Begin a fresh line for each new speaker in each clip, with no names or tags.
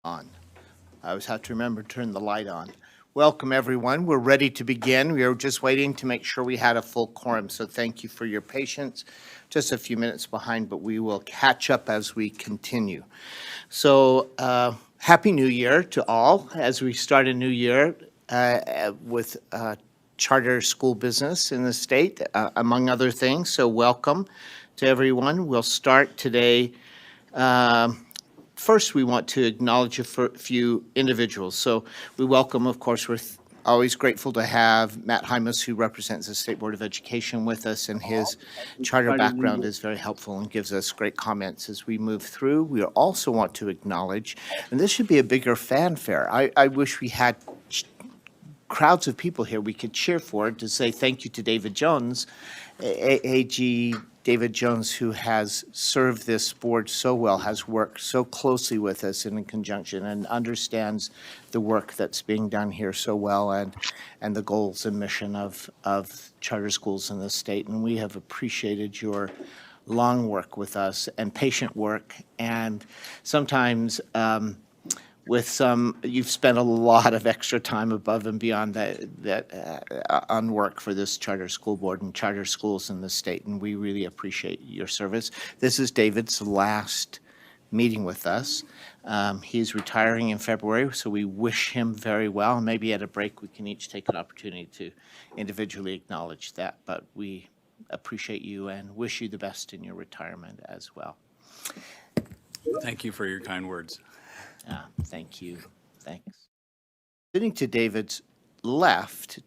On. I always have to remember to turn the light on. Welcome, everyone. We're ready to begin. We are just waiting to make sure we had a full quorum, so thank you for your patience. Just a few minutes behind, but we will catch up as we continue. So, Happy New Year to all as we start a new year with charter school business in the state, among other things. So, welcome to everyone. We'll start today. First, we want to acknowledge a few individuals. So we welcome, of course, we're always grateful to have Matt Hymas, who represents the State Board of Education with us, and his charter background is very helpful and gives us great comments as we move through. We also want to acknowledge, and this should be a bigger fanfare. I wish we had crowds of people here we could cheer for to say thank you to David Jones, AG David Jones, who has served this board so well, has worked so closely with us in conjunction and understands the work that's being done here so well and the goals and mission of charter schools in the state. And we have appreciated your long work with us and patient work, and sometimes you've spent a lot of extra time above and beyond that on work for this charter school board and charter schools in the state, and we really appreciate your service. This is David's last meeting with us. He's retiring in February, so we wish him very well. Maybe at a break, we can each take an opportunity to individually acknowledge that, but we appreciate you and wish you the best in your retirement as well.
Thank you for your kind words.
Thank you. Thanks. Sitting to David's left,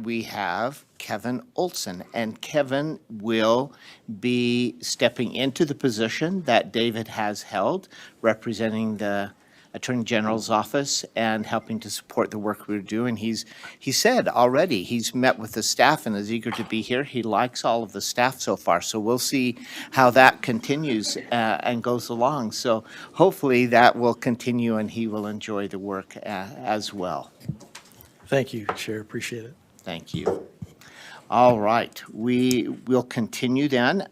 we have Kevin Olson, and Kevin will be stepping into the position that David has held, representing the Attorney General's office and helping to support the work we're doing. He said already he's met with the staff and is eager to be here. He likes all of the staff so far, so we'll see how that continues and goes along. So hopefully that will continue and he will enjoy the work as well.
Thank you, Chair. Appreciate it.
Thank you. All right, we will continue then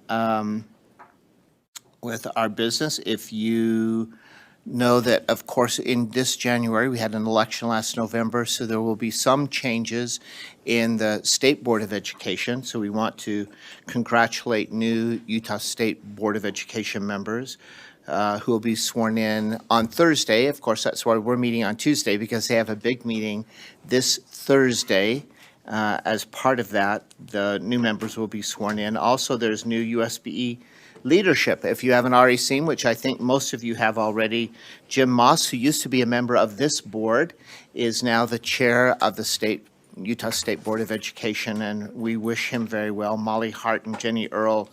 with our business. If you know that, of course, in this January, we had an election last November, so there will be some changes in the State Board of Education. So we want to congratulate new Utah State Board of Education members who will be sworn in on Thursday. Of course, that's why we're meeting on Tuesday, because they have a big meeting this Thursday. As part of that, the new members will be sworn in. Also, there's new USBE leadership. If you haven't already seen, which I think most of you have already, Jim Moss, who used to be a member of this board, is now the chair of the Utah State Board of Education, and we wish him very well. Molly Hart and Jenny Earl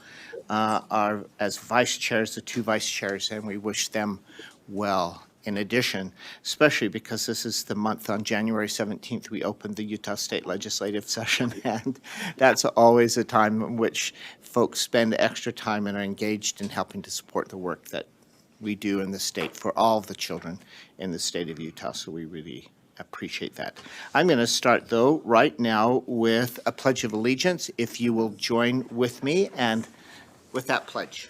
are as vice chairs, the two vice chairs, and we wish them well. In addition, especially because this is the month on January 17th, we opened the Utah State Legislative Session, and that's always a time in which folks spend extra time and are engaged in helping to support the work that we do in the state for all of the children in the state of Utah, so we really appreciate that. I'm going to start, though, right now with a Pledge of Allegiance, if you will join with me, and with that pledge.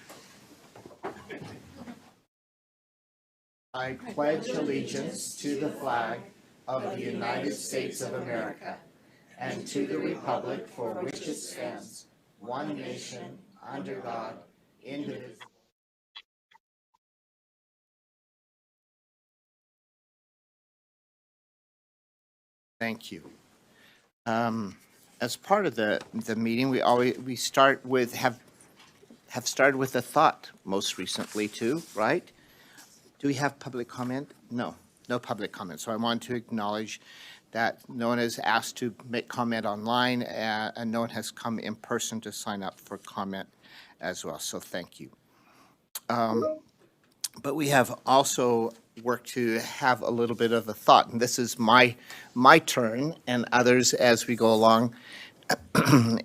I pledge allegiance to the flag of the United States of America and to the republic for which it stands, one nation, under God, indivisible. Thank you. As part of the meeting, we start with have started with a thought most recently too, right? Do we have public comment? No public comment. So I want to acknowledge that no one has asked to make comment online, and no one has come in person to sign up for comment as well. So thank you. But we have also worked to have a little bit of a thought, and this is my turn, and others as we go along.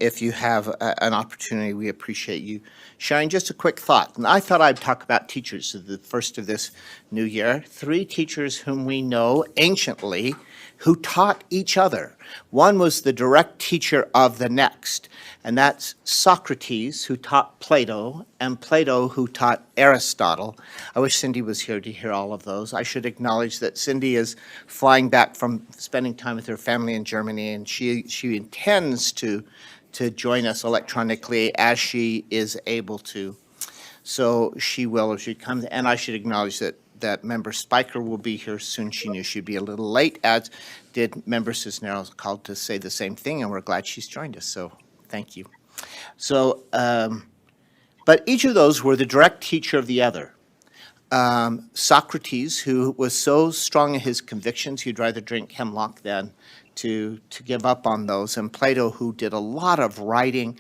If you have an opportunity, we appreciate you sharing just a quick thought. And I thought I'd talk about teachers, the first of this new year. 3 teachers whom we know anciently who taught each other. One was the direct teacher of the next, and that's Socrates, who taught Plato, and Plato, who taught Aristotle. I wish Cindy was here to hear all of those. I should acknowledge that Cindy is flying back from spending time with her family in Germany, and she intends to join us electronically as she is able to. So she will if she comes, and I should acknowledge that Member Spiker will be here soon. She knew she'd be a little late, as did Member Cisneros, called to say the same thing, and we're glad she's joined us, so thank you. So, but each of those were the direct teacher of the other. Socrates, who was so strong in his convictions, he'd rather drink hemlock than to give up on those, and Plato, who did a lot of writing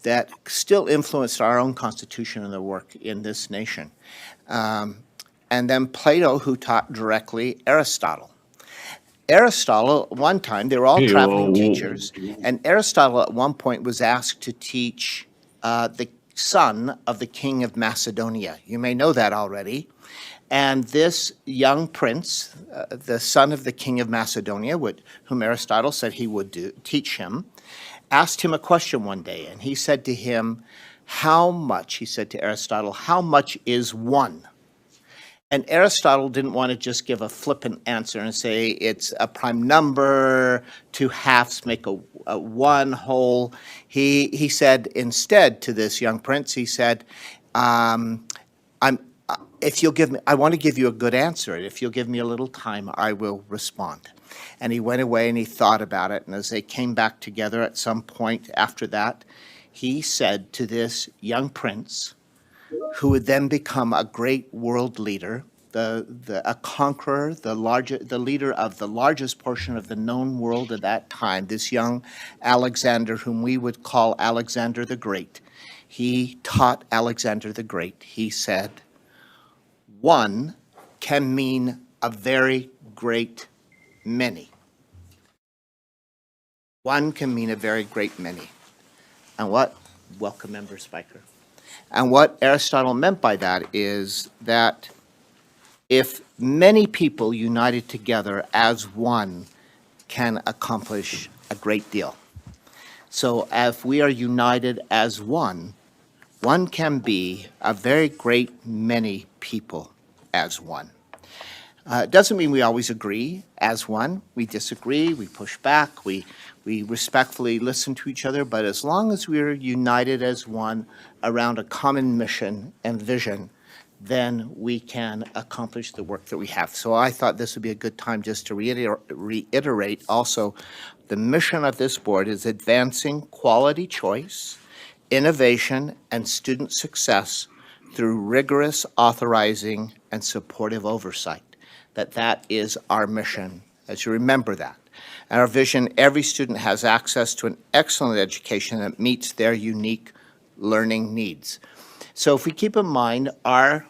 that still influenced our own constitution and the work in this nation. And then Plato, who taught directly Aristotle. Aristotle, one time, they were all traveling teachers, and Aristotle at one point was asked to teach the son of the king of Macedonia. You may know that already. And this young prince, the son of the king of Macedonia, whom Aristotle said he would teach him, asked him a question one day, and he said to him, how much, he said to Aristotle, how much is one? And Aristotle didn't want to just give a flippant answer and say it's a prime number, two halves make a one whole. He said instead to this young prince, he said, if you'll give me, I want to give you a good answer. If you'll give me a little time, I will respond. And he went away and he thought about it. And as they came back together at some point after that, he said to this young prince, who would then become a great world leader, a conqueror, the leader of the largest portion of the known world at that time, this young Alexander, whom we would call Alexander the Great. He taught Alexander the Great. He said, one can mean a very great many. One can mean a very great many. And what? Welcome, Member Spiker. And what Aristotle meant by that is that if many people united together as one can accomplish a great deal. So if we are united as one can be a very great many people as one. It doesn't mean we always agree as one. We disagree, we push back, we respectfully listen to each other, but as long as we're united as one around a common mission and vision, then we can accomplish the work that we have. So I thought this would be a good time just to reiterate also the mission of this board is advancing quality choice, innovation, and student success through rigorous authorizing and supportive oversight. That is our mission, as you remember that. And our vision, every student has access to an excellent education that meets their unique learning needs. So if we keep in mind our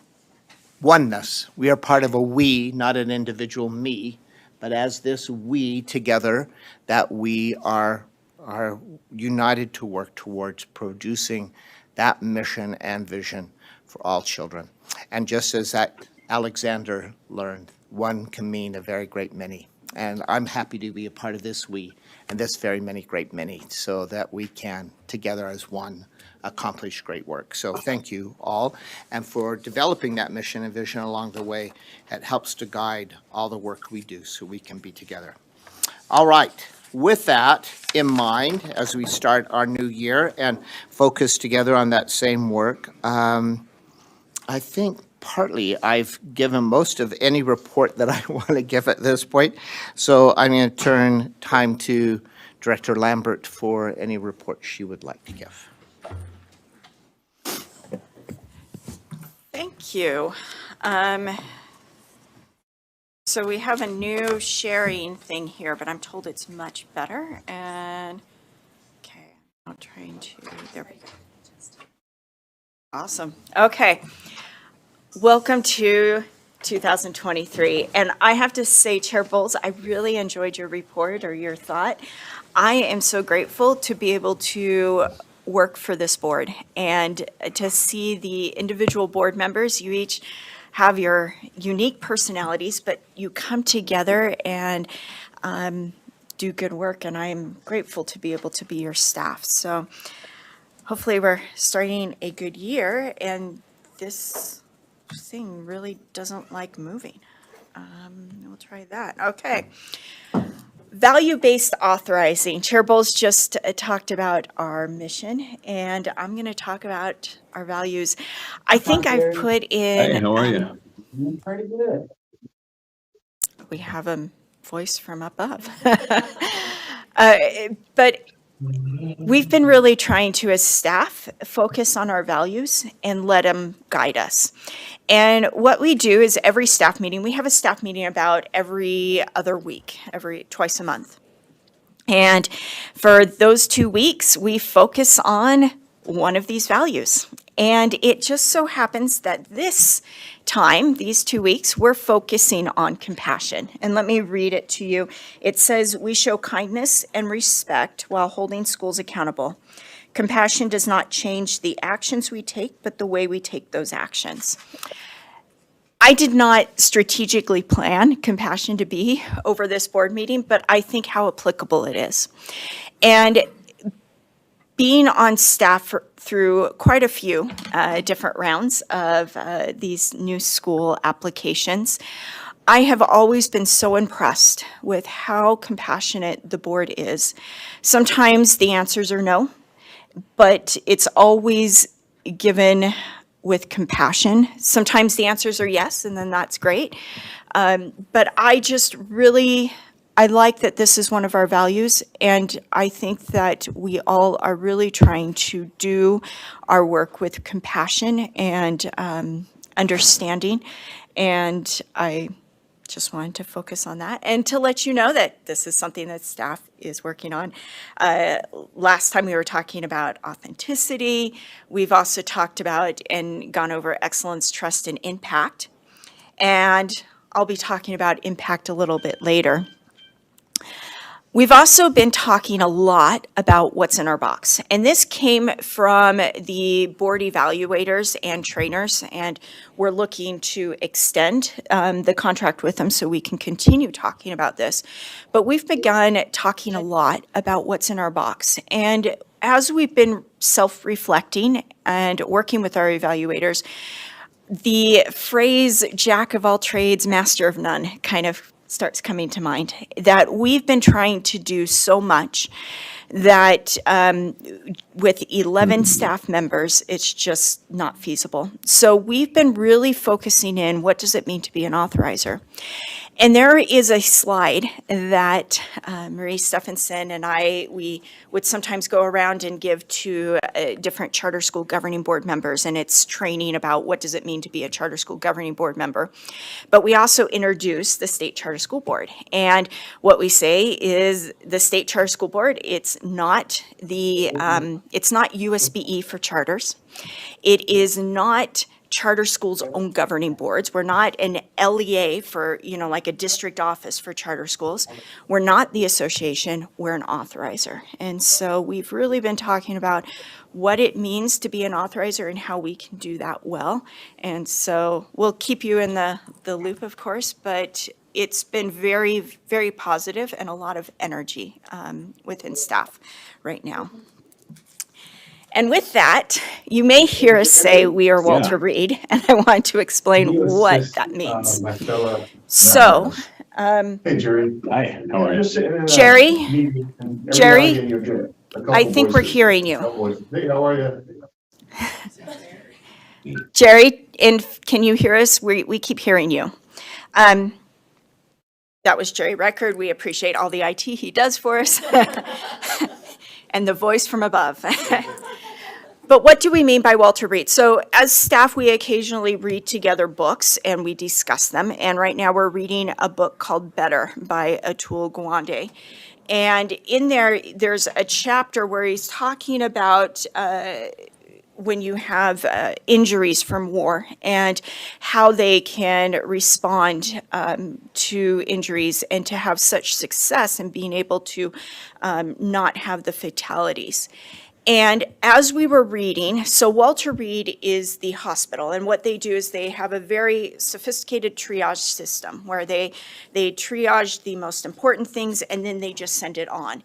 oneness, we are part of a we, not an individual me, but as this we together, that we are united to work towards producing that mission and vision for all children. And just as that Alexander learned, one can mean a very great many. And I'm happy to be a part of this we and this very many great many so that we can together as one accomplish great work. So thank you all. And for developing that mission and vision along the way, it helps to guide all the work we do so we can be together. All right. With that in mind, as we start our new year and focus together on that same work, I think partly I've given most of any report that I want to give at this point. So I'm going to turn time to Director Lambert for any report she would like to give.
Thank you. So we have a new sharing thing here, but I'm told it's much better. And okay, I'm trying to, there we go. Awesome. Okay. Welcome to 2023. And I have to say, Chair Bowles, I really enjoyed your report or your thought. I am so grateful to be able to work for this board and to see the individual board members. You each have your unique personalities, but you come together and do good work, and I'm grateful to be able to be your staff. So hopefully we're starting a good year, and this thing really doesn't like moving. We'll try that. Okay. Value-based authorizing. Chair Bowles just talked about our mission, and I'm going to talk about our values. I think I've put in.
Hey, how are you?
Pretty good.
We have a voice from above. But we've been really trying to, as staff, focus on our values and let them guide us. And what we do is every staff meeting, we have a staff meeting about every other week, twice a month. And for those 2 weeks, we focus on one of these values. And it just so happens that this time, these 2 weeks, we're focusing on compassion. And let me read it to you. It says, "We show kindness and respect while holding schools accountable. Compassion does not change the actions we take, but the way we take those actions." I did not strategically plan compassion to be over this board meeting, but I think how applicable it is. And being on staff through quite a few different rounds of these new school applications, I have always been so impressed with how compassionate the board is. Sometimes the answers are no, but it's always given with compassion. Sometimes the answers are yes, and then that's great. But I like that this is one of our values, and I think that we all are really trying to do our work with compassion and understanding. And I just wanted to focus on that and to let you know that this is something that staff is working on. Last time we were talking about authenticity. We've also talked about and gone over excellence, trust, and impact. And I'll be talking about impact a little bit later. We've also been talking a lot about what's in our box. And this came from the board evaluators and trainers, and we're looking to extend the contract with them so we can continue talking about this. But we've begun talking a lot about what's in our box. And as we've been self-reflecting and working with our evaluators, the phrase "jack of all trades, master of none" kind of starts coming to mind, that we've been trying to do so much that with 11 staff members, it's just not feasible. So we've been really focusing in, what does it mean to be an authorizer? And there is a slide that Marie Stephenson and we would sometimes go around and give to different charter school governing board members, and it's training about what does it mean to be a charter school governing board member. But we also introduce the State Charter School Board. And what we say is the State Charter School Board, it's not USBE for charters. It is not charter schools' own governing boards. We're not an LEA for, like a district office for charter schools. We're not the association, we're an authorizer. And so we've really been talking about what it means to be an authorizer and how we can do that well. And so we'll keep you in the loop, of course, but it's been very, very positive and a lot of energy within staff right now. And with that, you may hear us say we are Walter Reed, and I want to explain what that means. So,
Hey, Jerry.
Hi, how are you?
Jerry, I think we're hearing you.
Hey, how are you?
Jerry, and can you hear us? We keep hearing you. That was Jerry Record. We appreciate all the IT he does for us. And the voice from above. But what do we mean by Walter Reed? So as staff, we occasionally read together books and we discuss them. And right now we're reading a book called Better by Atul Gawande. And in there's a chapter where he's talking about when you have injuries from war and how they can respond to injuries and to have such success in being able to not have the fatalities. And as we were reading, so Walter Reed is the hospital, and what they do is they have a very sophisticated triage system where they triage the most important things and then they just send it on.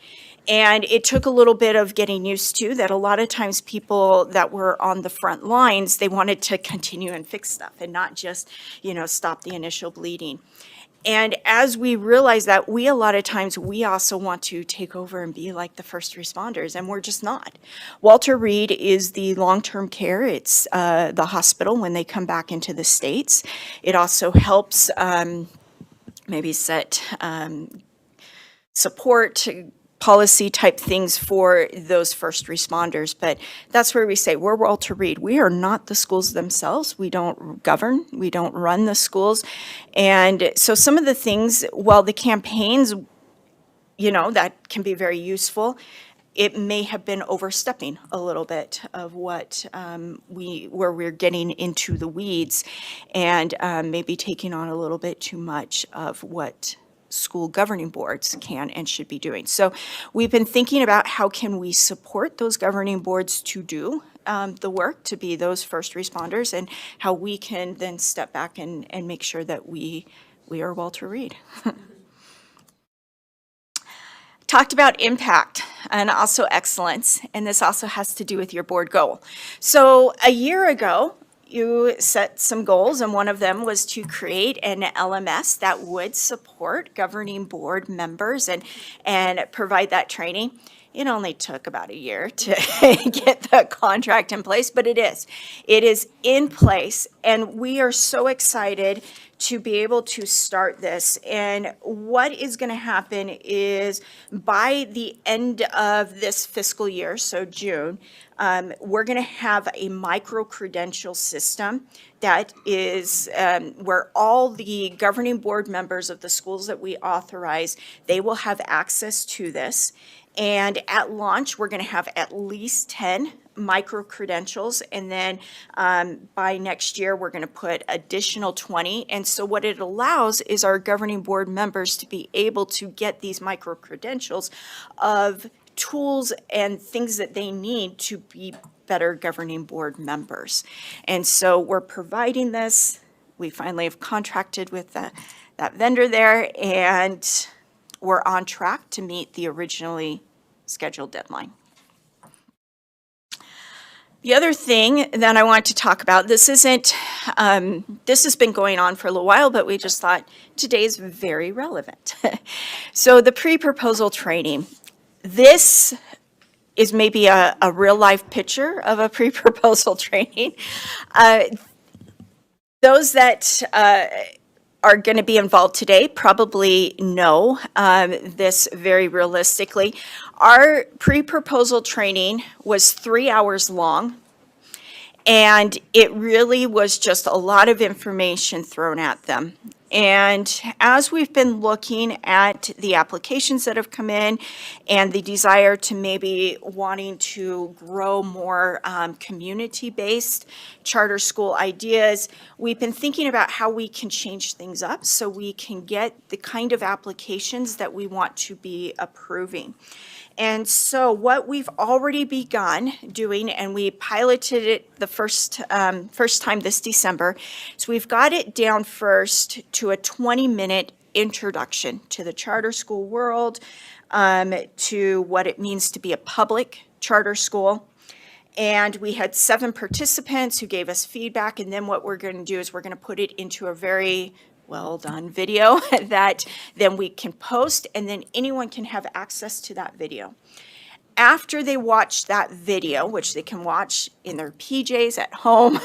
And it took a little bit of getting used to that. A lot of times people that were on the front lines, they wanted to continue and fix stuff and not just, stop the initial bleeding. And as we realize that, a lot of times, we also want to take over and be like the first responders, and we're just not. Walter Reed is the long-term care. It's the hospital when they come back into the States. It also helps maybe set support policy type things for those first responders. But that's where we say we're Walter Reed. We are not the schools themselves. We don't govern. We don't run the schools. And so some of the things, while the campaigns, that can be very useful, it may have been overstepping a little bit of what where we're getting into the weeds and maybe taking on a little bit too much of what school governing boards can and should be doing. So we've been thinking about how can we support those governing boards to do the work, to be those first responders, and how we can then step back and make sure that we are Walter Reed. Talked about impact and also excellence, and this also has to do with your board goal. So a year ago, you set some goals, and one of them was to create an LMS that would support governing board members and provide that training. It only took about a year to get the contract in place, but it is. It is in place, and we are so excited to be able to start this. And what is going to happen is by the end of this fiscal year, so June, we're going to have a micro-credential system that is where all the governing board members of the schools that we authorize, they will have access to this. And at launch, we're going to have at least 10 micro-credentials, and then by next year, we're going to put additional 20. And so what it allows is our governing board members to be able to get these micro-credentials of tools and things that they need to be better governing board members. And so we're providing this. We finally have contracted with that vendor there, and we're on track to meet the originally scheduled deadline. The other thing that I want to talk about, this has been going on for a little while, but we just thought today is very relevant. So the pre-proposal training, this is maybe a real life picture of a pre-proposal training. Those that are going to be involved today probably know this very realistically. Our pre-proposal training was 3 hours long, and it really was just a lot of information thrown at them. And as we've been looking at the applications that have come in and the desire to maybe wanting to grow more community-based charter school ideas, we've been thinking about how we can change things up so we can get the kind of applications that we want to be approving. And so what we've already begun doing, and we piloted it the first time this December, so we've got it down first to a 20-minute introduction to the charter school world, to what it means to be a public charter school. And we had 7 participants who gave us feedback, and then what we're going to do is we're going to put it into a very well done video that then we can post, and then anyone can have access to that video. After they watch that video, which they can watch in their PJs at home,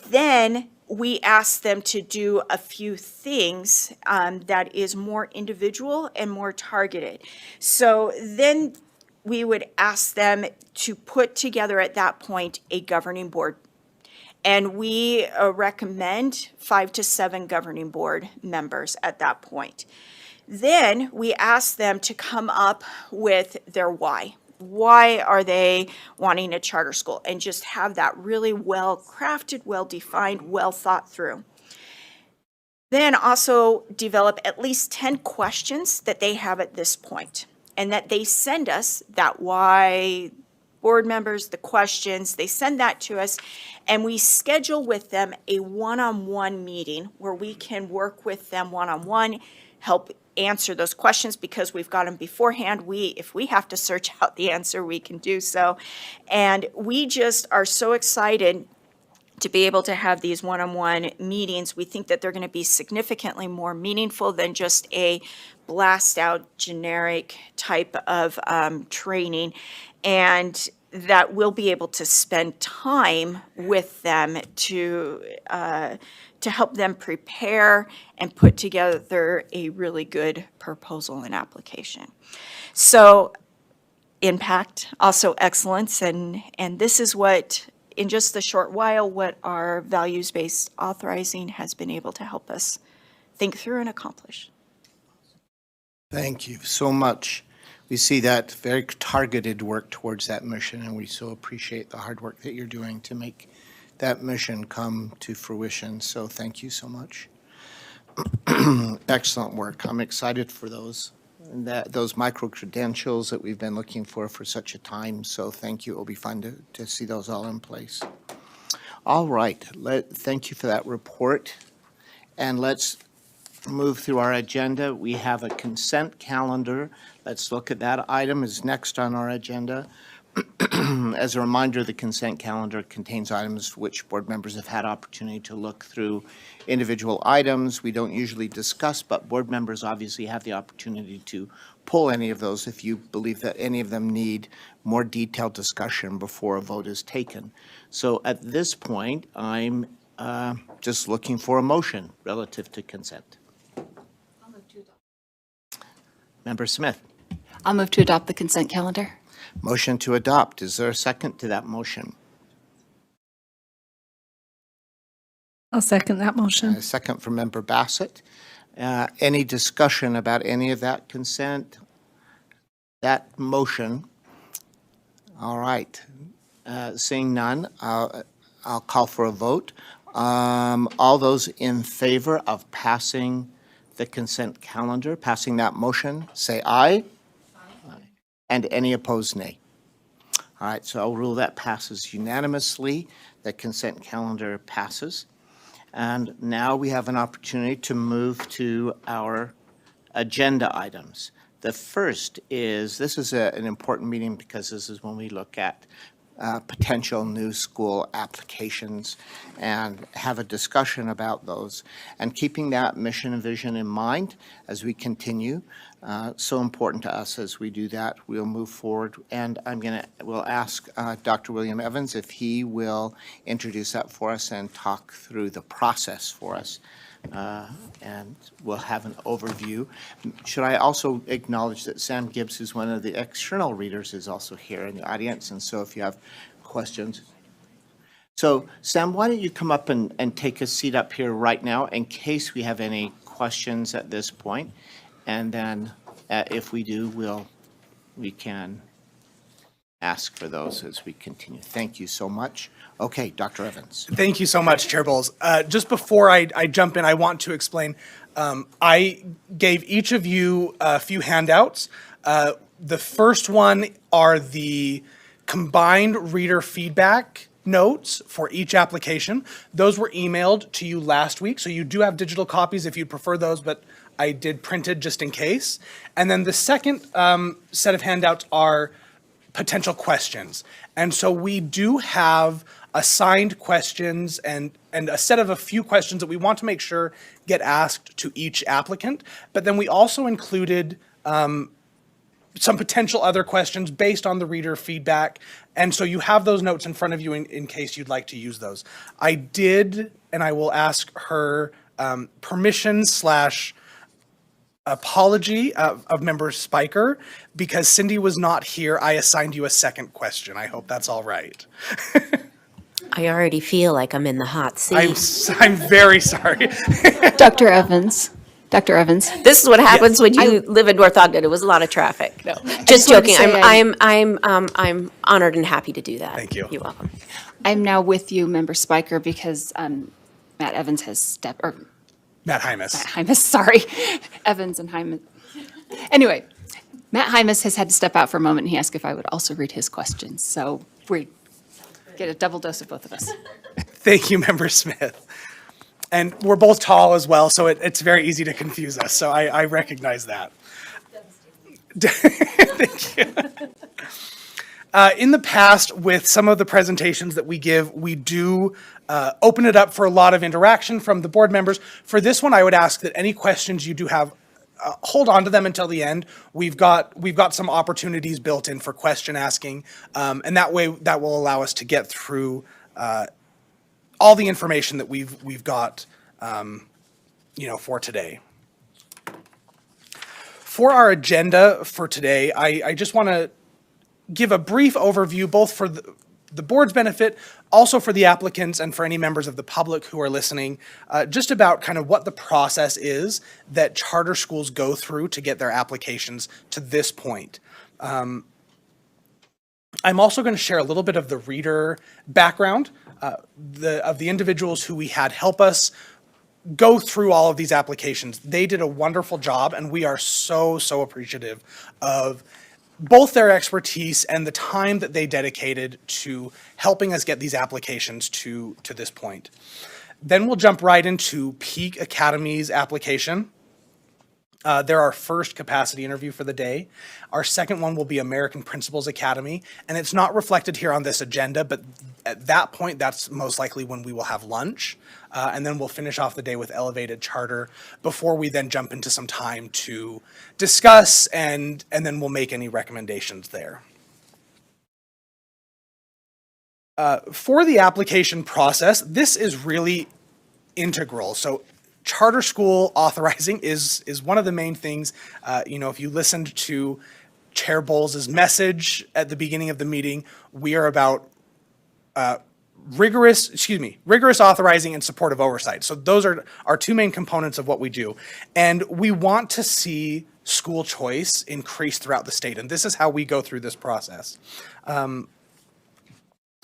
then we ask them to do a few things that is more individual and more targeted. So then we would ask them to put together at that point a governing board. And we recommend 5 to 7 governing board members at that point. Then we ask them to come up with their why. Why are they wanting a charter school? And just have that really well crafted, well defined, well thought through. Then also develop at least 10 questions that they have at this point, and that they send us that why board members, the questions, they send that to us, and we schedule with them a one-on-one meeting where we can work with them one-on-one, help answer those questions because we've got them beforehand. If we have to search out the answer, we can do so. And we just are so excited to be able to have these one-on-one meetings. We think that they're going to be significantly more meaningful than just a blast-out generic type of training, and that we'll be able to spend time with them to help them prepare and put together a really good proposal and application. So impact, also excellence, and this is what, in just a short while, what our values-based authorizing has been able to help us think through and accomplish.
Thank you so much. We see that very targeted work towards that mission, and we so appreciate the hard work that you're doing to make that mission come to fruition. So thank you so much. Excellent work. I'm excited for those micro-credentials that we've been looking for such a time. So thank you. It'll be fun to see those all in place. All right. Thank you for that report. And let's move through our agenda. We have a consent calendar. Let's look at that item is next on our agenda. As a reminder, the consent calendar contains items which board members have had opportunity to look through individual items. We don't usually discuss, but board members obviously have the opportunity to pull any of those if you believe that any of them need more detailed discussion before a vote is taken. So at this point, I'm just looking for a motion relative to consent. Member Smith.
I'll move to adopt the consent calendar.
Motion to adopt. Is there a second to that motion?
I'll second that motion.
A second from Member Bassett. Any discussion about any of that consent? That motion? All right. Seeing none, I'll call for a vote. All those in favor of passing the consent calendar, passing that motion, say aye. And any opposed, nay. All right, so I'll rule that passes unanimously. The consent calendar passes. And now we have an opportunity to move to our agenda items. The first is, this is an important meeting because this is when we look at potential new school applications and have a discussion about those. And keeping that mission and vision in mind as we continue, so important to us as we do that, we'll move forward. And we'll ask Dr. William Evans if he will introduce that for us and talk through the process for us. And we'll have an overview. Should I also acknowledge that Sam Gibbs, who's one of the external readers, is also here in the audience, and so if you have questions. So Sam, why don't you come up and take a seat up here right now in case we have any questions at this point, and then if we do, we can ask for those as we continue. Thank you so much. Okay, Dr. Evans.
Thank you so much, Chair Bowles. Just before I jump in, I want to explain, I gave each of you a few handouts. The first one are the combined reader feedback notes for each application. Those were emailed to you last week, so you do have digital copies if you'd prefer those, but I did printed just in case. And then the second set of handouts are potential questions. And so we do have assigned questions and a set of a few questions that we want to make sure get asked to each applicant. But then we also included some potential other questions based on the reader feedback. And so you have those notes in front of you in case you'd like to use those. I did, and I will ask her permission / apology of Member Spiker, because Cindy was not here. I assigned you a second question. I hope that's all right.
I already feel like I'm in the hot seat.
I'm very sorry.
Dr. Evans. Dr. Evans.
This is what happens when you live in North Ogden. It was a lot of traffic. No, just
just wanted to
joking.
say
I'm honored and happy to do that.
Thank you.
You're welcome.
I'm now with you, Member Spiker, because Matt Evans has
Matt Hymas.
Hymas, sorry. Evans and Hymas. Anyway, Matt Hymas has had to step out for a moment, and he asked if I would also read his questions. So we get a double dose of both of us.
Thank you, Member Smith. And we're both tall as well, so it's very easy to confuse us. So I recognize that. Thank you. In the past, with some of the presentations that we give, we do open it up for a lot of interaction from the board members. For this one, I would ask that any questions you do have, hold on to them until the end. We've got some opportunities built in for question asking, and that way that will allow us to get through all the information that we've got, for today. For our agenda for today, I just want to give a brief overview, both for the board's benefit, also for the applicants and for any members of the public who are listening, just about kind of what the process is that charter schools go through to get their applications to this point. I'm also going to share a little bit of the reader background of the individuals who we had help us go through all of these applications. They did a wonderful job, and we are so appreciative of both their expertise and the time that they dedicated to helping us get these applications to this point. Then we'll jump right into Peak Academy's application. They're our first capacity interview for the day. Our second one will be American Principals Academy, and it's not reflected here on this agenda, but at that point, that's most likely when we will have lunch. And then we'll finish off the day with Elevated Charter before we then jump into some time to discuss, and then we'll make any recommendations there. For the application process, this is really integral. So charter school authorizing is one of the main things. If you listened to Chair Bowles' message at the beginning of the meeting, we are about rigorous authorizing and supportive oversight. So those are our two main components of what we do. And we want to see school choice increase throughout the state. And this is how we go through this process.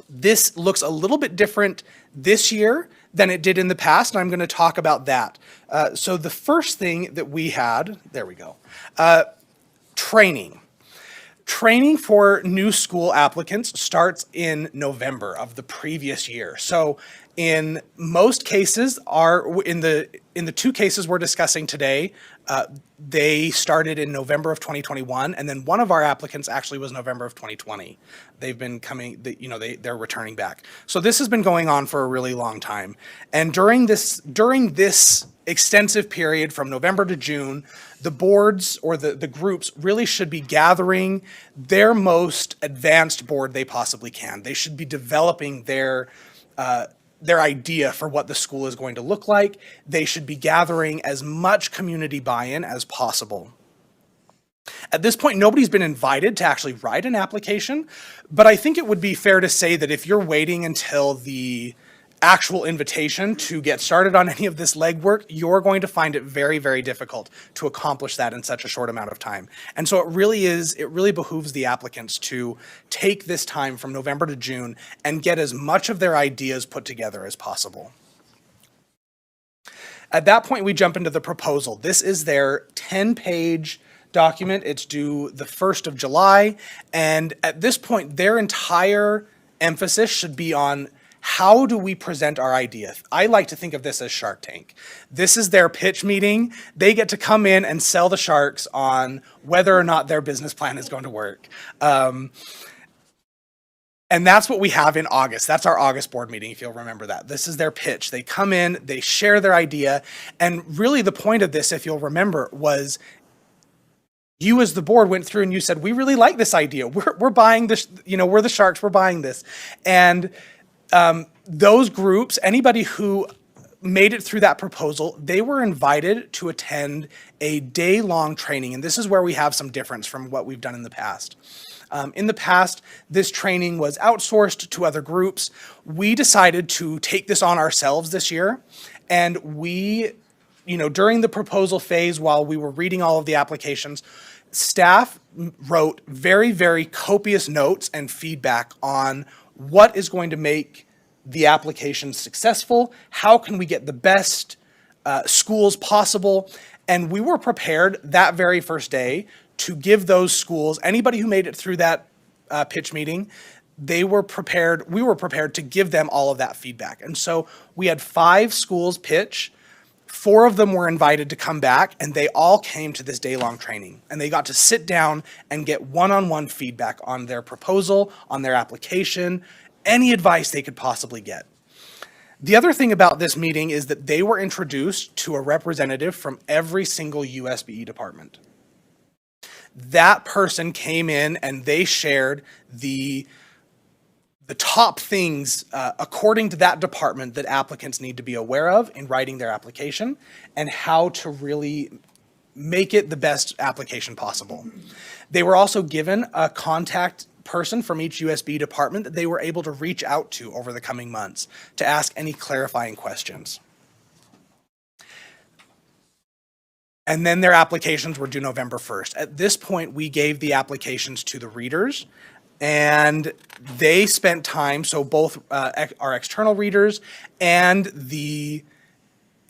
This looks a little bit different this year than it did in the past, and I'm going to talk about that. So the first thing that we had, there we go, training. Training for new school applicants starts in November of the previous year. So in most cases, in the two cases we're discussing today, they started in November of 2021, and then one of our applicants actually was November of 2020. They've been coming, they're returning back. So this has been going on for a really long time. And during this extensive period from November to June, the boards or the groups really should be gathering their most advanced board they possibly can. They should be developing their idea for what the school is going to look like. They should be gathering as much community buy-in as possible. At this point, nobody's been invited to actually write an application, but I think it would be fair to say that if you're waiting until the actual invitation to get started on any of this legwork, you're going to find it very, very difficult to accomplish that in such a short amount of time. And so it really behooves the applicants to take this time from November to June and get as much of their ideas put together as possible. At that point, we jump into the proposal. This is their 10-page document. It's due the 1st of July. And at this point, their entire emphasis should be on how do we present our idea? I like to think of this as Shark Tank. This is their pitch meeting. They get to come in and sell the sharks on whether or not their business plan is going to work. And that's what we have in August. That's our August board meeting, if you'll remember that. This is their pitch. They come in, they share their idea. And really the point of this, if you'll remember, was you as the board went through and you said, we really like this idea. We're buying this, we're the sharks, we're buying this. And those groups, anybody who made it through that proposal, they were invited to attend a day-long training. And this is where we have some difference from what we've done in the past. In the past, this training was outsourced to other groups. We decided to take this on ourselves this year. And we, during the proposal phase, while we were reading all of the applications, staff wrote very, very copious notes and feedback on what is going to make the application successful, how can we get the best schools possible, and we were prepared that very first day to give those schools, anybody who made it through that pitch meeting, we were prepared to give them all of that feedback. And so we had 5 schools pitch. 4 of them were invited to come back, and they all came to this day-long training. And they got to sit down and get one-on-one feedback on their proposal, on their application, any advice they could possibly get. The other thing about this meeting is that they were introduced to a representative from every single USBE department. That person came in and they shared the top things, according to that department, that applicants need to be aware of in writing their application and how to really make it the best application possible. They were also given a contact person from each USB department that they were able to reach out to over the coming months to ask any clarifying questions. And then their applications were due November 1st. At this point, we gave the applications to the readers, and they spent time, so both our external readers and the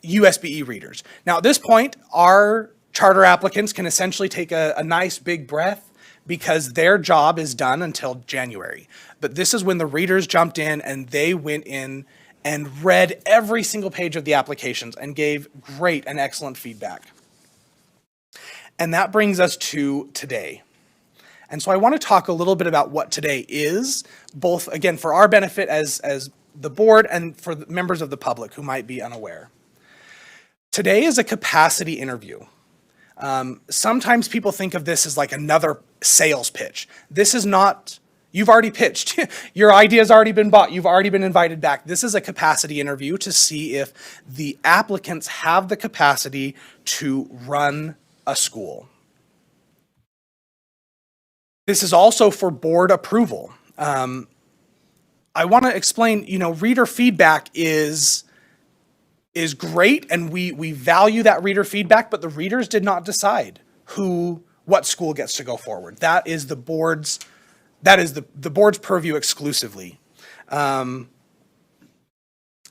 USBE readers. Now, at this point, our charter applicants can essentially take a nice big breath because their job is done until January. But this is when the readers jumped in and they went in and read every single page of the applications and gave great and excellent feedback. And that brings us to today. And so I want to talk a little bit about what today is, both, again, for our benefit as the board and for the members of the public who might be unaware. Today is a capacity interview. Sometimes people think of this as like another sales pitch. This is not, you've already pitched. Your idea's already been bought. You've already been invited back. This is a capacity interview to see if the applicants have the capacity to run a school. This is also for board approval. I want to explain, reader feedback is great, and we value that reader feedback, but the readers did not decide what school gets to go forward. That is the board's purview exclusively. And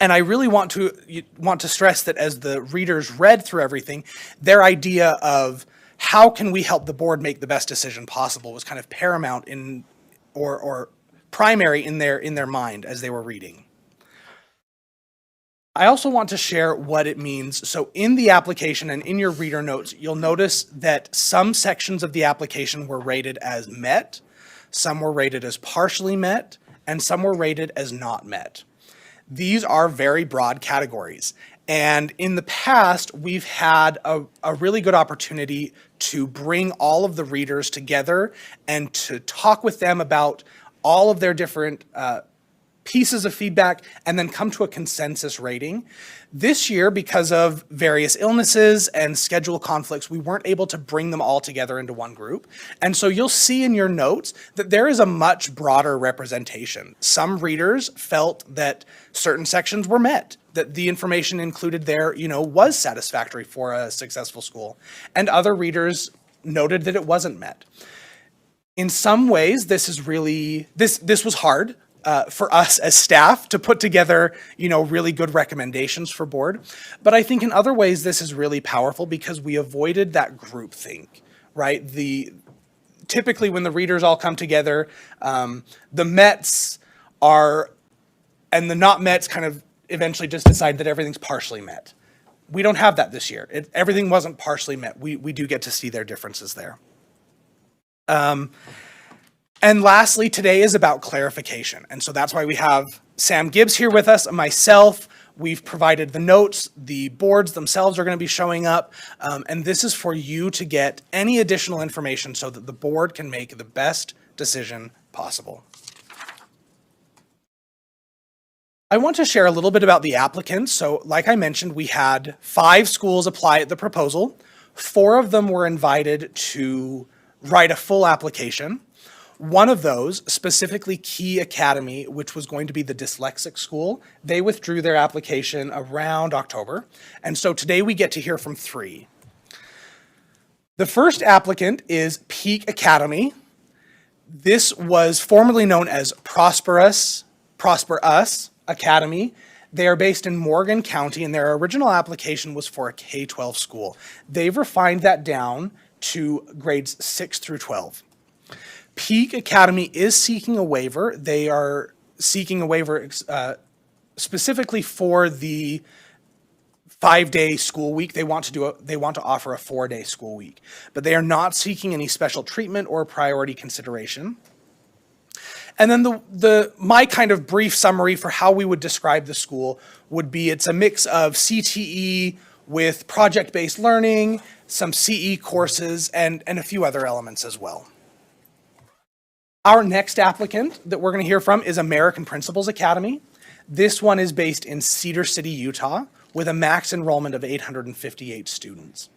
I really want to stress that as the readers read through everything, their idea of how can we help the board make the best decision possible was kind of paramount or primary in their mind as they were reading. I also want to share what it means. So in the application and in your reader notes, you'll notice that some sections of the application were rated as met, some were rated as partially met, and some were rated as not met. These are very broad categories. And in the past, we've had a really good opportunity to bring all of the readers together and to talk with them about all of their different pieces of feedback and then come to a consensus rating. This year, because of various illnesses and schedule conflicts, we weren't able to bring them all together into one group. And so you'll see in your notes that there is a much broader representation. Some readers felt that certain sections were met, that the information included there, was satisfactory for a successful school. And other readers noted that it wasn't met. In some ways, this was hard. For us as staff to put together, really good recommendations for board. But I think in other ways, this is really powerful because we avoided that groupthink, right? Typically when the readers all come together, the Mets and the not Mets kind of eventually just decide that everything's partially met. We don't have that this year. Everything wasn't partially met. We do get to see their differences there. And lastly, today is about clarification. And so that's why we have Sam Gibbs here with us, myself. We've provided the notes. The boards themselves are going to be showing up. And this is for you to get any additional information so that the board can make the best decision possible. I want to share a little bit about the applicants. So like I mentioned, we had 5 schools apply at the proposal. 4 of them were invited to write a full application. One of those, specifically Key Academy, which was going to be the dyslexic school, they withdrew their application around October. And so today we get to hear from 3. The first applicant is Peak Academy. This was formerly known as Prosper Us Academy. They are based in Morgan County, and their original application was for a K-12 school. They've refined that down to grades 6 through 12. Peak Academy is seeking a waiver. They are seeking a waiver specifically for the 5-day school week. They want to offer a 4-day school week, but they are not seeking any special treatment or priority consideration. And then my kind of brief summary for how we would describe the school would be it's a mix of CTE with project-based learning, some CE courses, and a few other elements as well. Our next applicant that we're going to hear from is American Principles Academy. This one is based in Cedar City, Utah, with a max enrollment of 858 students.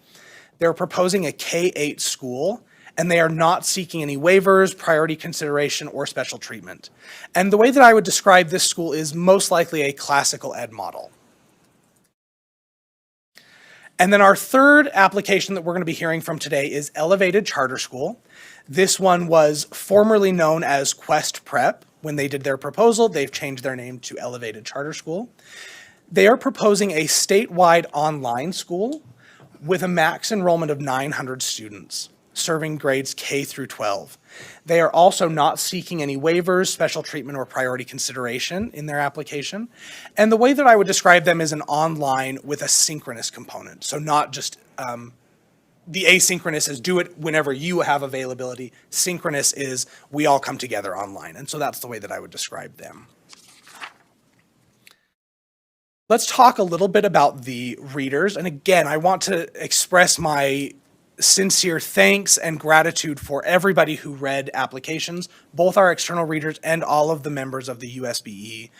They're proposing a K-8 school, and they are not seeking any waivers, priority consideration, or special treatment. And the way that I would describe this school is most likely a classical ed model. And then our third application that we're going to be hearing from today is Elevated Charter School. This one was formerly known as Quest Prep. When they did their proposal, they've changed their name to Elevated Charter School. They are proposing a statewide online school with a max enrollment of 900 students, serving grades K through 12. They are also not seeking any waivers, special treatment, or priority consideration in their application. And the way that I would describe them is an online with a synchronous component. So not just the asynchronous is do it whenever you have availability. Synchronous is we all come together online. And so that's the way that I would describe them. Let's talk a little bit about the readers. And again, I want to express my sincere thanks and gratitude for everybody who read applications, both our external readers and all of the members of the USBE.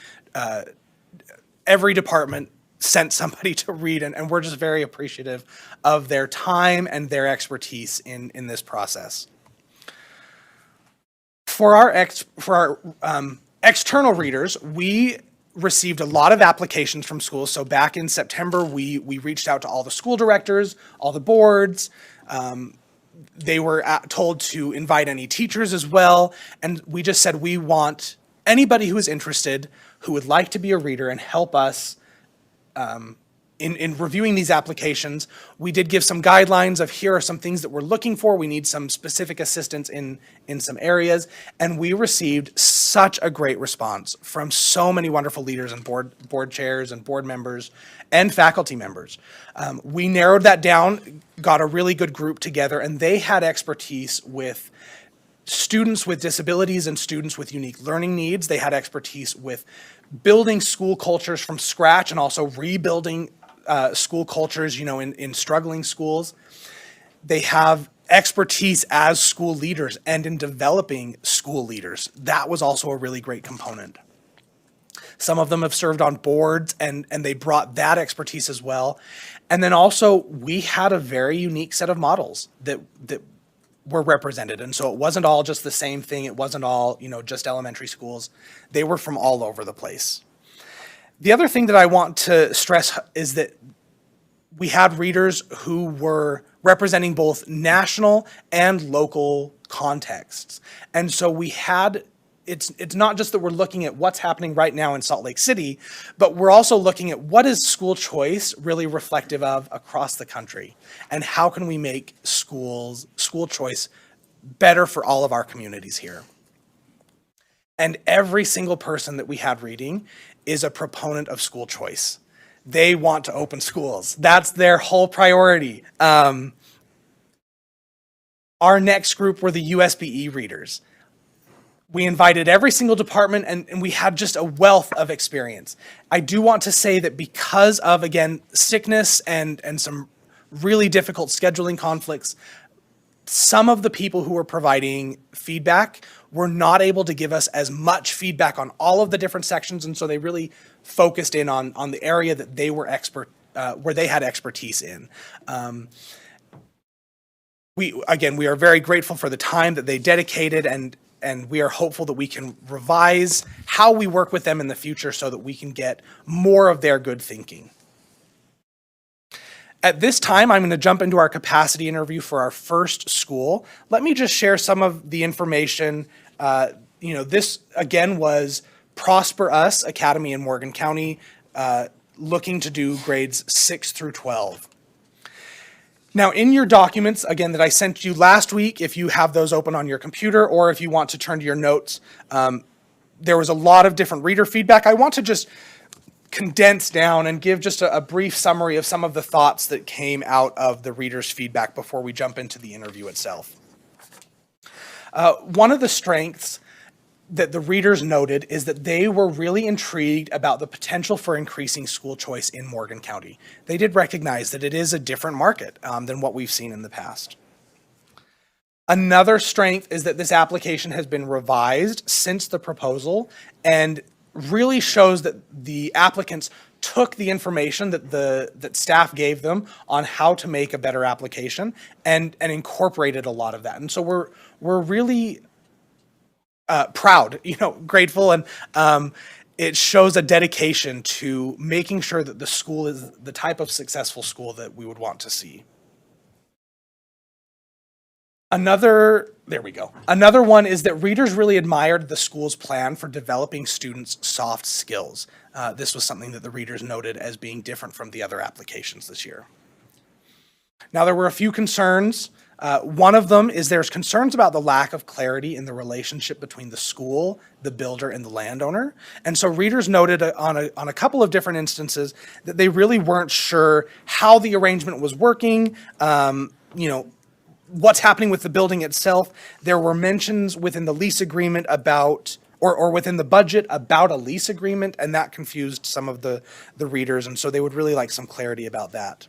Every department sent somebody to read, and we're just very appreciative of their time and their expertise in this process. For our external readers, we received a lot of applications from schools. So back in September, we reached out to all the school directors, all the boards. They were told to invite any teachers as well. And we just said, we want anybody who is interested, who would like to be a reader and help us in reviewing these applications. We did give some guidelines of here are some things that we're looking for. We need some specific assistance in some areas. And we received such a great response from so many wonderful leaders and board chairs and board members and faculty members. We narrowed that down, got a really good group together, and they had expertise with students with disabilities and students with unique learning needs. They had expertise with building school cultures from scratch and also rebuilding school cultures, in struggling schools. They have expertise as school leaders and in developing school leaders. That was also a really great component. Some of them have served on boards and they brought that expertise as well. And then also we had a very unique set of models that were represented. And so it wasn't all just the same thing. It wasn't all, just elementary schools. They were from all over the place. The other thing that I want to stress is that we had readers who were representing both national and local contexts. And so we had, it's not just that we're looking at what's happening right now in Salt Lake City, but we're also looking at what is school choice really reflective of across the country, and how can we make school choice better for all of our communities here. And every single person that we had reading is a proponent of school choice. They want to open schools. That's their whole priority. Our next group were the USBE readers. We invited every single department and we had just a wealth of experience. I do want to say that because of, again, sickness and some really difficult scheduling conflicts, some of the people who were providing feedback were not able to give us as much feedback on all of the different sections, and so they really focused in on the area that they were where they had expertise in. We are very grateful for the time that they dedicated, and we are hopeful that we can revise how we work with them in the future so that we can get more of their good thinking. At this time, I'm going to jump into our capacity interview for our first school. Let me just share some of the information. This, again, was Prosper Us Academy in Morgan County, looking to do grades 6 through 12. Now, in your documents, again, that I sent you last week, if you have those open on your computer or if you want to turn to your notes, there was a lot of different reader feedback. I want to just condense down and give just a brief summary of some of the thoughts that came out of the readers' feedback before we jump into the interview itself. One of the strengths that the readers noted is that they were really intrigued about the potential for increasing school choice in Morgan County. They did recognize that it is a different market than what we've seen in the past. Another strength is that this application has been revised since the proposal and really shows that the applicants took the information that staff gave them on how to make a better application and incorporated a lot of that. And so we're really proud, grateful, and it shows a dedication to making sure that the school is the type of successful school that we would want to see. Another one is that readers really admired the school's plan for developing students' soft skills. This was something that the readers noted as being different from the other applications this year. Now, there were a few concerns. One of them is there's concerns about the lack of clarity in the relationship between the school, the builder, and the landowner. And so readers noted on a couple of different instances that they really weren't sure how the arrangement was working, what's happening with the building itself. There were mentions within the lease agreement about, or within the budget about a lease agreement, and that confused some of the readers, and so they would really like some clarity about that.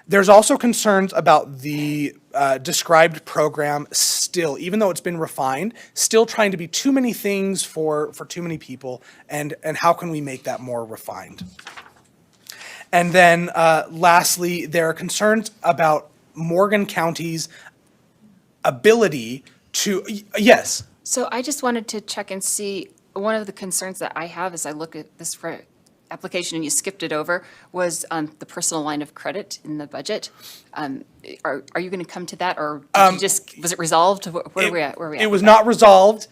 There's also concerns about the described program still, even though it's been refined, still trying to be too many things for too many people, and how can we make that more refined? And then lastly, there are concerns about Morgan County's ability to, yes.
So I just wanted to check and see, one of the concerns that I have as I look at this application and you skipped it over was the personal line of credit in the budget. Are you going to come to that, or did you just, was it resolved? Where are we at?
It was not resolved.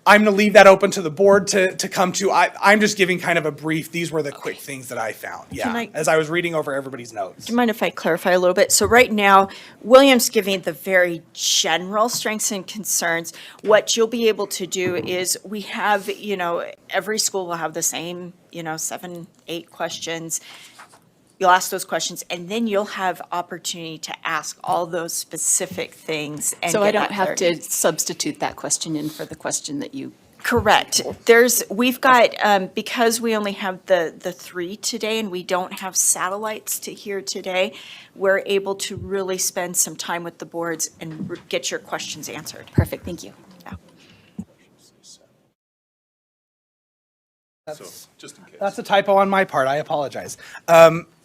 I'm going to leave that open to the board to come to. I'm just giving kind of a brief. These were the quick things that I found. Yeah, as I was reading over everybody's notes.
Do you mind if I clarify a little bit? So right now, William's giving the very general strengths and concerns. What you'll be able to do is we have, every school will have the same, 7, 8 questions. You'll ask those questions, and then you'll have opportunity to ask all those specific things. And
So I
get
don't
that
have
clarity.
to substitute that question in for the question that you.
Correct. We've got, because we only have the 3 today and we don't have satellites to hear today, we're able to really spend some time with the boards and get your questions answered.
Perfect, thank you.
That's a typo on my part. I apologize.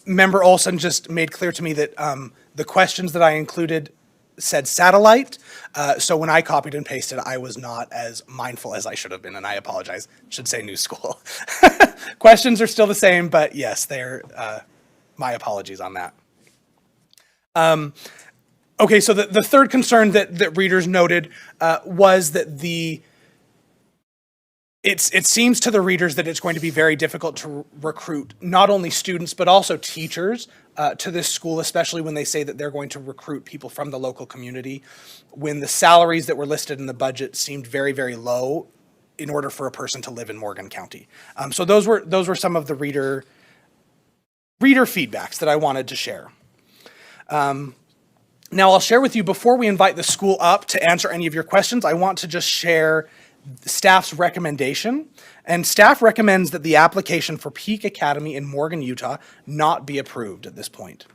Member Olson just made clear to me that the questions that I included said satellite. So when I copied and pasted, I was not as mindful as I should have been, and I apologize. Should say new school. Questions are still the same, but yes, they're my apologies on that. Okay, so the third concern that readers noted was that it seems to the readers that it's going to be very difficult to recruit not only students but also teachers to this school, especially when they say that they're going to recruit people from the local community, when the salaries that were listed in the budget seemed very, very low in order for a person to live in Morgan County. So those were some of the reader feedbacks that I wanted to share. Now I'll share with you, before we invite the school up to answer any of your questions, I want to just share staff's recommendation. And staff recommends that the application for Peak Academy in Morgan, Utah not be approved at this point.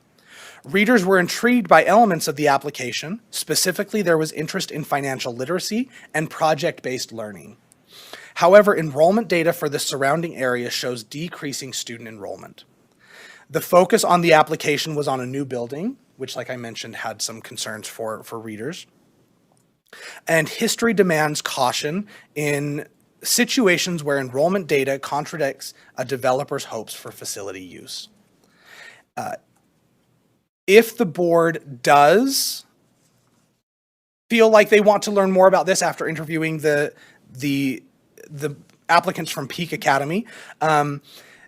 Readers were intrigued by elements of the application. Specifically, there was interest in financial literacy and project-based learning. However, enrollment data for the surrounding area shows decreasing student enrollment. The focus on the application was on a new building, which, like I mentioned, had some concerns for readers. And history demands caution in situations where enrollment data contradicts a developer's hopes for facility use. If the board does feel like they want to learn more about this after interviewing the applicants from Peak Academy,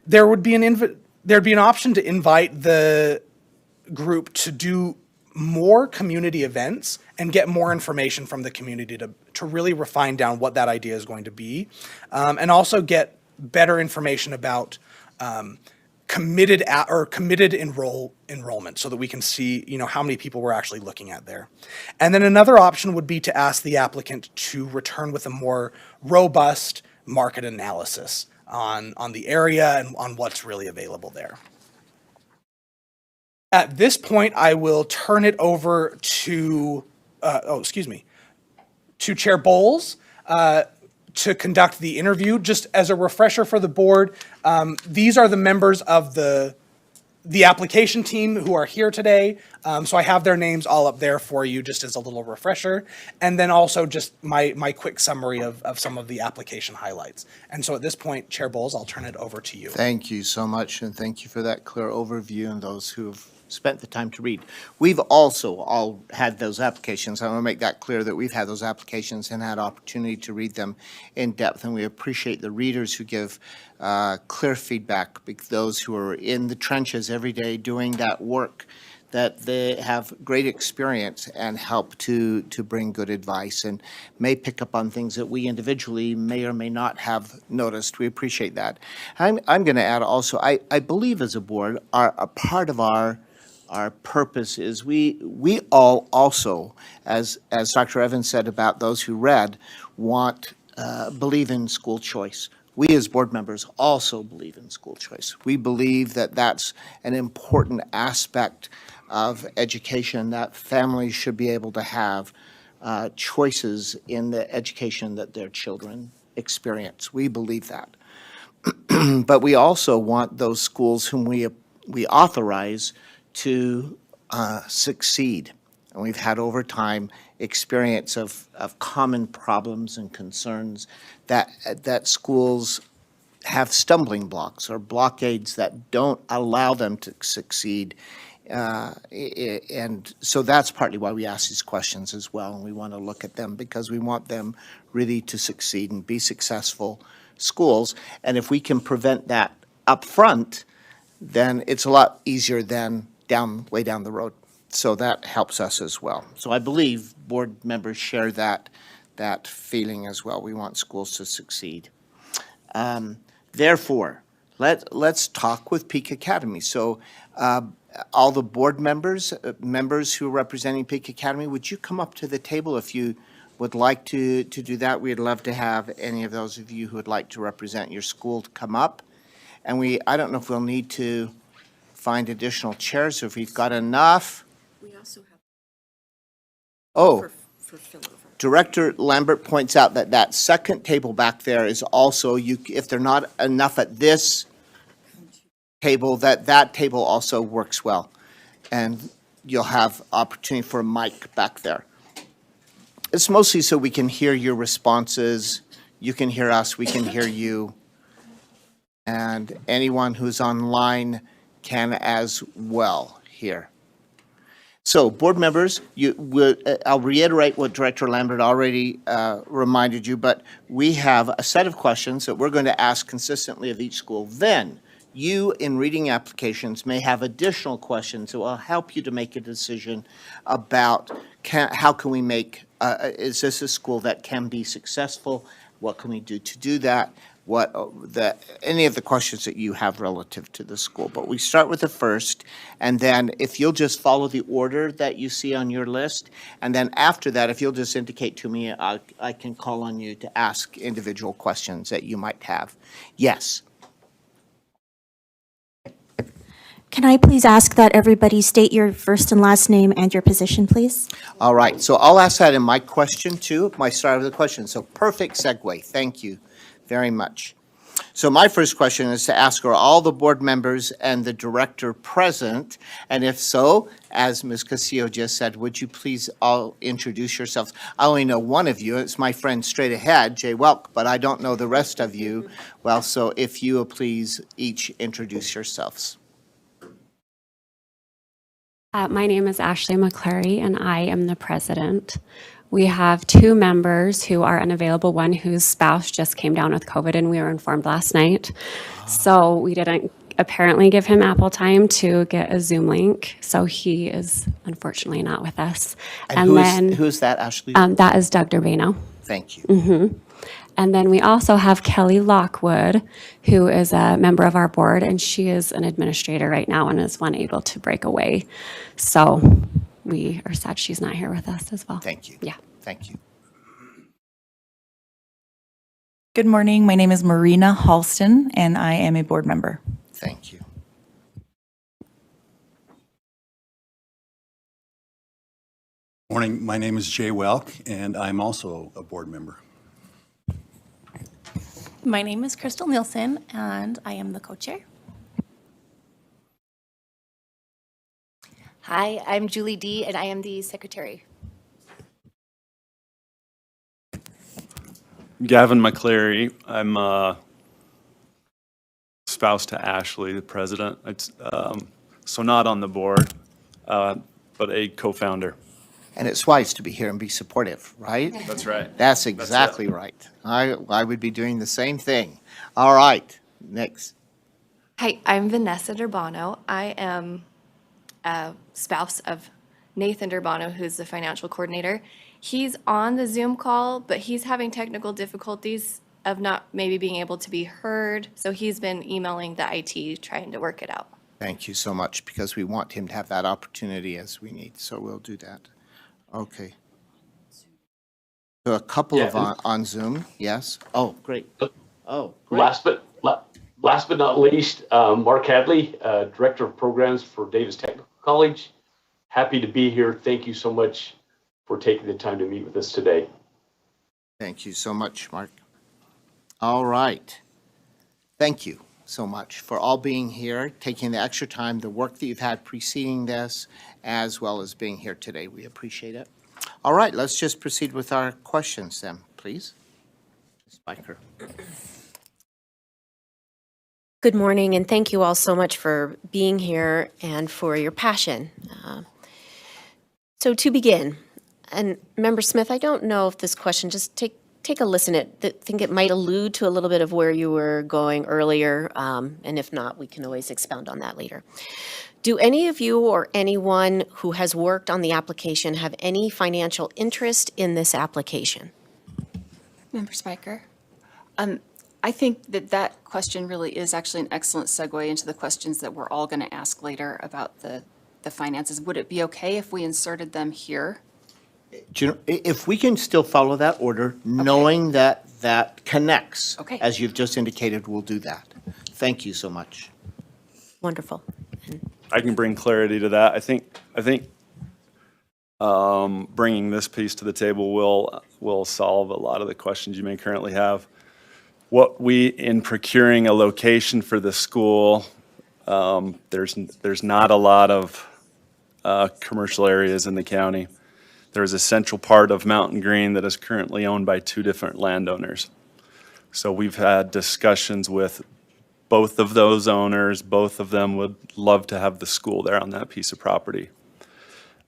there'd be an option to invite the group to do more community events and get more information from the community to really refine down what that idea is going to be, and also get better information about committed enrollment so that we can see, how many people we're actually looking at there. And then another option would be to ask the applicant to return with a more robust market analysis on the area and on what's really available there. At this point, I will turn it over to, to Chair Bowles to conduct the interview. Just as a refresher for the board, these are the members of the application team who are here today. So I have their names all up there for you just as a little refresher. And then also just my quick summary of some of the application highlights. And so at this point, Chair Bowles, I'll turn it over to you.
Thank you so much, and thank you for that clear overview and those who have spent the time to read. We've also all had those applications. I want to make that clear that we've had those applications and had opportunity to read them in depth, and we appreciate the readers who give clear feedback, those who are in the trenches every day doing that work, that they have great experience and help to bring good advice and may pick up on things that we individually may or may not have noticed. We appreciate that. I'm going to add also, I believe as a board, a part of our purpose is we all also, as Dr. Evans said about those who read, believe in school choice. We as board members also believe in school choice. We believe that that's an important aspect of education, that families should be able to have choices in the education that their children experience. We believe that. But we also want those schools whom we authorize to succeed. And we've had over time experience of common problems and concerns that schools have stumbling blocks or blockades that don't allow them to succeed. And so that's partly why we ask these questions as well. And we want to look at them because we want them really to succeed and be successful schools. And if we can prevent that up front, then it's a lot easier than way down the road. So that helps us as well. So I believe board members share that feeling as well. We want schools to succeed. Therefore, let's talk with Peak Academy. So all the board members who are representing Peak Academy, would you come up to the table if you would like to do that? We'd love to have any of those of you who would like to represent your school to come up. And I don't know if we'll need to find additional chairs, or if we've got enough.
We also have
Oh,
for fillover.
Director Lambert points out that second table back there is also, if they're not enough at this table, that table also works well. And you'll have opportunity for a mic back there. It's mostly so we can hear your responses. You can hear us, we can hear you. And anyone who's online can as well hear. So, board members, I'll reiterate what Director Lambert already reminded you, but we have a set of questions that we're going to ask consistently of each school. Then, you, in reading applications, may have additional questions that will help you to make a decision about how can we make, is this a school that can be successful? What can we do to do that? Any of the questions that you have relative to the school. But we start with the first, and then if you'll just follow the order that you see on your list, and then after that, if you'll just indicate to me, I can call on you to ask individual questions that you might have. Yes.
Can I please ask that everybody state your first and last name and your position, please?
All right, so I'll ask that in my question too, my start of the question. So perfect segue, thank you very much. So my first question is to ask, are all the board members and the director present? And if so, as Ms. Castillo just said, would you please all introduce yourselves? I only know one of you, it's my friend straight ahead, Jay Welk, but I don't know the rest of you. Well, so if you will please each introduce yourselves.
My name is Ashley McClary, and I am the president. We have two members who are unavailable, one whose spouse just came down with COVID, and we were informed last night. So we didn't apparently give him ample time to get a Zoom link, so he is unfortunately not with us.
And who's that, Ashley?
That is Doug Durbano.
Thank you.
And then we also have Kelly Lockwood, who is a member of our board, and she is an administrator right now and is unable to break away. So we are sad she's not here with us as well.
Thank you.
Yeah.
Thank you.
Good morning. My name is Marina Halston, and I am a board member.
Thank you.
Morning, my name is Jay Welk, and I'm also a board member.
My name is Crystal Nielsen, and I am the co-chair.
Hi, I'm Julie D., and I am the secretary.
Gavin McCleary. I'm spouse to Ashley, the president. It's, so not on the board, but a co-founder.
And it's wise to be here and be supportive, right?
That's right.
That's exactly right. I would be doing the same thing. All right, next.
Hi, I'm Vanessa Durbano. I am a spouse of Nathan Durbano, who's the financial coordinator. He's on the Zoom call, but he's having technical difficulties of not maybe being able to be heard. So he's been emailing the IT, trying to work it out.
Thank you so much, because we want him to have that opportunity as we need, so we'll do that. Okay. So a couple of on Zoom, yes? Oh, great. Oh, great.
Last but not least, Mark Hadley, Director of Programs for Davis Technical College. Happy to be here. Thank you so much for taking the time to meet with us today.
Thank you so much, Mark. All right. Thank you so much for all being here, taking the extra time, the work that you've had preceding this, as well as being here today. We appreciate it. All right, let's just proceed with our questions then, please. Ms. Spiker.
Good morning, and thank you all so much for being here and for your passion. So to begin, and Member Smith, I don't know if this question, just take a listen. I think it might allude to a little bit of where you were going earlier, and if not, we can always expound on that later. Do any of you or anyone who has worked on the application have any financial interest in this application?
Member Spiker? I think that question really is actually an excellent segue into the questions that we're all going to ask later about the finances. Would it be okay if we inserted them here?
Do you know, if we can still follow that order, knowing that that connects, as you've just indicated, we'll do that. Thank you so much.
Wonderful.
I can bring clarity to that. I think bringing this piece to the table will solve a lot of the questions you may currently have. What we, in procuring a location for the school, there's not a lot of commercial areas in the county. There's a central part of Mountain Green that is currently owned by two different landowners. So we've had discussions with both of those owners. Both of them would love to have the school there on that piece of property.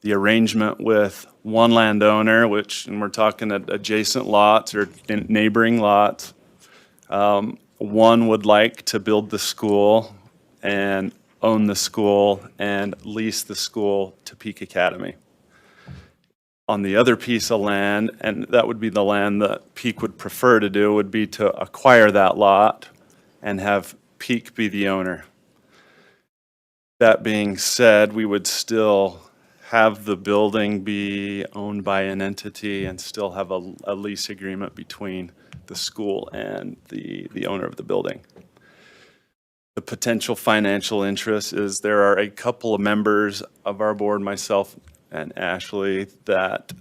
The arrangement with one landowner, and we're talking adjacent lots or neighboring lots, one would like to build the school and own the school and lease the school to Peak Academy. On the other piece of land, and that would be the land that Peak would prefer to do, would be to acquire that lot and have Peak be the owner. That being said, we would still have the building be owned by an entity and still have a lease agreement between the school and the owner of the building. The potential financial interest is there are a couple of members of our board, myself and Ashley, that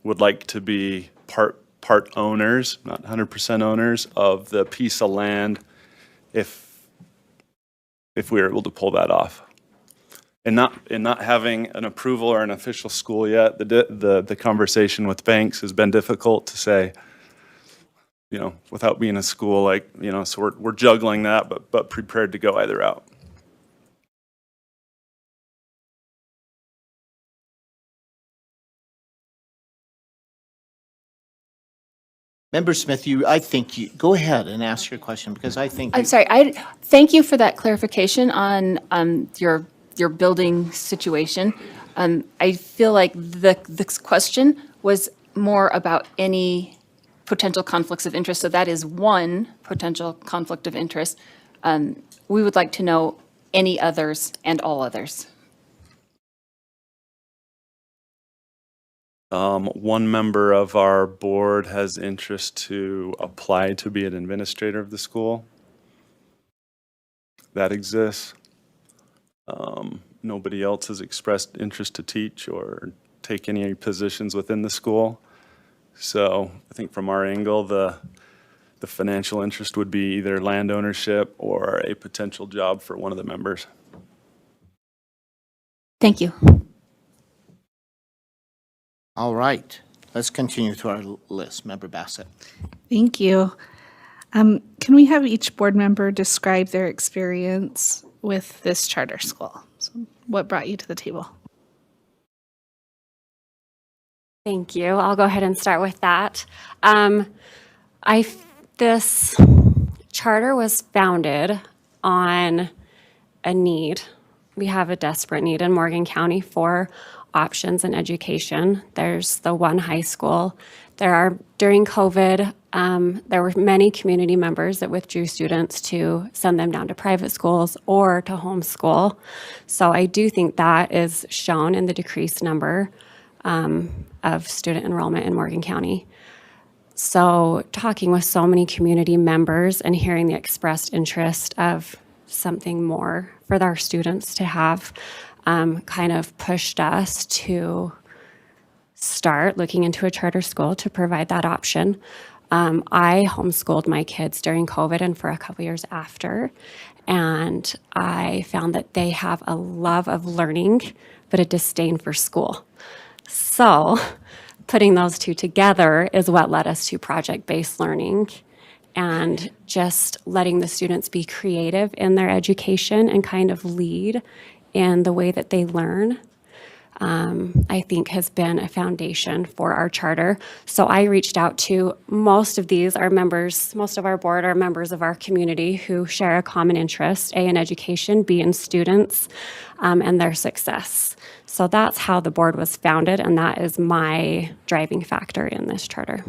would like to be part owners, not 100% owners, of the piece of land if we were able to pull that off. And not having an approval or an official school yet, the conversation with banks has been difficult to say, without being a school, so we're juggling that, but prepared to go either route.
Member Smith, go ahead and ask your question, because I think.
I'm sorry, thank you for that clarification on your building situation. I feel like this question was more about any potential conflicts of interest, so that is one potential conflict of interest. We would like to know any others and all others.
One member of our board has interest to apply to be an administrator of the school. That exists. Nobody else has expressed interest to teach or take any positions within the school. So I think from our angle, the financial interest would be either land ownership or a potential job for one of the members.
Thank you.
All right, let's continue to our list. Member Bassett.
Thank you. Can we have each board member describe their experience with this charter school? So what brought you to the table?
Thank you. I'll go ahead and start with that. This charter was founded on a need. We have a desperate need in Morgan County for options in education. There's the one high school. During COVID, there were many community members that withdrew students to send them down to private schools or to homeschool. So I do think that is shown in the decreased number of student enrollment in Morgan County. So talking with so many community members and hearing the expressed interest of something more for our students to have kind of pushed us to start looking into a charter school to provide that option. I homeschooled my kids during COVID and for a couple years after, and I found that they have a love of learning, but a disdain for school. So putting those two together is what led us to project-based learning and just letting the students be creative in their education and kind of lead in the way that they learn, I think has been a foundation for our charter. So I reached out to most of our board are members of our community who share a common interest, A, in education, B, in students, and their success. So that's how the board was founded, and that is my driving factor in this charter.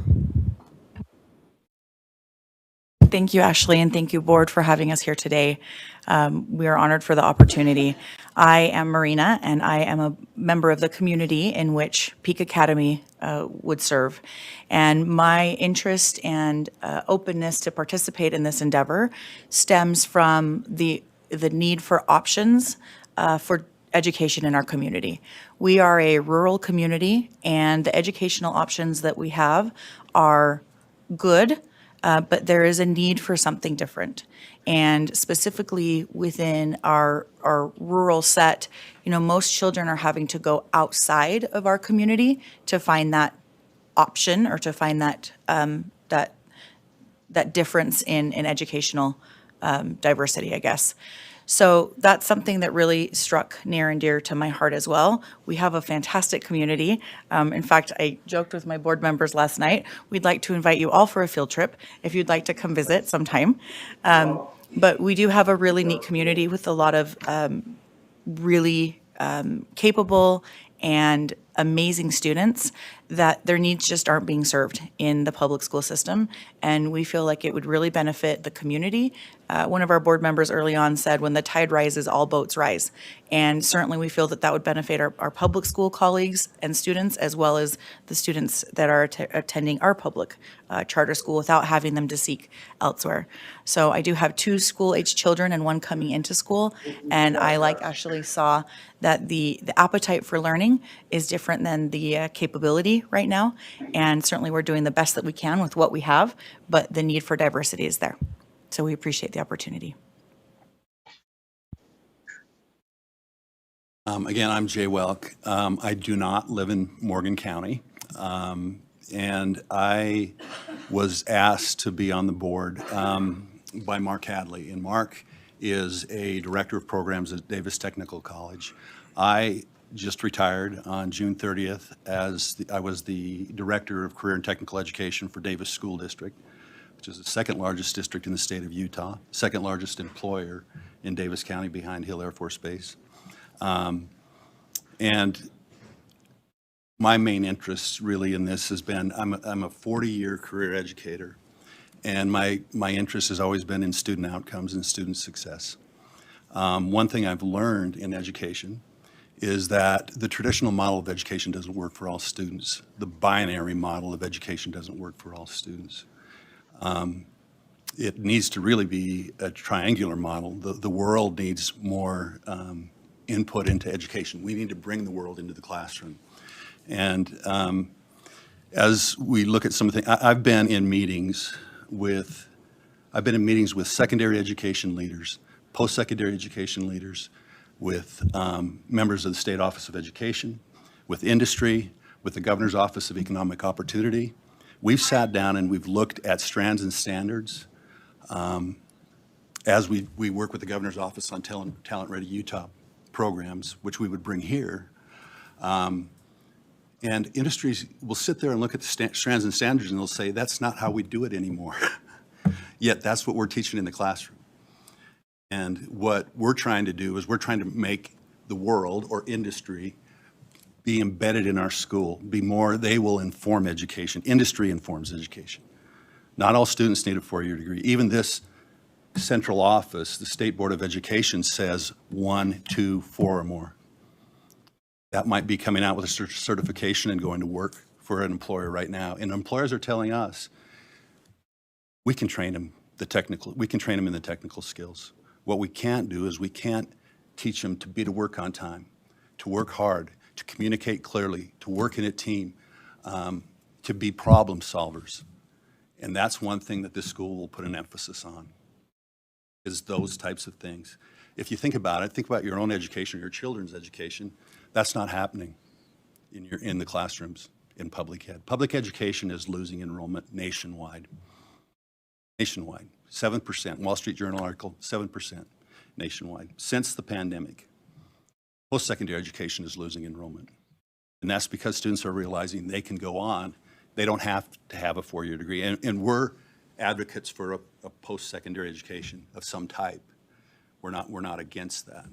Thank you, Ashley, and thank you, board, for having us here today. We are honored for the opportunity. I am Marina, and I am a member of the community in which Peak Academy would serve. And my interest and openness to participate in this endeavor stems from the need for options for education in our community. We are a rural community, and the educational options that we have are good, but there is a need for something different. And specifically within our rural set, most children are having to go outside of our community to find that option or to find that that difference in educational diversity, I guess. So that's something that really struck near and dear to my heart as well. We have a fantastic community. In fact, I joked with my board members last night, we'd like to invite you all for a field trip if you'd like to come visit sometime. But we do have a really neat community with a lot of really capable and amazing students that their needs just aren't being served in the public school system. And we feel like it would really benefit the community. One of our board members early on said, when the tide rises, all boats rise. And certainly we feel that that would benefit our public school colleagues and students, as well as the students that are attending our public charter school without having them to seek elsewhere. So I do have 2 school-age children and 1 coming into school. And I, like Ashley, saw that the appetite for learning is different than the capability right now. And certainly we're doing the best that we can with what we have, but the need for diversity is there. So we appreciate the opportunity.
Again, I'm Jay Welk. I do not live in Morgan County. And I was asked to be on the board by Mark Hadley. And Mark is a director of programs at Davis Technical College. I just retired on June 30th I was the Director of Career and Technical Education for Davis School District, which is the second largest district in the state of Utah, second largest employer in Davis County behind Hill Air Force Base. And my main interest really in this has been, I'm a 40-year career educator, and my interest has always been in student outcomes and student success. One thing I've learned in education is that the traditional model of education doesn't work for all students. The binary model of education doesn't work for all students. It needs to really be a triangular model. The world needs more input into education. We need to bring the world into the classroom. And as we look at some of the things, I've been in meetings with secondary education leaders, post-secondary education leaders, with members of the State Office of Education, with industry, with the Governor's Office of Economic Opportunity. We've sat down and we've looked at strands and standards as we work with the Governor's Office on Talent Ready Utah programs, which we would bring here. And industries will sit there and look at the strands and standards and they'll say, that's not how we do it anymore. Yet that's what we're teaching in the classroom. And what we're trying to do is we're trying to make the world or industry be embedded in our school, they will inform education. Industry informs education. Not all students need a four-year degree. Even this central office, the State Board of Education, says 1, 2, 4 or more. That might be coming out with a certification and going to work for an employer right now. And employers are telling us, we can train them in the technical skills. What we can't do is we can't teach them to be to work on time, to work hard, to communicate clearly, to work in a team, to be problem solvers. And that's one thing that this school will put an emphasis on, is those types of things. If you think about it, think about your own education, your children's education. That's not happening in the classrooms in public ed. Public education is losing enrollment nationwide. Nationwide, 7%. Wall Street Journal article, 7% nationwide since the pandemic. Post-secondary education is losing enrollment. And that's because students are realizing they can go on. They don't have to have a four-year degree. And we're advocates for a post-secondary education of some type. We're not against that.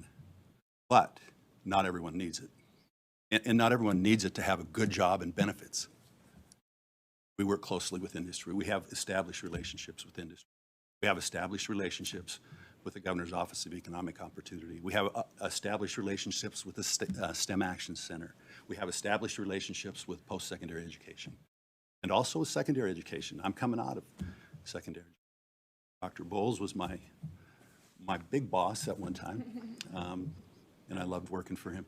But not everyone needs it. And not everyone needs it to have a good job and benefits. We work closely with industry. We have established relationships with industry. We have established relationships with the Governor's Office of Economic Opportunity. We have established relationships with the STEM Action Center. We have established relationships with post-secondary education and also with secondary education. I'm coming out of secondary. Dr. Bowles was my big boss at one time, and I loved working for him.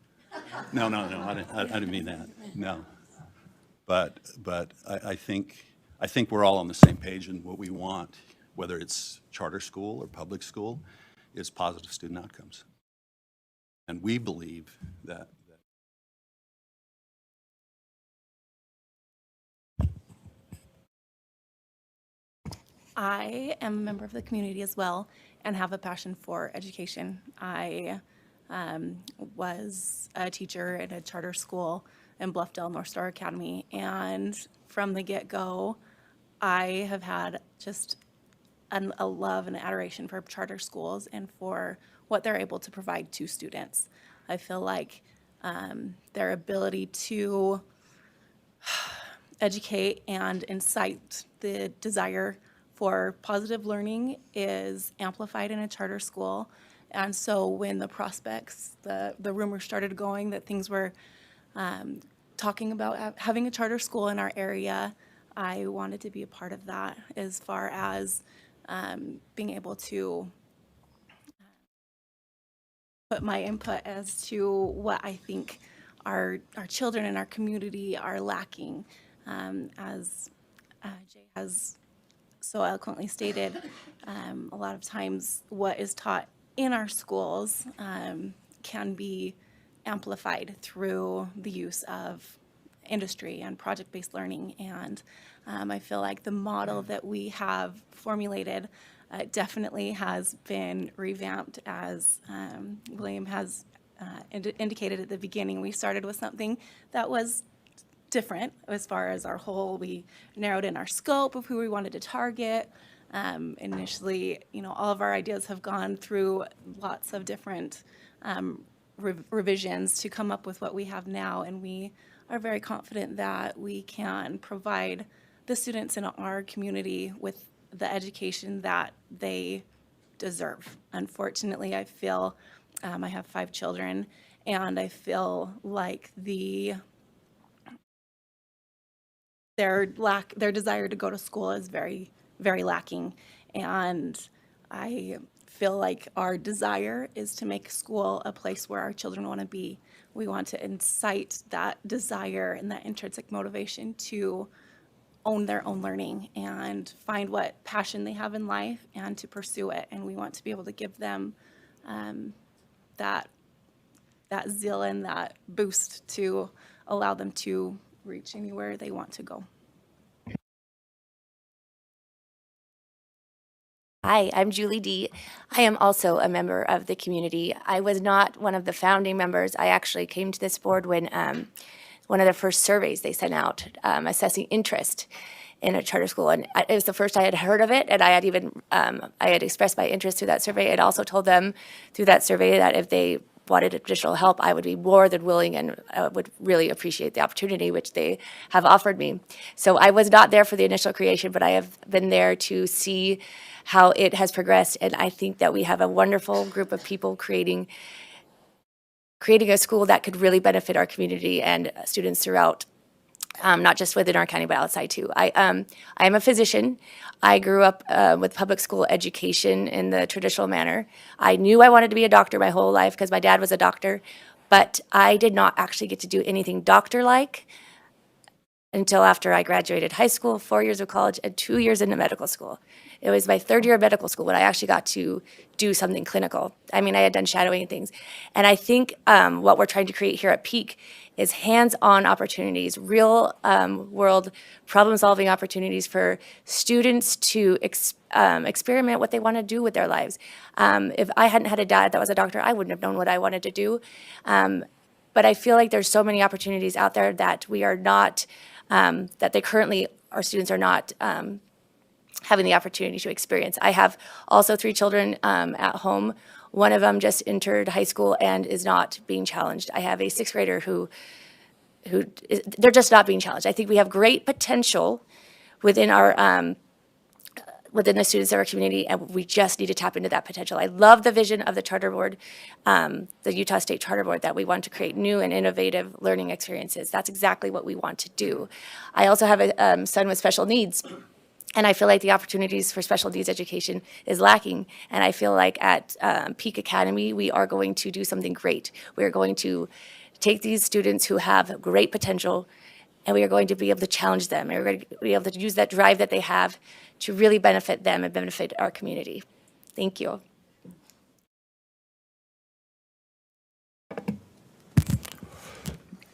No, I didn't mean that. No, but I think we're all on the same page in what we want, whether it's charter school or public school, is positive student outcomes. And we believe that
I am a member of the community as well and have a passion for education. I was a teacher at a charter school in Bluffdale North Star Academy, and from the get-go, I have had just a love and adoration for charter schools and for what they're able to provide to students. I feel like their ability to educate and incite the desire for positive learning is amplified in a charter school. And so when the prospects, the rumors started going that things were talking about having a charter school in our area, I wanted to be a part of that as far as being able to put my input as to what I think our children and our community are lacking. As Jay has so eloquently stated, a lot of times what is taught in our schools can be amplified through the use of industry and project-based learning. And I feel like the model that we have formulated definitely has been revamped, as William has indicated at the beginning, we started with something that was different as far as our whole. We narrowed in our scope of who we wanted to target. Initially, all of our ideas have gone through lots of different revisions to come up with what we have now, and we are very confident that we can provide the students in our community with the education that they deserve. Unfortunately, I feel I have 5 children, and I feel like their desire to go to school is very, very lacking. And I feel like our desire is to make school a place where our children want to be. We want to incite that desire and that intrinsic motivation to own their own learning and find what passion they have in life and to pursue it. And we want to be able to give them that zeal and that boost to allow them to reach anywhere they want to go.
Hi, I'm Julie D. I am also a member of the community. I was not one of the founding members. I actually came to this board when one of the first surveys they sent out assessing interest in a charter school, and it was the first I had heard of it, and I had expressed my interest through that survey. It also told them through that survey that if they wanted additional help, I would be more than willing and would really appreciate the opportunity, which they have offered me. So I was not there for the initial creation, but I have been there to see how it has progressed, and I think that we have a wonderful group of people creating a school that could really benefit our community and students throughout, not just within our county, but outside too. I am a physician. I grew up with public school education in the traditional manner. I knew I wanted to be a doctor my whole life because my dad was a doctor, but I did not actually get to do anything doctor-like until after I graduated high school, 4 years of college, and 2 years into medical school. It was my third year of medical school when I actually got to do something clinical. I mean, I had done shadowing and things. And I think what we're trying to create here at Peak is hands-on opportunities, real world problem-solving opportunities for students to experiment what they want to do with their lives. If I hadn't had a dad that was a doctor, I wouldn't have known what I wanted to do. But I feel like there's so many opportunities out there that we are not, that our students are not having the opportunity to experience. I have also 3 children at home. One of them just entered high school and is not being challenged. I have a 6th grader who they're just not being challenged. I think we have great potential within our within the students of our community, and we just need to tap into that potential. I love the vision of the charter board, the Utah State Charter Board, that we want to create new and innovative learning experiences. That's exactly what we want to do. I also have a son with special needs, and I feel like the opportunities for special needs education is lacking. And I feel like at Peak Academy, we are going to do something great. We are going to take these students who have great potential, and we are going to be able to challenge them. And we're going to be able to use that drive that they have to really benefit them and benefit our community. Thank you.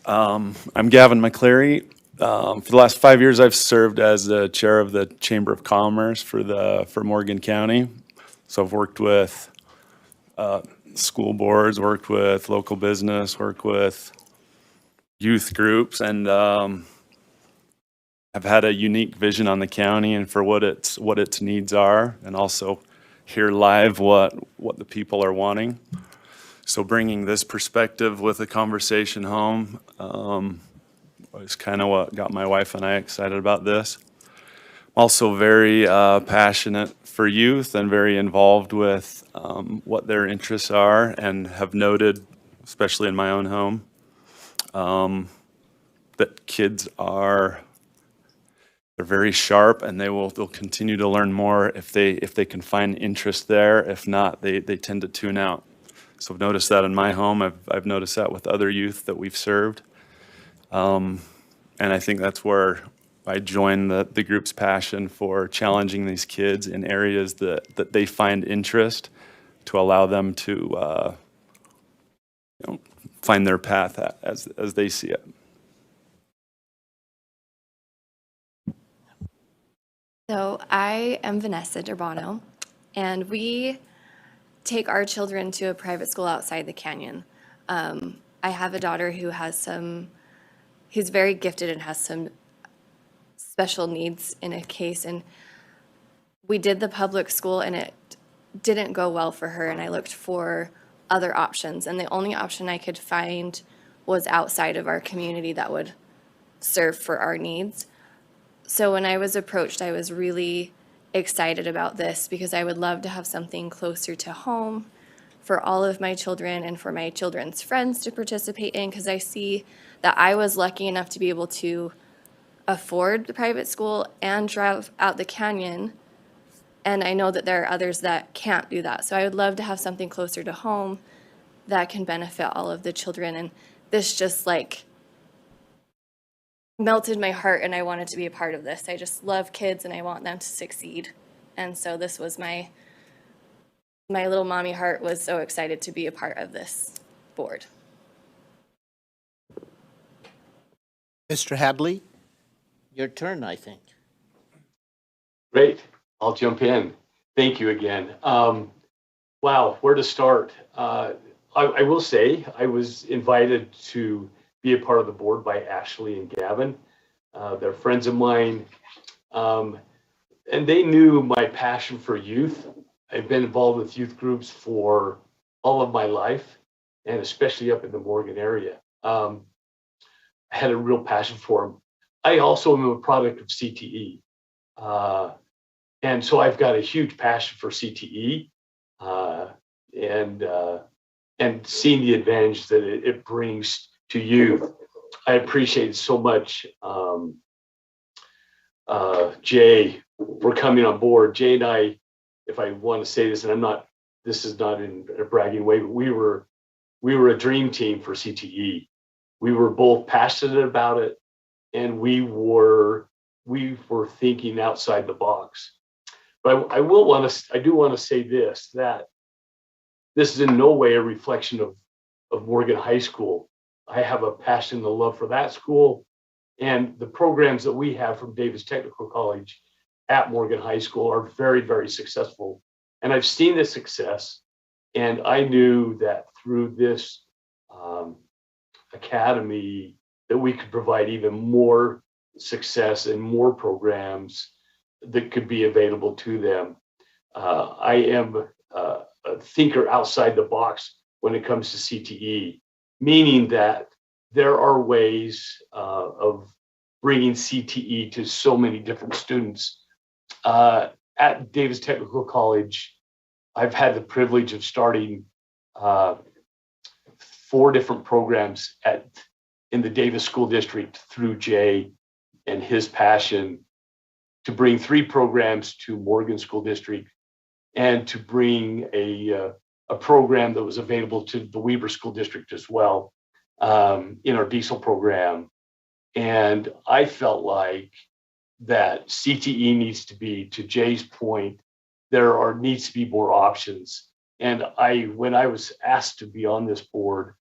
I'm Gavin McCleary. For the last 5 years, I've served as the chair of the Chamber of Commerce for Morgan County. So I've worked with school boards, worked with local business, worked with youth groups, and I've had a unique vision on the county and for what its needs are, and also hear live what the people are wanting. So bringing this perspective with a conversation home was kind of what got my wife and I excited about this. I'm also very passionate for youth and very involved with what their interests are, and have noted, especially in my own home, that kids they're very sharp, and they'll continue to learn more if they can find interest there. If not, they tend to tune out. So I've noticed that in my home. I've noticed that with other youth that we've served. And I think that's where I join the group's passion for challenging these kids in areas that they find interest, to allow them to find their path as they see it.
So I am Vanessa Durbano, and we take our children to a private school outside the canyon. I have a daughter who who's very gifted and has some special needs in a case. And we did the public school and it didn't go well for her. And I looked for other options. And the only option I could find was outside of our community that would serve for our needs. So when I was approached, I was really excited about this because I would love to have something closer to home for all of my children and for my children's friends to participate in, because I see that I was lucky enough to be able to afford the private school and drive out the canyon. And I know that there are others that can't do that. So I would love to have something closer to home that can benefit all of the children. And this just like melted my heart, and I wanted to be a part of this. I just love kids and I want them to succeed. And so this was my little mommy heart was so excited to be a part of this board.
Mr. Hadley, your turn, I think.
Great. I'll jump in. Thank you again. Wow, where to start? I will say I was invited to be a part of the board by Ashley and Gavin. They're friends of mine. And they knew my passion for youth. I've been involved with youth groups for all of my life, and especially up in the Morgan area. I had a real passion for them. I also am a product of CTE. And so I've got a huge passion for CTE and seeing the advantage that it brings to youth. I appreciate so much Jay for coming on board. Jay and I, if I want to say this, and this is not in a bragging way, but we were a dream team for CTE. We were both passionate about it, and we were thinking outside the box. But I do want to say this, that this is in no way a reflection of Morgan High School. I have a passion and a love for that school, and the programs that we have from Davis Technical College at Morgan High School are very, very successful. And I've seen the success, and I knew that through this academy that we could provide even more success and more programs that could be available to them. I am a thinker outside the box when it comes to CTE, meaning that there are ways of bringing CTE to so many different students. At Davis Technical College, I've had the privilege of starting 4 different programs in the Davis School District through Jay and his passion to bring 3 programs to Morgan School District and to bring a program that was available to the Weber School District as well in our diesel program. And I felt like that CTE needs to be, to Jay's point, needs to be more options. And when I was asked to be on this board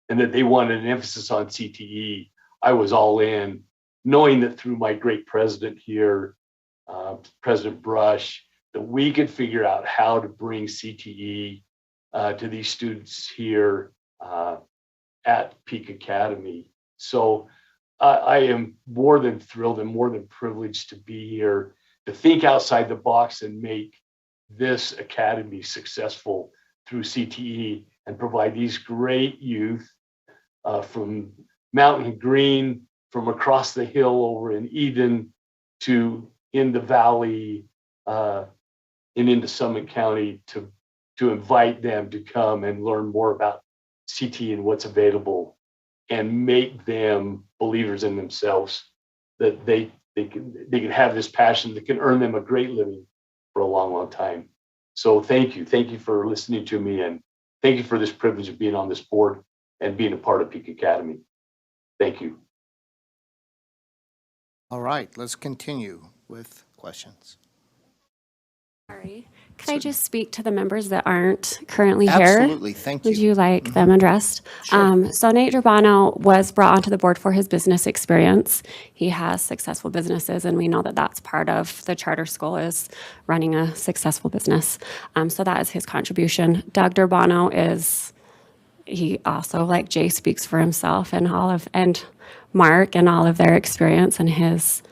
and that they wanted an emphasis on CTE, I was all in, knowing that through my great president here, President Brush, that we could figure out how to bring CTE to these students here at Peak Academy. So I am more than thrilled and more than privileged to be here, to think outside the box and make this academy successful through CTE and provide these great youth from Mountain Green, from across the hill over in Eden to in the valley and into Summit County, to invite them to come and learn more about CTE and what's available, and make them believers in themselves, that they can have this passion that can earn them a great living for a long, long time. So thank you for listening to me, and thank you for this privilege of being on this board and being a part of Peak Academy. Thank you.
All right, let's continue with questions.
Sorry. Can I just speak to the members that aren't currently here?
Absolutely, thank you.
Would you like them addressed?
Sure.
So Nate Durbano was brought onto the board for his business experience. He has successful businesses, and we know that that's part of the charter school, is running a successful business. So that is his contribution. Doug Durbano is he also, like Jay, speaks for himself and and Mark and all of their experience and his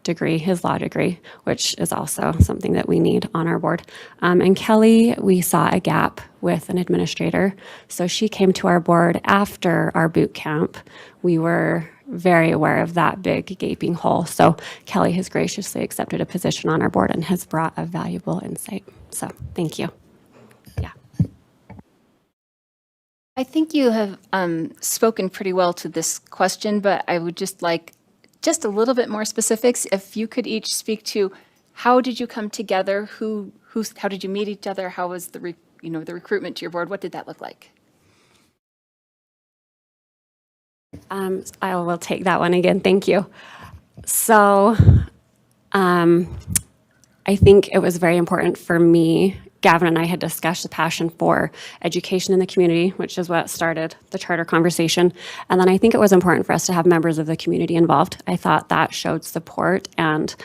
degree, his law degree, which is also something that we need on our board. And Kelly, we saw a gap with an administrator. So she came to our board after our boot camp. We were very aware of that big gaping hole. So Kelly has graciously accepted a position on our board and has brought a valuable insight. So thank you.
I think you have spoken pretty well to this question, but I would just like just a little bit more specifics. If you could each speak to how did you come together? How did you meet each other? How was the the recruitment to your board? What did that look like?
I will take that one again. Thank you. So I think it was very important for me. Gavin and I had discussed the passion for education in the community, which is what started the charter conversation. And then I think it was important for us to have members of the community involved. I thought that showed support and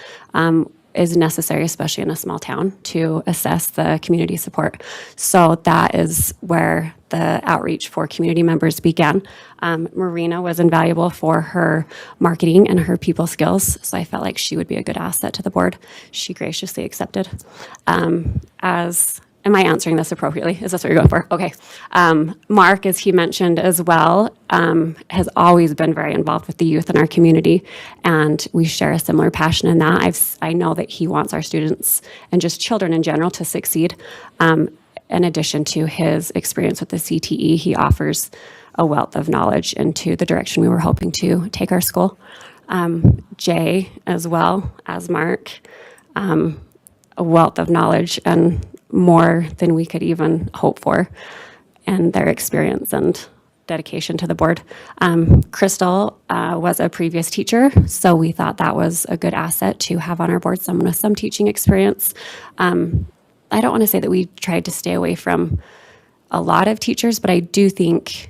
is necessary, especially in a small town, to assess the community support. So that is where the outreach for community members began. Marina was invaluable for her marketing and her people skills, so I felt like she would be a good asset to the board. She graciously accepted. Am I answering this appropriately? Is this what you're going for? Okay. Mark, as he mentioned as well, has always been very involved with the youth in our community, and we share a similar passion in that. I know that he wants our students and just children in general to succeed. In addition to his experience with the CTE, he offers a wealth of knowledge into the direction we were hoping to take our school. Jay, as well as Mark, a wealth of knowledge and more than we could even hope for, and their experience and dedication to the board. Crystal was a previous teacher, so we thought that was a good asset to have on our board, someone with some teaching experience. I don't want to say that we tried to stay away from a lot of teachers, but I do think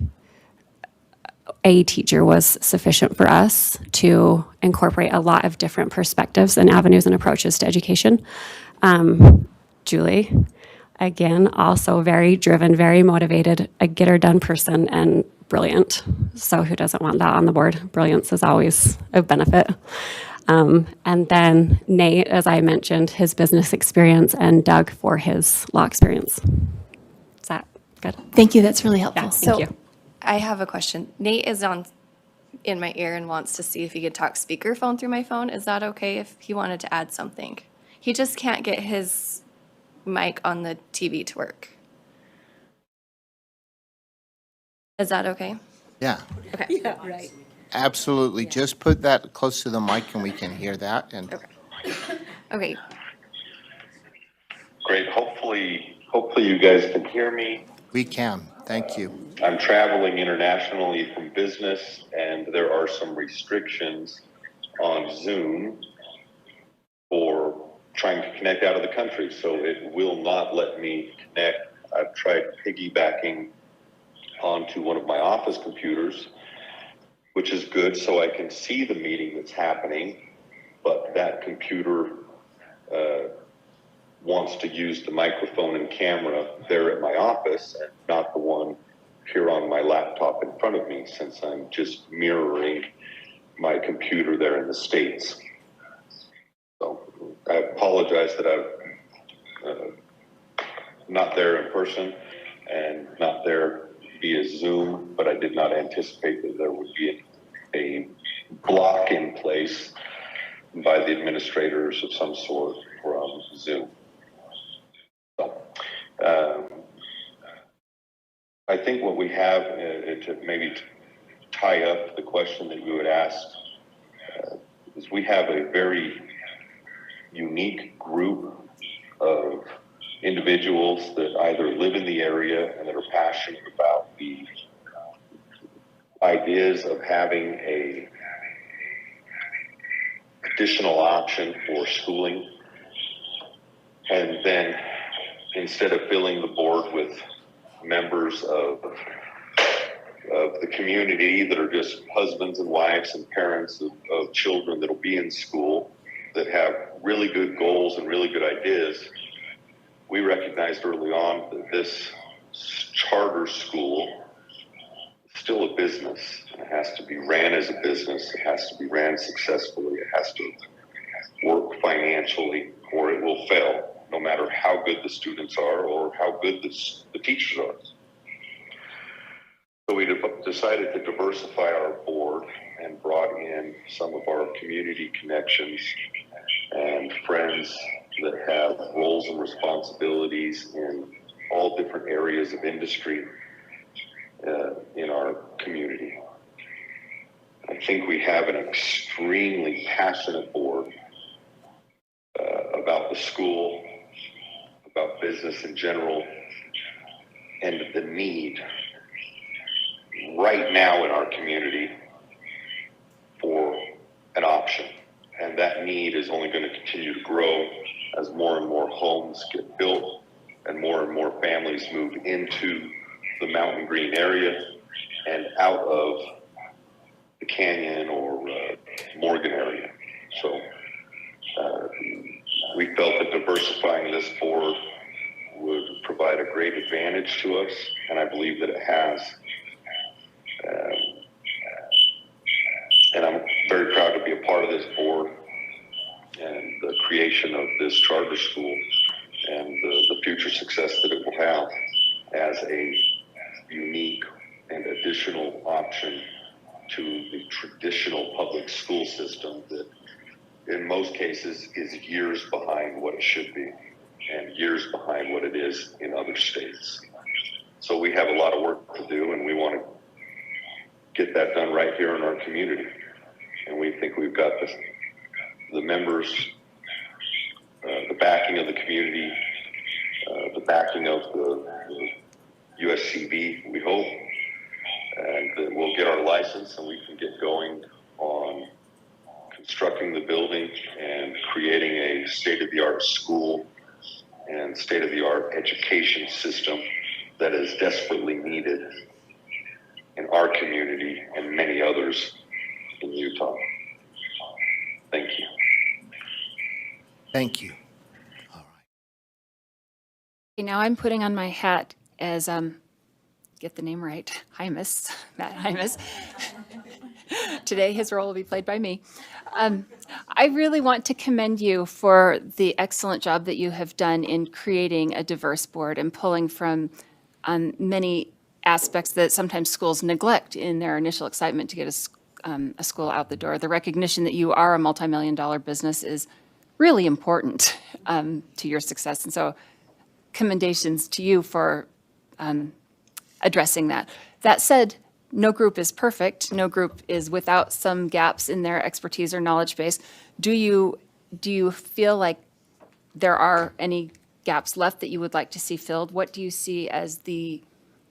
a teacher was sufficient for us to incorporate a lot of different perspectives and avenues and approaches to education. Julie, again, also very driven, very motivated, a get-her-done person, and brilliant. So who doesn't want that on the board? Brilliance is always a benefit. And then Nate, as I mentioned, his business experience, and Doug for his law experience. Is that good?
Thank you. That's really helpful.
Yeah, thank you.
I have a question. Nate is in my ear and wants to see if he could talk speakerphone through my phone. Is that okay if he wanted to add something? He just can't get his mic on the TV to work. Is that okay?
Yeah,
Okay. Yeah, right.
absolutely. Just put that close to the mic and we can hear that. And
Okay.
Great. Hopefully you guys can hear me.
we can. Thank you.
I'm traveling internationally from business, and there are some restrictions on Zoom for trying to connect out of the country, so it will not let me connect. I've tried piggybacking onto one of my office computers, which is good, so I can see the meeting that's happening, but that computer wants to use the microphone and camera there at my office and not the one here on my laptop in front of me, since I'm just mirroring my computer there in the States. So I apologize that I'm not there in person and not there via Zoom, but I did not anticipate that there would be a block in place by the administrators of some sort from Zoom. So, I think what we have to maybe tie up the question that you had asked is we have a very unique group of individuals that either live in the area and that are passionate about the ideas of having a additional option for schooling. And then instead of filling the board with members of the community that are just husbands and wives and parents of children that'll be in school that have really good goals and really good ideas, we recognized early on that this charter school is still a business. It has to be ran as a business. It has to be ran successfully. It has to work financially, or it will fail, no matter how good the students are or how good the teachers are. So we decided to diversify our board and brought in some of our community connections and friends that have roles and responsibilities in all different areas of industry in our community. I think we have an extremely passionate board about the school, about business in general, and the need right now in our community for an option. And that need is only going to continue to grow as more and more homes get built and more families move into the Mountain Green area and out of the Canyon or Morgan area. So we felt that diversifying this board would provide a great advantage to us, and I believe that it has. And I'm very proud to be a part of this board and the creation of this charter school and the future success that it will have as a unique and additional option to the traditional public school system that in most cases is years behind what it should be and years behind what it is in other states. So we have a lot of work to do, and we want to get that done right here in our community. And we think we've got the members, the backing of the community, the backing of the USCB, we hope, and that we'll get our license and we can get going on constructing the building and creating a state-of-the-art school and state-of-the-art education system that is desperately needed in our community and many others in Utah. Thank you.
Thank you.
Okay, now I'm putting on my hat as, get the name right, Hymas, Matt Hymas. Today, his role will be played by me. I really want to commend you for the excellent job that you have done in creating a diverse board and pulling from many aspects that sometimes schools neglect in their initial excitement to get a school out the door. The recognition that you are a multi-million-dollar business is really important to your success. And so commendations to you for addressing that. That said, no group is perfect. No group is without some gaps in their expertise or knowledge base. Do you feel like there are any gaps left that you would like to see filled? What do you see as the,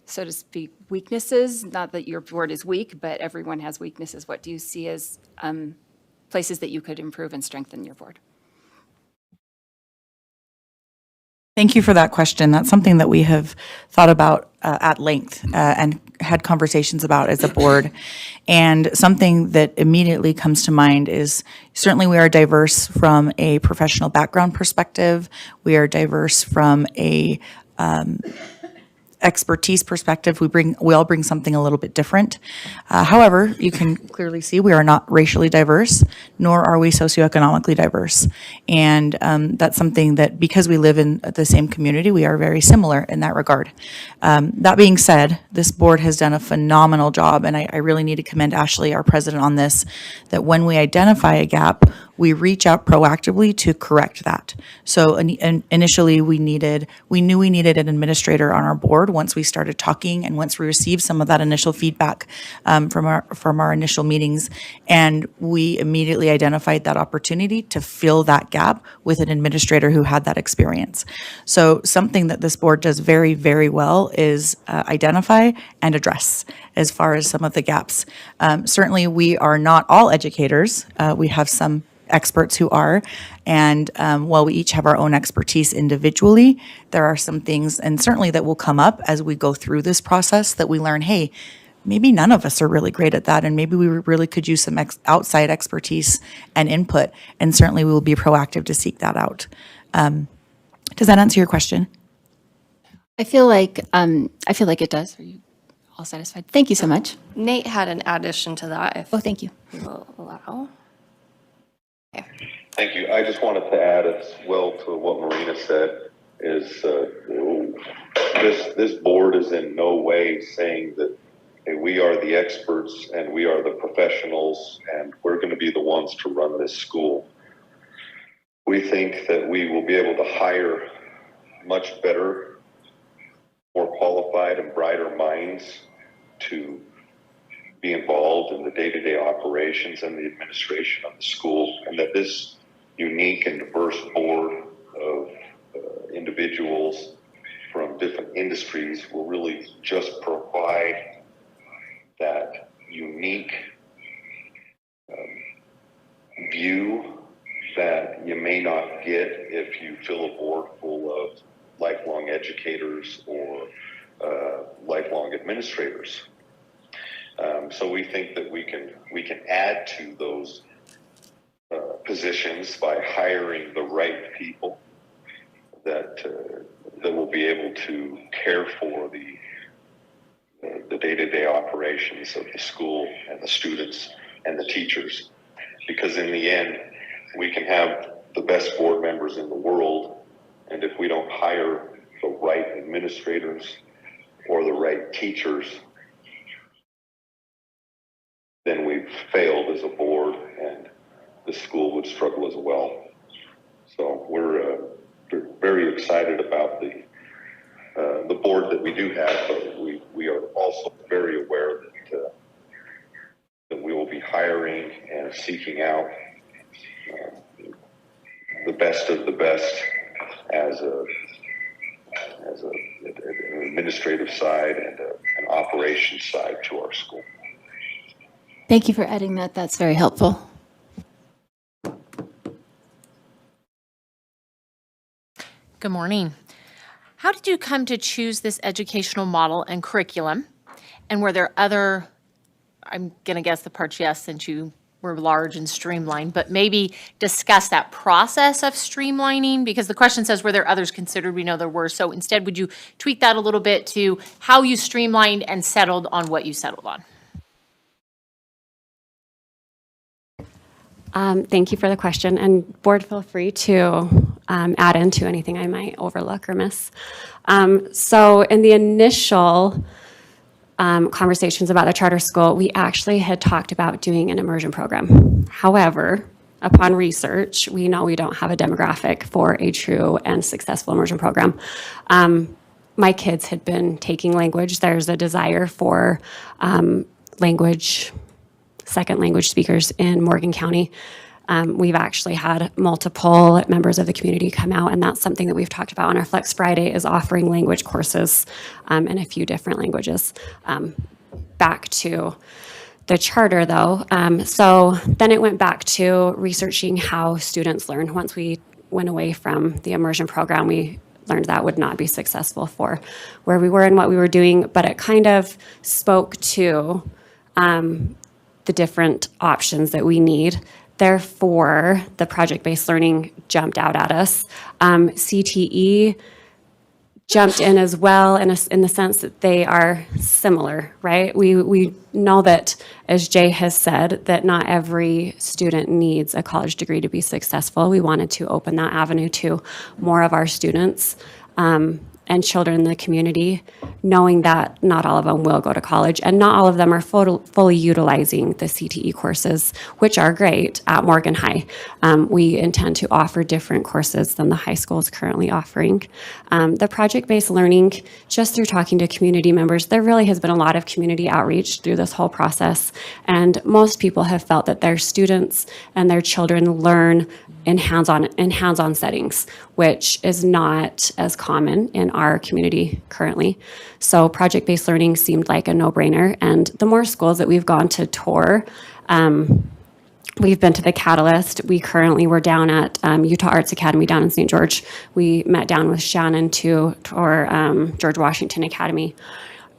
so to speak, weaknesses? Not that your board is weak, but everyone has weaknesses. What do you see as places that you could improve and strengthen your board?
Thank you for that question. That's something that we have thought about at length and had conversations about as a board. And something that immediately comes to mind is certainly we are diverse from a professional background perspective. We are diverse from a expertise perspective. We all bring something a little bit different. However, you can clearly see we are not racially diverse, nor are we socioeconomically diverse. And that's something that because we live in the same community, we are very similar in that regard. That being said, this board has done a phenomenal job, and I really need to commend Ashley, our president, on this, that when we identify a gap, we reach out proactively to correct that. So initially we knew we needed an administrator on our board once we started talking and once we received some of that initial feedback from our initial meetings. And we immediately identified that opportunity to fill that gap with an administrator who had that experience. So something that this board does very, very well is identify and address as far as some of the gaps. Certainly we are not all educators. We have some experts who are, and while we each have our own expertise individually, there are some things, and certainly that will come up as we go through this process, that we learn, hey, maybe none of us are really great at that, and maybe we really could use some outside expertise and input, and certainly we will be proactive to seek that out. Does that answer your question?
I feel like it does. Are you all satisfied? Thank you so much.
Nate had an addition to that, if
Oh, thank you.
you will allow.
Thank you. I just wanted to add as well to what Marina said is this board is in no way saying that hey, we are the experts and we are the professionals and we're going to be the ones to run this school. We think that we will be able to hire much better, more qualified and brighter minds to be involved in the day-to-day operations and the administration of the school, and that this unique and diverse board of individuals from different industries will really just provide that unique view that you may not get if you fill a board full of lifelong educators or lifelong administrators. So we think that we can add to those positions by hiring the right people that will be able to care for the day-to-day operations of the school and the students and the teachers. Because in the end, we can have the best board members in the world, and if we don't hire the right administrators or the right teachers, then we've failed as a board and the school would struggle as well. So we're very excited about the board that we do have, but we are also very aware that we will be hiring and seeking out the best of the best as an administrative side and an operations side to our school.
Thank you for adding that. That's very helpful.
Good morning. How did you come to choose this educational model and curriculum? And were there other, I'm going to guess the part's yes, since you were large and streamlined, but maybe discuss that process of streamlining? Because the question says, were there others considered? We know there were. So instead, would you tweak that a little bit to how you streamlined and settled on what you settled on?
Thank you for the question, and board, feel free to add into anything I might overlook or miss. So in the initial conversations about the charter school, we actually had talked about doing an immersion program. However, upon research, we know we don't have a demographic for a true and successful immersion program. My kids had been taking language. There's a desire for second language speakers in Morgan County. We've actually had multiple members of the community come out, and that's something that we've talked about on our Flex Friday, is offering language courses in a few different languages. Back to the charter though. So then it went back to researching how students learn. Once we went away from the immersion program, we learned that would not be successful for where we were and what we were doing, but it kind of spoke to the different options that we need. Therefore, the project-based learning jumped out at us. CTE jumped in as well in the sense that they are similar, right? We know that, as Jay has said, that not every student needs a college degree to be successful. We wanted to open that avenue to more of our students and children in the community, knowing that not all of them will go to college and not all of them are fully utilizing the CTE courses, which are great at Morgan High. We intend to offer different courses than the high school is currently offering. The project-based learning, just through talking to community members, there really has been a lot of community outreach through this whole process, and most people have felt that their students and their children learn in hands-on settings, which is not as common in our community currently. So project-based learning seemed like a no-brainer, and the more schools that we've gone to tour, we've been to the Catalyst. We currently were down at Utah Arts Academy down in St. George. We met down with Shannon to tour George Washington Academy.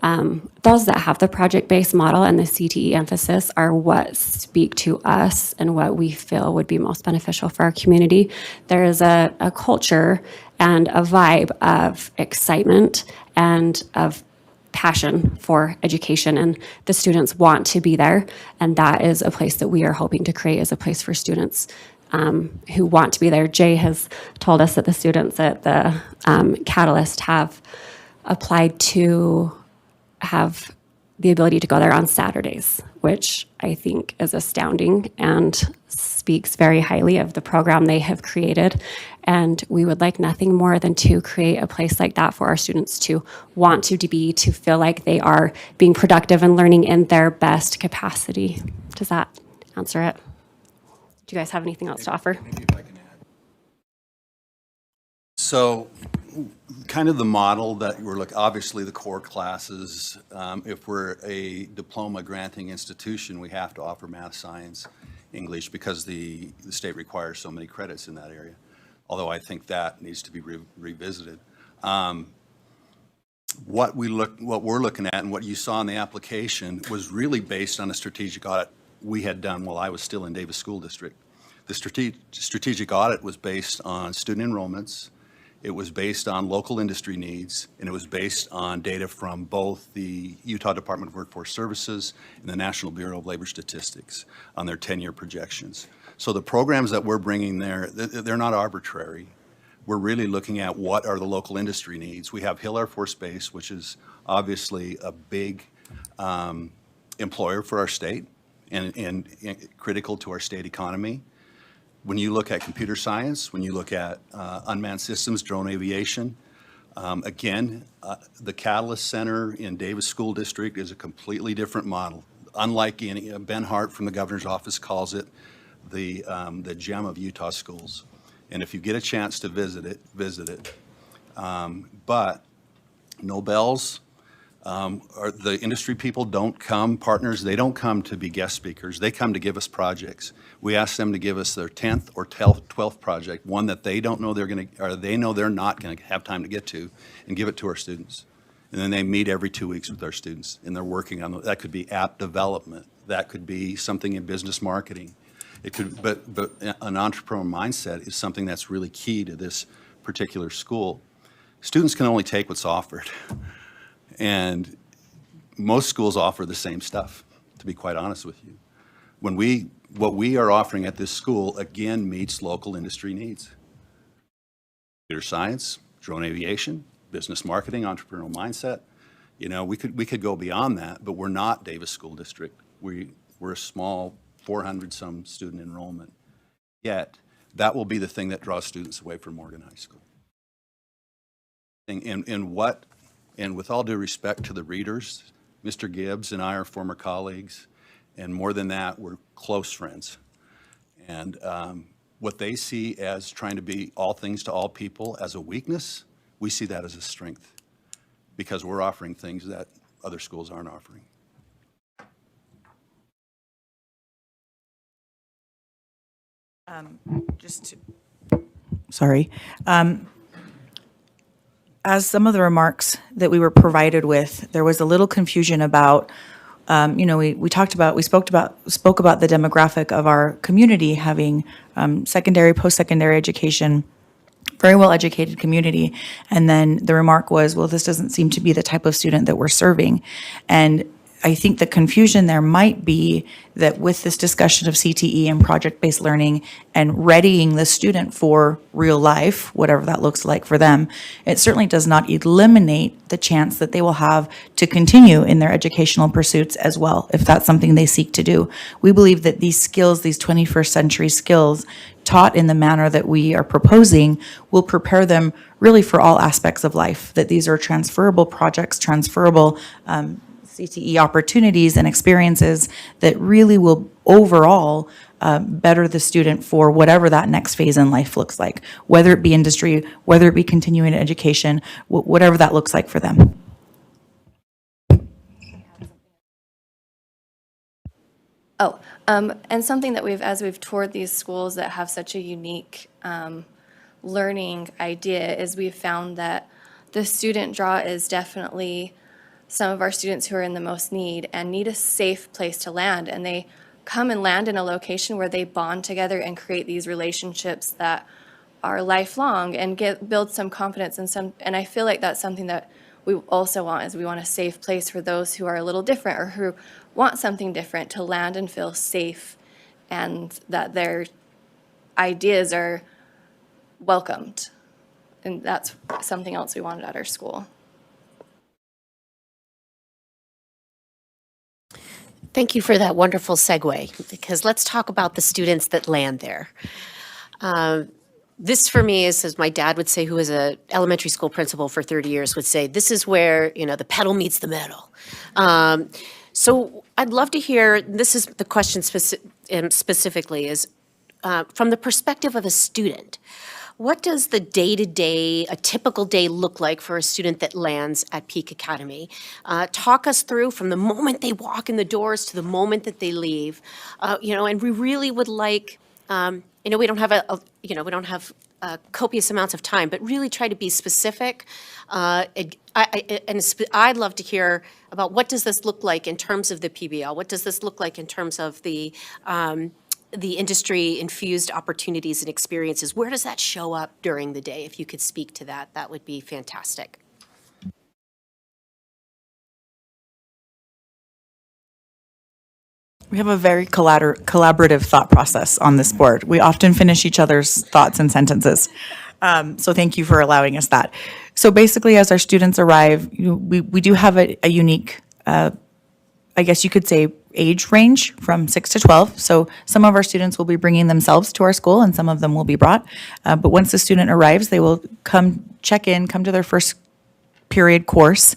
Those that have the project-based model and the CTE emphasis are what speak to us and what we feel would be most beneficial for our community. There is a culture and a vibe of excitement and of passion for education, and the students want to be there, and that is a place that we are hoping to create as a place for students who want to be there. Jay has told us that the students at the Catalyst have applied to have the ability to go there on Saturdays, which I think is astounding and speaks very highly of the program they have created. And we would like nothing more than to create a place like that for our students to want to be, to feel like they are being productive and learning in their best capacity. Does that answer it? Do you guys have anything else to offer?
So kind of the model that we're obviously the core classes, if we're a diploma granting institution, we have to offer math, science, English, because the state requires so many credits in that area. Although I think that needs to be revisited. What we're looking at and what you saw in the application was really based on a strategic audit we had done while I was still in Davis School District. The strategic audit was based on student enrollments, it was based on local industry needs, and it was based on data from both the Utah Department of Workforce Services and the National Bureau of Labor Statistics on their 10-year projections. So the programs that we're bringing there, they're not arbitrary. We're really looking at what are the local industry needs. We have Hill Air Force Base, which is obviously a big employer for our state and critical to our state economy. When you look at computer science, when you look at unmanned systems, drone aviation, again, the Catalyst Center in Davis School District is a completely different model. Unlike Ben Hart from the governor's office calls it the gem of Utah schools. And if you get a chance to visit it, visit it. But no bells. The industry people don't come, partners, they don't come to be guest speakers. They come to give us projects. We ask them to give us their 10th or 12th project, one that they don't know they're going to, or they know they're not going to have time to get to, and give it to our students. And then they meet every 2 weeks with our students, and they're working on, that could be app development. That could be something in business marketing. It could, but an entrepreneurial mindset is something that's really key to this particular school. Students can only take what's offered. And most schools offer the same stuff, to be quite honest with you. What we are offering at this school, again, meets local industry needs. Computer science, drone aviation, business marketing, entrepreneurial mindset. You know, we could go beyond that, but we're not Davis School District. We're a small 400-some student enrollment. Yet, that will be the thing that draws students away from Morgan High School. And with all due respect to the readers, Mr. Gibbs and I are former colleagues, and more than that, we're close friends. And what they see as trying to be all things to all people as a weakness, we see that as a strength, because we're offering things that other schools aren't offering.
As some of the remarks that we were provided with, there was a little confusion about, we spoke about the demographic of our community having secondary, post-secondary education, very well-educated community. And then the remark was, well, this doesn't seem to be the type of student that we're serving. And I think the confusion there might be that with this discussion of CTE and project-based learning and readying the student for real life, whatever that looks like for them, it certainly does not eliminate the chance that they will have to continue in their educational pursuits as well, if that's something they seek to do. We believe that these skills, these 21st century skills, taught in the manner that we are proposing, will prepare them really for all aspects of life, that these are transferable projects, transferable CTE opportunities and experiences that really will overall better the student for whatever that next phase in life looks like, whether it be industry, whether it be continuing education, whatever that looks like for them.
And something that as we've toured these schools that have such a unique learning idea is we've found that the student draw is definitely some of our students who are in the most need and need a safe place to land. And they come and land in a location where they bond together and create these relationships that are lifelong and build some confidence and I feel like that's something that we also want is we want a safe place for those who are a little different or who want something different to land and feel safe and that their ideas are welcomed. And that's something else we wanted at our school.
Thank you for that wonderful segue, because let's talk about the students that land there. This for me is, as my dad would say, who was an elementary school principal for 30 years, would say, this is where, the pedal meets the metal. So I'd love to hear, this is the question specifically, is from the perspective of a student, what does the day-to-day, a typical day look like for a student that lands at Peak Academy? Talk us through from the moment they walk in the doors to the moment that they leave. And we really would like, we don't have copious amounts of time, but really try to be specific. I'd love to hear about what does this look like in terms of the PBL? What does this look like in terms of the industry-infused opportunities and experiences? Where does that show up during the day? If you could speak to that, that would be fantastic.
We have a very collaborative thought process on this board. We often finish each other's thoughts and sentences. So thank you for allowing us that. So basically, as our students arrive, we do have a unique, I guess you could say, age range from 6 to 12. So some of our students will be bringing themselves to our school and some of them will be brought. But once the student arrives, they will come check in, come to their first period course,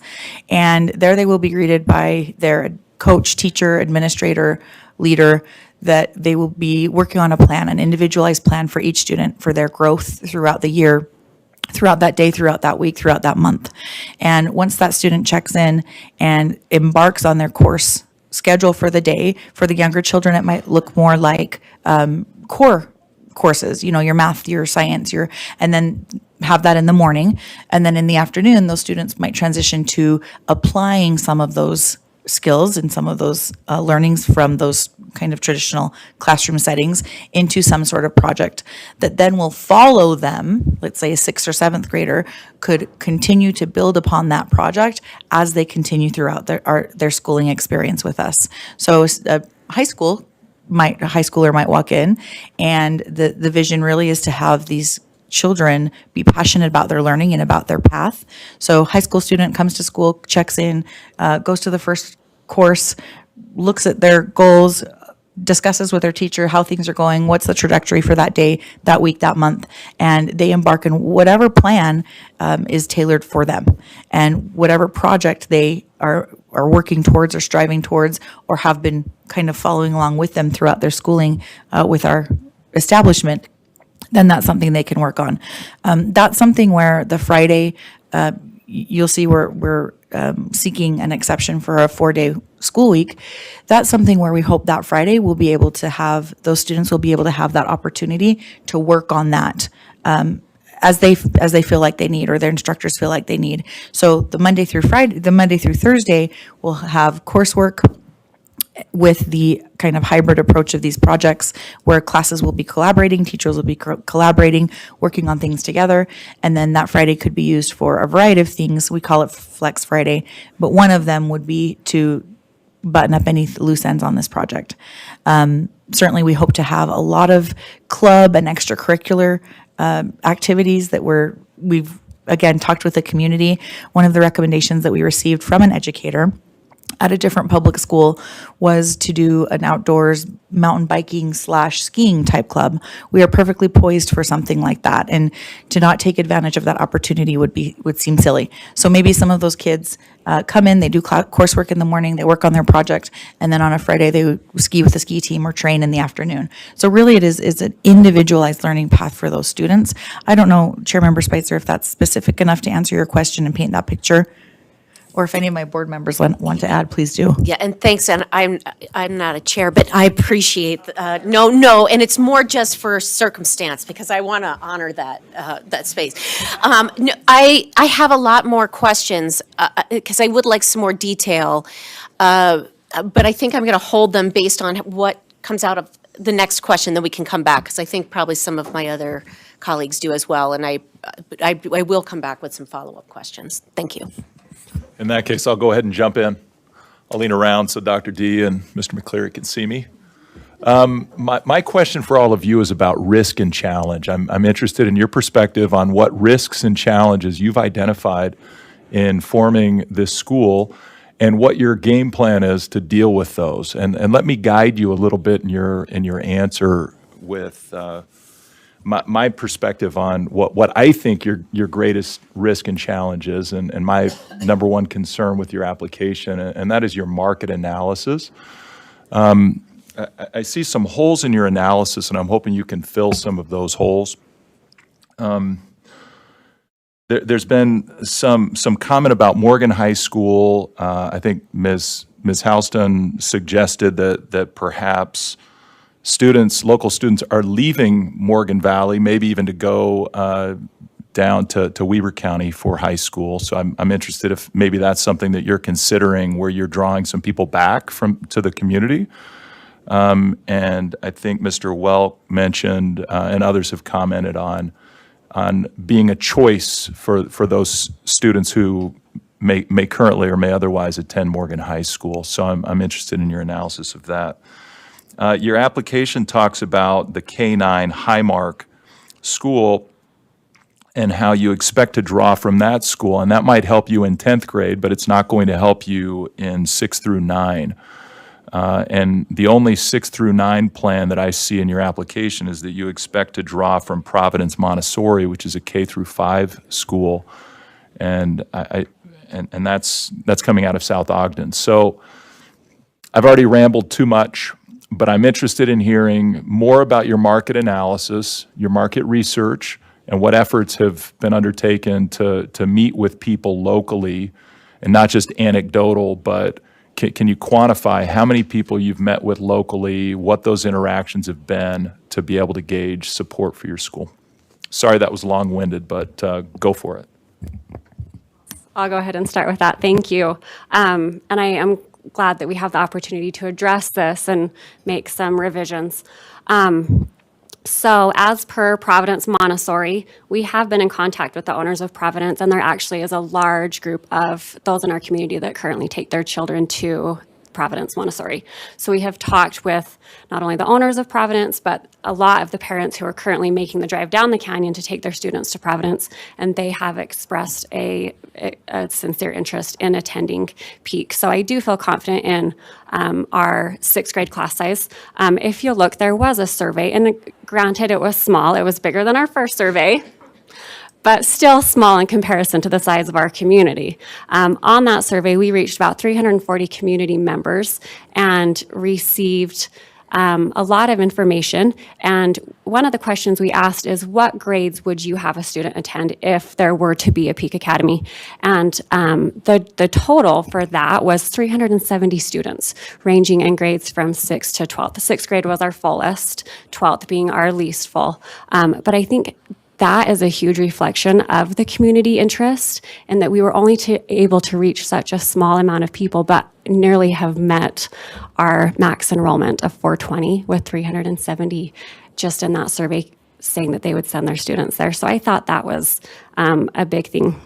and there they will be greeted by their coach, teacher, administrator, leader, that they will be working on a plan, an individualized plan for each student for their growth throughout the year, throughout that day, throughout that week, throughout that month. And once that student checks in and embarks on their course schedule for the day, for the younger children, it might look more like core courses, your math, your science, and then have that in the morning. And then in the afternoon, those students might transition to applying some of those skills and some of those learnings from those kind of traditional classroom settings into some sort of project that then will follow them. Let's say a 6th or 7th grader could continue to build upon that project as they continue throughout their schooling experience with us. So a high schooler might walk in, and the vision really is to have these children be passionate about their learning and about their path. So high school student comes to school, checks in, goes to the first course, looks at their goals, discusses with their teacher how things are going, what's the trajectory for that day, that week, that month, and they embark in whatever plan is tailored for them. And whatever project they are working towards or striving towards or have been kind of following along with them throughout their schooling with our establishment, then that's something they can work on. That's something where the Friday, you'll see we're seeking an exception for a 4-day school week. That's something where we hope that Friday we'll be able to have, those students will be able to have that opportunity to work on that as they feel like they need, or their instructors feel like they need. So the Monday through Thursday, we'll have coursework with the kind of hybrid approach of these projects where classes will be collaborating, teachers will be collaborating, working on things together. And then that Friday could be used for a variety of things. We call it Flex Friday, but one of them would be to button up any loose ends on this project. Certainly we hope to have a lot of club and extracurricular activities that we've again talked with the community. One of the recommendations that we received from an educator at a different public school was to do an outdoors mountain biking / skiing type club. We are perfectly poised for something like that, and to not take advantage of that opportunity would seem silly. So maybe some of those kids come in, they do coursework in the morning, they work on their project, and then on a Friday they would ski with the ski team or train in the afternoon. So really it is an individualized learning path for those students. I don't know, Chairmember Spitzer, if that's specific enough to answer your question and paint that picture. Or if any of my board members want to add, please do.
Yeah, and thanks, and I'm not a chair, but I appreciate, no, and it's more just for circumstance, because I want to honor that space. No, I have a lot more questions, because I would like some more detail, but I think I'm going to hold them based on what comes out of the next question, then we can come back, because I think probably some of my other colleagues do as well. And I will come back with some follow-up questions. Thank you.
In that case, I'll go ahead and jump in. I'll lean around so Dr. D and Mr. McCleary can see me. My question for all of you is about risk and challenge. I'm interested in your perspective on what risks and challenges you've identified in forming this school and what your game plan is to deal with those. And let me guide you a little bit in your answer with my perspective on what I think your greatest risk and challenge is, and my number one concern with your application, and that is your market analysis. I see some holes in your analysis, and I'm hoping you can fill some of those holes. There's been some comment about Morgan High School. I think Ms. Houston suggested that perhaps local students are leaving Morgan Valley, maybe even to go down to Weber County for high school. So I'm interested if maybe that's something that you're considering, where you're drawing some people back to the community. And I think Mr. Welk mentioned, and others have commented on being a choice for those students who may currently or may otherwise attend Morgan High School. So I'm interested in your analysis of that. Your application talks about the K-9 Highmark school and how you expect to draw from that school, and that might help you in 10th grade, but it's not going to help you in 6 through 9. And the only 6 through 9 plan that I see in your application is that you expect to draw from Providence Montessori, which is a K through 5 school, and that's coming out of South Ogden. So I've already rambled too much, but I'm interested in hearing more about your market analysis, your market research, and what efforts have been undertaken to meet with people locally, and not just anecdotal, but can you quantify how many people you've met with locally, what those interactions have been to be able to gauge support for your school? Sorry that was long-winded, but go for it.
I'll go ahead and start with that. Thank you. And I am glad that we have the opportunity to address this and make some revisions. So as per Providence Montessori, we have been in contact with the owners of Providence, and there actually is a large group of those in our community that currently take their children to Providence Montessori. So we have talked with not only the owners of Providence, but a lot of the parents who are currently making the drive down the canyon to take their students to Providence, and they have expressed a sincere interest in attending Peak. So I do feel confident in our 6th grade class size. If you look, there was a survey, and granted it was small, it was bigger than our first survey, but still small in comparison to the size of our community. On that survey, we reached about 340 community members and received a lot of information. And one of the questions we asked is, what grades would you have a student attend if there were to be a Peak Academy? And the total for that was 370 students, ranging in grades from 6th to 12th. The 6th grade was our fullest, 12th being our least full. But I think that is a huge reflection of the community interest, and that we were only able to reach such a small amount of people, but nearly have met our max enrollment of 420 with 370 just in that survey saying that they would send their students there. So I thought that was a big thing.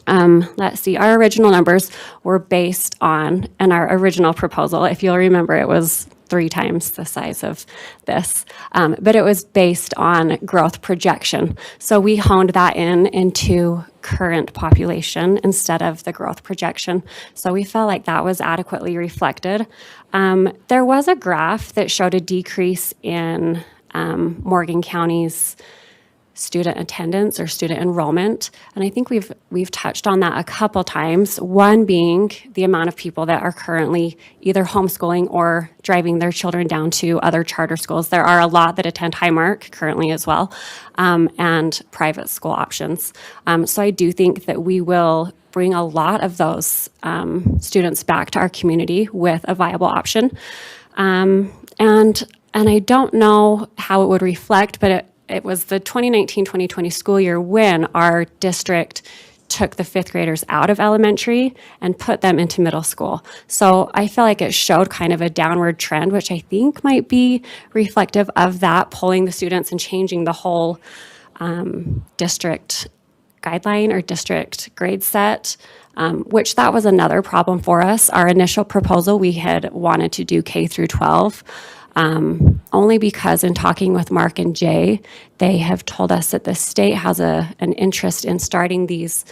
Let's see, our original numbers were based on, and our original proposal, if you'll remember, it was 3 times the size of this, but it was based on growth projection. So we honed that into current population instead of the growth projection. So we felt like that was adequately reflected. There was a graph that showed a decrease in Morgan County's student attendance or student enrollment, and I think we've touched on that a couple times. One being the amount of people that are currently either homeschooling or driving their children down to other charter schools. There are a lot that attend Highmark currently as well, and private school options. So I do think that we will bring a lot of those students back to our community with a viable option. And I don't know how it would reflect, but it was the 2019-2020 school year when our district took the 5th graders out of elementary and put them into middle school. So I feel like it showed kind of a downward trend, which I think might be reflective of that, pulling the students and changing the whole district guideline or district grade set, which that was another problem for us. Our initial proposal, we had wanted to do K through 12, only because in talking with Mark and Jay, they have told us that the state has an interest in starting these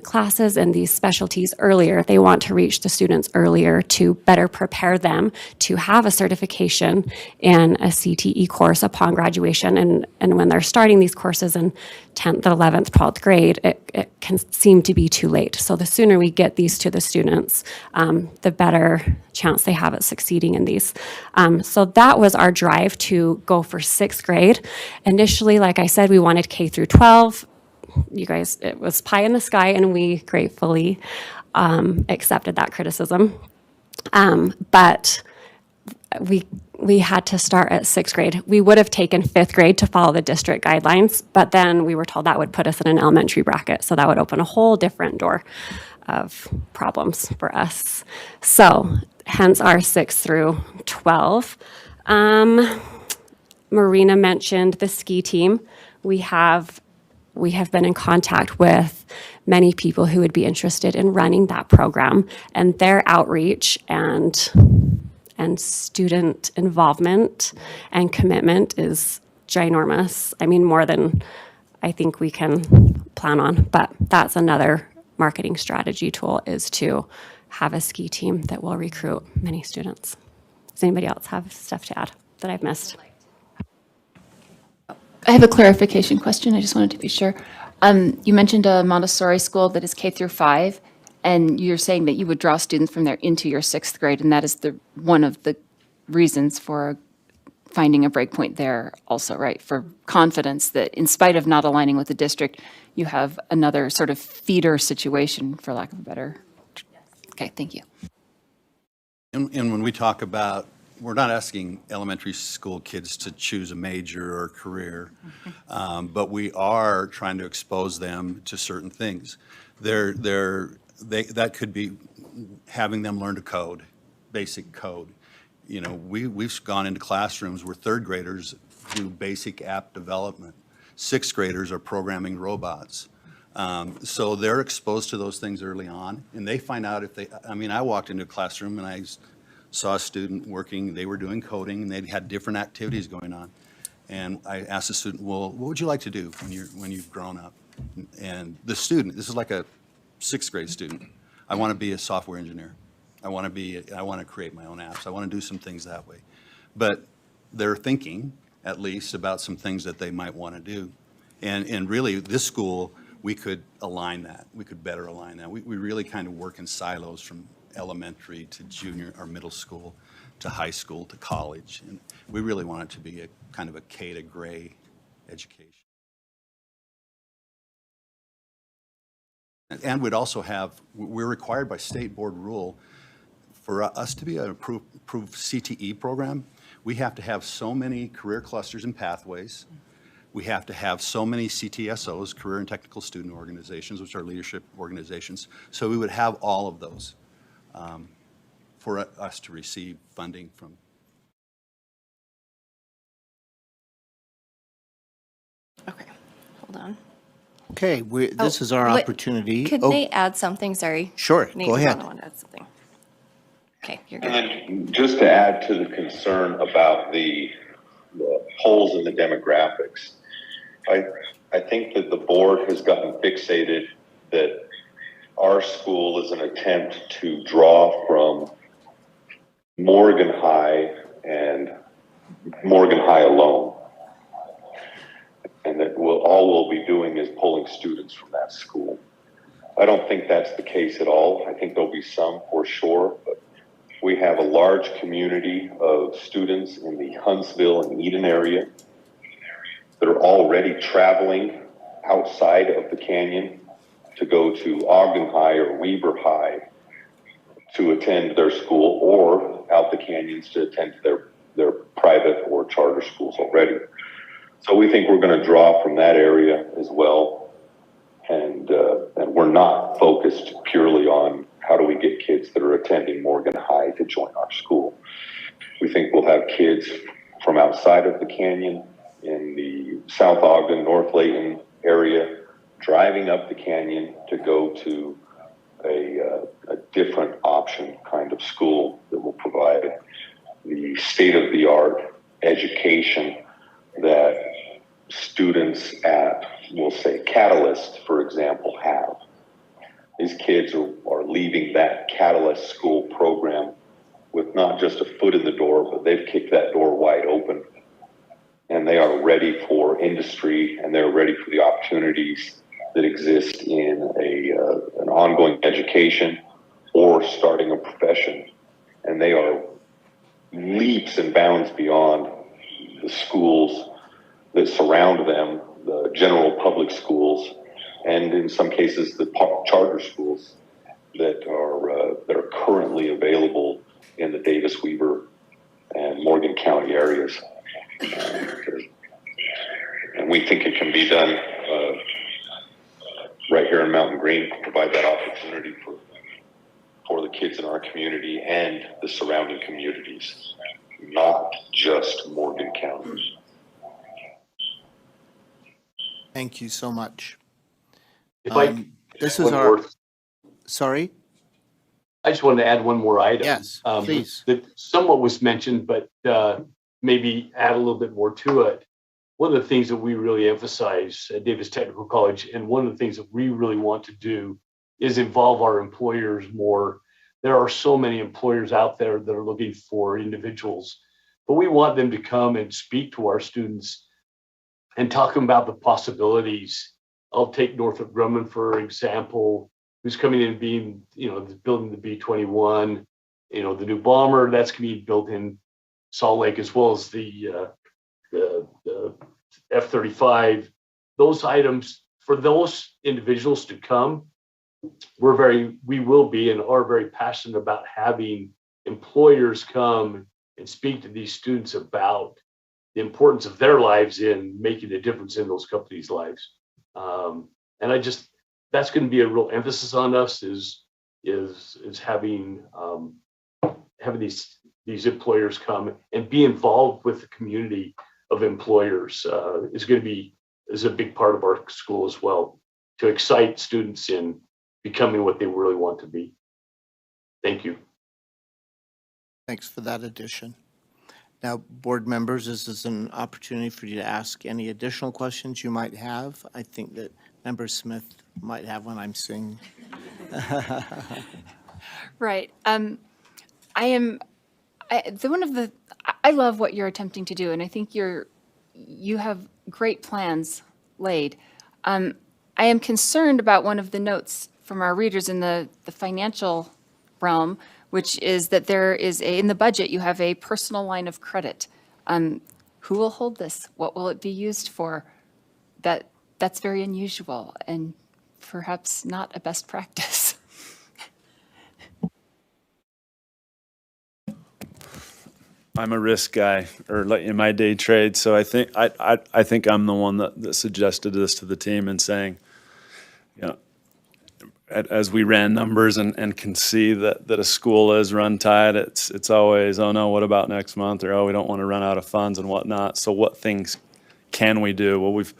classes and these specialties earlier. They want to reach the students earlier to better prepare them to have a certification in a CTE course upon graduation. And when they're starting these courses in 10th, 11th, 12th grade, it can seem to be too late. So the sooner we get these to the students, the better chance they have at succeeding in these. So that was our drive to go for 6th grade. Initially, like I said, we wanted K through 12. You guys, it was pie in the sky, and we gratefully accepted that criticism. But we had to start at 6th grade. We would have taken 5th grade to follow the district guidelines, but then we were told that would put us in an elementary bracket. So that would open a whole different door of problems for us. So hence our 6 through 12. Marina mentioned the ski team. We have been in contact with many people who would be interested in running that program, and their outreach and student involvement and commitment is ginormous. I mean, more than I think we can plan on, but that's another marketing strategy tool, is to have a ski team that will recruit many students. Does anybody else have stuff to add that I've missed?
I have a clarification question. I just wanted to be sure. You mentioned a Montessori school that is K through 5, and you're saying that you would draw students from there into your 6th grade, and that is one of the reasons for finding a breakpoint there also, right? For confidence that in spite of not aligning with the district, you have another sort of feeder situation, for lack of a better. Okay, thank you.
And when we talk about, we're not asking elementary school kids to choose a major or career, but we are trying to expose them to certain things. That could be having them learn to code, basic code. You know, we've gone into classrooms where 3rd graders do basic app development. 6th graders are programming robots. So they're exposed to those things early on, and they find out I walked into a classroom and I saw a student working, they were doing coding, and they had different activities going on. And I asked the student, well, what would you like to do when you've grown up? And the student, this is like a 6th grade student, I want to be a software engineer. I want to create my own apps. I want to do some things that way. But they're thinking, at least, about some things that they might want to do. And really, this school, we could align that. We could better align that. We really kind of work in silos from elementary to junior or middle school to high school to college. And we really want it to be a kind of a K to gray education. And we'd also we're required by state board rule for us to be an approved CTE program. We have to have so many career clusters and pathways. We have to have so many CTSOs, career and technical student organizations, which are leadership organizations. So we would have all of those for us to receive funding from.
Okay, hold on.
Okay, this is our
wait,
opportunity.
Could Nate add something? Sorry.
Sure,
Nate
go ahead.
wanted to add something. Okay, you're good.
And just to add to the concern about the holes in the demographics, I think that the board has gotten fixated that our school is an attempt to draw from Morgan High and Morgan High alone. And that all we'll be doing is pulling students from that school. I don't think that's the case at all. I think there'll be some for sure, but we have a large community of students in the Huntsville and Eden area that are already traveling outside of the canyon to go to Ogden High or Weber High to attend their school, or out the canyons to attend their private or charter schools already. So we think we're going to draw from that area as well. And we're not focused purely on how do we get kids that are attending Morgan High to join our school. We think we'll have kids from outside of the canyon in the South Ogden, North Layton area, driving up the canyon to go to a different option kind of school that will provide the state-of-the-art education that students at, we'll say, Catalyst, for example, have. These kids are leaving that Catalyst school program with not just a foot in the door, but they've kicked that door wide open. And they are ready for industry, and they're ready for the opportunities that exist in an ongoing education or starting a profession. And they are leaps and bounds beyond the schools that surround them, the general public schools, and in some cases the charter schools that are currently available in the Davis, Weber, and Morgan County areas. And we think it can be done right here in Mountain Green, provide that opportunity for the kids in our community and the surrounding communities, not just Morgan County.
Thank you so much.
If I
This
one
is our,
more-
sorry?
I just wanted to add one more item.
Yes, please.
That somewhat was mentioned, but maybe add a little bit more to it. One of the things that we really emphasize at Davis Technical College, and one of the things that we really want to do, is involve our employers more. There are so many employers out there that are looking for individuals, but we want them to come and speak to our students and talk about the possibilities. I'll take Northrop Grumman, for example, who's coming in being, building the B-21, the new bomber that's going to be built in Salt Lake, as well as the F-35. Those items, for those individuals to come, we will be and are very passionate about having employers come and speak to these students about the importance of their lives in making a difference in those companies' lives. And that's going to be a real emphasis on us is having these employers come and be involved with the community of employers is a big part of our school as well, to excite students in becoming what they really want to be. Thank you.
Thanks for that addition. Now, board members, this is an opportunity for you to ask any additional questions you might have. I think that Member Smith might have one. I'm seeing.
Right. I love what you're attempting to do, and I think you have great plans laid. I am concerned about one of the notes from our readers in the financial realm, which is that there is in the budget, you have a personal line of credit. Who will hold this? What will it be used for? That's very unusual and perhaps not a best practice.
I'm a risk guy, or like in my day trade, so I think I'm the one that suggested this to the team and saying, as we ran numbers and can see that a school is run tight, it's always, oh no, what about next month? Or, oh, we don't want to run out of funds and whatnot. So what things can we do? Well, we've,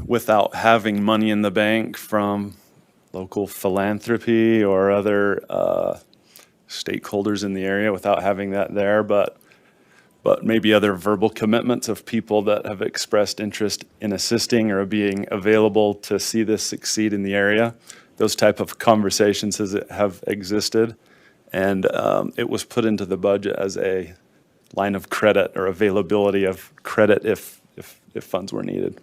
without having money in the bank from local philanthropy or other stakeholders in the area, without having that there, but maybe other verbal commitments of people that have expressed interest in assisting or being available to see this succeed in the area. Those type of conversations have existed, and it was put into the budget as a line of credit or availability of credit if funds were needed.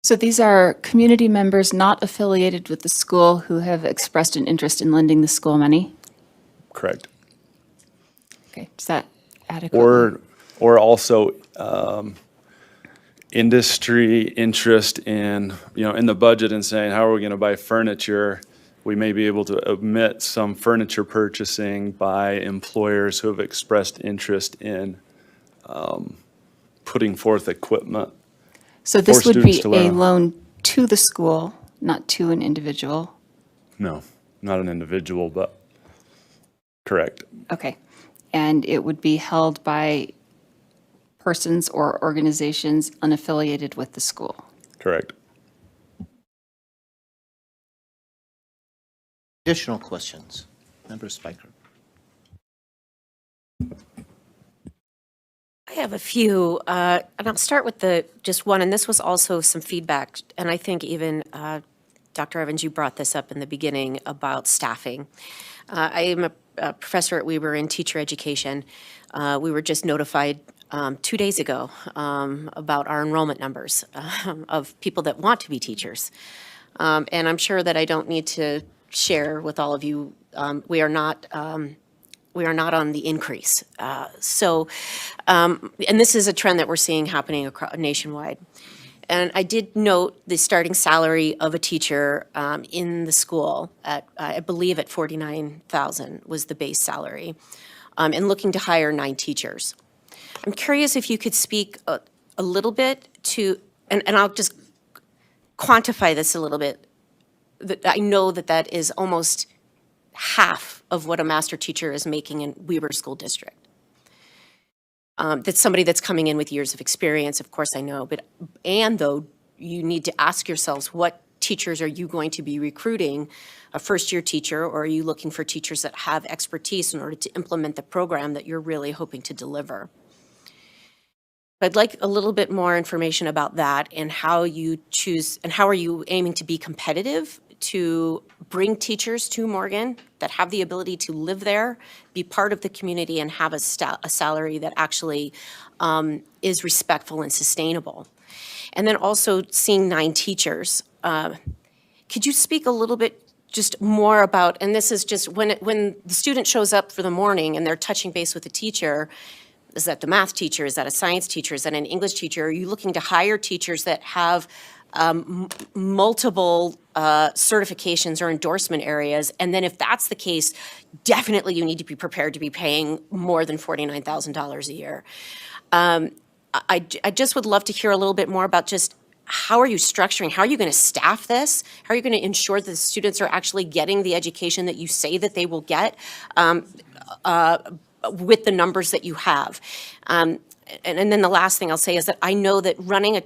So these are community members not affiliated with the school who have expressed an interest in lending the school money?
Correct.
Okay, is that adequate?
Or also industry interest in the budget and saying, how are we going to buy furniture? We may be able to omit some furniture purchasing by employers who have expressed interest in putting forth equipment.
So this
for
would be
students to
a
learn.
loan to the school, not to an individual?
No, not an individual, but correct.
Okay. And it would be held by persons or organizations unaffiliated with the school.
Correct.
Additional questions? Member Spiker.
I have a few, and I'll start with just one, and this was also some feedback, and I think even Dr. Evans, you brought this up in the beginning about staffing. I am a professor at Weber in teacher education. We were just notified 2 days ago about our enrollment numbers of people that want to be teachers. And I'm sure that I don't need to share with all of you, we are not on the increase. And this is a trend that we're seeing happening nationwide. And I did note the starting salary of a teacher in the school at, I believe at $49,000 was the base salary, and looking to hire 9 teachers. I'm curious if you could speak a little bit to, and I'll just quantify this a little bit. That I know that is almost half of what a master teacher is making in Weber School District. That's somebody that's coming in with years of experience, of course I know, and though you need to ask yourselves, what teachers are you going to be recruiting? A first-year teacher, or are you looking for teachers that have expertise in order to implement the program that you're really hoping to deliver? I'd like a little bit more information about that and how you choose, and how are you aiming to be competitive to bring teachers to Morgan that have the ability to live there, be part of the community, and have a salary that actually is respectful and sustainable. And then also seeing 9 teachers. Could you speak a little bit just more about, and this is just when the student shows up for the morning and they're touching base with the teacher, is that the math teacher, is that a science teacher, is that an English teacher? Are you looking to hire teachers that have multiple certifications or endorsement areas? And then if that's the case, definitely you need to be prepared to be paying more than $49,000 a year. I just would love to hear a little bit more about just how are you structuring, how are you going to staff this? How are you going to ensure that the students are actually getting the education that you say that they will get with the numbers that you have? And then the last thing I'll say is that I know that running a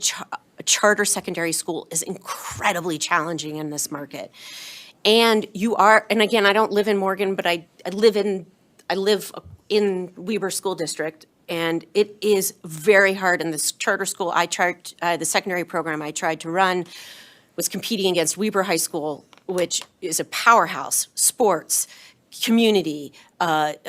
charter secondary school is incredibly challenging in this market. And you are, and again, I don't live in Morgan, but I live in Weber School District, and it is very hard. In this charter school, the secondary program I tried to run was competing against Weber High School, which is a powerhouse, sports, community, the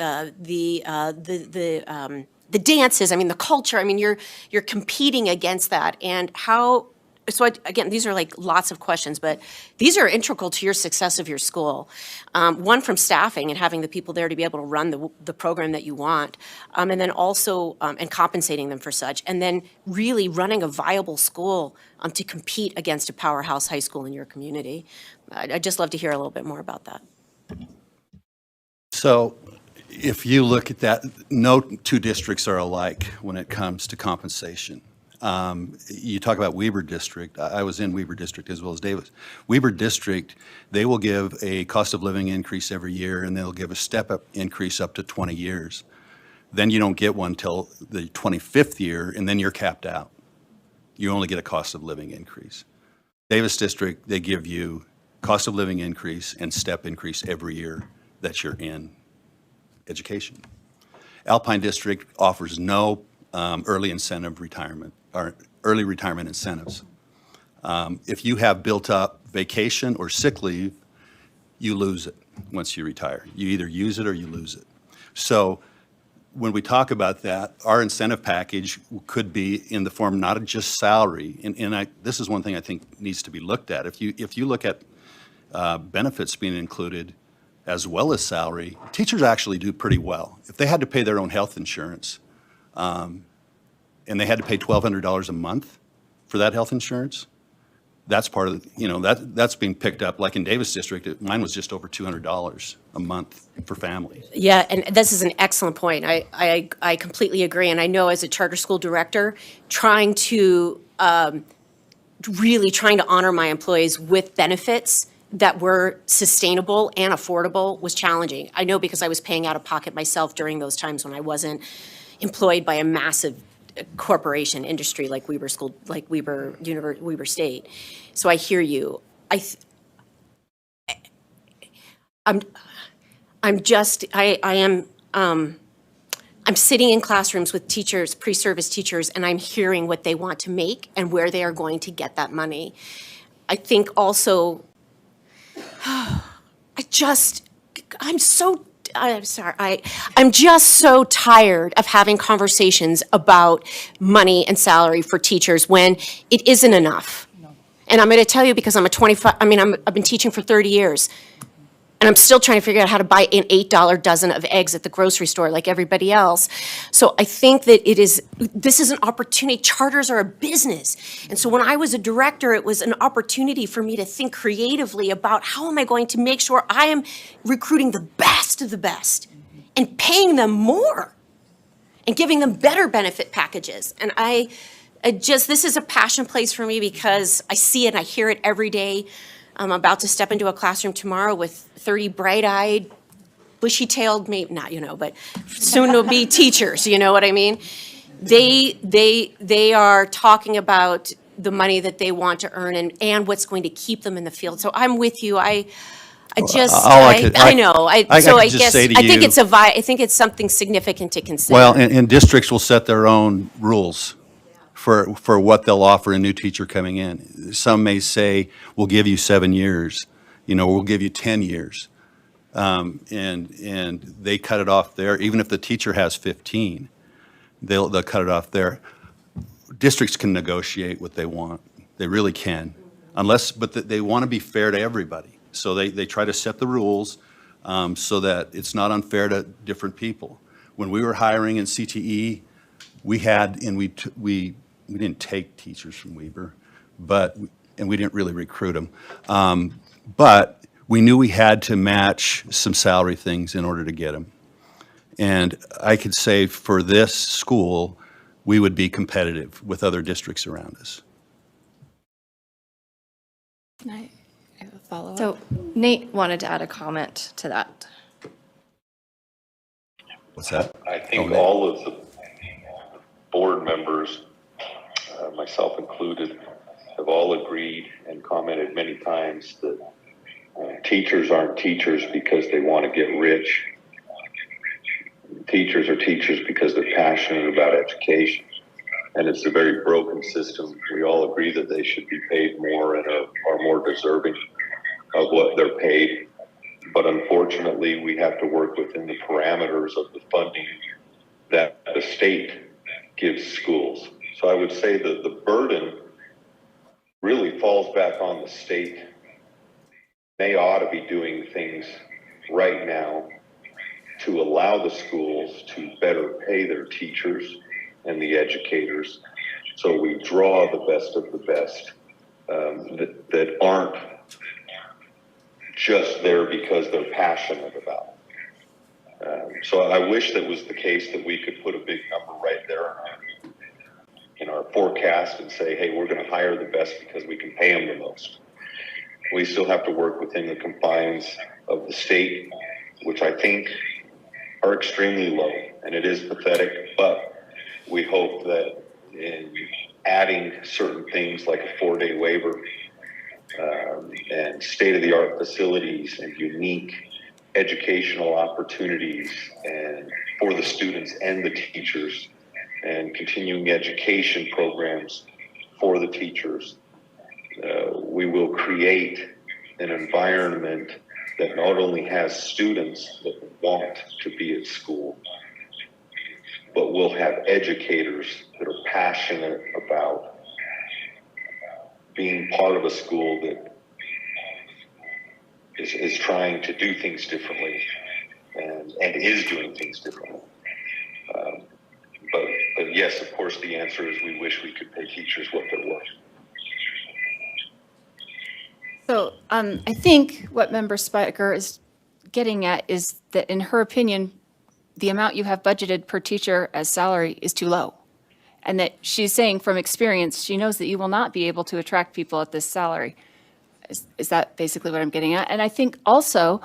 dances, I mean, the culture, I mean, you're competing against that. And how, so again, these are like lots of questions, but these are integral to your success of your school. One, from staffing and having the people there to be able to run the program that you want, and then also, and compensating them for such, and then really running a viable school to compete against a powerhouse high school in your community. I'd just love to hear a little bit more about that.
So if you look at that, no 2 districts are alike when it comes to compensation. You talk about Weber District. I was in Weber District as well as Davis. Weber District, they will give a cost of living increase every year, and they'll give a step-up increase up to 20 years. Then you don't get one till the 25th year, and then you're capped out. You only get a cost of living increase. Davis District, they give you cost of living increase and step increase every year that you're in education. Alpine District offers no early incentive retirement or early retirement incentives. If you have built up vacation or sick leave, you lose it once you retire. You either use it or you lose it. So when we talk about that, our incentive package could be in the form not of just salary, and this is one thing I think needs to be looked at. If you look at benefits being included as well as salary, teachers actually do pretty well. If they had to pay their own health insurance, and they had to pay $1,200 a month for that health insurance, that's part of that's being picked up. Like in Davis District, mine was just over $200 a month for families.
Yeah, and this is an excellent point. I completely agree, and I know as a charter school director, trying to honor my employees with benefits that were sustainable and affordable was challenging. I know because I was paying out of pocket myself during those times when I wasn't employed by a massive corporation industry like Weber School, like Weber State. So I hear you. I'm sitting in classrooms with teachers, pre-service teachers, and I'm hearing what they want to make and where they are going to get that money. I think also, I'm just so tired of having conversations about money and salary for teachers when it isn't enough. And I'm going to tell you, because I've been teaching for 30 years, and I'm still trying to figure out how to buy an $8 dozen of eggs at the grocery store like everybody else. So I think that this is an opportunity. Charters are a business. And so when I was a director, it was an opportunity for me to think creatively about how am I going to make sure I am recruiting the best of the best and paying them more and giving them better benefit packages. And this is a passion place for me because I see it, I hear it every day. I'm about to step into a classroom tomorrow with 30 bright-eyed, bushy-tailed, maybe not, but soon-to-be teachers, you know what I mean? They are talking about the money that they want to earn and what's going to keep them in the field. So I'm with you. I know. I think it's something significant to consider.
Well, and districts will set their own rules for what they'll offer a new teacher coming in. Some may say, we'll give you 7 years, we'll give you 10 years. And they cut it off there. Even if the teacher has 15, they'll cut it off there. Districts can negotiate what they want. They really can, but they want to be fair to everybody. So they try to set the rules so that it's not unfair to different people. When we were hiring in CTE, we didn't take teachers from Weber, and we didn't really recruit them. But we knew we had to match some salary things in order to get them. And I could say for this school, we would be competitive with other districts around us.
Can I have a follow-up?
So Nate wanted to add a comment to that.
What's that?
I think all of the board members, myself included, have all agreed and commented many times that teachers aren't teachers because they want to get rich. Teachers are teachers because they're passionate about education. And it's a very broken system. We all agree that they should be paid more and are more deserving of what they're paid. But unfortunately, we have to work within the parameters of the funding that the state gives schools. So I would say that the burden really falls back on the state. They ought to be doing things right now to allow the schools to better pay their teachers and the educators, so we draw the best of the best that aren't just there because they're passionate about it. So I wish that was the case, that we could put a big number right there in our forecast and say, hey, we're going to hire the best because we can pay them the most. We still have to work within the confines of the state, which I think are extremely low, and it is pathetic, but we hope that in adding certain things like a 4-day waiver and state-of-the-art facilities and unique educational opportunities and for the students and the teachers, and continuing education programs for the teachers, we will create an environment that not only has students that want to be at school, but will have educators that are passionate about being part of a school that is trying to do things differently and is doing things differently. But yes, of course, the answer is we wish we could pay teachers what they're worth.
So I think what Member Spiker is getting at is that, in her opinion, the amount you have budgeted per teacher as salary is too low. And that she's saying from experience, she knows that you will not be able to attract people at this salary. Is that basically what I'm getting at? And I think also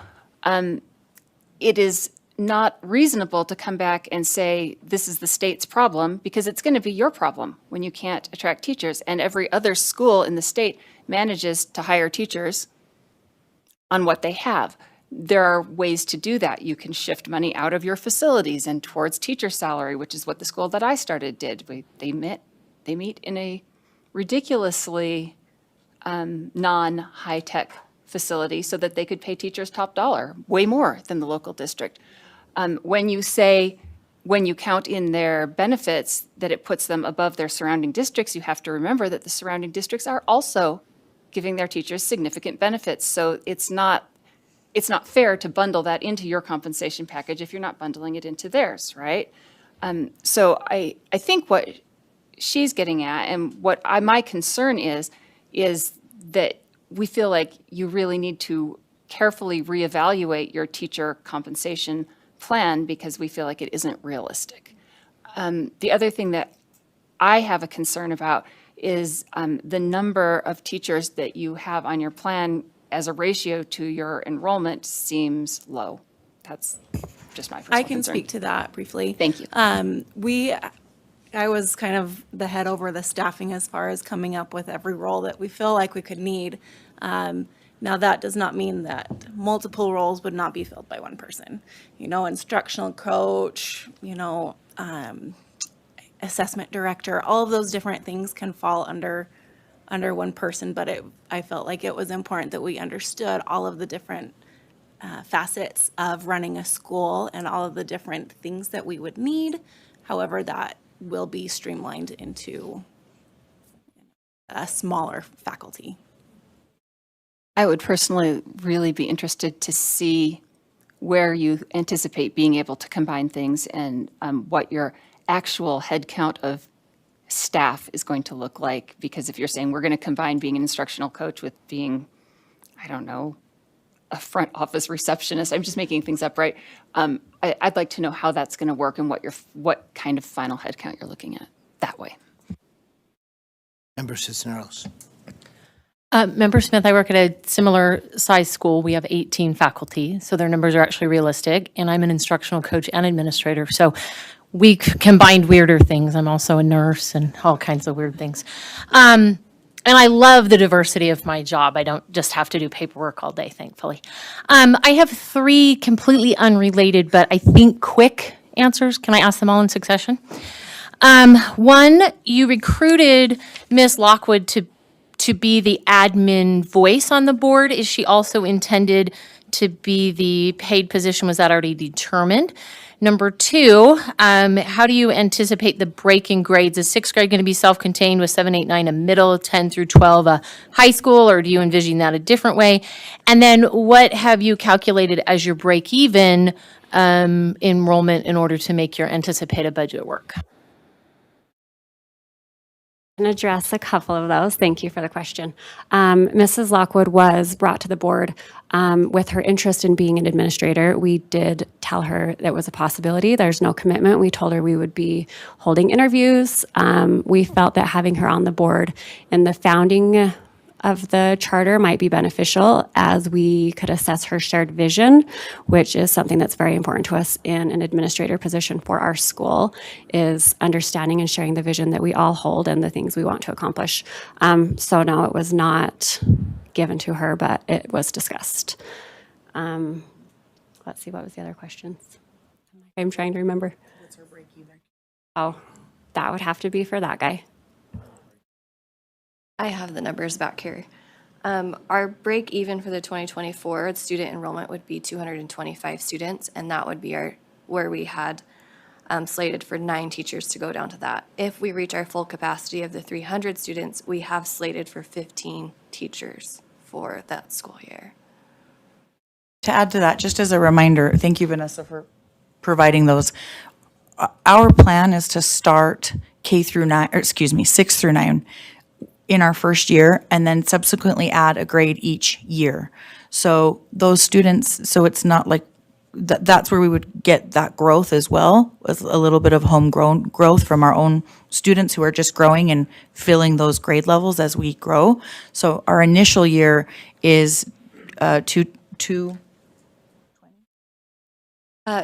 it is not reasonable to come back and say, this is the state's problem, because it's going to be your problem when you can't attract teachers. And every other school in the state manages to hire teachers on what they have. There are ways to do that. You can shift money out of your facilities and towards teacher salary, which is what the school that I started did. They meet in a ridiculously non-high-tech facility so that they could pay teachers top dollar, way more than the local district. When you count in their benefits, that it puts them above their surrounding districts, you have to remember that the surrounding districts are also giving their teachers significant benefits. So it's not fair to bundle that into your compensation package if you're not bundling it into theirs, right? So I think what she's getting at, and what my concern is that we feel like you really need to carefully reevaluate your teacher compensation plan because we feel like it isn't realistic. The other thing that I have a concern about is the number of teachers that you have on your plan as a ratio to your enrollment seems low. That's just my personal
I can
concern.
speak to that briefly.
Thank you.
I was kind of the head over the staffing as far as coming up with every role that we feel like we could need. Now, that does not mean that multiple roles would not be filled by one person. Instructional coach, assessment director, all of those different things can fall under one person, but I felt like it was important that we understood all of the different facets of running a school and all of the different things that we would need. However, that will be streamlined into a smaller faculty.
I would personally really be interested to see where you anticipate being able to combine things and what your actual head count of staff is going to look like. Because if you're saying we're going to combine being an instructional coach with being, I don't know, a front office receptionist, I'm just making things up, right? I'd like to know how that's going to work and what kind of final head count you're looking at that way.
Member Cisneros.
Member Smith, I work at a similar size school. We have 18 faculty, so their numbers are actually realistic. And I'm an instructional coach and administrator, so we combined weirder things. I'm also a nurse and all kinds of weird things. And I love the diversity of my job. I don't just have to do paperwork all day, thankfully. I have 3 completely unrelated, but I think quick answers. Can I ask them all in succession? One, you recruited Ms. Lockwood to be the admin voice on the board. Is she also intended to be the paid position? Was that already determined? Number 2, how do you anticipate the break in grades? Is 6th grade going to be self-contained with 7, 8, 9 a middle, 10 through 12 a high school, or do you envision that a different way? And then what have you calculated as your break-even enrollment in order to make your anticipated budget work?
Can address a couple of those. Thank you for the question. Mrs. Lockwood was brought to the board with her interest in being an administrator. We did tell her that was a possibility. There's no commitment. We told her we would be holding interviews. We felt that having her on the board in the founding of the charter might be beneficial as we could assess her shared vision, which is something that's very important to us in an administrator position for our school, is understanding and sharing the vision that we all hold and the things we want to accomplish. So no, it was not given to her, but it was discussed. Let's see, what was the other questions? I'm trying to remember.
What's her break even?
Oh, that would have to be for that guy.
I have the numbers back here. Our break even for the 2024 student enrollment would be 225 students, and that would be where we had slated for 9 teachers to go down to that. If we reach our full capacity of the 300 students, we have slated for 15 teachers for that school year.
To add to that, just as a reminder, thank you, Vanessa, for providing those. Our plan is to start 6 through 9 in our first year, and then subsequently add a grade each year. So those students, so it's not like, that's where we would get that growth as well, with a little bit of homegrown growth from our own students who are just growing and filling those grade levels as we grow. So our initial year is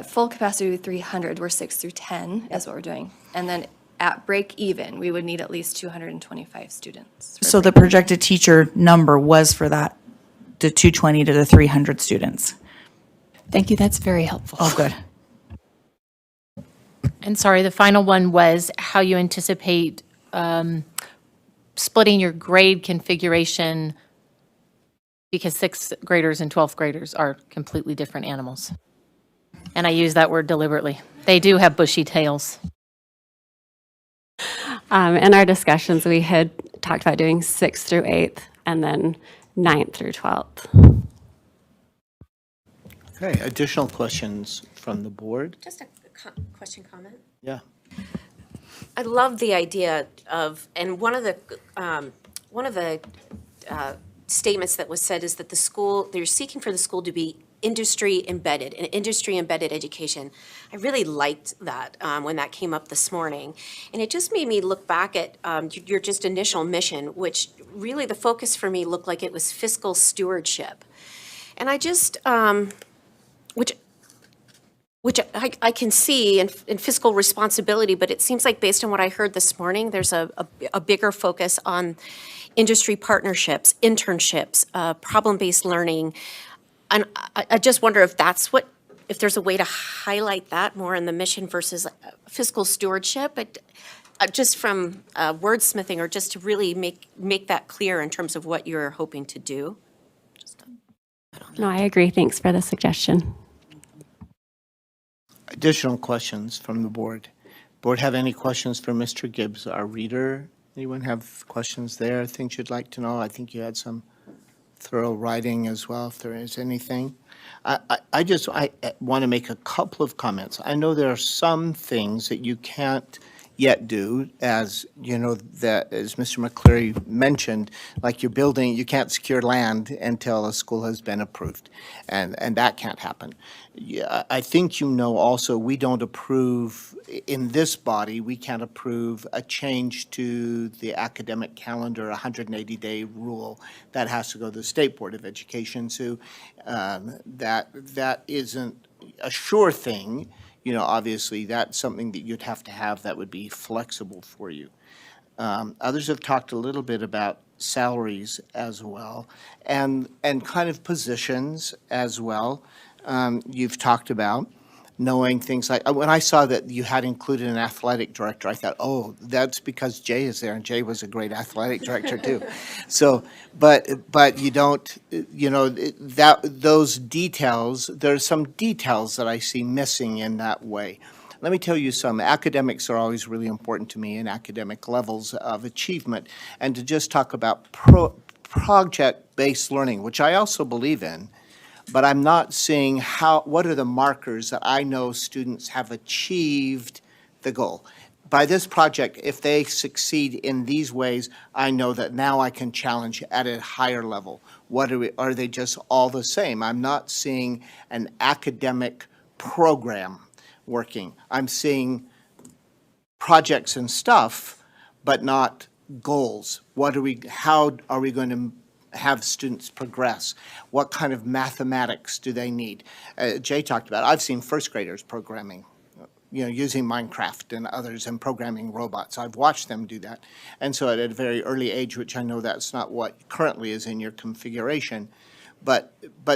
Full capacity would be 300, we're 6 through 10 is what we're doing. And then at break even, we would need at least 225 students.
So the projected teacher number was for that, the 220 to the 300 students.
Thank you, that's very helpful.
Oh, good.
And sorry, the final one was how you anticipate splitting your grade configuration because 6th graders and 12th graders are completely different animals. And I use that word deliberately. They do have bushy tails.
In our discussions, we had talked about doing 6th through 8th and then 9th through 12th.
Okay, additional questions from the board?
Just a question, comment?
Yeah.
I love the idea of, and one of the statements that was said is that the school, they're seeking for the school to be industry embedded, an industry embedded education. I really liked that when that came up this morning. And it just made me look back at your just initial mission, which really the focus for me looked like it was fiscal stewardship. And I just, which I can see in fiscal responsibility, but it seems like based on what I heard this morning, there's a bigger focus on industry partnerships, internships, problem-based learning. And I just wonder if that's if there's a way to highlight that more in the mission versus fiscal stewardship, but just from wordsmithing or just to really make that clear in terms of what you're hoping to do.
No, I agree. Thanks for the suggestion.
Additional questions from the board? Board have any questions for Mr. Gibbs, our reader? Anyone have questions there, things you'd like to know? I think you had some thorough writing as well, if there is anything. I want to make a couple of comments. I know there are some things that you can't yet do, as you know, that as Mr. McCleary mentioned, like you're building, you can't secure land until a school has been approved, and that can't happen. Yeah, I think you know also we don't approve, in this body, we can't approve a change to the academic calendar, 180-day rule. That has to go to the State Board of Education. So that isn't a sure thing. You know, obviously, that's something that you'd have to have that would be flexible for you. Others have talked a little bit about salaries as well, and kind of positions as well. You've talked about knowing things like, when I saw that you had included an athletic director, I thought, oh, that's because Jay is there, and Jay was a great athletic director too. So, but you don't, you know, those details, there's some details that I see missing in that way. Let me tell you some, academics are always really important to me, and academic levels of achievement, and to just talk about project-based learning, which I also believe in, but I'm not seeing what are the markers that I know students have achieved the goal. By this project, if they succeed in these ways, I know that now I can challenge at a higher level. Are they just all the same? I'm not seeing an academic program working. I'm seeing projects and stuff, but not goals. How are we going to have students progress? What kind of mathematics do they need? Jay talked about, I've seen first graders programming, you know, using Minecraft and others and programming robots. I've watched them do that. And so at a very early age, which I know that's not what currently is in your configuration, but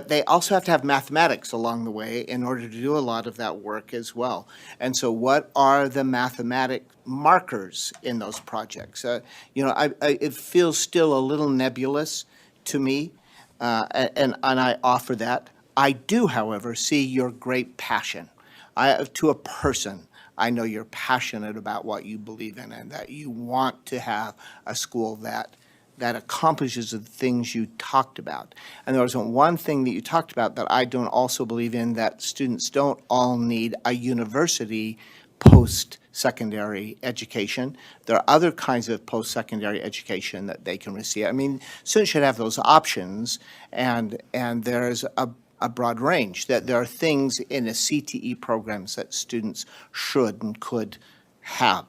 they also have to have mathematics along the way in order to do a lot of that work as well. And so what are the mathematic markers in those projects? You know, it feels still a little nebulous to me, and I offer that. I do, however, see your great passion. To a person, I know you're passionate about what you believe in and that you want to have a school that accomplishes the things you talked about. And there was one thing that you talked about that I don't also believe in, that students don't all need a university post-secondary education. There are other kinds of post-secondary education that they can receive. I mean, students should have those options, and there's a broad range, that there are things in the CTE programs that students should and could have.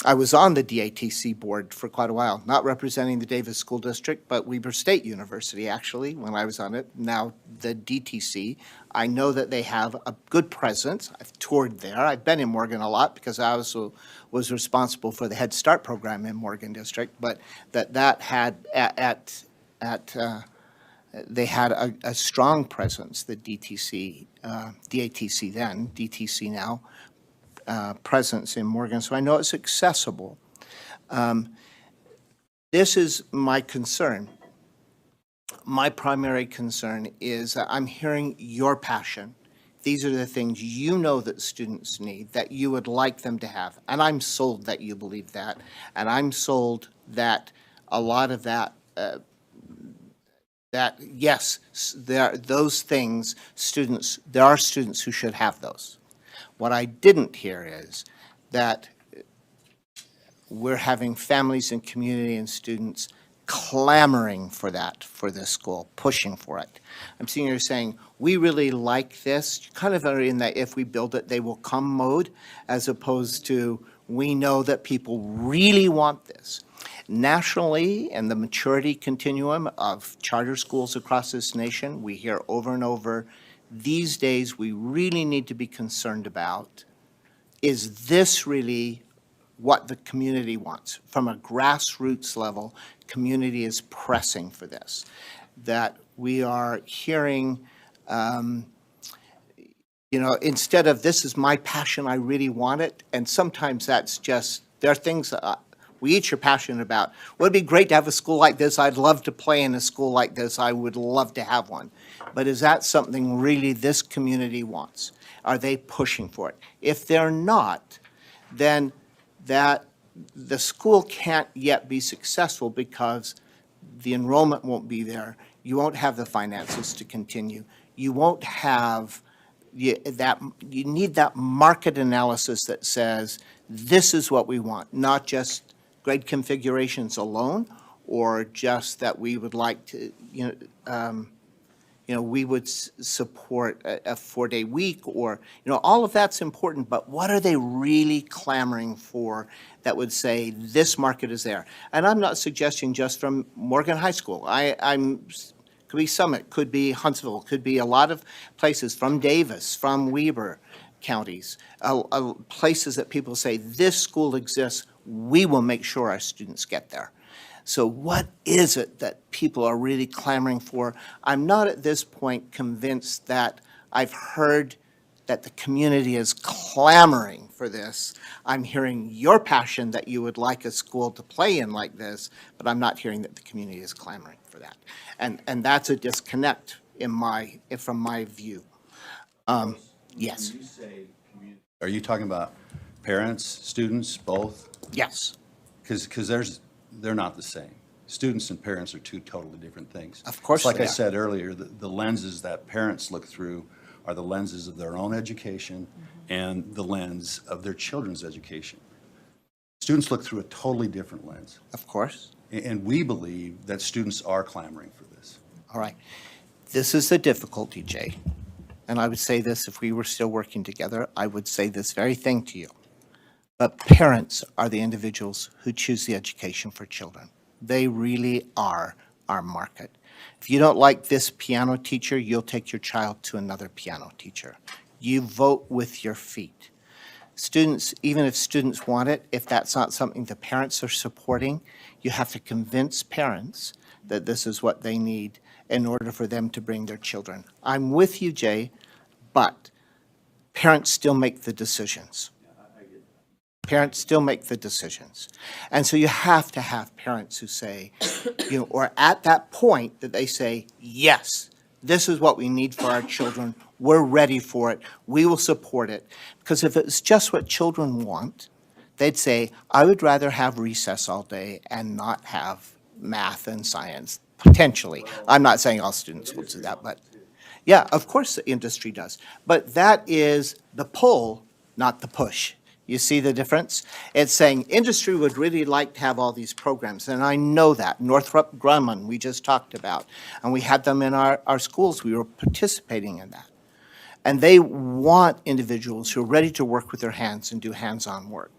I was on the DATC board for quite a while, not representing the Davis School District, but Weber State University, actually, when I was on it, now the DTC. I know that they have a good presence. I've toured there. I've been in Morgan a lot because I also was responsible for the Head Start program in Morgan District, but that had they had a strong presence, the DTC, DATC then, DTC now, presence in Morgan, so I know it's accessible. This is my concern. My primary concern is that I'm hearing your passion. These are the things you know that students need, that you would like them to have. And I'm sold that you believe that. And I'm sold that a lot of that, that yes, there are those things, there are students who should have those. What I didn't hear is that we're having families and community and students clamoring for that for this school, pushing for it. I'm seeing you saying, we really like this, kind of are in that if we build it, they will come mode, as opposed to we know that people really want this. Nationally, and the maturity continuum of charter schools across this nation, we hear over and over, these days we really need to be concerned about, is this really what the community wants? From a grassroots level, community is pressing for this. That we are hearing, instead of this is my passion, I really want it, and sometimes that's just, there are things we each are passionate about. Would it be great to have a school like this? I'd love to play in a school like this. I would love to have one. But is that something really this community wants? Are they pushing for it? If they're not, then that the school can't yet be successful because the enrollment won't be there. You won't have the finances to continue. You won't have you need that market analysis that says this is what we want, not just grade configurations alone, or just that we would like to, we would support a 4-day week, or, all of that's important, but what are they really clamoring for that would say this market is there? And I'm not suggesting just from Morgan High School. Could be Summit, could be Huntsville, could be a lot of places from Davis, from Weber counties, places that people say, this school exists, we will make sure our students get there. So what is it that people are really clamoring for? I'm not at this point convinced that I've heard that the community is clamoring for this. I'm hearing your passion that you would like a school to play in like this, but I'm not hearing that the community is clamoring for that. And that's a disconnect from my view. Yes.
Are you talking about parents, students, both?
Yes.
Because they're not the same. Students and parents are two totally different things.
Of course
Like
they
I
are.
said earlier, the lenses that parents look through are the lenses of their own education and the lens of their children's education. Students look through a totally different lens.
Of course.
And we believe that students are clamoring for this.
All right. This is the difficulty, Jay. And I would say this, if we were still working together, I would say this very thing to you. But parents are the individuals who choose the education for children. They really are our market. If you don't like this piano teacher, you'll take your child to another piano teacher. You vote with your feet. Students, even if students want it, if that's not something the parents are supporting, you have to convince parents that this is what they need in order for them to bring their children. I'm with you, Jay, but parents still make the decisions. Parents still make the decisions. And so you have to have parents who say, or at that point that they say, yes, this is what we need for our children. We're ready for it. We will support it. Because if it's just what children want, they'd say, I would rather have recess all day and not have math and science, potentially. I'm not saying all students will do that, but yeah, of course the industry does. But that is the pull, not the push. You see the difference? It's saying industry would really like to have all these programs, and I know that. Northrop Grumman, we just talked about, and we had them in our schools. We were participating in that. And they want individuals who are ready to work with their hands and do hands-on work.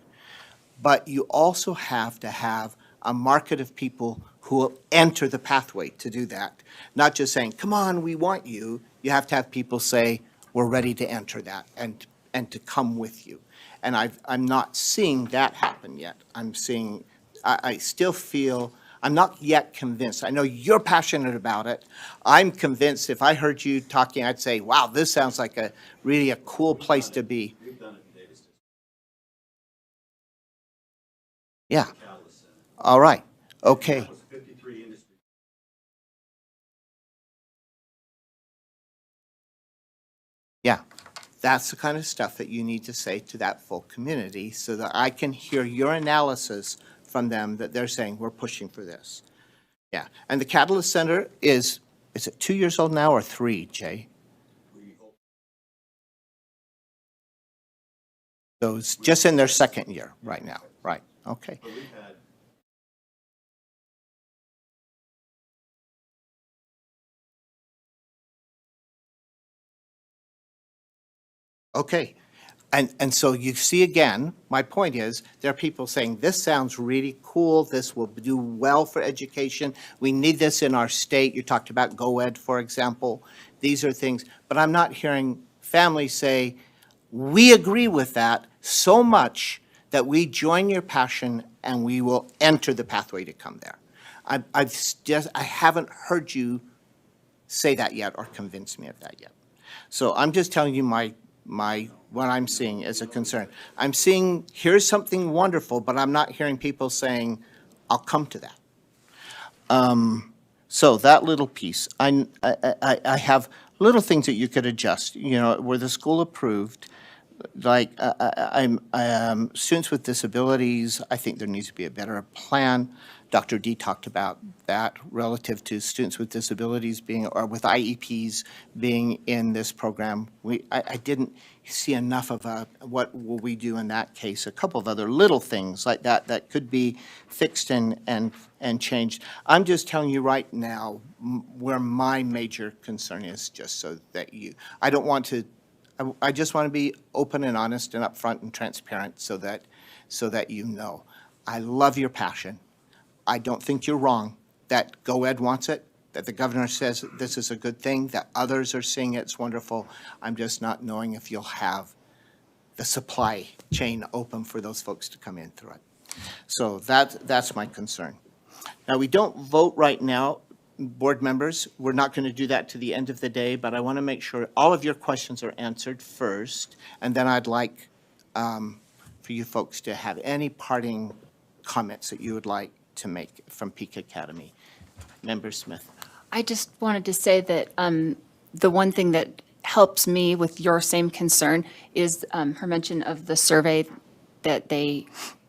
but you also have to have a market of people who will enter the pathway to do that. Not just saying, come on, we want you. You have to have people say, we're ready to enter that and to come with you. And I'm not seeing that happen yet. I'm seeing, I still feel, I'm not yet convinced. I know you're passionate about it. I'm convinced if I heard you talking, I'd say, wow, this sounds like really a cool place to be. Yeah. All right. Okay. Yeah. That's the kind of stuff that you need to say to that full community so that I can hear your analysis from them that they're saying, we're pushing for this. Yeah. And the Catalyst Center is it 2 years old now or 3, Jay? So it's just in their second year right now. Right. Okay. Okay. And so you see again, my point is, there are people saying, this sounds really cool, this will do well for education, we need this in our state. You talked about GoEd, for example. These are things, but I'm not hearing families say, we agree with that so much that we join your passion and we will enter the pathway to come there. I haven't heard you say that yet or convince me of that yet. So I'm just telling you what I'm seeing as a concern. I'm seeing, here's something wonderful, but I'm not hearing people saying, I'll come to that. So that little piece, I have little things that you could adjust, where the school approved, like students with disabilities, I think there needs to be a better plan. Dr. D talked about that relative to students with disabilities being, or with IEPs being in this program. I didn't see enough of what will we do in that case. A couple of other little things like that that could be fixed and changed. I'm just telling you right now where my major concern is, just so that I don't want to, I just want to be open and honest and upfront and transparent so that you know. I love your passion. I don't think you're wrong that GoEd wants it, that the governor says this is a good thing, that others are seeing it's wonderful. I'm just not knowing if you'll have the supply chain open for those folks to come in through it. So that's my concern. Now, we don't vote right now, board members. We're not going to do that to the end of the day, but I want to make sure all of your questions are answered first, and then I'd like for you folks to have any parting comments that you would like to make from Peak Academy. Member Smith.
I just wanted to say that the one thing that helps me with your same concern is her mention of the survey that they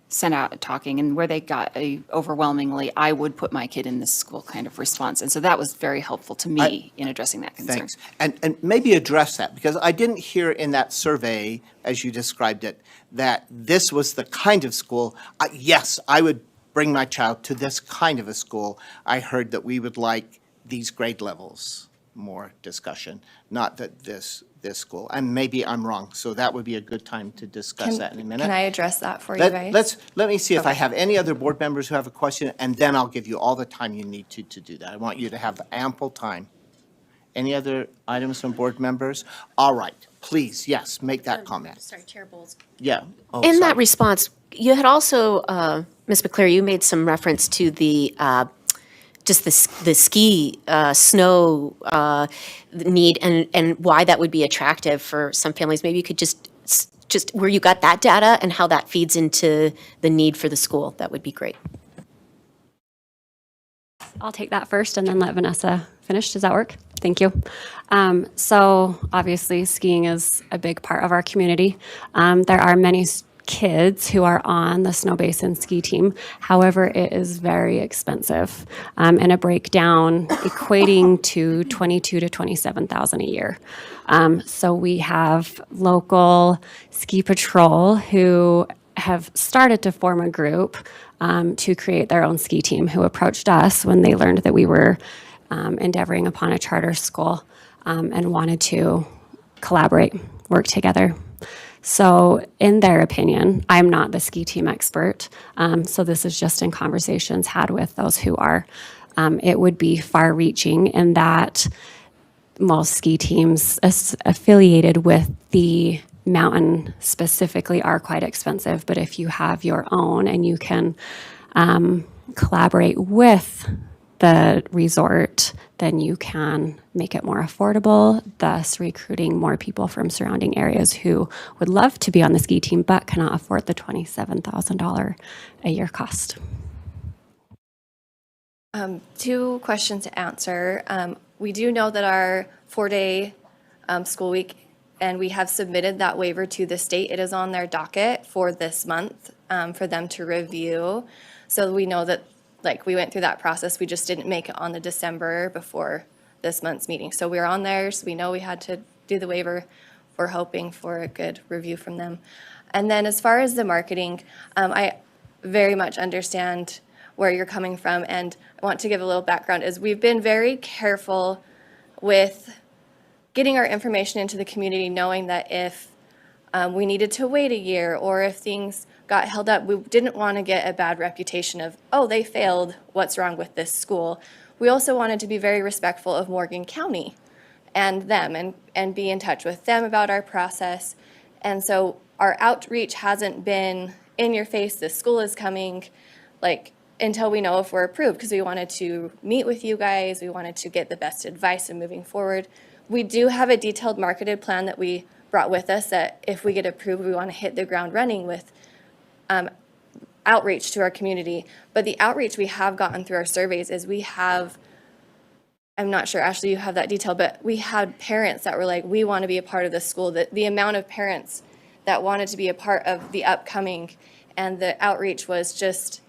sent out talking and where they got a overwhelmingly, I would put my kid in this school kind of response. And so that was very helpful to me in addressing that concern.
Thanks. And maybe address that, because I didn't hear in that survey, as you described it, that this was the kind of school, yes, I would bring my child to this kind of a school. I heard that we would like these grade levels, more discussion, not that this school. And maybe I'm wrong, so that would be a good time to discuss that in a minute.
Can I address that for you guys?
Let me see if I have any other board members who have a question, and then I'll give you all the time you need to do that. I want you to have ample time. Any other items from board members? All right, please, yes, make that comment.
Sorry, Chair Bowles.
Yeah.
In that response, you had also, Ms. McCleary, you made some reference to the just the ski snow need and why that would be attractive for some families. Maybe you could just where you got that data and how that feeds into the need for the school. That would be great.
I'll take that first and then let Vanessa finish. Does that work? Thank you. So obviously skiing is a big part of our community. There are many kids who are on the Snow Basin ski team. However, it is very expensive, and a breakdown equating to $22,000 to $27,000 a year. So we have local ski patrol who have started to form a group to create their own ski team, who approached us when they learned that we were endeavoring upon a charter school and wanted to collaborate, work together. So in their opinion, I'm not the ski team expert, so this is just in conversations had with those who are. It would be far-reaching in that most ski teams affiliated with the mountain specifically are quite expensive, but if you have your own and you can collaborate with the resort, then you can make it more affordable, thus recruiting more people from surrounding areas who would love to be on the ski team but cannot afford the $27,000 a year cost.
2 questions to answer. We do know that our 4-day school week, and we have submitted that waiver to the state. It is on their docket for this month for them to review. So we know that, like, we went through that process. We just didn't make it on the December before this month's meeting. So we're on there, so we know we had to do the waiver. We're hoping for a good review from them. And then as far as the marketing, I very much understand where you're coming from, and I want to give a little background. Is we've been very careful with getting our information into the community, knowing that if we needed to wait a year or if things got held up, we didn't want to get a bad reputation of, oh, they failed, what's wrong with this school? We also wanted to be very respectful of Morgan County and them, and be in touch with them about our process. And so our outreach hasn't been in your face, this school is coming, like, until we know if we're approved, because we wanted to meet with you guys, we wanted to get the best advice in moving forward. We do have a detailed marketed plan that we brought with us that if we get approved, we want to hit the ground running with outreach to our community. But the outreach we have gotten through our surveys is we have, I'm not sure, Ashley, you have that detail, but we had parents that were like, we want to be a part of this school. The amount of parents that wanted to be a part of the upcoming, and the outreach was just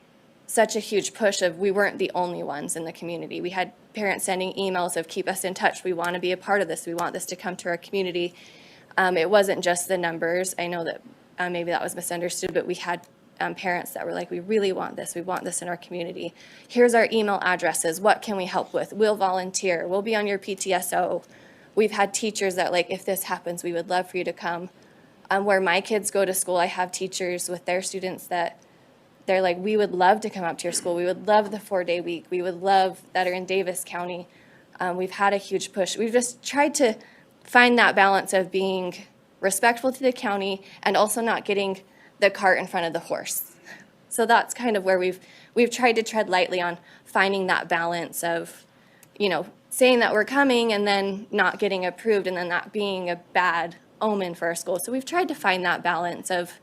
such a huge push of, we weren't the only ones in the community. We had parents sending emails of, keep us in touch, we want to be a part of this, we want this to come to our community. It wasn't just the numbers. I know that maybe that was misunderstood, but we had parents that were like, we really want this in our community. Here's our email addresses, what can we help with? We'll volunteer, we'll be on your PTSO. We've had teachers that, like, if this happens, we would love for you to come. Where my kids go to school, I have teachers with their students that they're like, we would love to come up to your school. We would love the 4-day week. We would love that are in Davis County. We've had a huge push. We've just tried to find that balance of being respectful to the county and also not getting the cart in front of the horse. So that's kind of where we've tried to tread lightly on finding that balance of, you know, saying that we're coming and then not getting approved, and then that being a bad omen for our school. So we've tried to find that balance of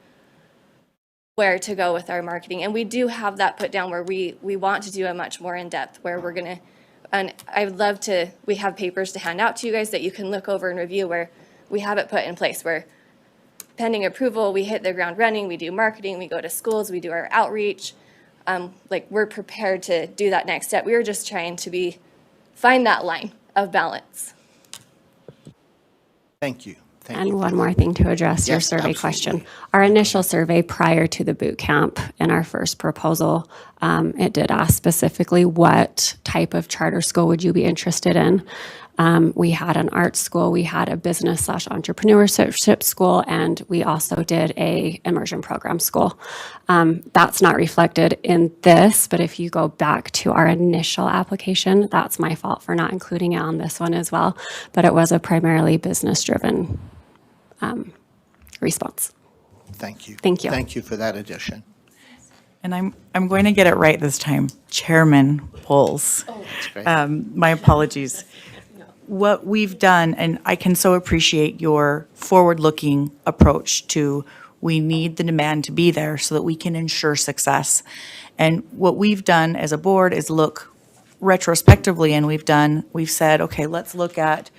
where to go with our marketing. And we do have that put down where we want to do a much more in-depth, where we're going to, and I would love to, we have papers to hand out to you guys that you can look over and review, where we have it put in place where pending approval, we hit the ground running, we do marketing, we go to schools, we do our outreach. Like, we're prepared to do that next step. We were just trying to find that line of balance.
Thank you.
And one more thing to address your
Yes,
survey
absolutely.
question. Our initial survey prior to the boot camp in our first proposal, it did ask specifically what type of charter school would you be interested in. We had an art school, we had a business/entrepreneurship school, and we also did a immersion program school. That's not reflected in this, but if you go back to our initial application, that's my fault for not including it on this one as well. But it was a primarily business-driven response.
Thank you.
Thank you.
Thank you for that addition.
And I'm going to get it right this time. Chairman Poles.
That's great.
My apologies. What we've done, and I can so appreciate your forward-looking approach to, we need the demand to be there so that we can ensure success. And what we've done as a board is look retrospectively, and we've said, okay, let's look at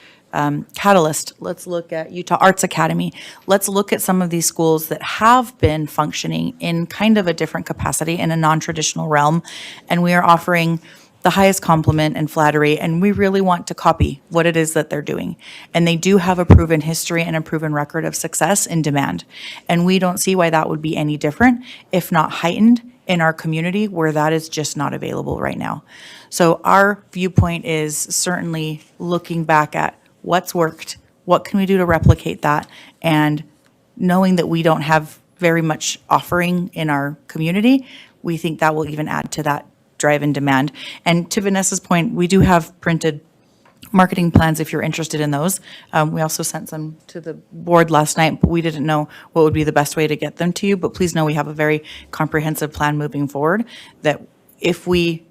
Catalyst, let's look at Utah Arts Academy, let's look at some of these schools that have been functioning in kind of a different capacity in a non-traditional realm, and we are offering the highest compliment and flattery, and we really want to copy what it is that they're doing. And they do have a proven history and a proven record of success in demand. And we don't see why that would be any different, if not heightened, in our community where that is just not available right now. So our viewpoint is certainly looking back at what's worked, what can we do to replicate that, and knowing that we don't have very much offering in our community, we think that will even add to that drive and demand. And to Vanessa's point, we do have printed marketing plans if you're interested in those. We also sent some to the board last night, but we didn't know what would be the best way to get them to you. But please know we have a very comprehensive plan moving forward, that if we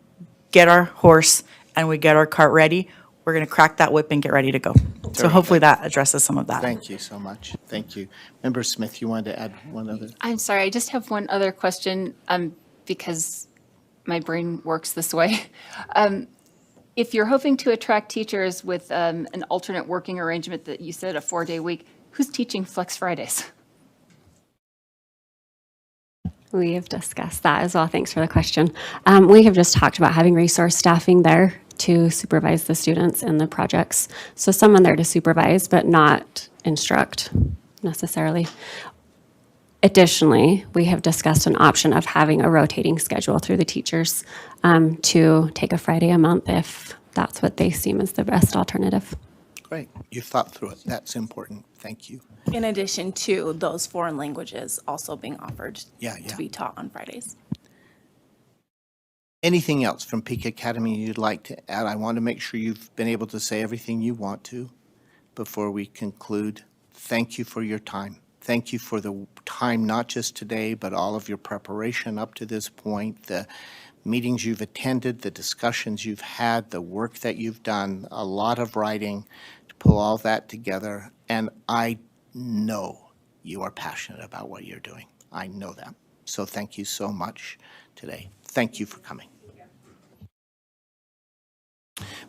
get our horse and we get our cart ready, we're going to crack that whip and get ready to go. So
Very
hopefully
good.
that addresses some of that.
Thank you so much. Thank you. Member Smith, you wanted to add one other?
I'm sorry, I just have one other question, because my brain works this way. If you're hoping to attract teachers with an alternate working arrangement that you said, a 4-day week, who's teaching Flex Fridays?
We have discussed that as well. Thanks for the question. We have just talked about having resource staffing there to supervise the students in the projects. So someone there to supervise, but not instruct necessarily. Additionally, we have discussed an option of having a rotating schedule through the teachers to take a Friday a month if that's what they seem as the best alternative.
Great. You've thought through it. That's important. Thank you.
In addition to those foreign languages also being offered
Yeah.
to be taught on Fridays.
Anything else from Peak Academy you'd like to add? I want to make sure you've been able to say everything you want to before we conclude. Thank you for your time. Thank you for the time, not just today, but all of your preparation up to this point, the meetings you've attended, the discussions you've had, the work that you've done, a lot of writing to pull all that together. And I know you are passionate about what you're doing. I know that. So thank you so much today. Thank you for coming.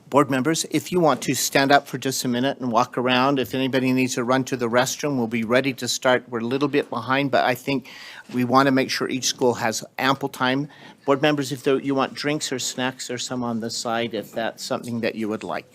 Board members, if you want to stand up for just a minute and walk around, if anybody needs to run to the restroom, we'll be ready to start. We're a little bit behind, but I think we want to make sure each school has ample time. Board members, if you want drinks or snacks, there's some on the side if that's something that you would like.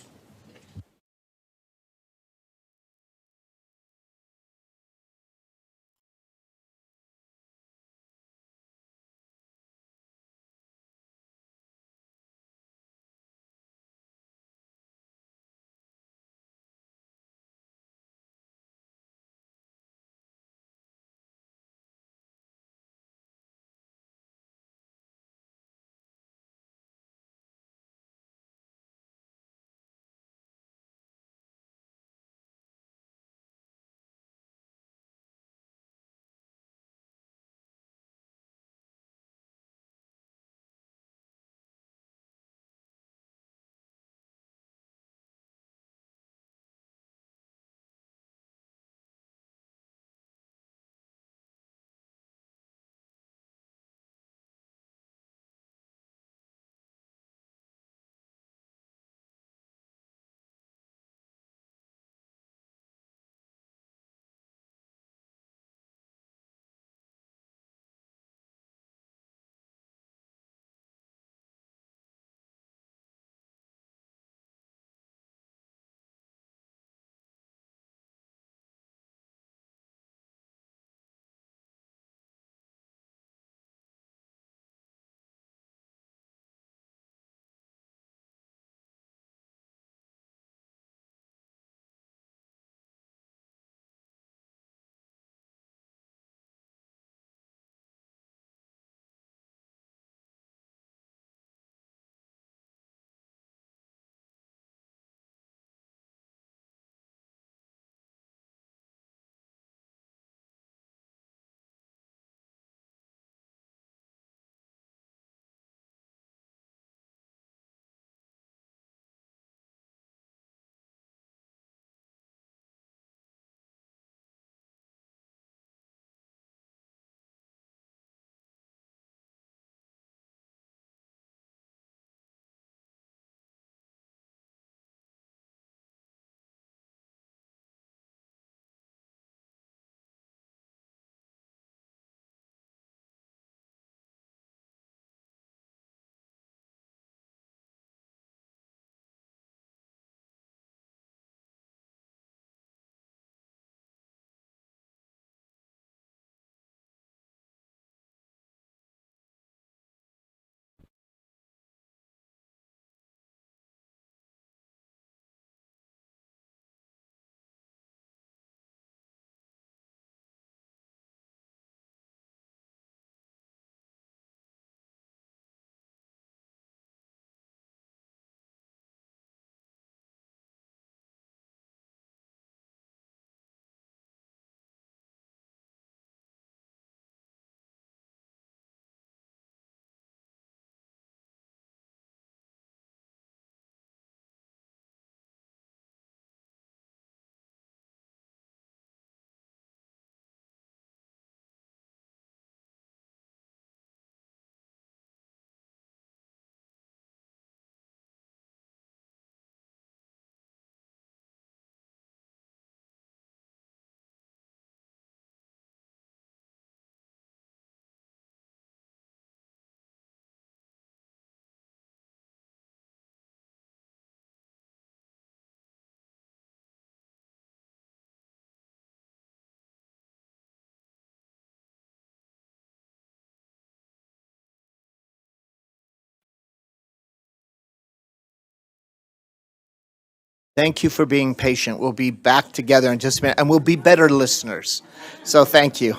Thank you for being patient. We'll be back together in just a minute, and we'll be better listeners. So thank you.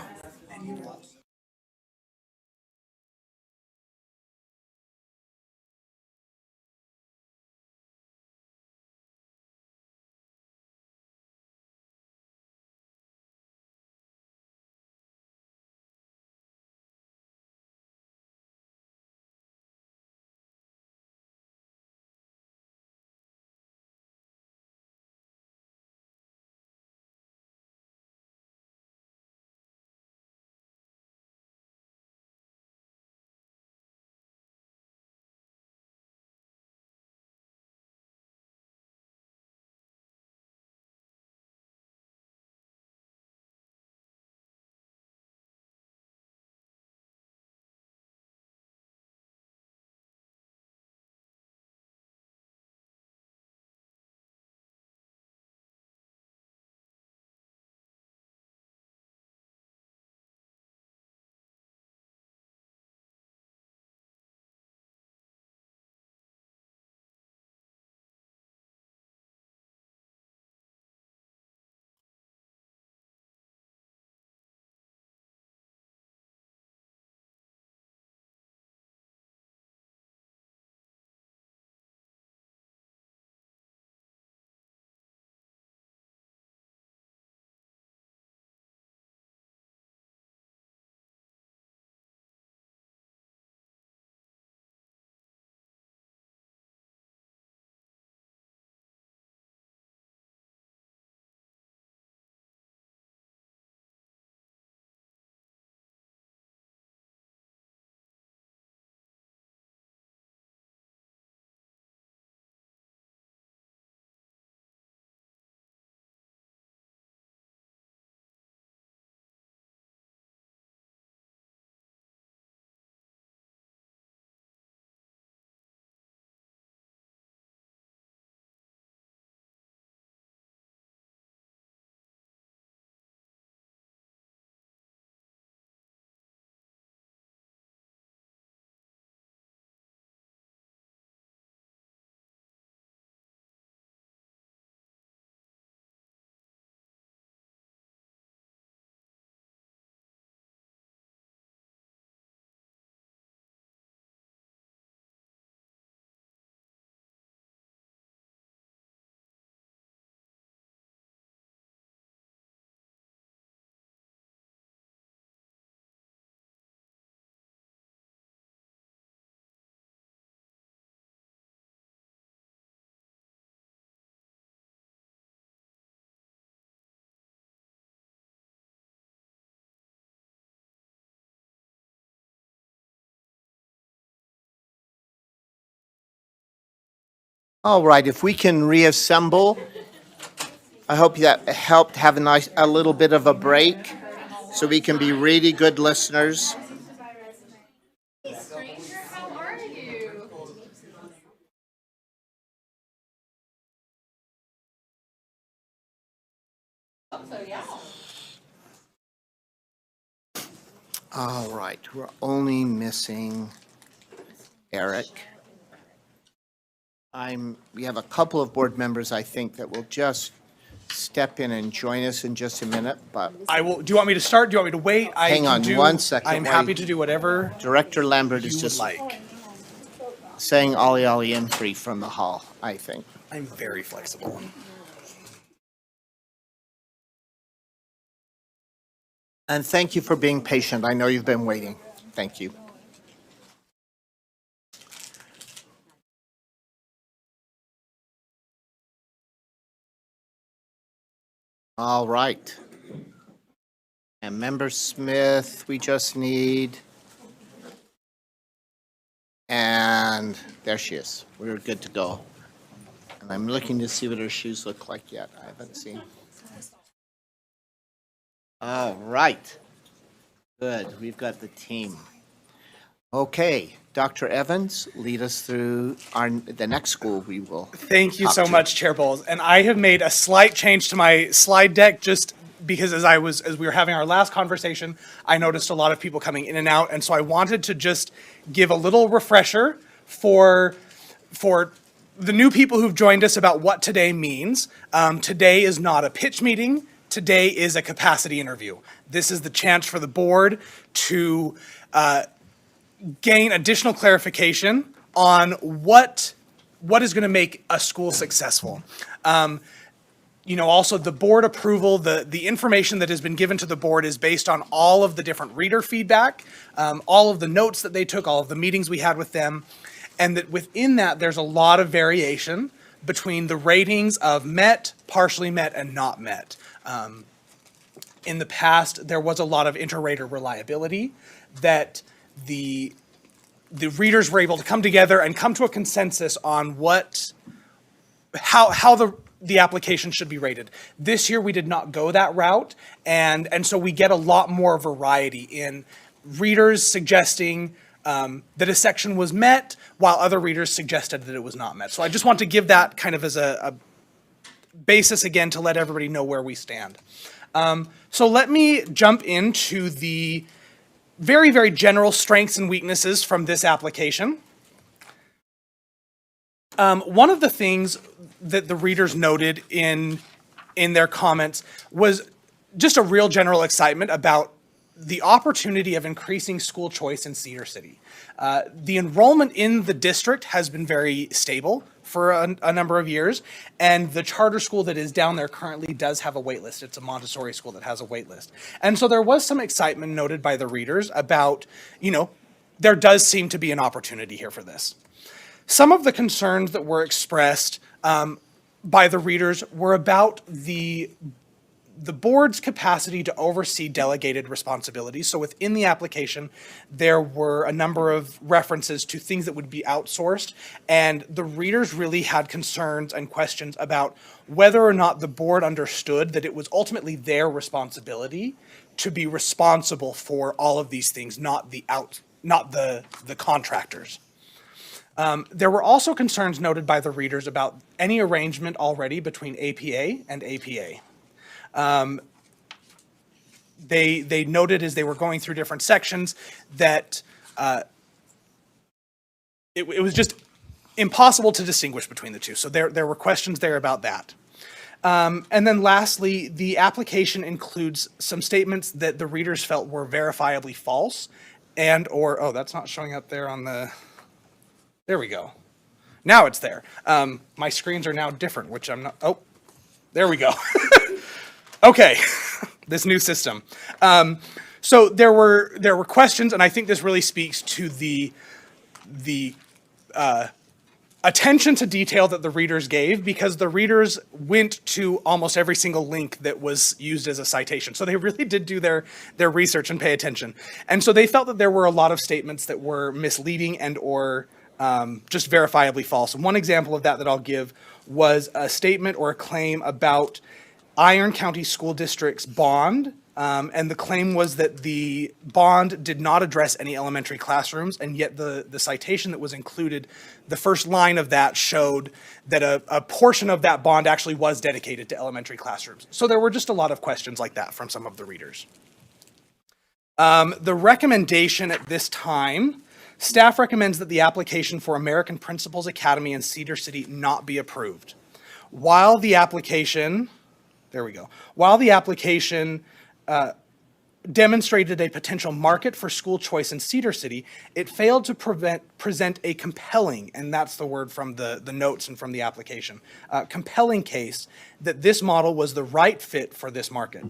All right, if we can reassemble, I hope that helped have a little bit of a break so we can be really good listeners. All right, we're only missing Eric. We have a couple of board members, I think, that will just step in and join us in just a minute, but
I will, do you want me to start? Do you want me to wait? I
hang
can
on
do-
1 second.
I'm
while
happy to do whatever
Director Lambert
you
is
would
just
like.
saying ollie ollie in free from the hall, I think.
I'm very flexible.
And thank you for being patient. I know you've been waiting. Thank you. All right. And Member Smith, we just need. And there she is. We're good to go. And I'm looking to see what her shoes look like yet. I haven't seen. All right. Good. We've got the team. Okay, Dr. Evans, lead us through the next school we will.
Thank you
talk
so
to.
much, Chair Bowles. And I have made a slight change to my slide deck just because as we were having our last conversation, I noticed a lot of people coming in and out. And so I wanted to just give a little refresher for the new people who've joined us about what today means. Today is not a pitch meeting. Today is a capacity interview. This is the chance for the board to gain additional clarification on what is going to make a school successful. Also the board approval, the information that has been given to the board is based on all of the different reader feedback, all of the notes that they took, all of the meetings we had with them, and that within that, there's a lot of variation between the ratings of met, partially met, and not met. In the past, there was a lot of inter-rater reliability that the readers were able to come together and come to a consensus on how the application should be rated. This year, we did not go that route, and so we get a lot more variety in readers suggesting that a section was met, while other readers suggested that it was not met. So I just want to give that kind of as a basis again to let everybody know where we stand. So let me jump into the very, very general strengths and weaknesses from this application. One of the things that the readers noted in their comments was just a real general excitement about the opportunity of increasing school choice in Cedar City. The enrollment in the district has been very stable for a number of years, and the charter school that is down there currently does have a wait list. It's a Montessori school that has a wait list. And so there was some excitement noted by the readers about, there does seem to be an opportunity here for this. Some of the concerns that were expressed by the readers were about the board's capacity to oversee delegated responsibilities. So within the application, there were a number of references to things that would be outsourced, and the readers really had concerns and questions about whether or not the board understood that it was ultimately their responsibility to be responsible for all of these things, not the contractors. There were also concerns noted by the readers about any arrangement already between APA and APA. They noted as they were going through different sections that it was just impossible to distinguish between the two. So there were questions there about that. And then lastly, the application includes some statements that the readers felt were verifiably false oh, that's not showing up there on there we go. Now it's there. My screens are now different, which I'm not, oh, there we go. Okay, this new system. So there were questions, and I think this really speaks to the attention to detail that the readers gave, because the readers went to almost every single link that was used as a citation. So they really did do their research and pay attention. And so they felt that there were a lot of statements that were misleading and or just verifiably false. And one example of that I'll give was a statement or a claim about Iron County School District's bond, and the claim was that the bond did not address any elementary classrooms, and yet the citation that was included, the first line of that showed that a portion of that bond actually was dedicated to elementary classrooms. So there were just a lot of questions like that from some of the readers. The recommendation at this time, staff recommends that the application for American Principals Academy in Cedar City not be approved. While the application demonstrated a potential market for school choice in Cedar City, it failed to present a compelling, and that's the word from the notes and from the application, compelling case that this model was the right fit for this market.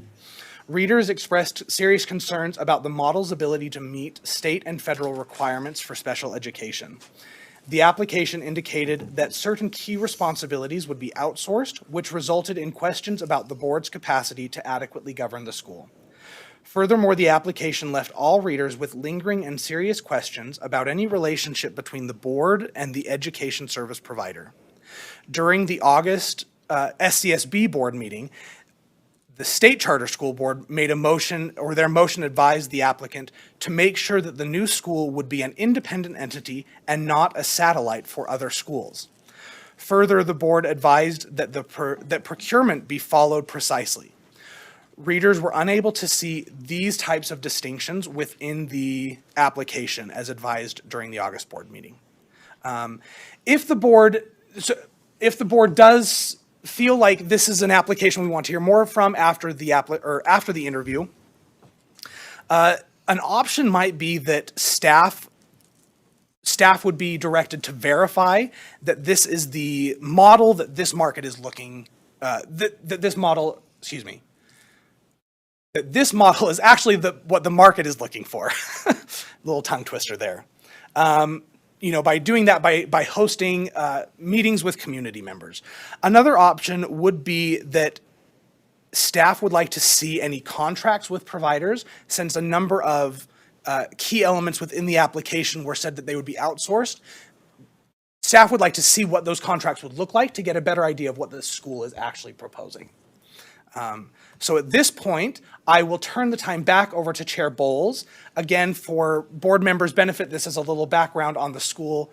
Readers expressed serious concerns about the model's ability to meet state and federal requirements for special education. The application indicated that certain key responsibilities would be outsourced, which resulted in questions about the board's capacity to adequately govern the school. Furthermore, the application left all readers with lingering and serious questions about any relationship between the board and the education service provider. During the August SCSB board meeting, the state charter school board made a motion, or their motion advised the applicant to make sure that the new school would be an independent entity and not a satellite for other schools. Further, the board advised that that procurement be followed precisely. Readers were unable to see these types of distinctions within the application as advised during the August board meeting. If the board so if the board does feel like this is an application we want to hear more from after the after the interview, an option might be that staff would be directed to verify that this is the model that this market is looking, that this model is actually what the market is looking for. Little tongue twister there. By doing that, by hosting meetings with community members. Another option would be that staff would like to see any contracts with providers, since a number of key elements within the application were said that they would be outsourced. Staff would like to see what those contracts would look like to get a better idea of what the school is actually proposing. So at this point, I will turn the time back over to Chair Bowles. Again, for board members' benefit, this is a little background on the school.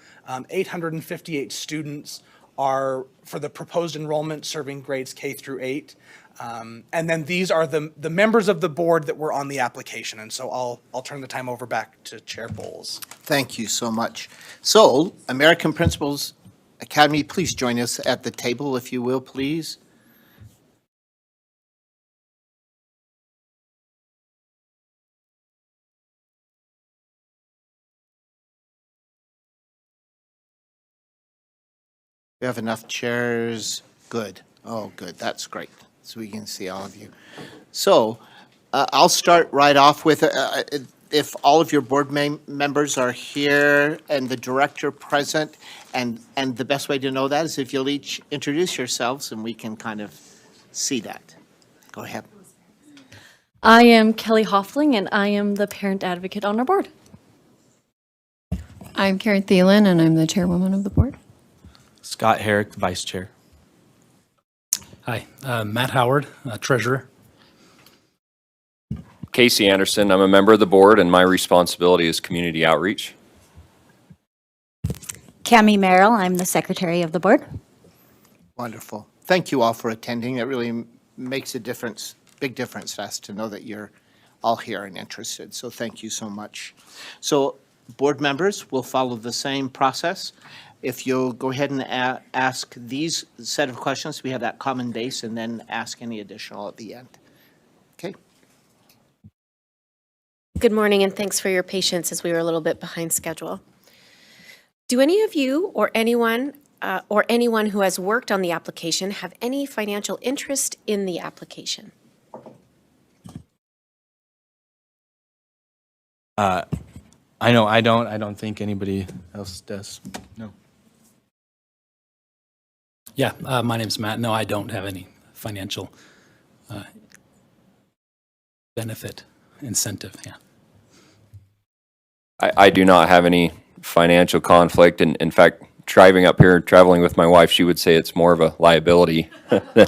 858 students are for the proposed enrollment serving grades K through 8. And then these are the members of the board that were on the application. And so I'll turn the time over back to Chair Bowles.
Thank you so much. So, American Principals Academy, please join us at the table, if you will, please. We have enough chairs. Good. Oh, good. That's great. So we can see all of you. So I'll start right off with, if all of your board members are here and the director present, and the best way to know that is if you'll each introduce yourselves and we can kind of see that. Go ahead.
I am Kelly Hoffling, and I am the parent advocate on our board.
I'm Karen Thielen, and I'm the chairwoman of the board.
Scott Herrick, Vice Chair.
Hi, Matt Howard, Treasurer.
Casey Anderson, I'm a member of the board, and my responsibility is community outreach.
Cami Merrill, I'm the secretary of the board.
Wonderful. Thank you all for attending. It really makes a difference, big difference to us to know that you're all here and interested. So thank you so much. So board members will follow the same process. If you'll go ahead and ask these set of questions, we have that common base, and then ask any additional at the end. Okay.
Good morning, and thanks for your patience as we were a little bit behind schedule. Do any of you or anyone who has worked on the application have any financial interest in the application?
I know I don't. I don't think anybody else does. No.
Yeah, my name's Matt. No, I don't have any financial benefit, incentive, yeah.
I do not have any financial conflict, and in fact, driving up here, traveling with my wife, she would say it's more of a liability.
I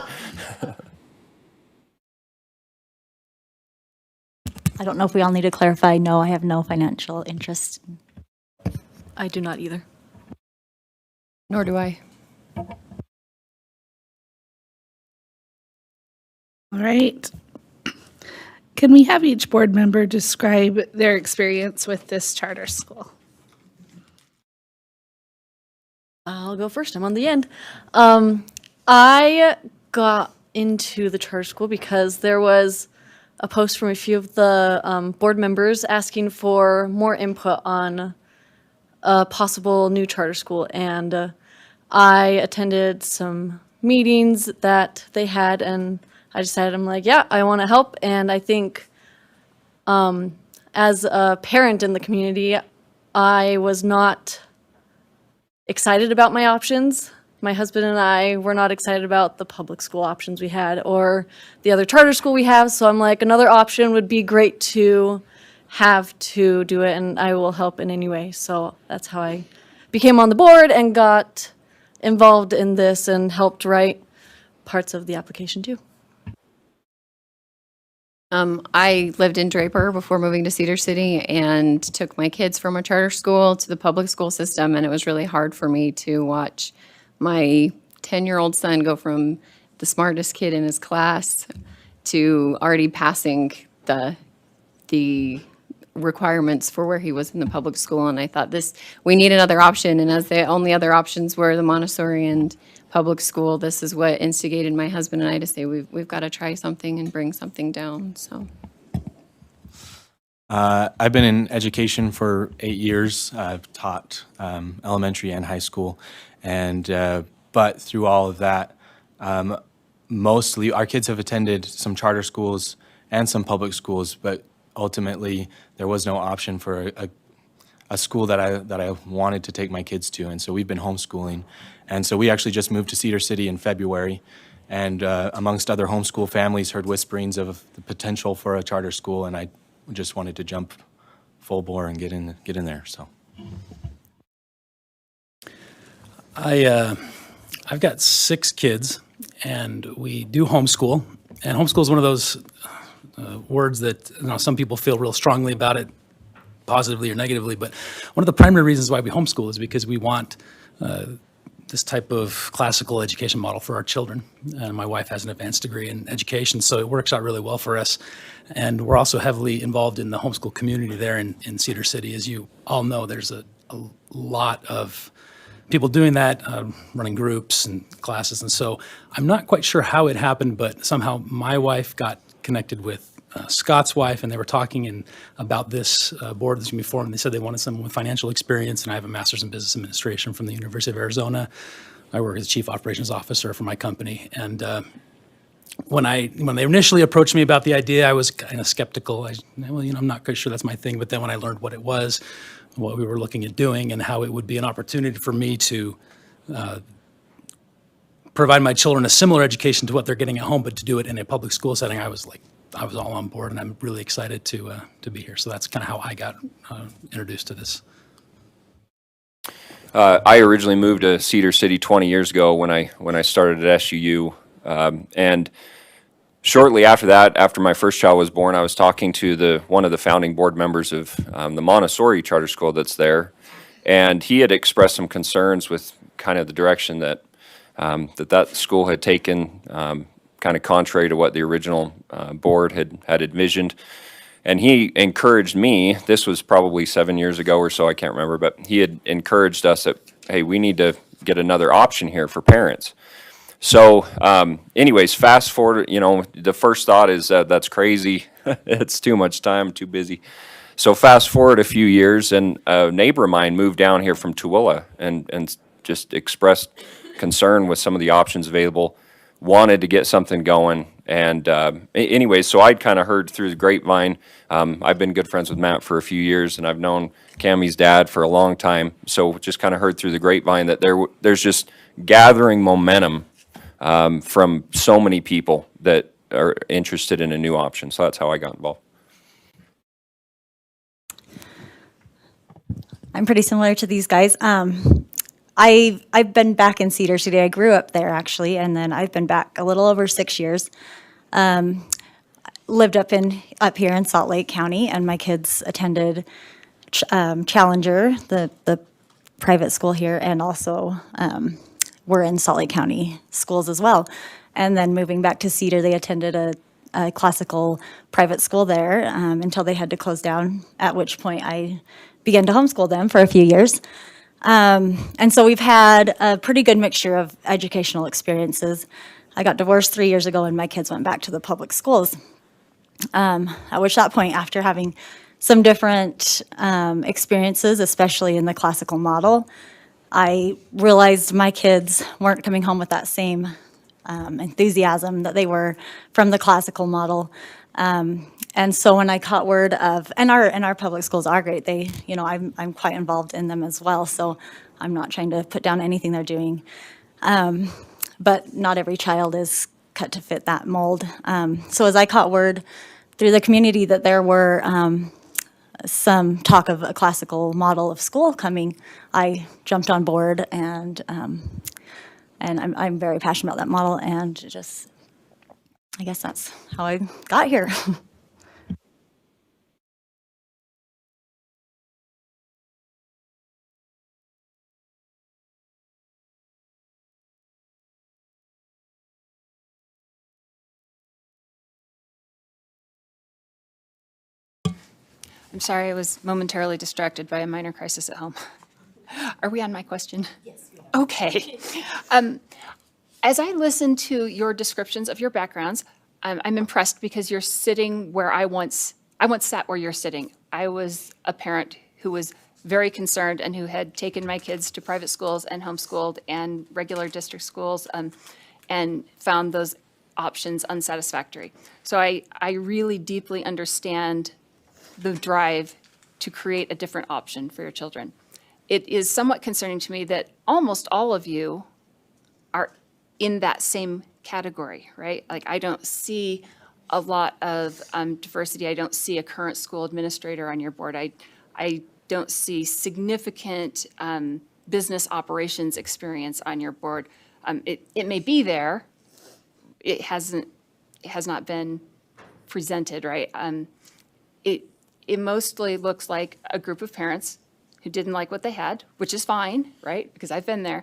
don't know if we all need to clarify. No, I have no financial interest.
I do not either.
Nor do I.
All right. Can we have each board member describe their experience with this charter school?
I'll go first. I'm on the end. I got into the charter school because there was a post from a few of the board members asking for more input on a possible new charter school. And I attended some meetings that they had, and I decided, I'm like, yeah, I want to help. And I think as a parent in the community, I was not excited about my options. My husband and I were not excited about the public school options we had or the other charter school we have. So I'm like, another option would be great to have to do it, and I will help in any way. So that's how I became on the board and got involved in this and helped write parts of the application too.
I lived in Draper before moving to Cedar City and took my kids from a charter school to the public school system, and it was really hard for me to watch my 10-year-old son go from the smartest kid in his class to already passing the requirements for where he was in the public school. And I thought we need another option. And as the only other options were the Montessori and public school, this is what instigated my husband and I to say, we've got to try something and bring something down, so.
I've been in education for 8 years. I've taught elementary and high school, and but through all of that, mostly our kids have attended some charter schools and some public schools, but ultimately there was no option for a school that I wanted to take my kids to, and so we've been homeschooling, and so we actually just moved to Cedar City in February, and amongst other homeschool families, heard whisperings of the potential for a charter school, and I just wanted to jump full bore and get in there. So I've got 6 kids, and we do homeschool. And homeschool is one of those words that some people feel real strongly about it, positively or negatively. But one of the primary reasons why we homeschool is because we want this type of classical education model for our children. And my wife has an advanced degree in education, so it works out really well for us. And we're also heavily involved in the homeschool community there in Cedar City. As you all know, there's a lot of people doing that, running groups and classes. And so I'm not quite sure how it happened, but somehow my wife got connected with Scott's wife, and they were talking about this board that's going to be formed. They said they wanted someone with financial experience, and I have a master's in business administration from the University of Arizona. I work as chief operations officer for my company. And when they initially approached me about the idea, I was kind of skeptical. I'm not quite sure that's my thing. But then when I learned what it was, what we were looking at doing, and how it would be an opportunity for me to provide my children a similar education to what they're getting at home, but to do it in a public school setting, I was all on board, and I'm really excited to be here. So that's kind of how I got introduced to this.
I originally moved to Cedar City 20 years ago when I started at SUU, and shortly after that, after my first child was born, I was talking to one of the founding board members of the Montessori charter school that's there, and he had expressed some concerns with kind of the direction that that school had taken, kind of contrary to what the original board had envisioned. And he encouraged me, this was probably 7 years ago or so, I can't remember, but he had encouraged us that, hey, we need to get another option here for parents. So anyways, fast forward, the first thought is that's crazy. It's too much time, too busy. So fast forward a few years, and a neighbor of mine moved down here from Tooele and just expressed concern with some of the options available, wanted to get something going. And anyways, so I'd kind of heard through the grapevine. I've been good friends with Matt for a few years, and I've known Cammie's dad for a long time. So just kind of heard through the grapevine that there's just gathering momentum from so many people that are interested in a new option. So that's how I got involved.
I'm pretty similar to these guys. I've been back in Cedar City. I grew up there actually, and then I've been back a little over 6 years. Lived up here in Salt Lake County, and my kids attended Challenger, the private school here, and also were in Salt Lake County schools as well. And then moving back to Cedar, they attended a classical private school there until they had to close down, at which point I began to homeschool them for a few years. And so we've had a pretty good mixture of educational experiences. I got divorced 3 years ago, and my kids went back to the public schools. At which that point, after having some different experiences, especially in the classical model, I realized my kids weren't coming home with that same enthusiasm that they were from the classical model. And so when I caught word of, and our public schools are great, I'm quite involved in them as well, so I'm not trying to put down anything they're doing. But not every child is cut to fit that mold. So as I caught word through the community that there were some talk of a classical model of school coming, I jumped on board, and I'm very passionate about that model, and just, I guess that's how I got here.
I'm sorry, I was momentarily distracted by a minor crisis at home. Are we on my question? Yes. Okay. As I listen to your descriptions of your backgrounds, I'm impressed because you're sitting where I once sat where you're sitting. I was a parent who was very concerned and who had taken my kids to private schools and homeschooled and regular district schools and found those options unsatisfactory. So I really deeply understand the drive to create a different option for your children. It is somewhat concerning to me that almost all of you are in that same category, right? Like, I don't see a lot of diversity. I don't see a current school administrator on your board. I don't see significant business operations experience on your board. It may be there. It has not been presented, right? It mostly looks like a group of parents who didn't like what they had, which is fine, right? Because I've been there.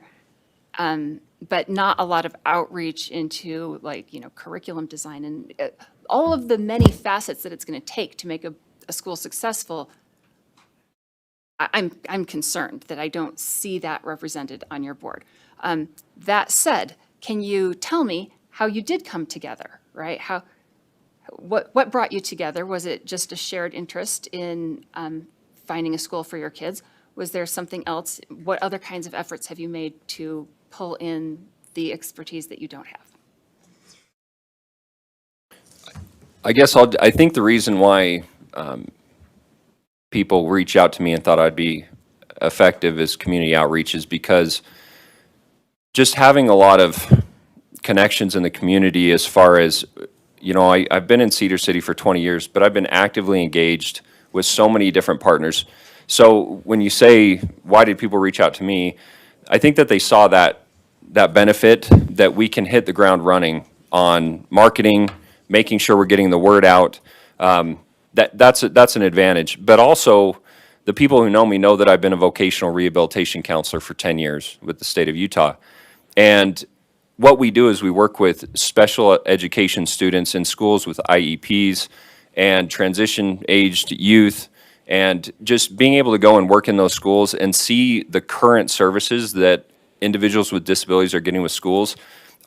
But not a lot of outreach into, like, curriculum design and all of the many facets that it's going to take to make a school successful. I'm concerned that I don't see that represented on your board. That said, can you tell me how you did come together, right? What brought you together? Was it just a shared interest in finding a school for your kids? Was there something else? What other kinds of efforts have you made to pull in the expertise that you don't have?
I think the reason why people reach out to me and thought I'd be effective as community outreach is because just having a lot of connections in the community as far as, I've been in Cedar City for 20 years, but I've been actively engaged with so many different partners. So when you say, why did people reach out to me? I think that they saw that benefit, that we can hit the ground running on marketing, making sure we're getting the word out. That's an advantage. But also, the people who know me know that I've been a vocational rehabilitation counselor for 10 years with the state of Utah. And what we do is we work with special education students in schools with IEPs and transition-aged youth, and just being able to go and work in those schools and see the current services that individuals with disabilities are getting with schools.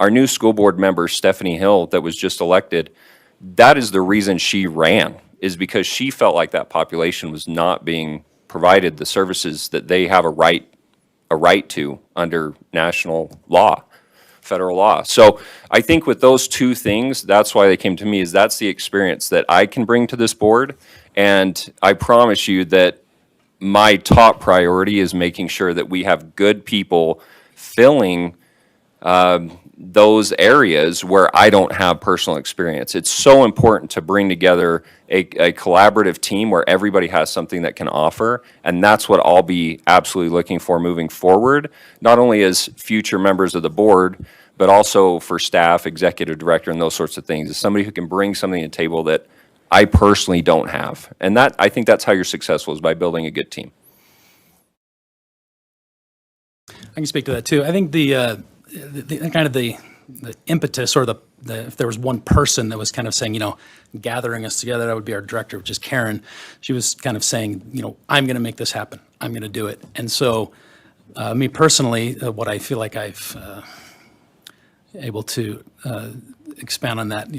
Our new school board member, Stephanie Hill, that was just elected, that is the reason she ran, is because she felt like that population was not being provided the services that they have a right to under national law, federal law. So I think with those two things, that's why they came to me, is that's the experience that I can bring to this board. And I promise you that my top priority is making sure that we have good people filling those areas where I don't have personal experience. It's so important to bring together a collaborative team where everybody has something that can offer, and that's what I'll be absolutely looking for moving forward, not only as future members of the board, but also for staff, executive director, and those sorts of things. Is somebody who can bring something to the table that I personally don't have. And that, I think that's how you're successful, is by building a good team.
I can speak to that too. I think the kind of the impetus, or the if there was one person that was kind of saying, gathering us together, that would be our director, which is Karen. She was kind of saying, I'm going to make this happen. I'm going to do it. And so, me personally, what I feel like I've able to expand on that,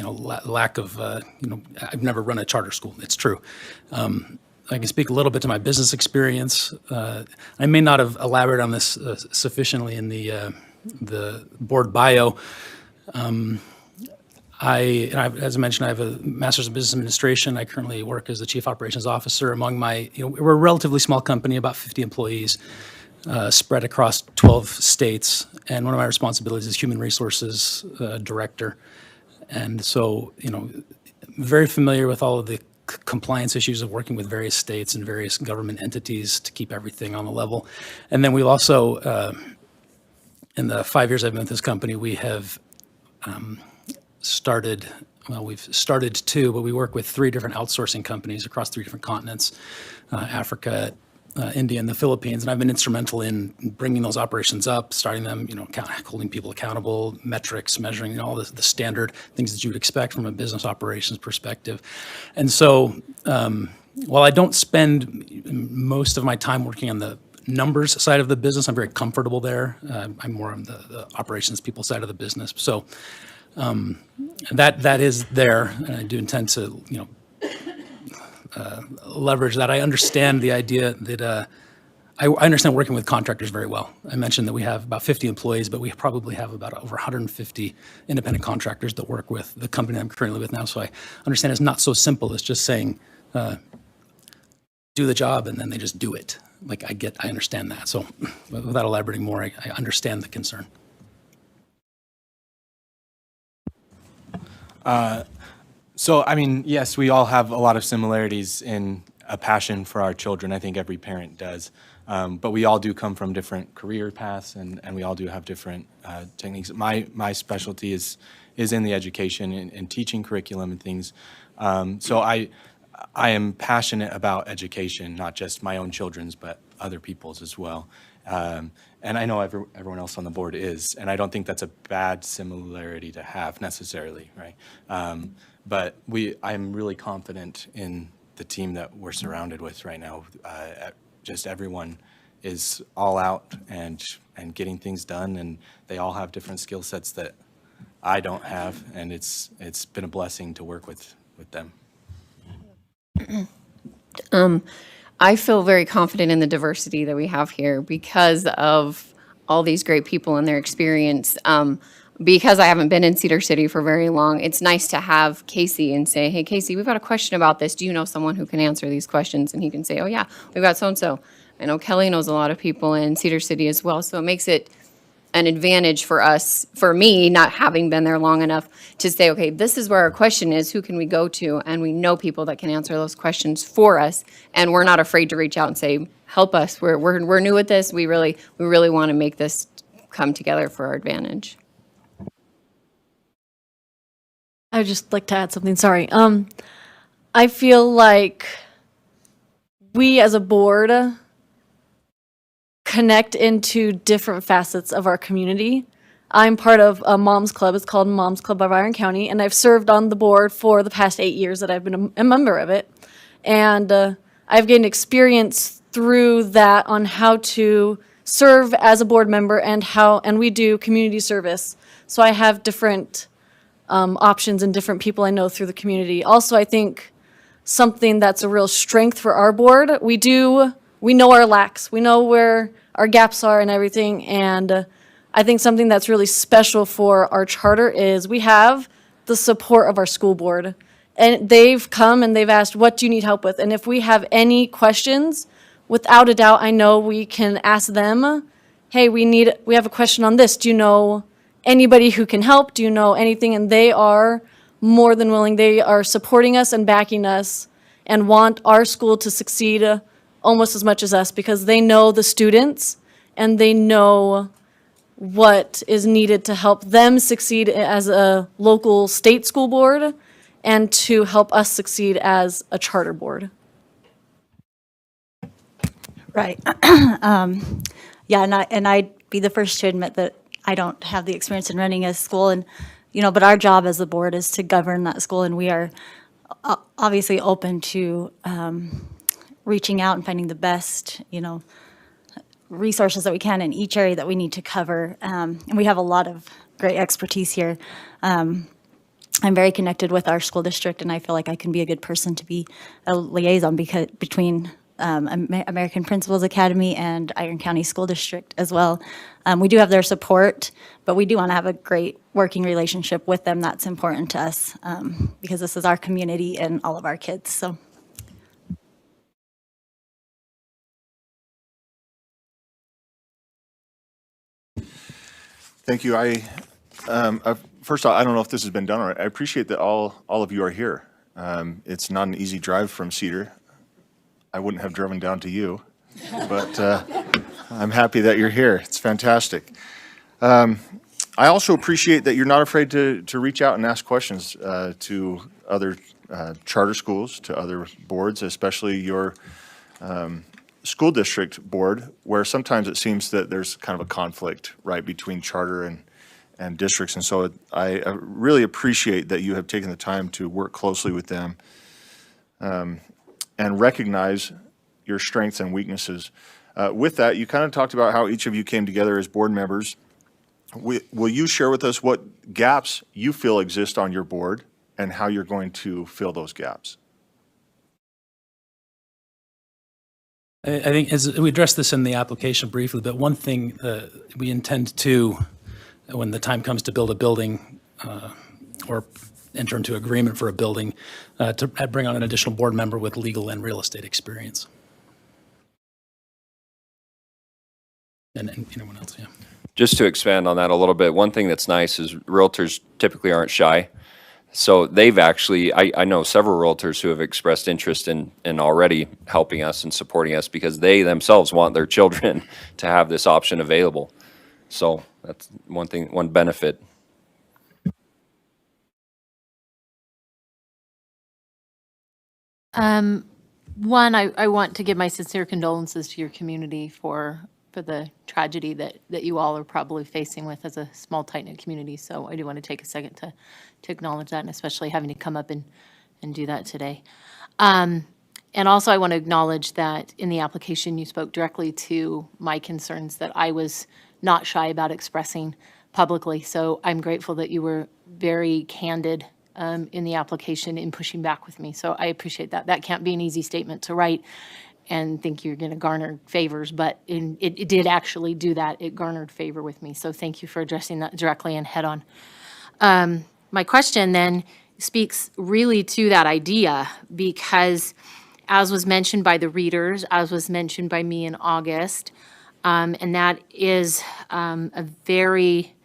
lack of, I've never run a charter school. It's true. I can speak a little bit to my business experience. I may not have elaborated on this sufficiently in the board bio. As I mentioned, I have a master's in business administration. I currently work as the chief operations officer. Among my, we're a relatively small company, about 50 employees, spread across 12 states. And one of my responsibilities is human resources director. And so, very familiar with all of the compliance issues of working with various states and various government entities to keep everything on the level. And then we've also, in the 5 years I've been with this company, we have we've started two, but we work with 3 different outsourcing companies across 3 different continents, Africa, India, and the Philippines. And I've been instrumental in bringing those operations up, starting them, holding people accountable, metrics, measuring, all the standard things that you would expect from a business operations perspective. And so while I don't spend most of my time working on the numbers side of the business, I'm very comfortable there. I'm more on the operations people side of the business. So that is there, and I do intend to, leverage that. I understand the idea that I understand working with contractors very well. I mentioned that we have about 50 employees, but we probably have about over 150 independent contractors that work with the company I'm currently with now. So I understand it's not so simple as just saying, do the job and then they just do it. Like I understand that. So without elaborating more, I understand the concern.
So, I mean, yes, we all have a lot of similarities in a passion for our children. I think every parent does. But we all do come from different career paths, and we all do have different techniques. My specialty is in the education and teaching curriculum and things. So I am passionate about education, not just my own children's, but other people's as well. And I know everyone else on the board is, and I don't think that's a bad similarity to have necessarily, right? But I'm really confident in the team that we're surrounded with right now. Just everyone is all out and getting things done, and they all have different skill sets that I don't have, and it's been a blessing to work with them.
I feel very confident in the diversity that we have here because of all these great people and their experience. Because I haven't been in Cedar City for very long, it's nice to have Casey and say, hey, Casey, we've got a question about this. Do you know someone who can answer these questions? And he can say, oh, yeah, we've got so-and-so. I know Kelly knows a lot of people in Cedar City as well. So it makes it an advantage for us, for me, not having been there long enough to say, okay, this is where our question is, who can we go to? And we know people that can answer those questions for us. And we're not afraid to reach out and say, help us. We're new at this. We really want to make this come together for our advantage.
I would just like to add something, sorry. I feel like we as a board connect into different facets of our community. I'm part of a Moms Club. It's called Moms Club of Iron County, and I've served on the board for the past 8 years that I've been a member of it. And I've gained experience through that on how to serve as a board member and we do community service. So I have different options and different people I know through the community. Also, I think something that's a real strength for our board, we know our lacks. We know where our gaps are and everything. And I think something that's really special for our charter is we have the support of our school board. And they've come and they've asked, what do you need help with? And if we have any questions, without a doubt, I know we can ask them, hey, we have a question on this. Do you know anybody who can help? Do you know anything? And they are more than willing. They are supporting us and backing us and want our school to succeed almost as much as us because they know the students and they know what is needed to help them succeed as a local state school board and to help us succeed as a charter board.
Right. Yeah, and I'd be the first to admit that I don't have the experience in running a school, and but our job as the board is to govern that school, and we are obviously open to reaching out and finding the best, resources that we can in each area that we need to cover. And we have a lot of great expertise here. I'm very connected with our school district, and I feel like I can be a good person to be a liaison between American Principals Academy and Iron County School District as well. We do have their support, but we do want to have a great working relationship with them. That's important to us because this is our community and all of our kids. So.
Thank you. First off, I don't know if this has been done already. I appreciate that all of you are here. It's not an easy drive from Cedar. I wouldn't have driven down to you, but I'm happy that you're here. It's fantastic. I also appreciate that you're not afraid to reach out and ask questions to other charter schools, to other boards, especially your school district board, where sometimes it seems that there's kind of a conflict, right, between charter and districts. And so I really appreciate that you have taken the time to work closely with them. and recognize your strengths and weaknesses. With that, you kind of talked about how each of you came together as board members. Will you share with us what gaps you feel exist on your board and how you're going to fill those gaps?
I think as we addressed this in the application briefly, but one thing we intend to, when the time comes to build a building or enter into agreement for a building, to bring on an additional board member with legal and real estate experience. And anyone else, yeah.
Just to expand on that a little bit, one thing that's nice is realtors typically aren't shy. So they've actually, I know several realtors who have expressed interest in already helping us and supporting us because they themselves want their children to have this option available. So that's one thing, one benefit.
One, I want to give my sincere condolences to your community for the tragedy that you all are probably facing with as a small, tight-knit community. So I do want to take a second to acknowledge that, and especially having to come up and do that today. And also, I want to acknowledge that in the application, you spoke directly to my concerns that I was not shy about expressing publicly. So I'm grateful that you were very candid in the application in pushing back with me. So I appreciate that. That can't be an easy statement to write and think you're going to garner favors, but it did actually do that. It garnered favor with me. So thank you for addressing that directly and head on. My question then speaks really to that idea because as was mentioned by the readers, as was mentioned by me in August, and that is a very,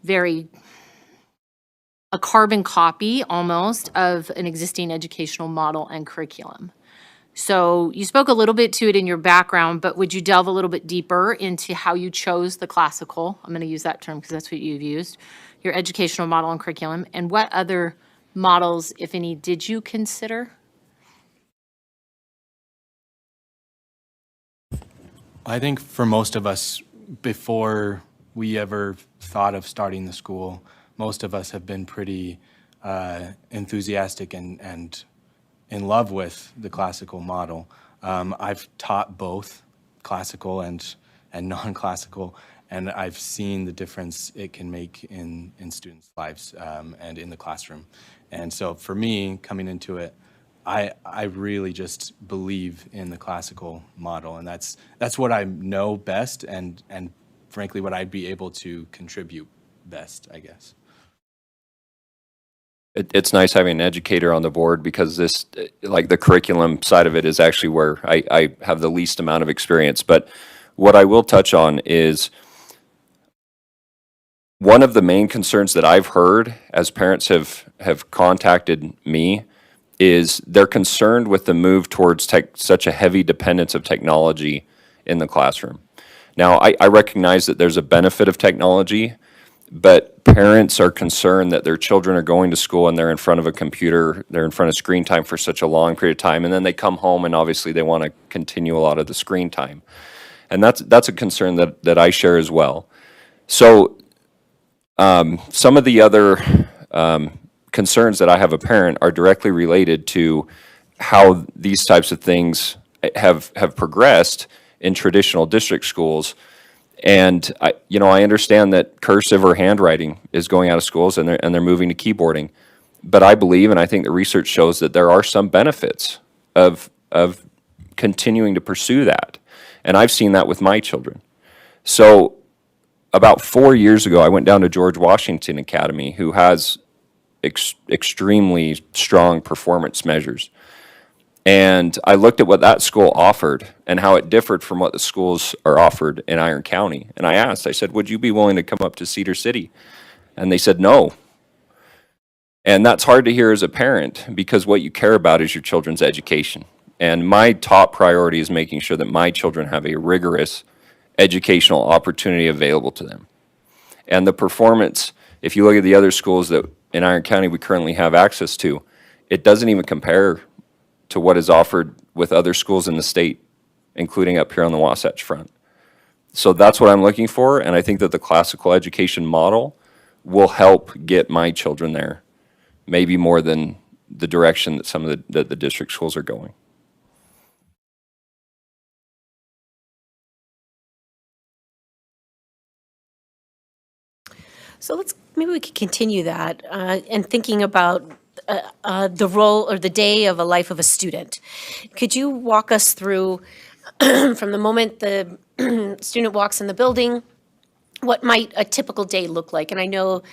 very a carbon copy almost of an existing educational model and curriculum. So you spoke a little bit to it in your background, but would you delve a little bit deeper into how you chose the classical, I'm going to use that term because that's what you've used, your educational model and curriculum, and what other models, if any, did you consider?
I think for most of us, before we ever thought of starting the school, most of us have been pretty enthusiastic and in love with the classical model. I've taught both classical and non-classical, and I've seen the difference it can make in students' lives and in the classroom. And so for me, coming into it, I really just believe in the classical model, and that's what I know best, and frankly, what I'd be able to contribute best, I guess.
It's nice having an educator on the board because this, like the curriculum side of it is actually where I have the least amount of experience. But what I will touch on is one of the main concerns that I've heard as parents have contacted me is they're concerned with the move towards such a heavy dependence of technology in the classroom. Now, I recognize that there's a benefit of technology, but parents are concerned that their children are going to school and they're in front of a computer, they're in front of screen time for such a long period of time, and then they come home and obviously they want to continue a lot of the screen time. And that's a concern that I share as well. So some of the other concerns that I have a parent are directly related to how these types of things have progressed in traditional district schools. And I understand that cursive or handwriting is going out of schools and they're moving to keyboarding. But I believe, and I think the research shows that there are some benefits of continuing to pursue that. And I've seen that with my children. So about 4 years ago, I went down to George Washington Academy, who has extremely strong performance measures. And I looked at what that school offered and how it differed from what the schools are offered in Iron County. And I said, would you be willing to come up to Cedar City? And they said, no. And that's hard to hear as a parent because what you care about is your children's education. And my top priority is making sure that my children have a rigorous educational opportunity available to them. And the performance, if you look at the other schools that in Iron County we currently have access to, it doesn't even compare to what is offered with other schools in the state, including up here on the Wasatch Front. So that's what I'm looking for, and I think that the classical education model will help get my children there, maybe more than the direction that some of the district schools are going.
So maybe we could continue that and thinking about the role or the day of a life of a student. Could you walk us through from the moment the student walks in the building, what might a typical day look like? And I know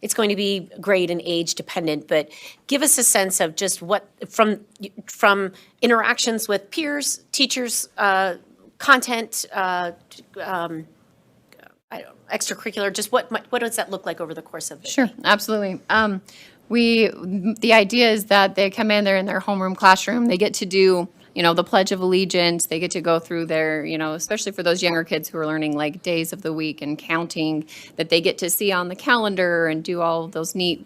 it's going to be grade and age dependent, but give us a sense of just what, from interactions with peers, teachers, content, extracurricular, just what does that look like over the course of the
Sure, absolutely. The idea is that they come in, they're in their homeroom classroom, they get to do, the Pledge of Allegiance, they get to go through their, especially for those younger kids who are learning like days of the week and counting, that they get to see on the calendar and do all of those neat,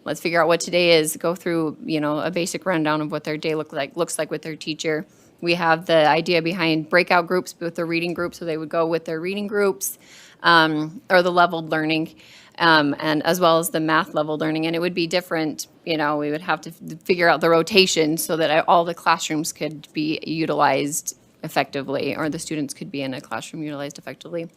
let's figure out what today is, go through, a basic rundown of what their day looks like with their teacher. We have the idea behind breakout groups with the reading group, so they would go with their reading groups, or the leveled learning, and as well as the math level learning. And it would be different, we would have to figure out the rotation so that all the classrooms could be utilized effectively, or the students could be in a classroom utilized effectively.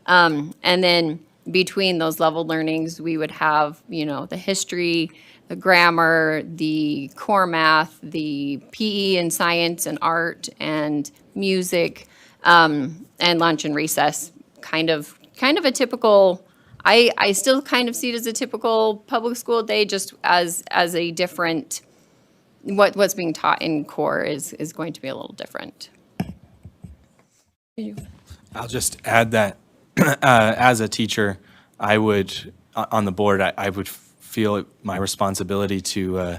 And then between those leveled learnings, we would have, the history, the grammar, the core math, the PE and science and art and music, and lunch and recess. Kind of a typical, I still kind of see it as a typical public school day, just as a different, what's being taught in core is going to be a little different.
I'll just add that as a teacher, I would, on the board, I would feel it my responsibility to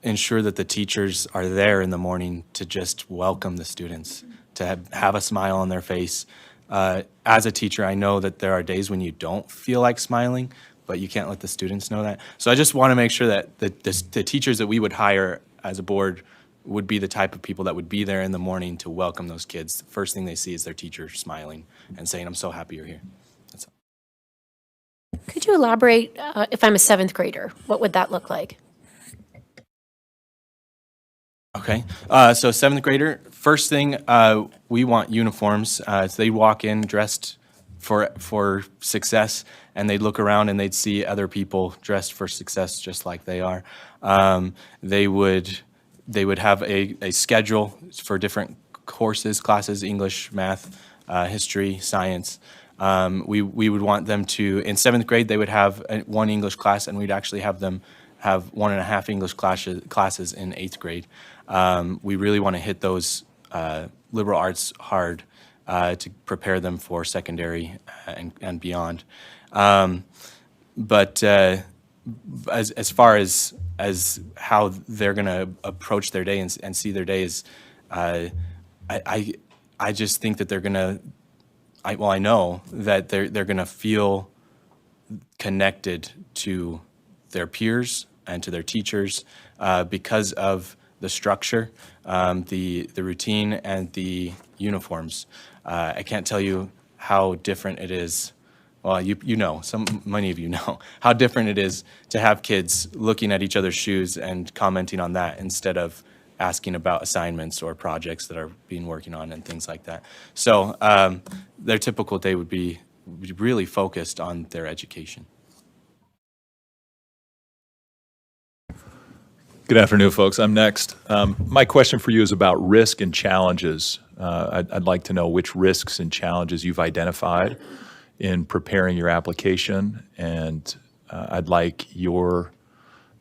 ensure that the teachers are there in the morning to just welcome the students, to have a smile on their face. As a teacher, I know that there are days when you don't feel like smiling, but you can't let the students know that. So I just want to make sure that the teachers that we would hire as a board would be the type of people that would be there in the morning to welcome those kids. The first thing they see is their teacher smiling and saying, "I'm so happy you're here." That's all.
Could you elaborate, if I'm a seventh grader, what would that look like?
Okay, so seventh grader, first thing, we want uniforms. So they walk in dressed for success, and they'd look around and they'd see other people dressed for success just like they are. They would have a schedule for different courses, classes, English, math, history, science. We would want them to, in seventh grade, they would have one English class, and we'd actually have them have 1.5 English classes in 8th grade. We really want to hit those liberal arts hard to prepare them for secondary and beyond. But as far as how they're going to approach their day and see their day is, I just think that they're going to, I know that they're going to feel connected to their peers and to their teachers because of the structure, the routine, and the uniforms. I can't tell you how different it is. Well, you know, many of you know how different it is to have kids looking at each other's shoes and commenting on that instead of asking about assignments or projects that are being working on and things like that. So their typical day would be really focused on their education.
Good afternoon, folks. I'm next. My question for you is about risk and challenges. I'd like to know which risks and challenges you've identified in preparing your application, and I'd like your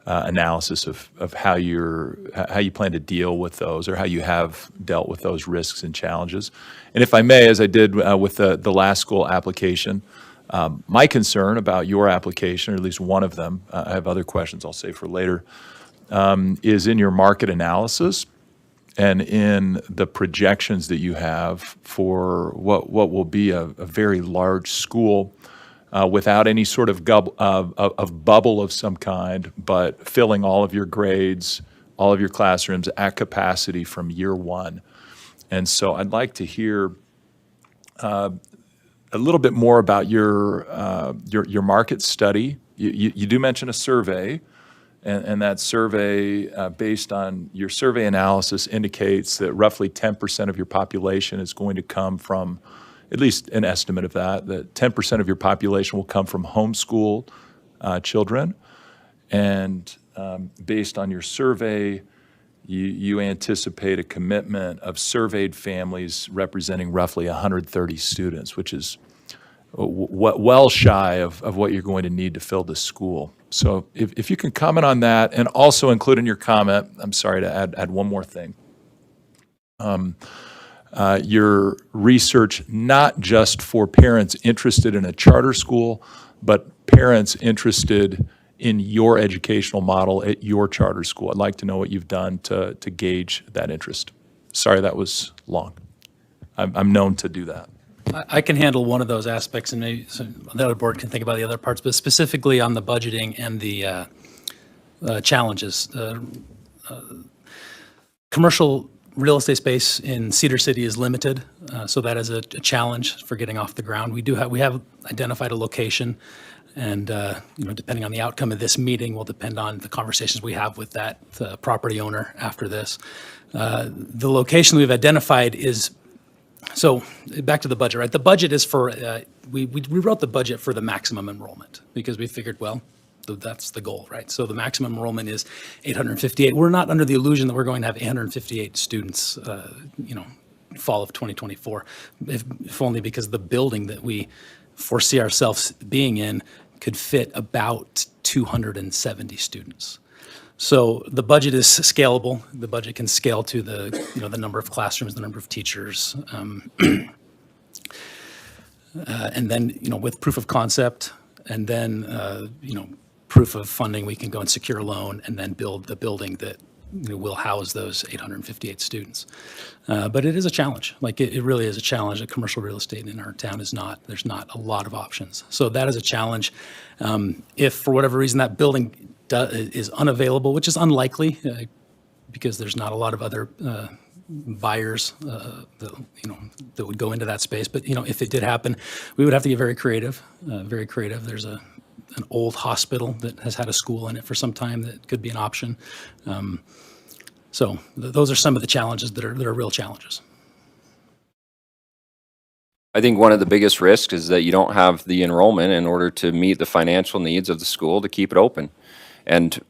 analysis of how you plan to deal with those, or how you have dealt with those risks and challenges. And if I may, as I did with the last school application, my concern about your application, or at least one of them, I have other questions I'll save for later, is in your market analysis and in the projections that you have for what will be a very large school without any sort of bubble of some kind, but filling all of your grades, all of your classrooms at capacity from year one. And so I'd like to hear a little bit more about your market study. You do mention a survey. And that survey, based on your survey analysis, indicates that roughly 10% of your population is going to come from at least an estimate of that 10% of your population will come from homeschool children. And based on your survey, you anticipate a commitment of surveyed families representing roughly 130 students, which is well shy of what you're going to need to fill the school. So if you can comment on that, and also include in your comment, I'm sorry to add one more thing. Your research, not just for parents interested in a charter school, but parents interested in your educational model at your charter school. I'd like to know what you've done to gauge that interest. Sorry, that was long. I'm known to do that.
I can handle one of those aspects, and maybe the other board can think about the other parts, but specifically on the budgeting and the challenges. Commercial real estate space in Cedar City is limited, so that is a challenge for getting off the ground. We have identified a location, and depending on the outcome of this meeting will depend on the conversations we have with that property owner after this. The location we've identified is, so back to the budget, right? The budget is for, we wrote the budget for the maximum enrollment because we figured, well, that's the goal, right? So the maximum enrollment is 858. We're not under the illusion that we're going to have 858 students, fall of 2024, if only because the building that we foresee ourselves being in could fit about 270 students. So the budget is scalable. The budget can scale to the number of classrooms, the number of teachers, and then with proof of concept, and then proof of funding, we can go and secure a loan and then build the building that will house those 858 students. But it is a challenge. Like it really is a challenge. That commercial real estate in our town is not. There's not a lot of options. So that is a challenge. If for whatever reason that building is unavailable, which is unlikely, because there's not a lot of other buyers that would go into that space. But if it did happen, we would have to get very creative. Very creative. There's an old hospital that has had a school in it for some time that could be an option. So those are some of the challenges that are real challenges.
I think one of the biggest risks is that you don't have the enrollment in order to meet the financial needs of the school to keep it open. And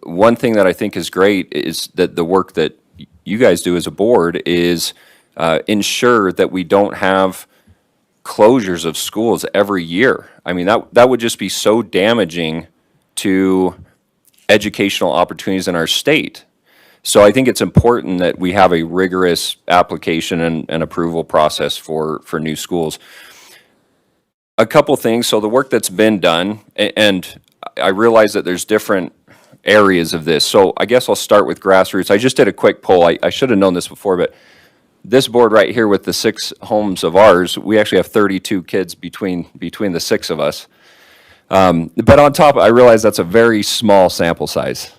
one thing that I think is great is that the work that you guys do as a board is ensure that we don't have closures of schools every year. I mean, that would just be so damaging to educational opportunities in our state. So I think it's important that we have a rigorous application and approval process for new schools. A couple things. So the work that's been done, and I realize that there's different areas of this. So I guess I'll start with grassroots. I just did a quick poll. I should have known this before, but this board right here with the 6 homes of ours, we actually have 32 kids between the 6 of us. But on top, I realize that's a very small sample size.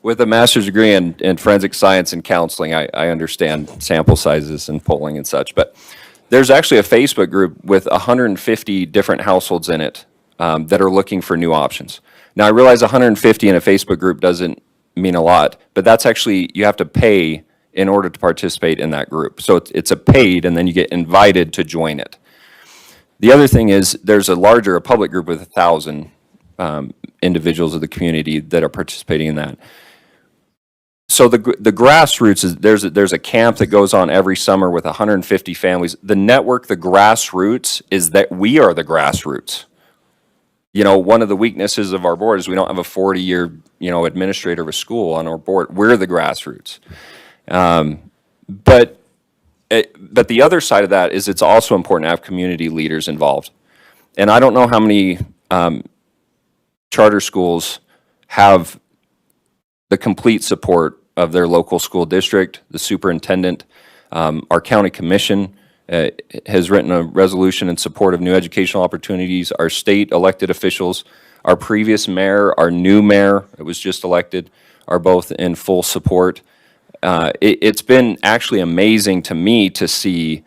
With a master's degree in forensic science and counseling, I understand sample sizes and polling and such. But there's actually a Facebook group with 150 different households in it that are looking for new options. Now, I realize 150 in a Facebook group doesn't mean a lot, but that's actually, you have to pay in order to participate in that group. So it's a paid, and then you get invited to join it. The other thing is there's a public group with 1,000 individuals of the community that are participating in that. So the grassroots is there's a camp that goes on every summer with 150 families. The network, the grassroots, is that we are the grassroots. One of the weaknesses of our board is we don't have a 40-year administrator of a school on our board. We're the grassroots. But the other side of that is it's also important to have community leaders involved. And I don't know how many charter schools have the complete support of their local school district, the superintendent. Our county commission has written a resolution in support of new educational opportunities. Our state elected officials, our previous mayor, our new mayor that was just elected, are both in full support. It's been actually amazing to me to see.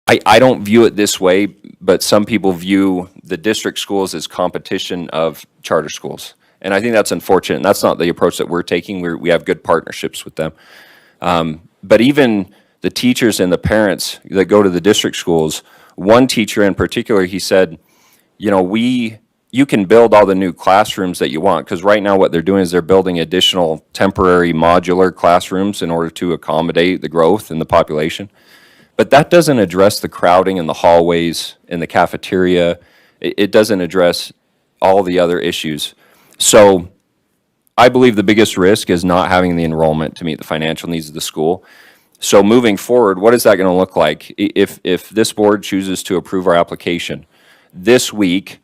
I don't view it this way, but some people view the district schools as competition of charter schools. And I think that's unfortunate. And that's not the approach that we're taking. We have good partnerships with them. But even the teachers and the parents that go to the district schools. One teacher in particular, he said, you can build all the new classrooms that you want, because right now what they're doing is they're building additional temporary modular classrooms in order to accommodate the growth in the population. But that doesn't address the crowding in the hallways, in the cafeteria. It doesn't address all the other issues. So I believe the biggest risk is not having the enrollment to meet the financial needs of the school. So moving forward, what is that going to look like? If this board chooses to approve our application, this week,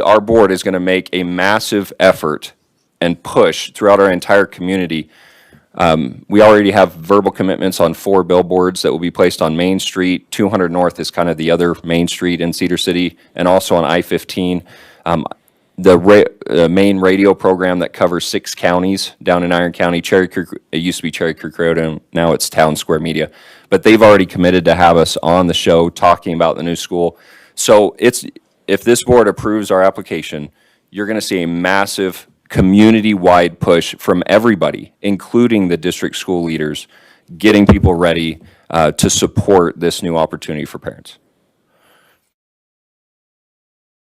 our board is going to make a massive effort and push throughout our entire community. We already have verbal commitments on 4 billboards that will be placed on Main Street. 200 North is kind of the other Main Street in Cedar City, and also on I-15. The main radio program that covers 6 counties down in Iron County, Cherry Creek, it used to be Cherry Creek Road, and now it's Town Square Media. But they've already committed to have us on the show talking about the new school. So if this board approves our application, you're going to see a massive community-wide push from everybody, including the district school leaders, getting people ready to support this new opportunity for parents.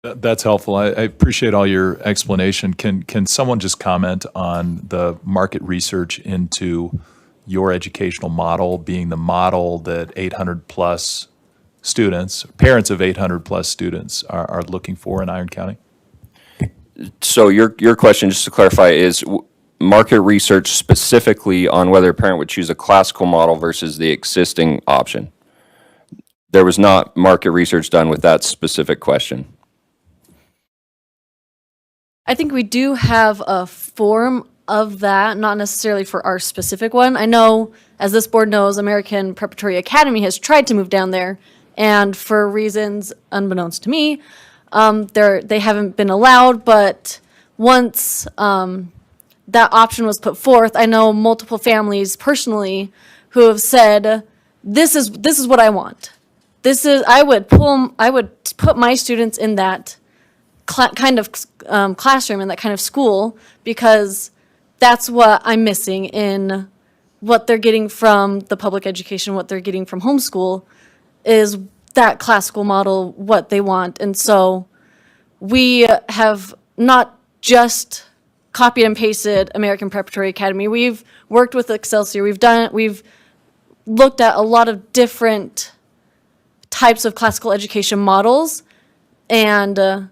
That's helpful. I appreciate all your explanation. Can someone just comment on the market research into your educational model being the model that 800-plus students, parents of 800-plus students are looking for in Iron County?
So your question, just to clarify, is market research specifically on whether a parent would choose a classical model versus the existing option? There was not market research done with that specific question.
I think we do have a form of that, not necessarily for our specific one. I know, as this board knows, American Preparatory Academy has tried to move down there, and for reasons unbeknownst to me, they haven't been allowed. But once that option was put forth, I know multiple families personally who have said, "This is what I want. I would put my students in that kind of classroom, in that kind of school, because that's what I'm missing in what they're getting from the public education, what they're getting from homeschool, is that classical model, what they want." And so we have not just copied and pasted American Preparatory Academy. We've worked with Excelsior. We've looked at a lot of different types of classical education models, and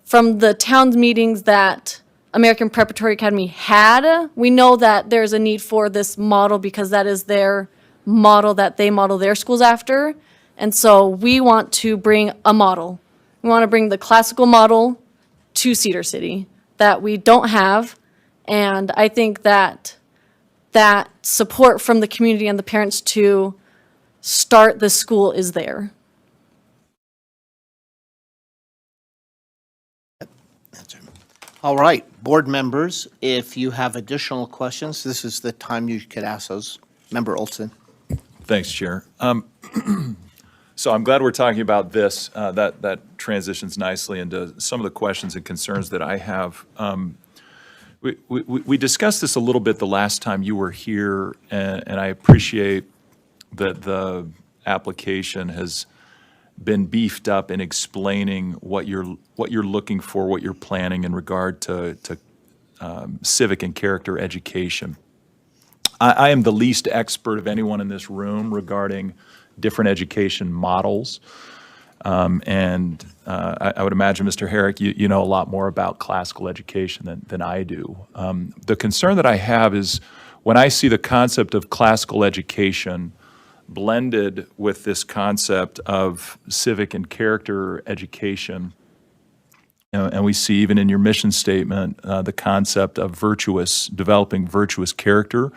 from the town's meetings that American Preparatory Academy had, we know that there's a need for this model because that is their model that they model their schools after. And so we want to bring a model. We want to bring the classical model to Cedar City that we don't have. And I think that support from the community and the parents to start the school is there.
All right, board members, if you have additional questions, this is the time you could ask those. Member Olson.
Thanks, Chair. So I'm glad we're talking about this. That transitions nicely into some of the questions and concerns that I have. We discussed this a little bit the last time you were here, and I appreciate that the application has been beefed up in explaining what you're looking for, what you're planning in regard to civic and character education. I am the least expert of anyone in this room regarding different education models. And I would imagine, Mr. Herrick, you know a lot more about classical education than I do. The concern that I have is when I see the concept of classical education blended with this concept of civic and character education, and we see even in your mission statement the concept of developing virtuous character,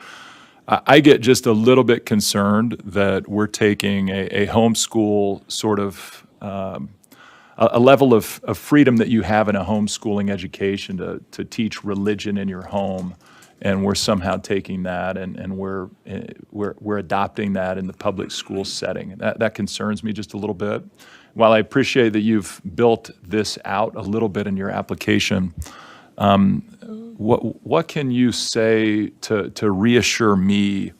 I get just a little bit concerned that we're taking a homeschool sort of a level of freedom that you have in a homeschooling education to teach religion in your home, and we're somehow taking that and we're adopting that in the public school setting. That concerns me just a little bit. While I appreciate that you've built this out a little bit in your application, what can you say to reassure me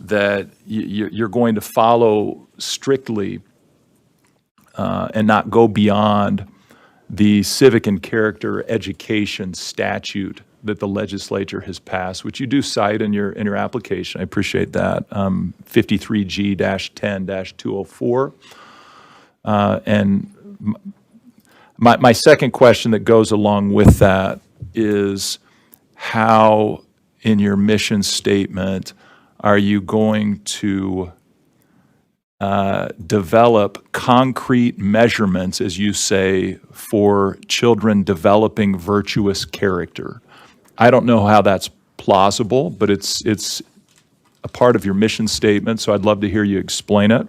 that you're going to follow strictly and not go beyond the civic and character education statute that the legislature has passed, which you do cite in your application. I appreciate that. 53G-10-204. And my second question that goes along with that is how, in your mission statement, are you going to develop concrete measurements, as you say, for children developing virtuous character? I don't know how that's plausible, but it's a part of your mission statement, so I'd love to hear you explain it.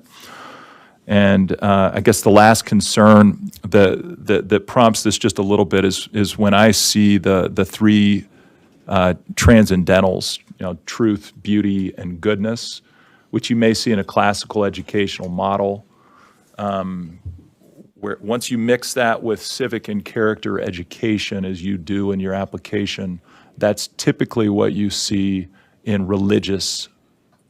And I guess the last concern that prompts this just a little bit is when I see the three transcendentals, truth, beauty, and goodness, which you may see in a classical educational model, where once you mix that with civic and character education, as you do in your application, that's typically what you see in religious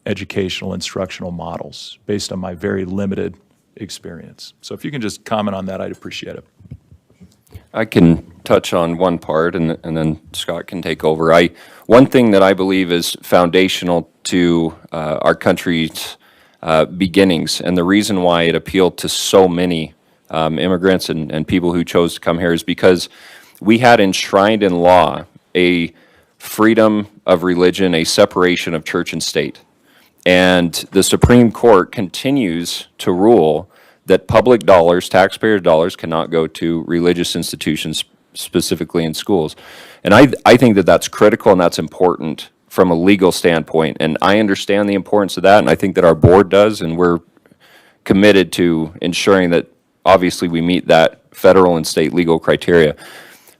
educational instructional models, based on my very limited experience. So if you can just comment on that, I'd appreciate it.
I can touch on one part, and then Scott can take over. One thing that I believe is foundational to our country's beginnings, and the reason why it appealed to so many immigrants and people who chose to come here, is because we had enshrined in law a freedom of religion, a separation of church and state. And the Supreme Court continues to rule that public dollars, taxpayer dollars, cannot go to religious institutions, specifically in schools. And I think that that's critical and that's important from a legal standpoint. And I understand the importance of that, and I think that our board does, and we're committed to ensuring that obviously we meet that federal and state legal criteria.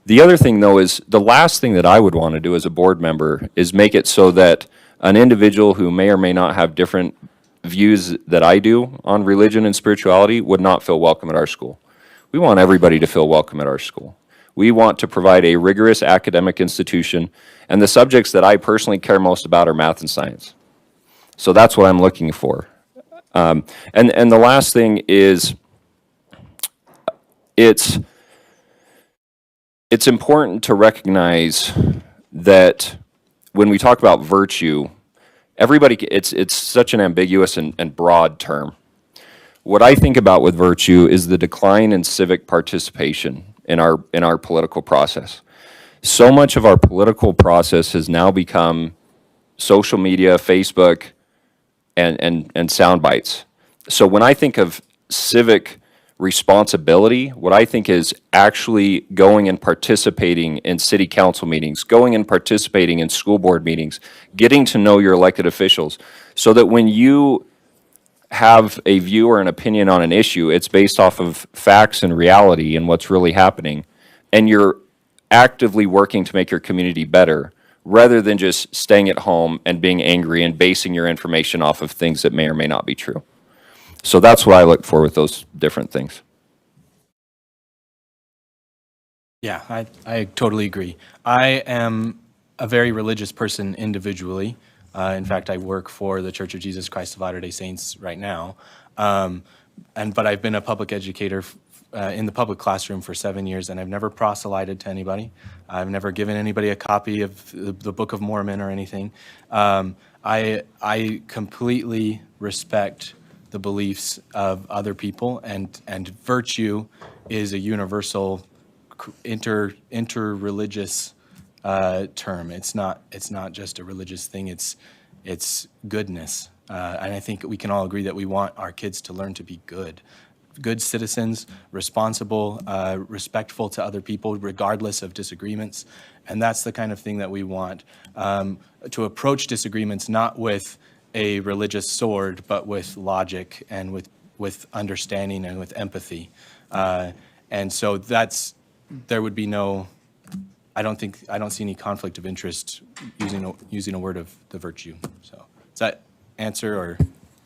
The other thing, though, is the last thing that I would want to do as a board member is make it so that an individual who may or may not have different views that I do on religion and spirituality would not feel welcome at our school. We want everybody to feel welcome at our school. We want to provide a rigorous academic institution, and the subjects that I personally care most about are math and science. So that's what I'm looking for. And the last thing is, it's important to recognize that when we talk about virtue, it's such an ambiguous and broad term. What I think about with virtue is the decline in civic participation in our political process. So much of our political process has now become social media, Facebook, and sound bites. So when I think of civic responsibility, what I think is actually going and participating in city council meetings, going and participating in school board meetings, getting to know your elected officials, so that when you have a view or an opinion on an issue, it's based off of facts and reality and what's really happening, and you're actively working to make your community better, rather than just staying at home and being angry and basing your information off of things that may or may not be true. So that's what I look for with those different things.
Yeah, I totally agree. I am a very religious person individually. In fact, I work for the Church of Jesus Christ of Latter-day Saints right now. But I've been a public educator in the public classroom for 7 years, and I've never proselyted to anybody. I've never given anybody a copy of the Book of Mormon or anything. I completely respect the beliefs of other people, and virtue is a universal inter-religious term. It's not just a religious thing. It's goodness, and I think we can all agree that we want our kids to learn to be good citizens, responsible, respectful to other people, regardless of disagreements, and that's the kind of thing that we want. To approach disagreements not with a religious sword, but with logic and with understanding and with empathy. And so there would be no, I don't see any conflict of interest using a word of the virtue. So does that answer, or?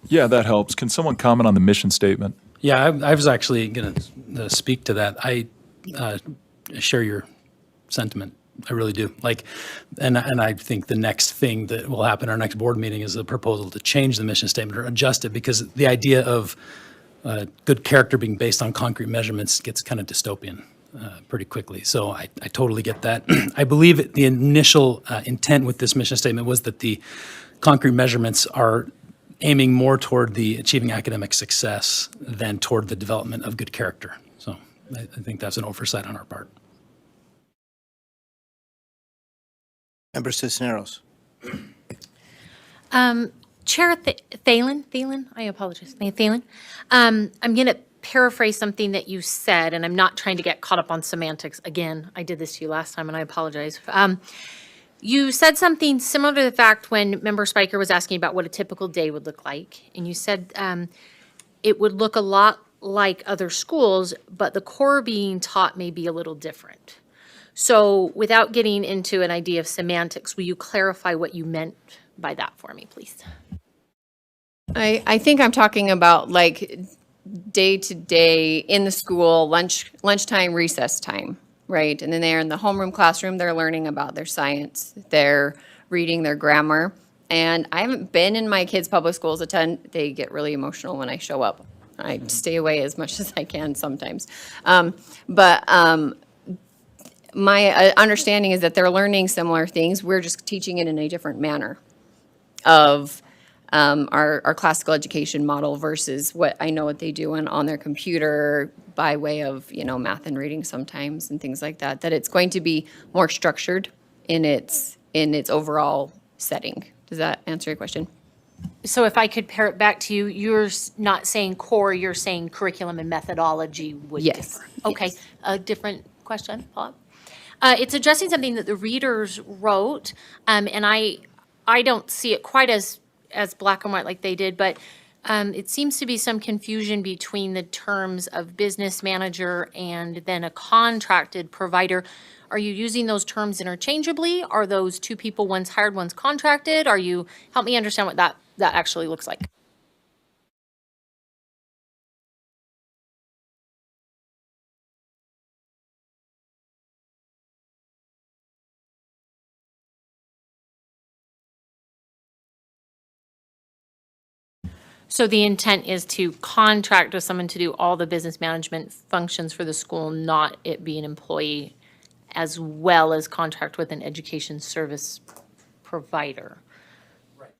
Yeah, that helps. Can someone comment on the mission statement?
Yeah, I was actually going to speak to that. I share your sentiment I really do. Like, and I think the next thing that will happen at our next board meeting is a proposal to change the mission statement or adjust it, because the idea of good character being based on concrete measurements gets kind of dystopian pretty quickly. So I totally get that. I believe the initial intent with this mission statement was that the concrete measurements are aiming more toward the achieving academic success than toward the development of good character. So I think that's an oversight on our part.
Member Cisneros.
Chair Thalen, I apologize, Thalen. I'm going to paraphrase something that you said, and I'm not trying to get caught up on semantics. Again, I did this to you last time, and I apologize. You said something similar to the fact when Member Spiker was asking about what a typical day would look like, and you said it would look a lot like other schools, but the core being taught may be a little different. So without getting into an idea of semantics, will you clarify what you meant by that for me, please?
I think I'm talking about like day to day in the school, lunchtime, recess time, right? And then they're in the homeroom classroom, they're learning about their science, they're reading their grammar. And I haven't been in my kids' public schools they get really emotional when I show up. I stay away as much as I can sometimes. My understanding is that they're learning similar things. We're just teaching it in a different manner of our classical education model versus what I know what they do on their computer by way of, math and reading sometimes and things like that, that it's going to be more structured in its overall setting. Does that answer your question?
So if I could pair it back to you, you're not saying core, you're saying curriculum and methodology would differ. Okay, yes. A different question, Paul? It's addressing something that the readers wrote, and I don't see it quite as black and white like they did, but it seems to be some confusion between the terms of business manager and then a contracted provider. Are you using those terms interchangeably? Are those two people, one's hired, one's contracted? Help me understand what that actually looks like. So the intent is to contract with someone to do all the business management functions for the school, not it be an employee, as well as contract with an education service provider. Right.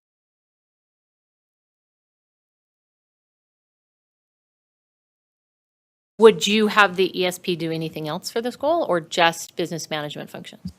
Would you have the ESP do anything else for the school or just business management functions?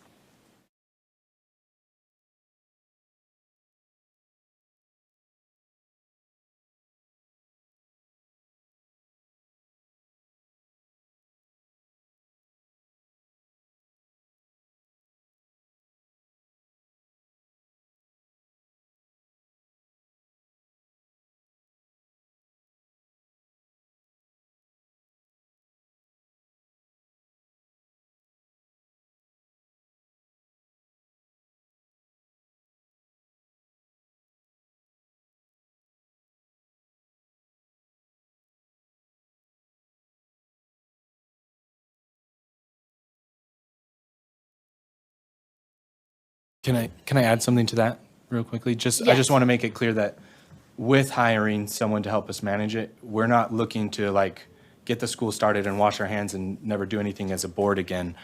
Can I add something to that real quickly? I just want to make it clear that with hiring someone to help us manage it, we're not looking to get the school started and wash our hands and never do anything as a board again.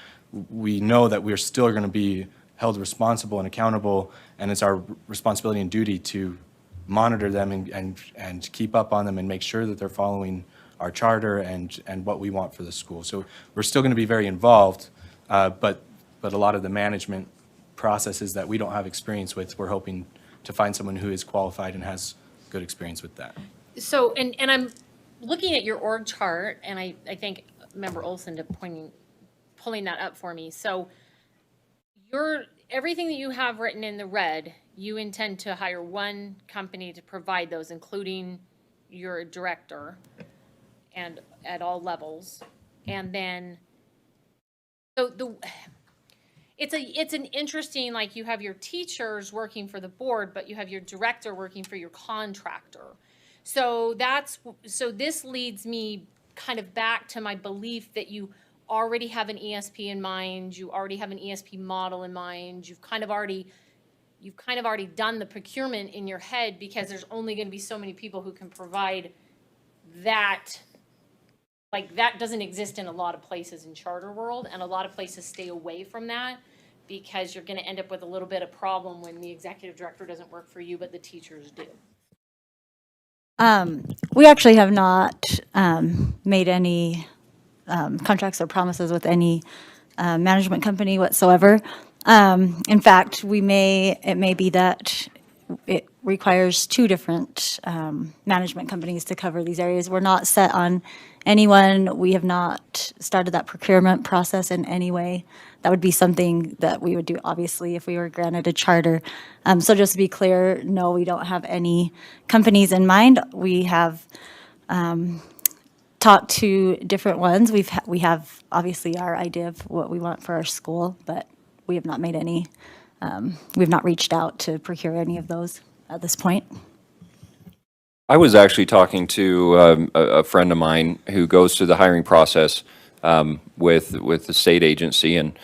We know that we're still going to be held responsible and accountable, and it's our responsibility and duty to monitor them and keep up on them and make sure that they're following our charter and what we want for the school. So we're still going to be very involved, but a lot of the management processes that we don't have experience with, we're hoping to find someone who is qualified and has good experience with that.
So, and I'm looking at your org chart, and I think Member Olson to pulling that up for me. So everything that you have written in the red, you intend to hire one company to provide those, including your director and at all levels. And then, it's an interesting, you have your teachers working for the board, but you have your director working for your contractor. So this leads me kind of back to my belief that you already have an ESP in mind, you already have an ESP model in mind, you've kind of already done the procurement in your head because there's only going to be so many people who can provide that. Like, that doesn't exist in a lot of places in charter world, and a lot of places stay away from that because you're going to end up with a little bit of problem when the executive director doesn't work for you, but the teachers do.
We actually have not made any contracts or promises with any management company whatsoever. In fact, it may be that it requires 2 different management companies to cover these areas. We're not set on anyone. We have not started that procurement process in any way. That would be something that we would do, obviously, if we were granted a charter. So just to be clear, no, we don't have any companies in mind. We have talked to different ones. We have obviously our idea of what we want for our school, but we have not made any, we've not reached out to procure any of those at this point.
I was actually talking to a friend of mine who goes through the hiring process with the state agency, and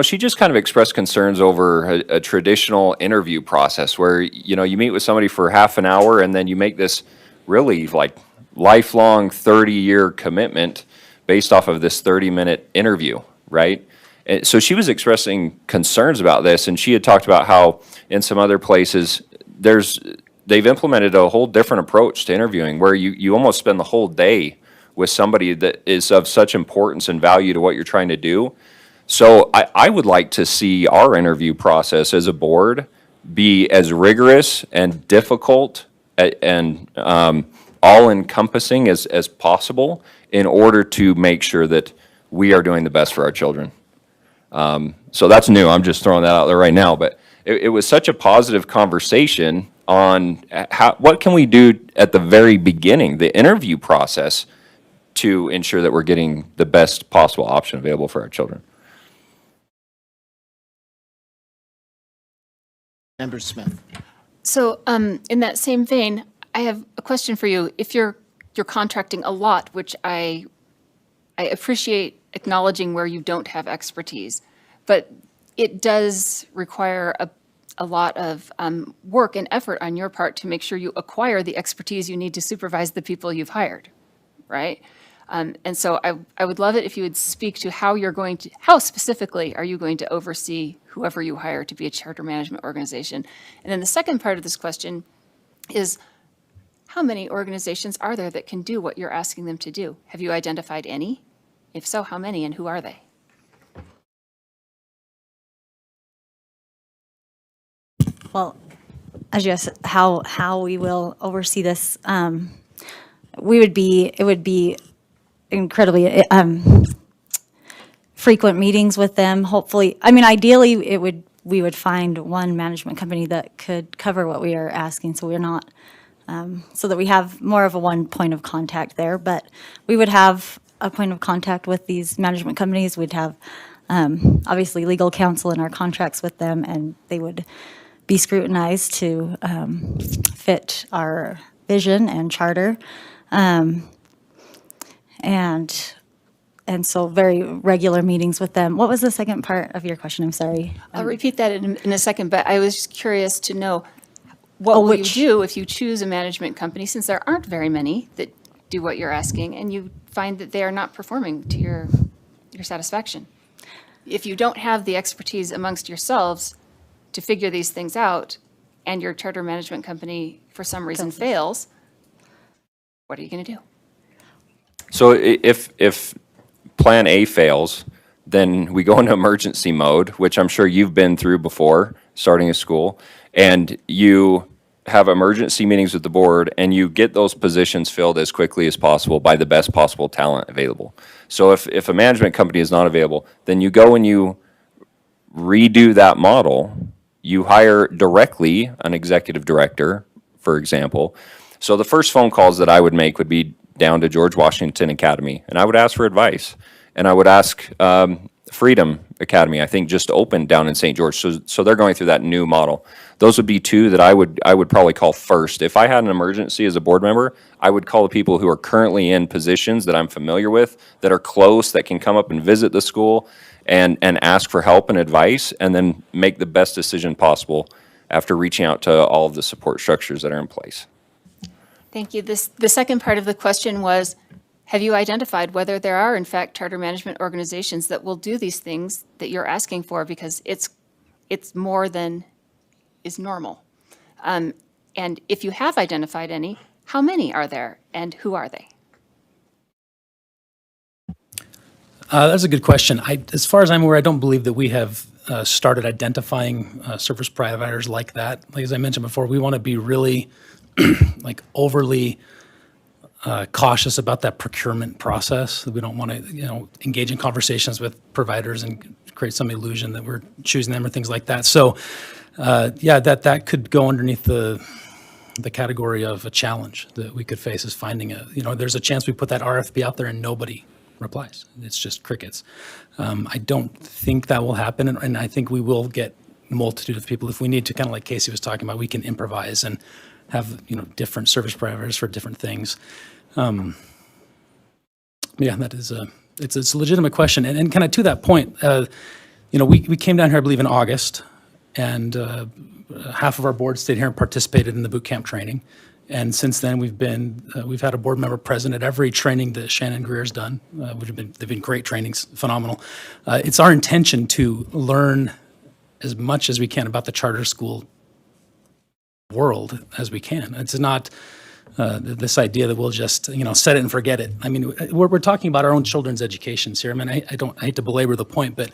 she just kind of expressed concerns over a traditional interview process where you meet with somebody for half an hour and then you make this really like lifelong 30-year commitment based off of this 30-minute interview, right? And so she was expressing concerns about this, and she had talked about how in some other places they've implemented a whole different approach to interviewing where you almost spend the whole day with somebody that is of such importance and value to what you're trying to do. So I would like to see our interview process as a board be as rigorous and difficult and all-encompassing as possible in order to make sure that we are doing the best for our children. So that's new. I'm just throwing that out there right now. But it was such a positive conversation on what can we do at the very beginning, the interview process, to ensure that we're getting the best possible option available for our children.
Member Smith.
So in that same vein, I have a question for you. If you're contracting a lot, which I appreciate acknowledging where you don't have expertise, but it does require a lot of work and effort on your part to make sure you acquire the expertise you need to supervise the people you've hired, right? And so I would love it if you would speak to how specifically are you going to oversee whoever you hire to be a charter management organization? And then the second part of this question is, how many organizations are there that can do what you're asking them to do? Have you identified any? If so, how many and who are they?
Well, as you asked, how we will oversee this, it would be incredibly frequent meetings with them. Hopefully, ideally, we would find one management company that could cover what we are asking, so we're not, so that we have more of a one point of contact there. But we would have a point of contact with these management companies. We'd have obviously legal counsel in our contracts with them, and they would be scrutinized to fit our vision and charter. And so very regular meetings with them. What was the second part of your question? I'm sorry.
I'll repeat that in a second, but I was just curious to know, what will you do if you choose a management company, since there aren't very many that do what you're asking, and you find that they are not performing to your satisfaction? If you don't have the expertise amongst yourselves to figure these things out, and your charter management company for some reason fails, what are you going to do?
So if Plan A fails, then we go into emergency mode, which I'm sure you've been through before, starting a school, and you have emergency meetings with the board, and you get those positions filled as quickly as possible by the best possible talent available. So if a management company is not available, then you go and you redo that model. You hire directly an executive director, for example. So the first phone calls that I would make would be down to George Washington Academy, and I would ask for advice. And I would ask Freedom Academy, I think, just opened down in St. George. So they're going through that new model. Those would be two that I would probably call first. If I had an emergency as a board member, I would call the people who are currently in positions that I'm familiar with, that are close, that can come up and visit the school and ask for help and advice, and then make the best decision possible after reaching out to all of the support structures that are in place.
Thank you. The second part of the question was, have you identified whether there are, in fact, charter management organizations that will do these things that you're asking for, because it's more than is normal? And if you have identified any, how many are there and who are they?
That's a good question. As far as I'm aware, I don't believe that we have started identifying service providers like that. Like, as I mentioned before, we want to be really like overly cautious about that procurement process. We don't want to, engage in conversations with providers and create some illusion that we're choosing them or things like that. So, that could go underneath the category of a challenge that we could face, is finding there's a chance we put that RFP out there and nobody replies. It's just crickets. I don't think that will happen, and I think we will get a multitude of people. If we need to, kind of like Casey was talking about, we can improvise and have different service providers for different things. That is it's a legitimate question, and kind of to that point, we came down here, I believe, in August, and half of our board stayed here and participated in the boot camp training. And since then, we've had a board member present at every training that Shannon Greer's done, which they've been great trainings, phenomenal. It's our intention to learn as much as we can about the charter school world as we can. It's not this idea that we'll just set it and forget it. I mean, we're talking about our own children's educations here. I mean, I hate to belabor the point, but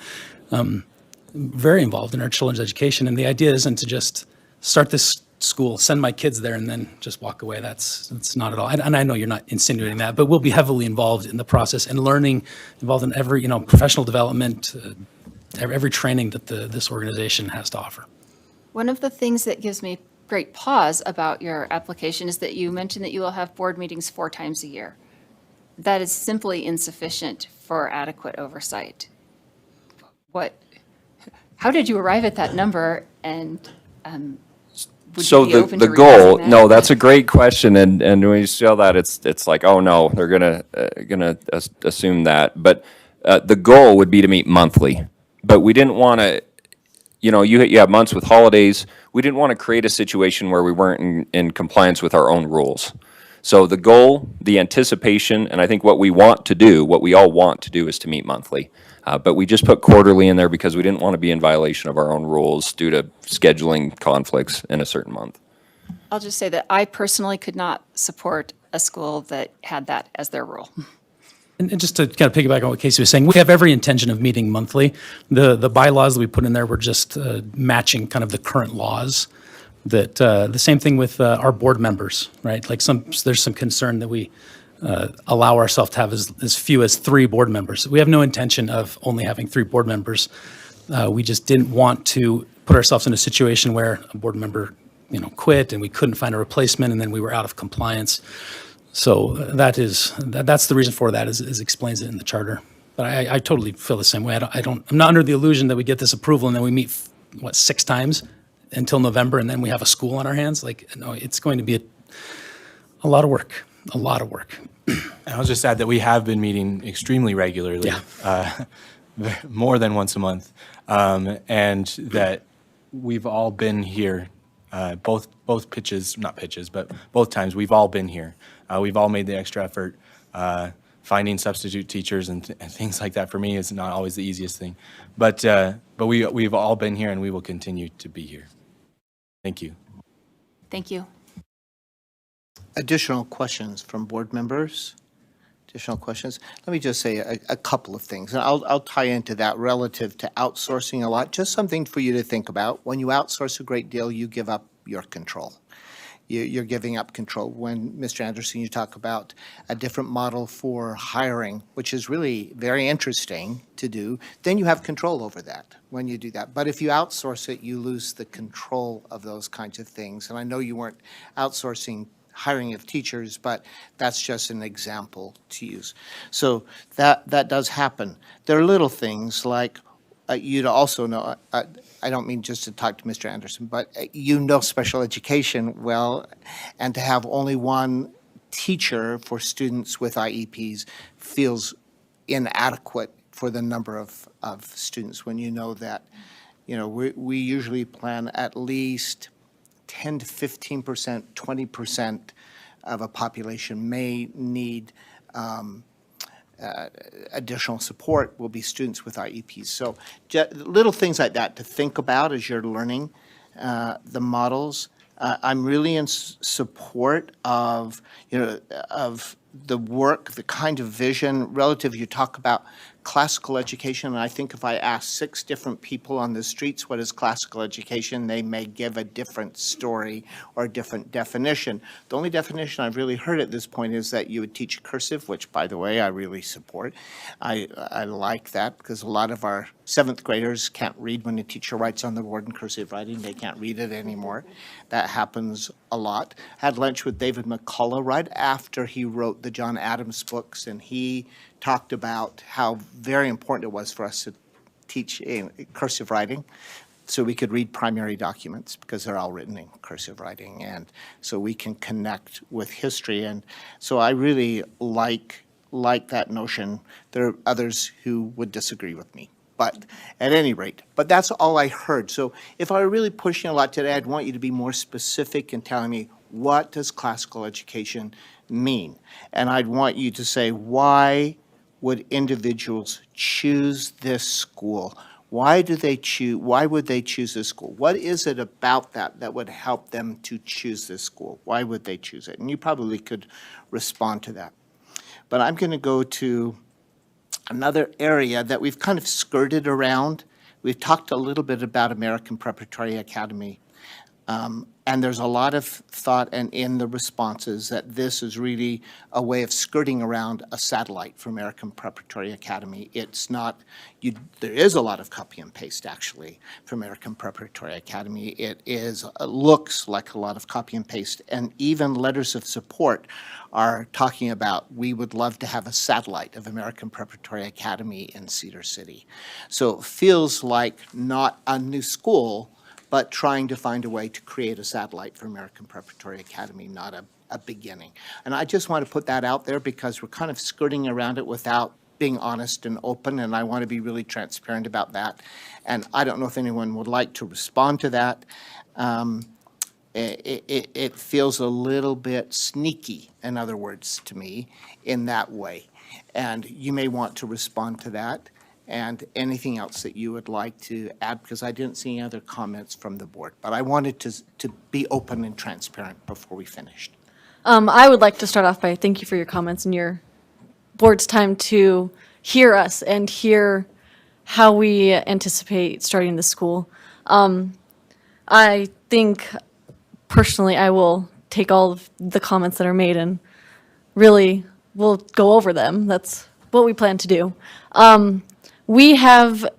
very involved in our children's education, and the idea isn't to just start this school, send my kids there, and then just walk away. That's not at all. And I know you're not insinuating that, but we'll be heavily involved in the process and learning, involved in every professional development, every training that this organization has to offer.
One of the things that gives me great pause about your application is that you mentioned that you will have board meetings 4 times a year. That is simply insufficient for adequate oversight. How did you arrive at that number, and would
So
you be
the
open to
the goal,
revising that?
no, that's a great question, and when you see all that, it's like, oh no, they're gonna assume that. But the goal would be to meet monthly. But we didn't want to, you have months with holidays. We didn't want to create a situation where we weren't in compliance with our own rules. So the goal, the anticipation, and I think what we all want to do is to meet monthly. But we just put quarterly in there because we didn't want to be in violation of our own rules due to scheduling conflicts in a certain month.
I'll just say that I personally could not support a school that had that as their rule.
And just to kind of piggyback on what Casey was saying, we have every intention of meeting monthly. The bylaws that we put in there were just matching kind of the current laws. That the same thing with our board members, right? Like there's some concern that we allow ourselves to have as few as 3 board members. We have no intention of only having 3 board members. We just didn't want to put ourselves in a situation where a board member, quit and we couldn't find a replacement, and then we were out of compliance. So that's the reason for that, is explains it in the charter. But I totally feel the same way. I'm not under the illusion that we get this approval and then we meet 6 times until November, and then we have a school on our hands. No, it's going to be a lot of work. A lot of work.
And I'll just add that we have been meeting extremely regularly, more than once a month, and that we've all been here, both times we've all been here. We've all made the extra effort. Finding substitute teachers and things like that for me is not always the easiest thing, but we've all been here, and we will continue to be here. Thank you.
Thank you.
Additional questions from board members? Additional questions? Let me just say a couple of things. And I'll tie into that relative to outsourcing a lot. Just something for you to think about. When you outsource a great deal, you give up your control. You're giving up control. When, Mr. Anderson, you talk about a different model for hiring, which is really very interesting to do, then you have control over that when you do that. But if you outsource it, you lose the control of those kinds of things. And I know you weren't outsourcing hiring of teachers, but that's just an example to use. So that does happen. There are little things like, you'd also know, I don't mean just to talk to Mr. Anderson, but you know special education well, and to have only one teacher for students with IEPs feels inadequate for the number of students, when you know that, we usually plan at least 10 to 15%, 20% of a population may need additional support will be students with IEPs. So little things like that to think about as you're learning the models. I'm really in support of, of the work, the kind of vision relative. You talk about classical education, and I think if I ask 6 different people on the streets what is classical education, they may give a different story or a different definition. The only definition I've really heard at this point is that you would teach cursive, which, by the way, I really support. I like that because a lot of our 7th graders can't read when the teacher writes on the board in cursive writing. They can't read it anymore. That happens a lot. Had lunch with David McCullough right after he wrote the John Adams books, and he talked about how very important it was for us to teach in cursive writing so we could read primary documents because they're all written in cursive writing, and so we can connect with history. And so I really like that notion. There are others who would disagree with me, but at any rate, but that's all I heard. So if I were really pushing a lot today, I'd want you to be more specific in telling me, what does classical education mean? And I'd want you to say, why would individuals choose this school? Why would they choose this school? What is it about that would help them to choose this school? Why would they choose it? And you probably could respond to that. But I'm going to go to another area that we've kind of skirted around. We've talked a little bit about American Preparatory Academy. And there's a lot of thought and in the responses that this is really a way of skirting around a satellite for American Preparatory Academy. It's not, there is a lot of copy and paste actually for American Preparatory Academy. It looks like a lot of copy and paste, and even letters of support are talking about, we would love to have a satellite of American Preparatory Academy in Cedar City. So it feels like not a new school, but trying to find a way to create a satellite for American Preparatory Academy, not a beginning. And I just want to put that out there because we're kind of skirting around it without being honest and open, and I want to be really transparent about that. And I don't know if anyone would like to respond to that. It feels a little bit sneaky, in other words, to me, in that way. And you may want to respond to that. And anything else that you would like to add, because I didn't see any other comments from the board. But I wanted to be open and transparent before we finished.
I would like to start off by thank you for your comments and your board's time to hear us and hear how we anticipate starting the school. I think personally I will take all of the comments that are made and really we'll go over them. That's what we plan to do. We have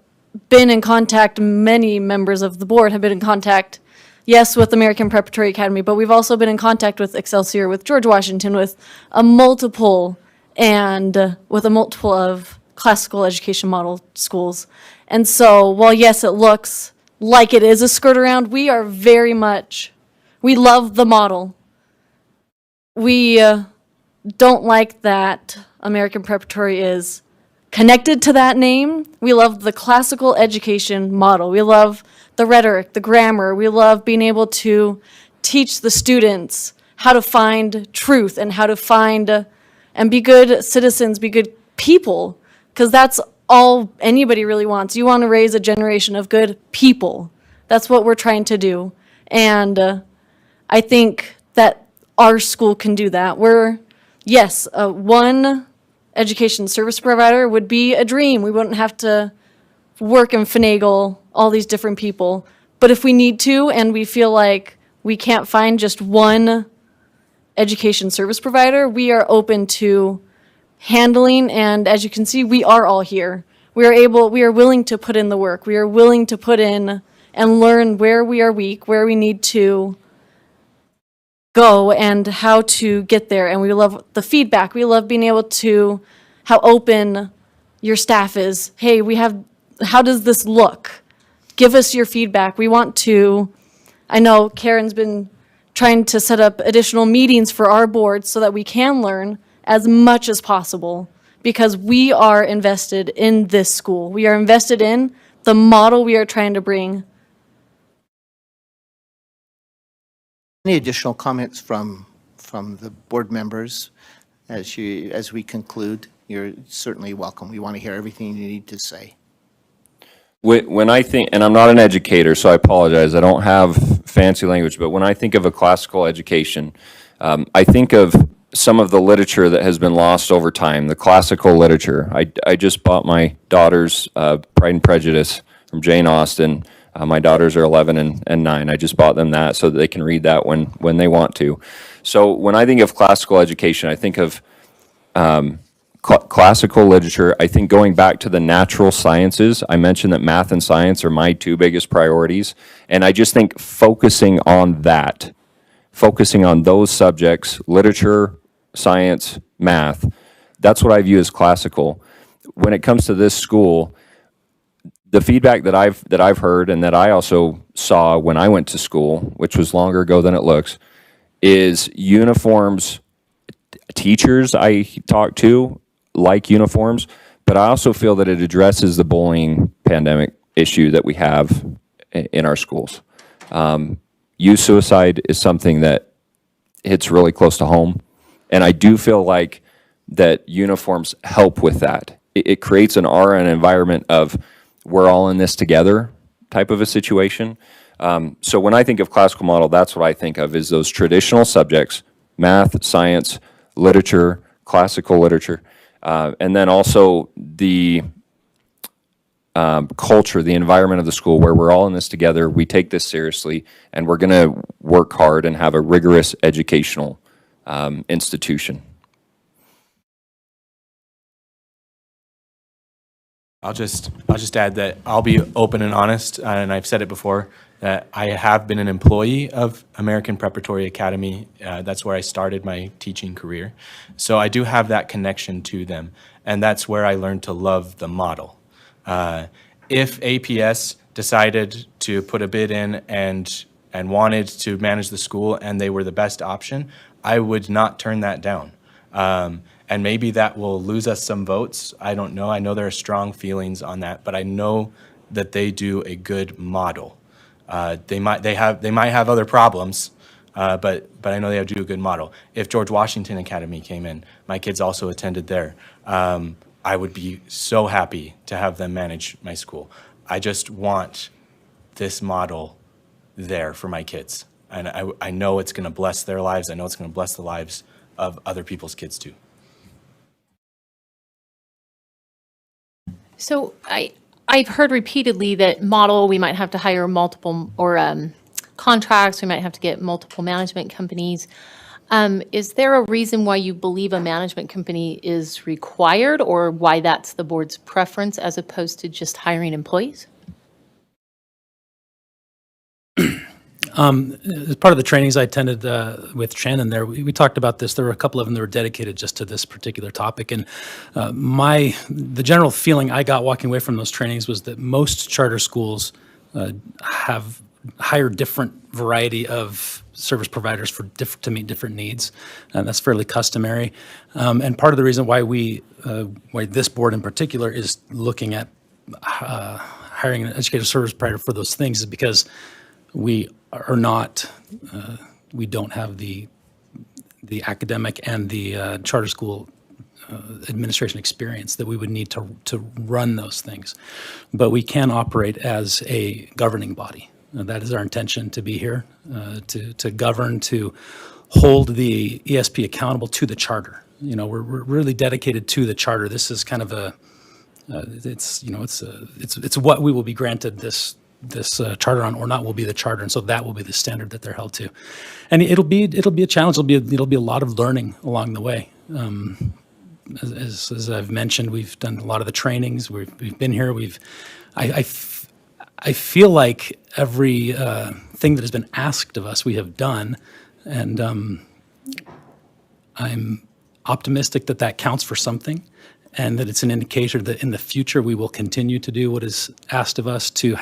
been in contact, many members of the board have been in contact, yes, with American Preparatory Academy, but we've also been in contact with Excelsior, with George Washington, with a multiple of classical education model schools. And so while yes, it looks like it is a skirt around, we love the model. We don't like that American Preparatory is connected to that name. We love the classical education model. We love the rhetoric, the grammar. We love being able to teach the students how to find truth and how to find and be good citizens, be good people, because that's all anybody really wants. You want to raise a generation of good people. That's what we're trying to do. And I think that our school can do that. One education service provider would be a dream. We wouldn't have to work and finagle all these different people. But if we need to and we feel like we can't find just one education service provider, we are open to handling, and as you can see, we are all here. We are willing to put in the work. We are willing to put in and learn where we are weak, where we need to go and how to get there. And we love the feedback. We love being able to, how open your staff is. Hey, how does this look? Give us your feedback. We want to, I know Karen's been trying to set up additional meetings for our board so that we can learn as much as possible, because we are invested in this school. We are invested in the model we are trying to bring.
Any additional comments from the board members as we conclude? You're certainly welcome. We want to hear everything you need to say.
When I think, and I'm not an educator, so I apologize, I don't have fancy language, but when I think of a classical education, I think of some of the literature that has been lost over time, the classical literature. I just bought my daughter's Pride and Prejudice from Jane Austen. My daughters are 11 and 9. I just bought them that so that they can read that when they want to. So when I think of classical education, I think of classical literature. I think going back to the natural sciences, I mentioned that math and science are my two biggest priorities. And I just think focusing on that, focusing on those subjects, literature, science, math, that's what I view as classical. When it comes to this school, the feedback that I've heard and that I also saw when I went to school, which was longer ago than it looks, is uniforms. Teachers I talk to like uniforms, but I also feel that it addresses the bullying pandemic issue that we have in our schools. Youth suicide is something that hits really close to home, and I do feel like that uniforms help with that. It creates an aura and environment of we're all in this together type of a situation. So when I think of classical model, that's what I think of, is those traditional subjects, math, science, literature, classical literature, and then also the culture, the environment of the school where we're all in this together, we take this seriously, and we're going to work hard and have a rigorous educational institution.
I'll just add that I'll be open and honest, and I've said it before, that I have been an employee of American Preparatory Academy. That's where I started my teaching career. So I do have that connection to them, and that's where I learned to love the model. If APS decided to put a bid in and wanted to manage the school and they were the best option, I would not turn that down. And maybe that will lose us some votes. I don't know. I know there are strong feelings on that, but I know that they do a good model. They might have other problems, but I know they do a good model. If George Washington Academy came in, my kids also attended there. I would be so happy to have them manage my school. I just want this model there for my kids. And I know it's going to bless their lives. I know it's going to bless the lives of other people's kids too.
So I've heard repeatedly that model, we might have to hire multiple, or contracts, we might have to get multiple management companies. Is there a reason why you believe a management company is required, or why that's the board's preference as opposed to just hiring employees?
As part of the trainings I attended with Shannon there, we talked about this. There were a couple of them that were dedicated just to this particular topic. And the general feeling I got walking away from those trainings was that most charter schools hire different variety of service providers to meet different needs. And that's fairly customary. And part of the reason why why this board in particular is looking at hiring an educational service provider for those things is because we don't have the academic and the charter school administration experience that we would need to run those things. But we can operate as a governing body. That is our intention, to be here, to govern, to hold the ESP accountable to the charter. You know, we're really dedicated to the charter. This is kind of it's what we will be granted this charter on or not will be the charter, and so that will be the standard that they're held to. And it'll be a challenge. It'll be a lot of learning along the way. As I've mentioned, we've done a lot of the trainings. We've been here. I feel like every thing that has been asked of us, we have done. And I'm optimistic that that counts for something, and that it's an indicator that in the future we will continue to do what is asked of us to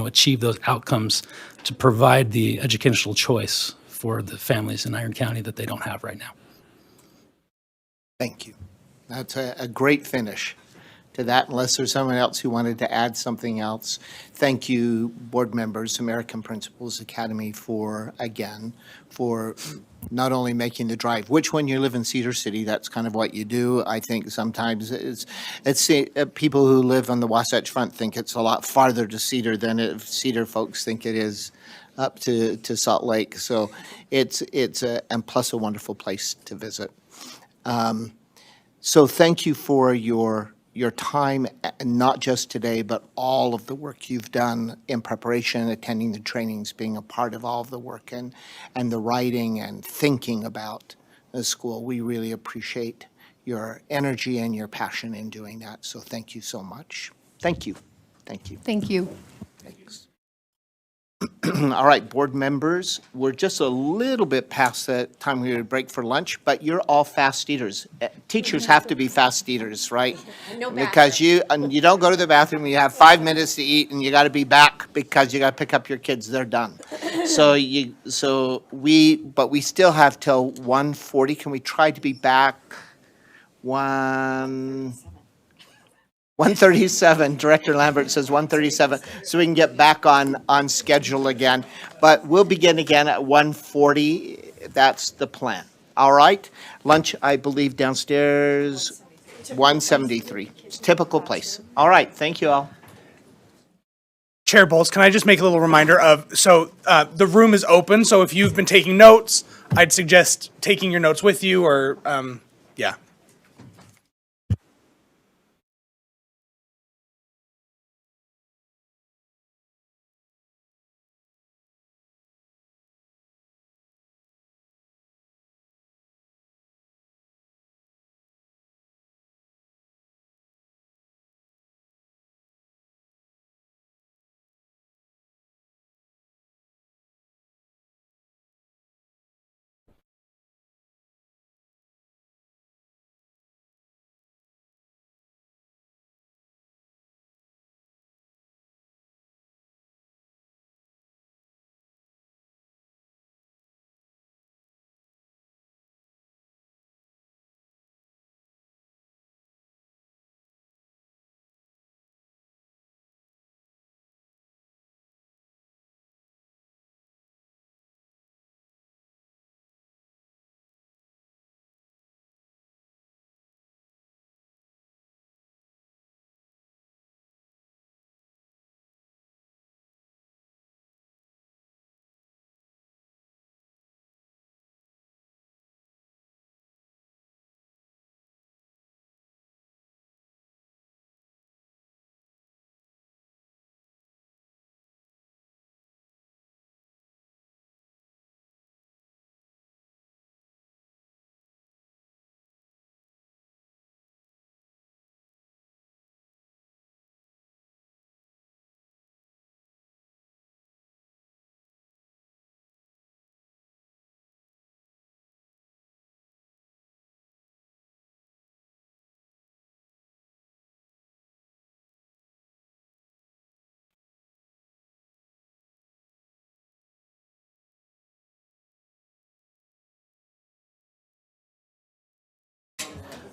achieve those outcomes, to provide the educational choice for the families in Iron County that they don't have right now.
Thank you. That's a great finish to that, unless there's someone else who wanted to add something else. Thank you, board members, American Principals Academy, for not only making the drive, which when you live in Cedar City, that's kind of what you do. I think sometimes people who live on the Wasatch Front think it's a lot farther to Cedar than Cedar folks think it is up to Salt Lake. So and plus a wonderful place to visit. So thank you for your time, not just today, but all of the work you've done in preparation, attending the trainings, being a part of all of the work and the writing and thinking about the school. We really appreciate your energy and your passion in doing that. So thank you so much. Thank you. Thank you.
Thank you.
Thanks. All right, board members, we're just a little bit past the time we would break for lunch, but you're all fast eaters. Teachers have to be fast eaters, right? Because you don't go to the bathroom, you have 5 minutes to eat, and you got to be back because you got to pick up your kids. They're done. But we still have till 1:40. Can we try to be back 1:37, Director Lambert says 1:37, so we can get back on schedule again. But we'll begin again at 1:40. That's the plan. All right? Lunch, I believe, downstairs, 173. It's a typical place. All right, thank you all.
Chair Bowles, can I just make a little reminder the room is open, so if you've been taking notes, I'd suggest taking your notes with you or, yeah.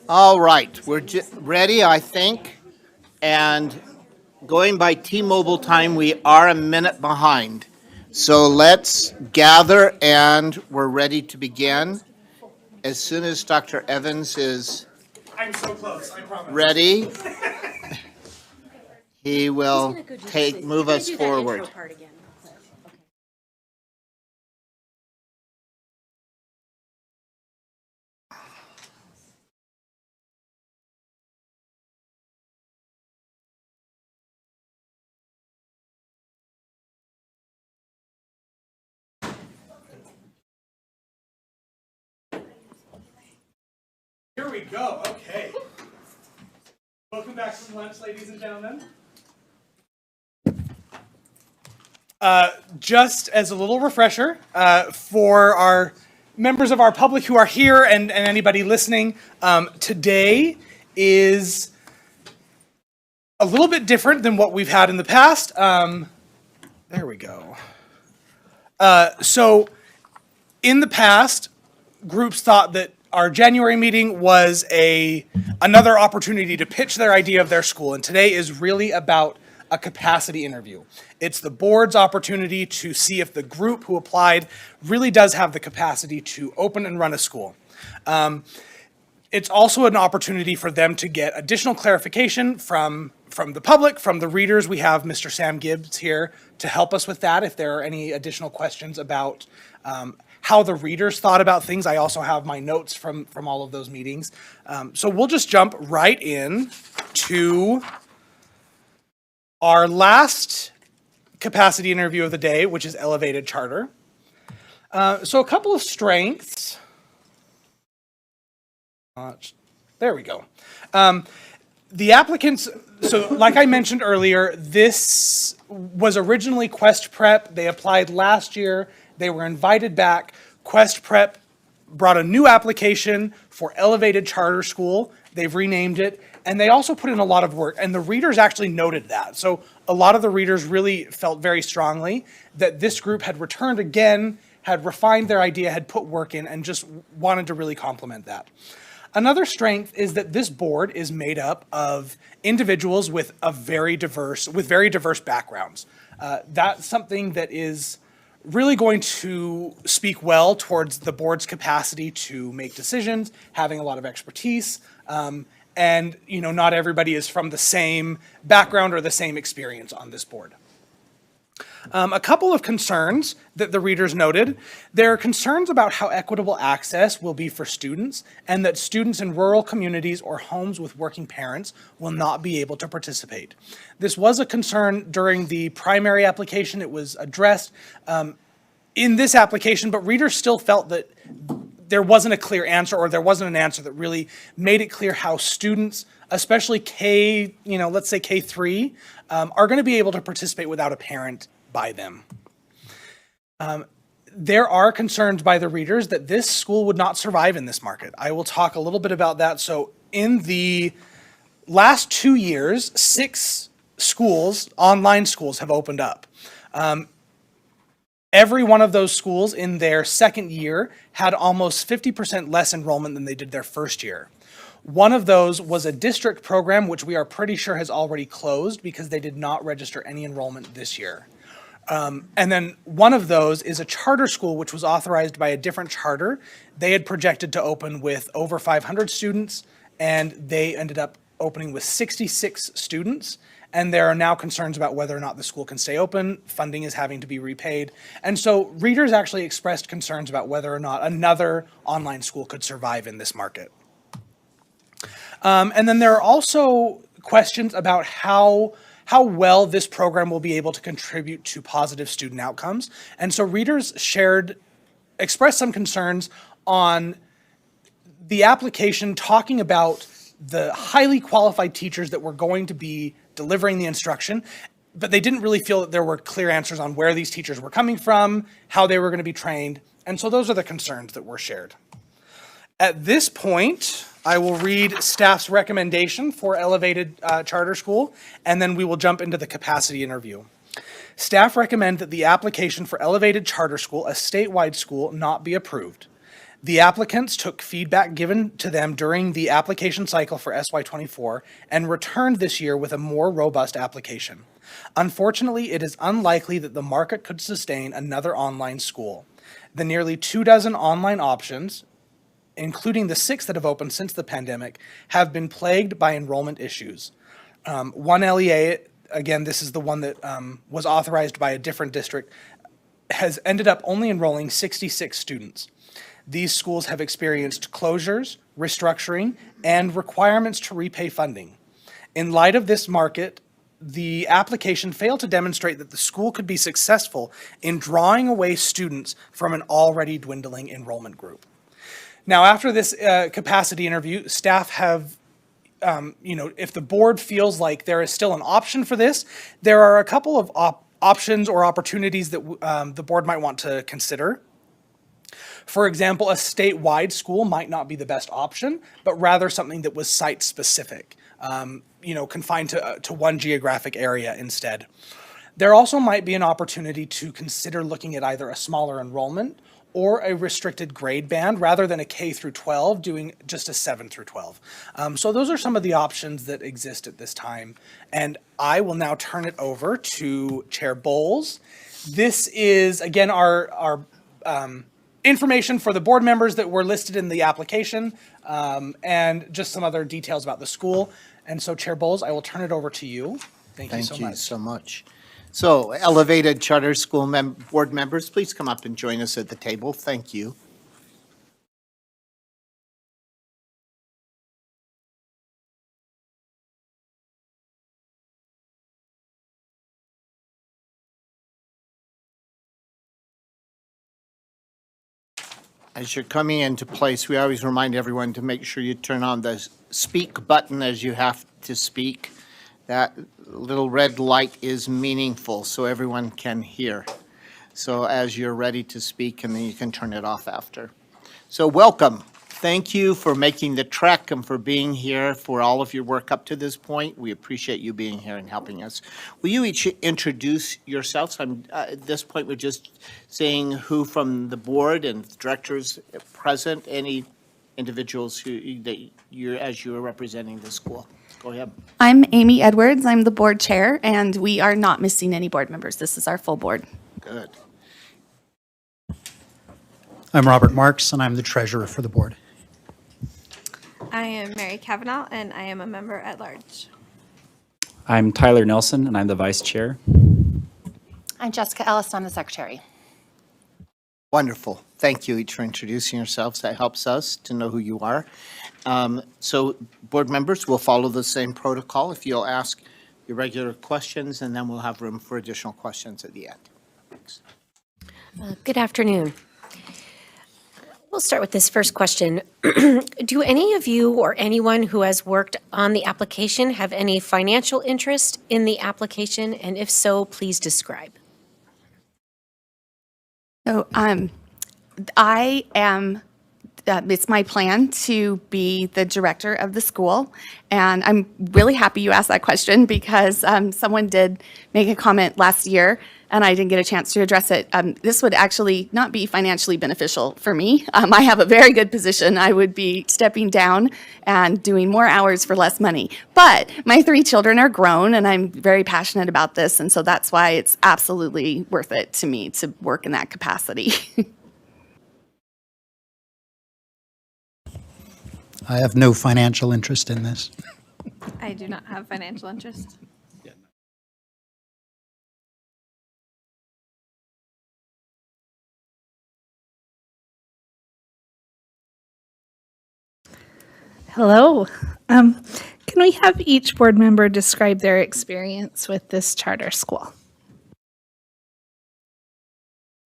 All right, we're ready, I think. And going by T-Mobile time, we are a minute behind. So let's gather and we're ready to begin. As soon as Dr. Evans is
I'm so close, I promise.
ready, he will move us forward.
Here we go, okay. Welcome back from lunch, ladies and gentlemen. Just as a little refresher, for our members of our public who are here and anybody listening, today is a little bit different than what we've had in the past. There we go. So in the past, groups thought that our January meeting was another opportunity to pitch their idea of their school, and today is really about a capacity interview. It's the board's opportunity to see if the group who applied really does have the capacity to open and run a school. It's also an opportunity for them to get additional clarification from the public, from the readers. We have Mr. Sam Gibbs here to help us with that if there are any additional questions about how the readers thought about things. I also have my notes from all of those meetings. So we'll just jump right in to our last capacity interview of the day, which is elevated charter. So a couple of strengths. There we go. The applicants, so like I mentioned earlier, this was originally Quest Prep. They applied last year. They were invited back. Quest Prep brought a new application for Elevated Charter School. They've renamed it. And they also put in a lot of work. And the readers actually noted that. So a lot of the readers really felt very strongly that this group had returned again, had refined their idea, had put work in, and just wanted to really compliment that. Another strength is that this board is made up of individuals with very diverse backgrounds. That's something that is really going to speak well towards the board's capacity to make decisions, having a lot of expertise, and not everybody is from the same background or the same experience on this board. A couple of concerns that the readers noted. There are concerns about how equitable access will be for students, and that students in rural communities or homes with working parents will not be able to participate. This was a concern during the primary application. It was addressed in this application, but readers still felt that there wasn't a clear answer, or there wasn't an answer that really made it clear how students, especially let's say K3, are going to be able to participate without a parent by them. There are concerns by the readers that this school would not survive in this market. I will talk a little bit about that. So in the last 2 years, 6 schools, online schools, have opened up. Every one of those schools in their second year had almost 50% less enrollment than they did their first year. One of those was a district program, which we are pretty sure has already closed because they did not register any enrollment this year. And then one of those is a charter school, which was authorized by a different charter. They had projected to open with over 500 students, and they ended up opening with 66 students. And there are now concerns about whether or not the school can stay open. Funding is having to be repaid. And so readers actually expressed concerns about whether or not another online school could survive in this market. And then there are also questions about how well this program will be able to contribute to positive student outcomes. And so readers expressed some concerns on the application, talking about the highly qualified teachers that were going to be delivering the instruction, but they didn't really feel that there were clear answers on where these teachers were coming from, how they were going to be trained. And so those are the concerns that were shared. At this point, I will read staff's recommendation for Elevated Charter School, and then we will jump into the capacity interview. Staff recommend that the application for Elevated Charter School, a statewide school, not be approved. The applicants took feedback given to them during the application cycle for SY24 and returned this year with a more robust application. Unfortunately, it is unlikely that the market could sustain another online school. The nearly 24 online options, including the 6 that have opened since the pandemic, have been plagued by enrollment issues. One LEA, again, this is the one that was authorized by a different district, has ended up only enrolling 66 students. These schools have experienced closures, restructuring, and requirements to repay funding. In light of this market, the application failed to demonstrate that the school could be successful in drawing away students from an already dwindling enrollment group. Now, after this capacity interview, staff have, if the board feels like there is still an option for this, there are a couple of options or opportunities that the board might want to consider. For example, a statewide school might not be the best option, but rather something that was site-specific, confined to one geographic area instead. There also might be an opportunity to consider looking at either a smaller enrollment or a restricted grade band rather than a K through 12 doing just a 7 through 12. So those are some of the options that exist at this time. And I will now turn it over to Chair Bowles. This is, again, our information for the board members that were listed in the application, and just some other details about the school. And so Chair Bowles, I will turn it over to you. Thank you so much.
So elevated charter school board members, please come up and join us at the table. Thank you. As you're coming into place, we always remind everyone to make sure you turn on the speak button as you have to speak. That little red light is meaningful so everyone can hear. So as you're ready to speak, and then you can turn it off after. So welcome. Thank you for making the trek and for being here, for all of your work up to this point. We appreciate you being here and helping us. Will you each introduce yourselves? At this point, we're just saying who from the board and directors present, any individuals as you are representing the school. Go ahead.
I'm Amy Edwards. I'm the board chair, and we are not missing any board members. This is our full board.
Good.
I'm Robert Marks, and I'm the treasurer for the board.
I am Mary Kavanaugh, and I am a member at large.
I'm Tyler Nelson, and I'm the vice chair.
I'm Jessica Ellis, I'm the secretary.
Wonderful. Thank you each for introducing yourselves. That helps us to know who you are. So board members will follow the same protocol. If you'll ask your regular questions, and then we'll have room for additional questions at the end. Thanks.
Good afternoon. We'll start with this first question. Do any of you or anyone who has worked on the application have any financial interest in the application? And if so, please describe.
So I am, it's my plan to be the director of the school. And I'm really happy you asked that question because someone did make a comment last year and I didn't get a chance to address it. This would actually not be financially beneficial for me. I have a very good position. I would be stepping down and doing more hours for less money. But my 3 children are grown and I'm very passionate about this. And so that's why it's absolutely worth it to me to work in that capacity.
I have no financial interest in this.
I do not have financial interest.
Hello. Can we have each board member describe their experience with this charter school?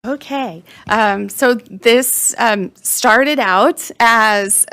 Okay, so this started out as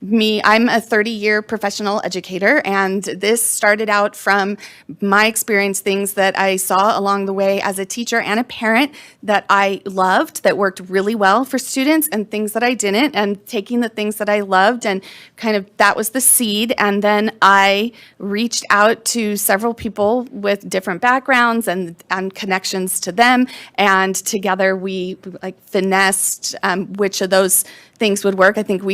me. I'm a 30-year professional educator, and this started out from my experience, things that I saw along the way as a teacher and a parent that I loved, that worked really well for students, and things that I didn't, and taking the things that I loved, and kind of that was the seed. And then I reached out to several people with different backgrounds and connections to them, and together we like finessed which of those things would work. I think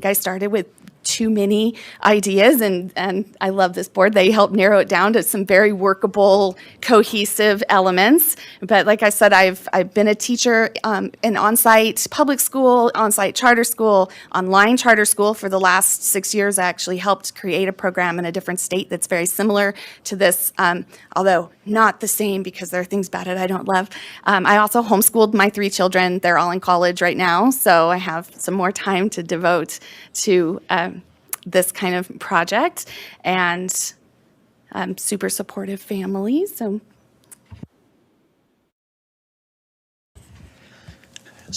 I started with too many ideas, and I love this board. They helped narrow it down to some very workable, cohesive elements. But like I said, I've been a teacher in on-site public school, on-site charter school, online charter school for the last 6 years. I actually helped create a program in a different state that's very similar to this, although not the same because there are things about it I don't love. I also homeschooled my 3 children. They're all in college right now, so I have some more time to devote to this kind of project, and super supportive family. So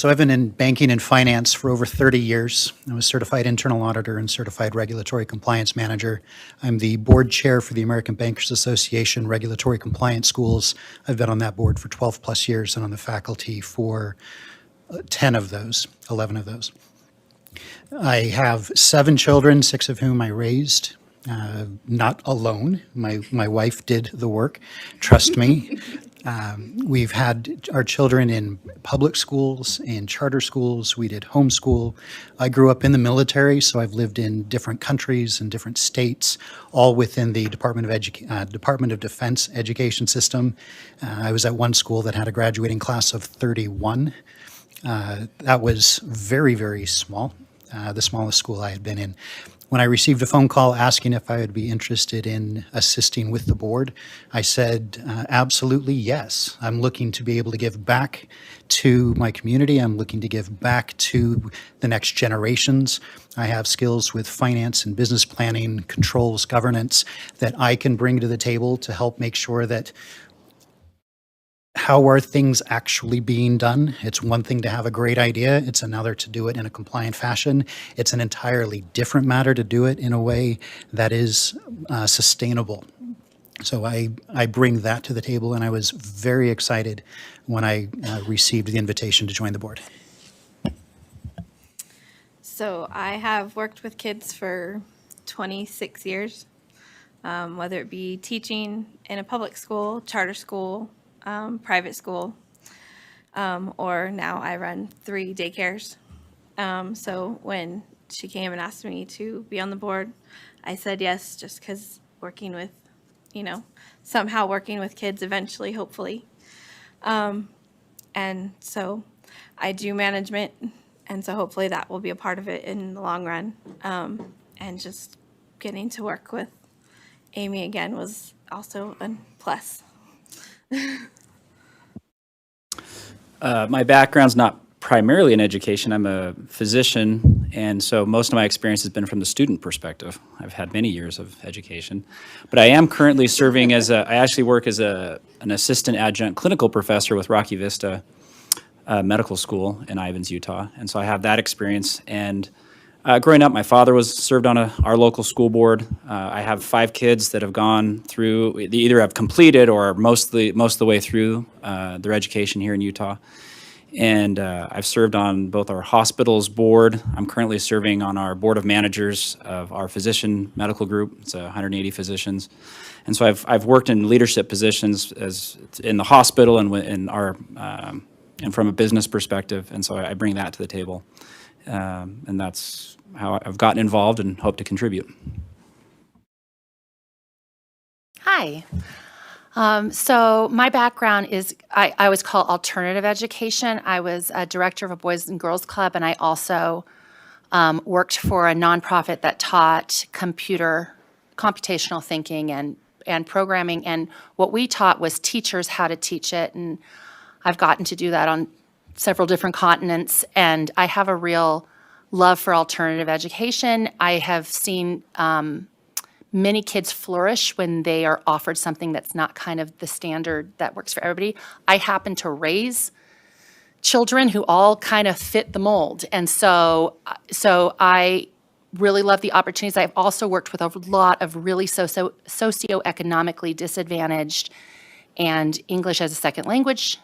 I've been in banking and finance for over 30 years. I was certified internal auditor and certified regulatory compliance manager. I'm the board chair for the American Bankers Association Regulatory Compliance Schools. I've been on that board for 12 plus years and on the faculty for 10 of those, 11 of those. I have 7 children, 6 of whom I raised, not alone. My wife did the work, trust me. We've had our children in public schools, in charter schools. We did homeschool. I grew up in the military, so I've lived in different countries and different states, all within the Department of Defense education system. I was at one school that had a graduating class of 31. That was very, very small, the smallest school I had been in. When I received a phone call asking if I would be interested in assisting with the board, I said, absolutely yes. I'm looking to be able to give back to my community. I'm looking to give back to the next generations. I have skills with finance and business planning, controls, governance that I can bring to the table to help make sure that how are things actually being done? It's one thing to have a great idea. It's another to do it in a compliant fashion. It's an entirely different matter to do it in a way that is sustainable. So I bring that to the table, and I was very excited when I received the invitation to join the board.
So I have worked with kids for 26 years, whether it be teaching in a public school, charter school, private school, or now I run 3 daycares. So when she came and asked me to be on the board, I said yes, just because working with, somehow working with kids eventually, hopefully. And so I do management, and so hopefully that will be a part of it in the long run. And just getting to work with Amy again was also a plus.
My background's not primarily in education. I'm a physician, and so most of my experience has been from the student perspective. I've had many years of education, but I am currently serving I actually work as an assistant adjunct clinical professor with Rocky Vista Medical School in Ivins, Utah, and so I have that experience. And growing up, my father served on our local school board. I have 5 kids that have gone through, they either have completed or most of the way through their education here in Utah. And I've served on both our hospitals board. I'm currently serving on our board of managers of our physician medical group. It's 180 physicians. And so I've worked in leadership positions as in the hospital and in our and from a business perspective. And so I bring that to the table. And that's how I've gotten involved and hope to contribute.
Hi. So my background is, I was called alternative education. I was a director of a Boys and Girls Club, and I also worked for a nonprofit that taught computational thinking and programming. And what we taught was teachers how to teach it. And I've gotten to do that on several different continents. And I have a real love for alternative education. I have seen many kids flourish when they are offered something that's not kind of the standard that works for everybody. I happen to raise children who all kind of fit the mold. And so I really love the opportunities. I've also worked with a lot of really socioeconomically disadvantaged and English as a second language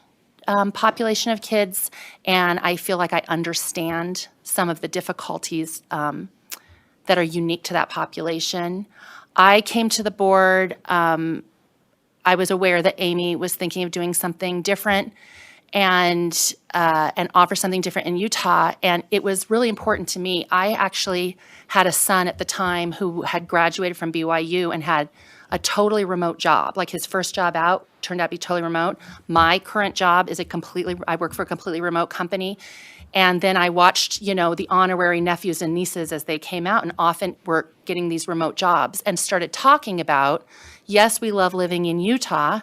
population of kids. And I feel like I understand some of the difficulties that are unique to that population. I came to the board, I was aware that Amy was thinking of doing something different and offer something different in Utah, and it was really important to me. I actually had a son at the time who had graduated from BYU and had a totally remote job. Like his first job out turned out to be totally remote. My current job is I work for a completely remote company. And then I watched, the honorary nephews and nieces as they came out and often were getting these remote jobs and started talking about, yes, we love living in Utah,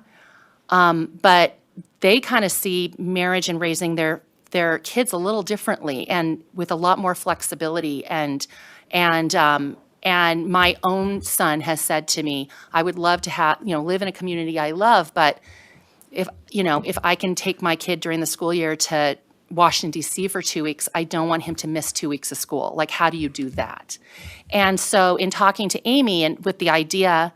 but they kind of see marriage and raising their kids a little differently and with a lot more flexibility. And my own son has said to me, I would love to live in a community I love, but if I can take my kid during the school year to Washington, D.C. for 2 weeks, I don't want him to miss 2 weeks of school. Like, how do you do that? And so in talking to Amy and with the idea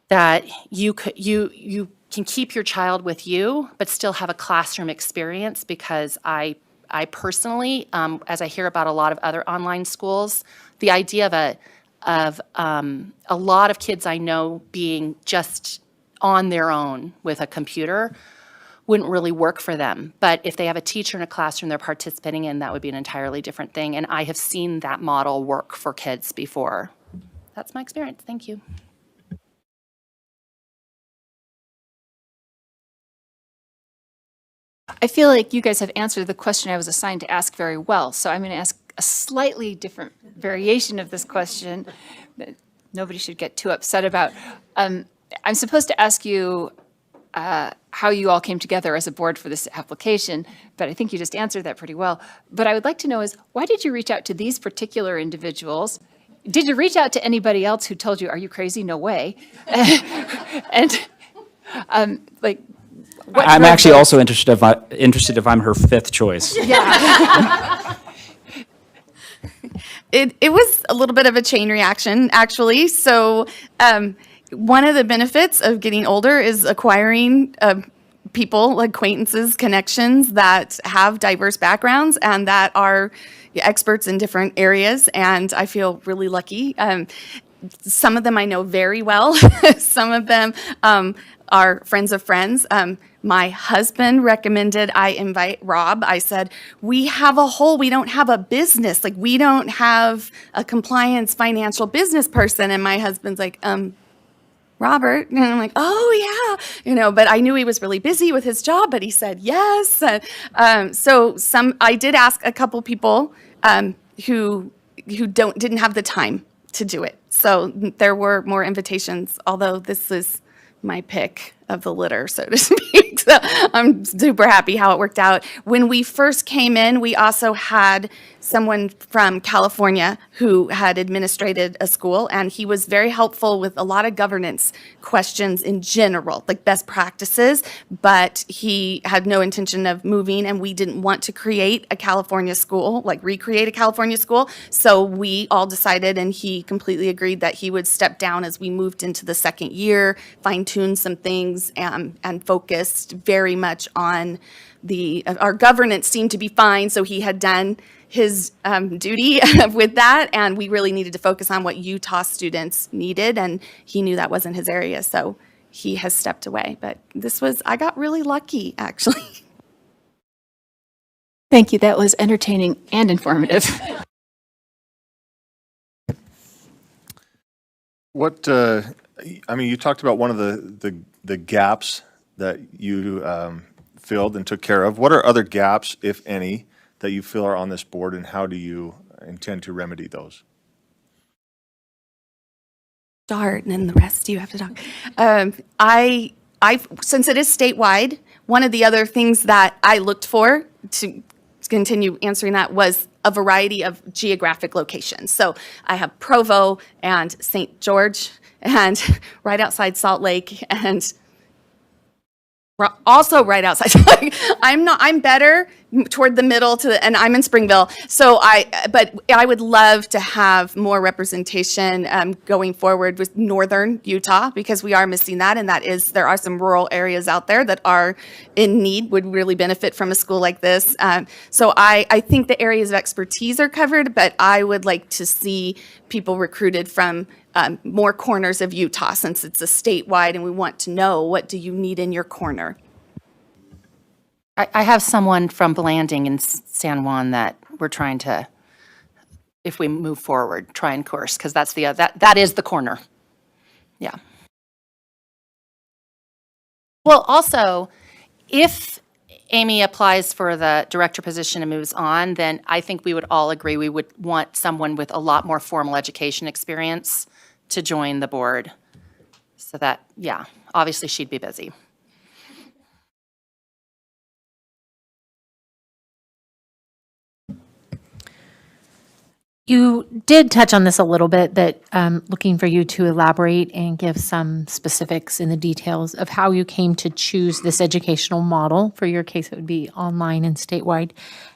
that you can keep your child with you, but still have a classroom experience, because I I personally, as I hear about a lot of other online schools, the idea of a lot of kids I know being just on their own with a computer wouldn't really work for them. But if they have a teacher in a classroom they're participating in, that would be an entirely different thing. And I have seen that model work for kids before. That's my experience. Thank you.
I feel like you guys have answered the question I was assigned to ask very well, so I'm going to ask a slightly different variation of this question that nobody should get too upset about. I'm supposed to ask you how you all came together as a board for this application, but I think you just answered that pretty well. But I would like to know is, why did you reach out to these particular individuals? Did you reach out to anybody else who told you, are you crazy? No way. And like, what
I'm
drove
actually
those-
also interested if I'm her fifth choice.
Yeah.
It was a little bit of a chain reaction, actually. So one of the benefits of getting older is acquiring people, acquaintances, connections that have diverse backgrounds and that are experts in different areas. And I feel really lucky. Some of them I know very well. Some of them are friends of friends. My husband recommended I invite Rob. I said, we don't have a business. Like, we don't have a compliance financial business person. And my husband's like, Robert. And I'm like, oh yeah. But I knew he was really busy with his job, but he said yes. So I did ask a couple people who didn't have the time to do it. So there were more invitations, although this is my pick of the litter, so to speak. So I'm super happy how it worked out. When we first came in, we also had someone from California who had administrated a school, and he was very helpful with a lot of governance questions in general, like best practices, but he had no intention of moving, and we didn't want to create a California school, like recreate a California school. So we all decided, and he completely agreed, that he would step down as we moved into the second year, fine-tune some things, and focused very much on our governance seemed to be fine, so he had done his duty with that, and we really needed to focus on what Utah students needed, and he knew that wasn't his area, so he has stepped away. But I got really lucky, actually.
Thank you. That was entertaining and informative.
You talked about one of the gaps that you filled and took care of. What are other gaps, if any, that you feel are on this board, and how do you intend to remedy those?
Start, and then the rest you have to talk. I since it is statewide, one of the other things that I looked for to continue answering that was a variety of geographic locations. So I have Provo and St. George, and right outside Salt Lake, and also right outside. I'm better toward the middle and I'm in Springville. But I would love to have more representation going forward with northern Utah, because we are missing that. And there are some rural areas out there that are in need, would really benefit from a school like this. So I think the areas of expertise are covered, but I would like to see people recruited from more corners of Utah, since it's a statewide and we want to know, what do you need in your corner?
I have someone from Blanding in San Juan that we're trying to, if we move forward, try and course, because that is the corner. Yeah. Well, also, if Amy applies for the director position and moves on, then I think we would all agree we would want someone with a lot more formal education experience to join the board. So that, yeah, obviously she'd be busy.
You did touch on this a little bit, but looking for you to elaborate and give some specifics in the details of how you came to choose this educational model. For your case, it would be online and statewide.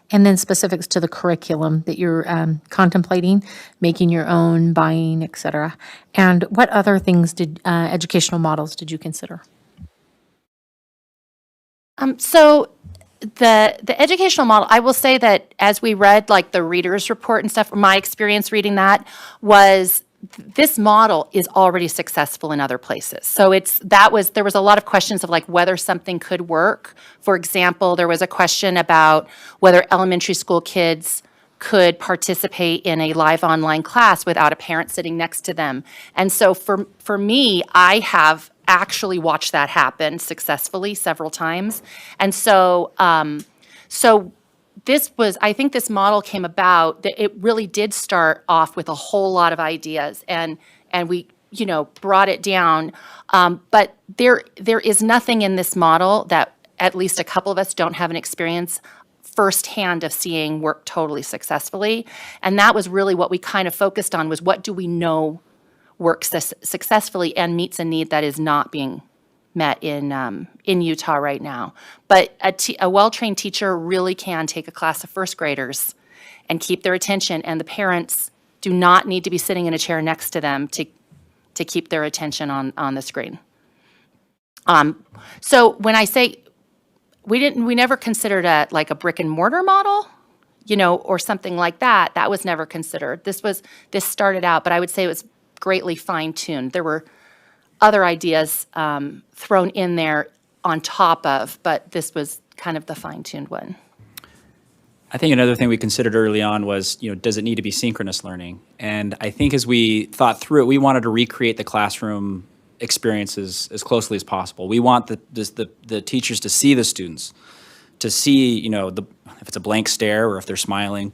And then specifics to the curriculum that you're contemplating, making your own, buying, et cetera. And what other things educational models did you consider?
So the educational model, I will say that as we read like the reader's report and stuff, my experience reading that was this model is already successful in other places. So there was a lot of questions of like whether something could work. For example, there was a question about whether elementary school kids could participate in a live online class without a parent sitting next to them. And so for me, I have actually watched that happen successfully several times. And so I think this model came about, that it really did start off with a whole lot of ideas and we, brought it down. But there is nothing in this model that at least a couple of us don't have an experience firsthand of seeing work totally successfully. And that was really what we kind of focused on, was what do we know works successfully and meets a need that is not being met in Utah right now. But a well-trained teacher really can take a class of first graders and keep their attention, and the parents do not need to be sitting in a chair next to them to keep their attention on the screen. So when I say we never considered like a brick and mortar model, or something like that. That was never considered. This started out, but I would say it was greatly fine-tuned. There were other ideas thrown in there on top of, but this was kind of the fine-tuned one.
I think another thing we considered early on was, does it need to be synchronous learning? And I think as we thought through it, we wanted to recreate the classroom experiences as closely as possible. We want the teachers to see the students, to see, if it's a blank stare or if they're smiling.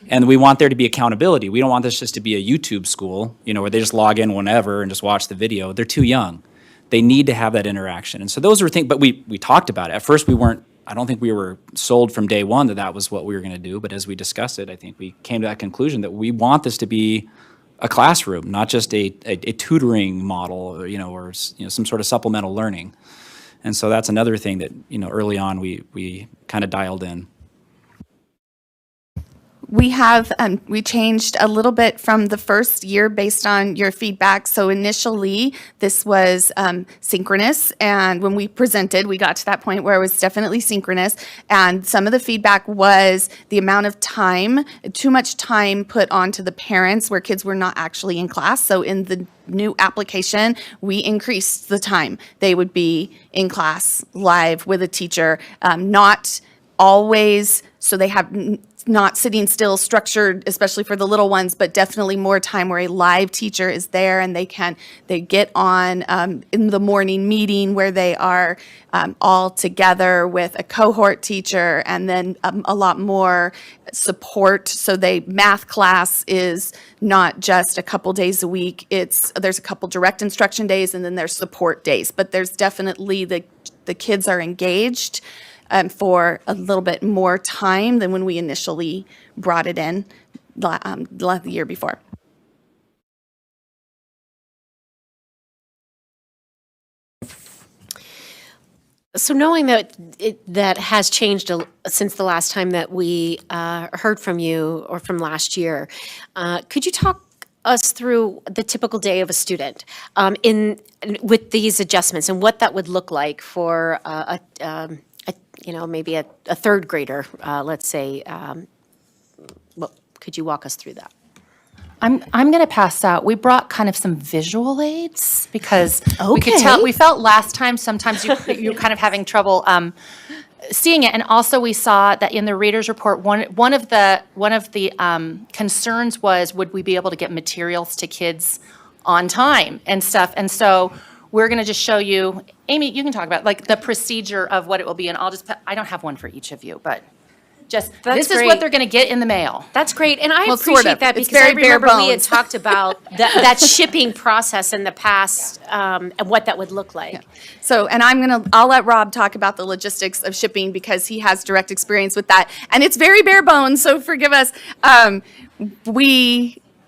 And we want there to be accountability. We don't want this just to be a YouTube school, where they just log in whenever and just watch the video. They're too young. They need to have that interaction. And so those are things, but we talked about it. At first I don't think we were sold from day one that was what we were going to do. But as we discussed it, I think we came to that conclusion that we want this to be a classroom, not just a tutoring model, or some sort of supplemental learning. And so that's another thing that, early on we kind of dialed in.
We have, we changed a little bit from the first year based on your feedback. So initially, this was synchronous, and when we presented, we got to that point where it was definitely synchronous, and some of the feedback was the amount of time, too much time put onto the parents where kids were not actually in class. So in the new application, we increased the time they would be in class live with a teacher, not always, so they have not sitting still, structured, especially for the little ones, but definitely more time where a live teacher is there and they get on in the morning meeting where they are all together with a cohort teacher, and then a lot more support. So math class is not just a couple days a week. There's a couple direct instruction days and then there's support days, but there's definitely the kids are engaged for a little bit more time than when we initially brought it in the year before.
So knowing that that has changed since the last time that we heard from you, or from last year, could you talk us through the typical day of a student with these adjustments and what that would look like for maybe a third grader, let's say? Could you walk us through that?
I'm going to pass out. We brought kind of some visual aids because we could tell. We felt last time sometimes you're kind of having trouble seeing it, and also we saw that in the reader's report, one of the concerns was, would we be able to get materials to kids on time and stuff, and so we're going to just show you. Amy, you can talk about like the procedure of what it will be, and I don't have one for each of you, but this is what they're going to get in the mail.
That's great, and I
Well,
appreciate
sort of.
that
It's
because I
very bare
remember we had
bones.
talked about that shipping process in the past, and what that would look like.
So, and I'll let Rob talk about the logistics of shipping because he has direct experience with that. And it's very bare bones, so forgive us.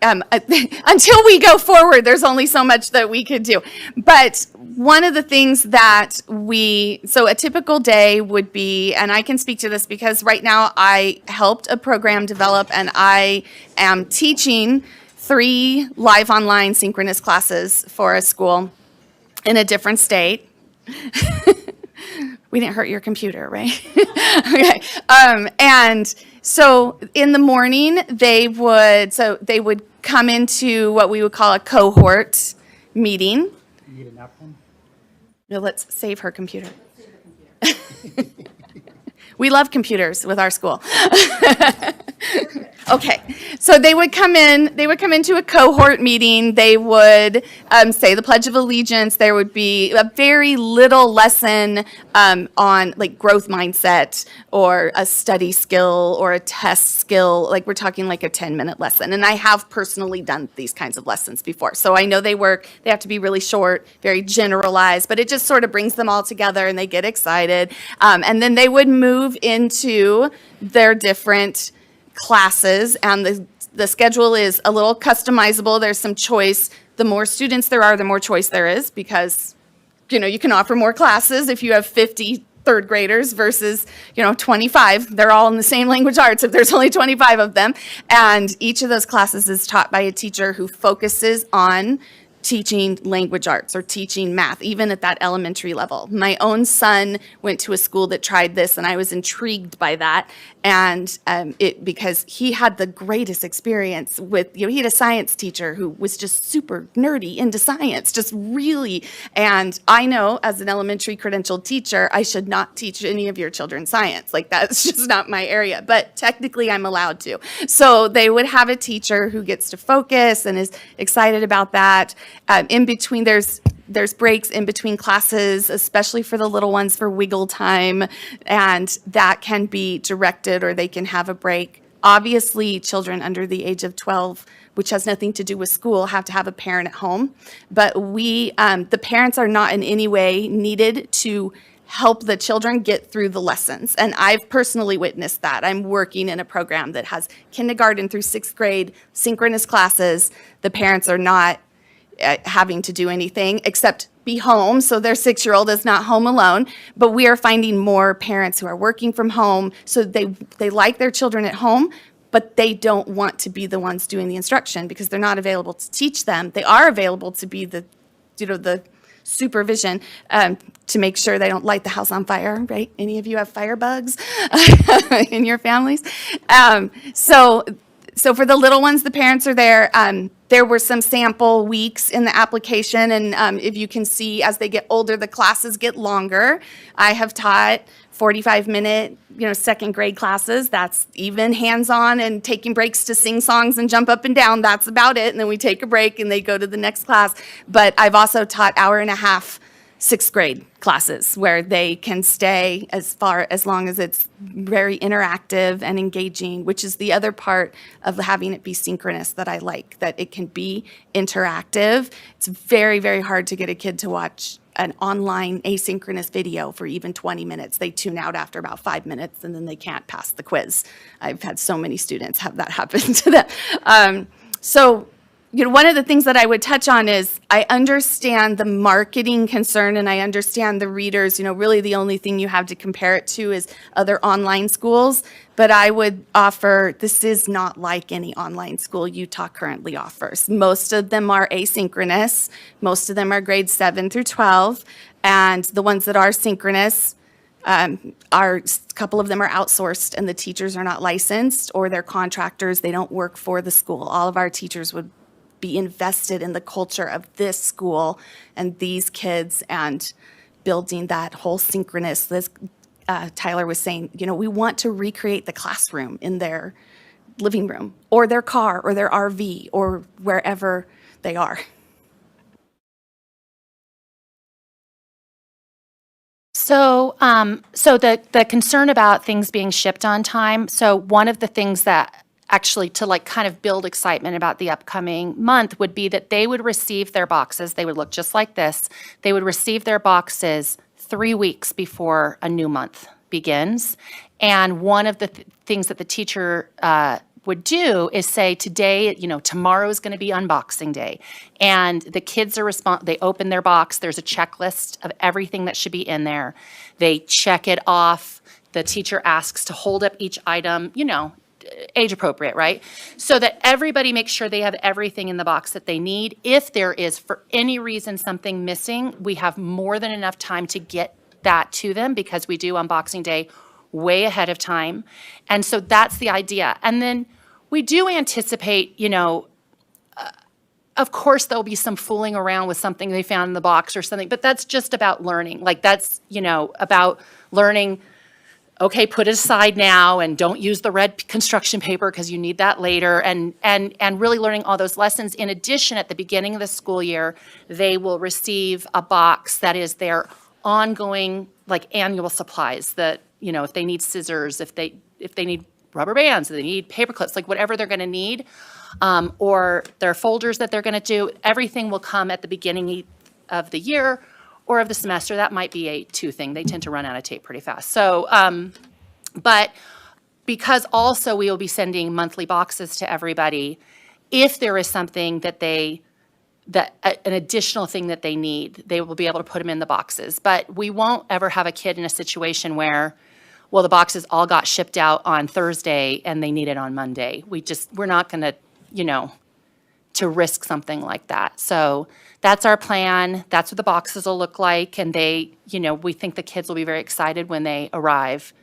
Until we go forward, there's only so much that we could do. But one of the things that so a typical day would be, and I can speak to this because right now I helped a program develop and I am teaching 3 live online synchronous classes for a school in a different state. We didn't hurt your computer, right? Okay. And so in the morning, they would come into what we would call a cohort meeting.
You need a napkin?
No, let's save her computer. We love computers with our school. Okay, so they would come into a cohort meeting, they would say the Pledge of Allegiance, there would be a very little lesson on like growth mindset or a study skill or a test skill, like we're talking like a 10-minute lesson. And I have personally done these kinds of lessons before. So I know they have to be really short, very generalized, but it just sort of brings them all together and they get excited. And then they would move into their different classes, and the schedule is a little customizable. There's some choice. The more students there are, the more choice there is, because you can offer more classes if you have 50 third graders versus 25. They're all in the same language arts if there's only 25 of them. And each of those classes is taught by a teacher who focuses on teaching language arts or teaching math, even at that elementary level. My own son went to a school that tried this, and I was intrigued by that. And because he had the greatest experience with, he had a science teacher who was just super nerdy into science, just really. And I know as an elementary credentialed teacher, I should not teach any of your children science. Like that's just not my area, but technically I'm allowed to. So they would have a teacher who gets to focus and is excited about that. In between, there's breaks in between classes, especially for the little ones for wiggle time, and that can be directed or they can have a break. Obviously, children under the age of 12, which has nothing to do with school, have to have a parent at home. But the parents are not in any way needed to help the children get through the lessons. And I've personally witnessed that. I'm working in a program that has kindergarten through 6th grade synchronous classes. The parents are not having to do anything except be home, so their 6-year-old is not home alone. But we are finding more parents who are working from home, so they like their children at home, but they don't want to be the ones doing the instruction because they're not available to teach them. They are available to be the supervision to make sure they don't light the house on fire, right? Any of you have fire bugs in your families? So for the little ones, the parents are there. There were some sample weeks in the application, and if you can see, as they get older, the classes get longer. I have taught 45-minute, 2nd grade classes. That's even hands-on and taking breaks to sing songs and jump up and down. That's about it. And then we take a break and they go to the next class. But I've also taught hour-and-a-half 6th grade classes where they can stay as long as it's very interactive and engaging, which is the other part of having it be synchronous that I like, that it can be interactive. It's very, very hard to get a kid to watch an online asynchronous video for even 20 minutes. They tune out after about 5 minutes and then they can't pass the quiz. I've had so many students have that happen to them. One of the things that I would touch on is I understand the marketing concern and I understand the readers, really the only thing you have to compare it to is other online schools. But I would offer, this is not like any online school Utah currently offers. Most of them are asynchronous. Most of them are grades 7 through 12. And the ones that are synchronous, a couple of them are outsourced and the teachers are not licensed or they're contractors. They don't work for the school. All of our teachers would be invested in the culture of this school and these kids and building that whole synchronous. Tyler was saying, we want to recreate the classroom in their living room or their car or their RV or wherever they are.
So the concern about things being shipped on time, so one of the things that actually to kind of build excitement about the upcoming month would be that they would receive their boxes. They would look just like this. They would receive their boxes 3 weeks before a new month begins. And one of the things that the teacher would do is say, today, tomorrow is going to be unboxing day. And the kids they open their box. There's a checklist of everything that should be in there. They check it off. The teacher asks to hold up each item, age appropriate, right? So that everybody makes sure they have everything in the box that they need. If there is, for any reason, something missing, we have more than enough time to get that to them because we do Unboxing Day way ahead of time. And so that's the idea. And then we do anticipate, of course, there'll be some fooling around with something they found in the box or something, but that's just about learning. Like that's, about learning, okay, put it aside now and don't use the red construction paper because you need that later. And really learning all those lessons. In addition, at the beginning of the school year, they will receive a box that is their ongoing, like annual supplies that, if they need scissors, if they need rubber bands, if they need paper clips, like whatever they're going to need, or their folders that they're going to do, everything will come at the beginning of the year or of the semester. That might be a 2 thing. They tend to run out of tape pretty fast. So, but because also we will be sending monthly boxes to everybody, if there is something that an additional thing that they need, they will be able to put them in the boxes. But we won't ever have a kid in a situation where, well, the boxes all got shipped out on Thursday and they need it on Monday. We're not going to, to risk something like that. So that's our plan. That's what the boxes will look like. And we think the kids will be very excited when they arrive.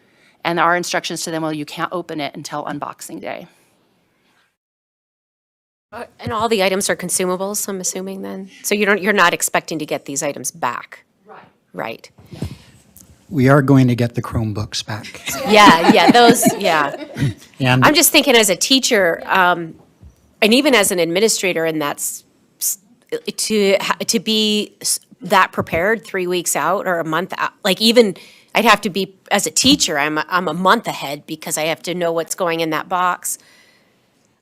And our instructions to them, well, you can't open it until Unboxing Day.
And all the items are consumables, I'm assuming then? So you're not expecting to get these items back? Right.
We are going to get the Chromebooks back.
Yeah, those.
And
I'm just thinking as a teacher, and even as an administrator, and that's to be that prepared 3 weeks out or a month out, like even I'd have to be, as a teacher, I'm a month ahead because I have to know what's going in that box.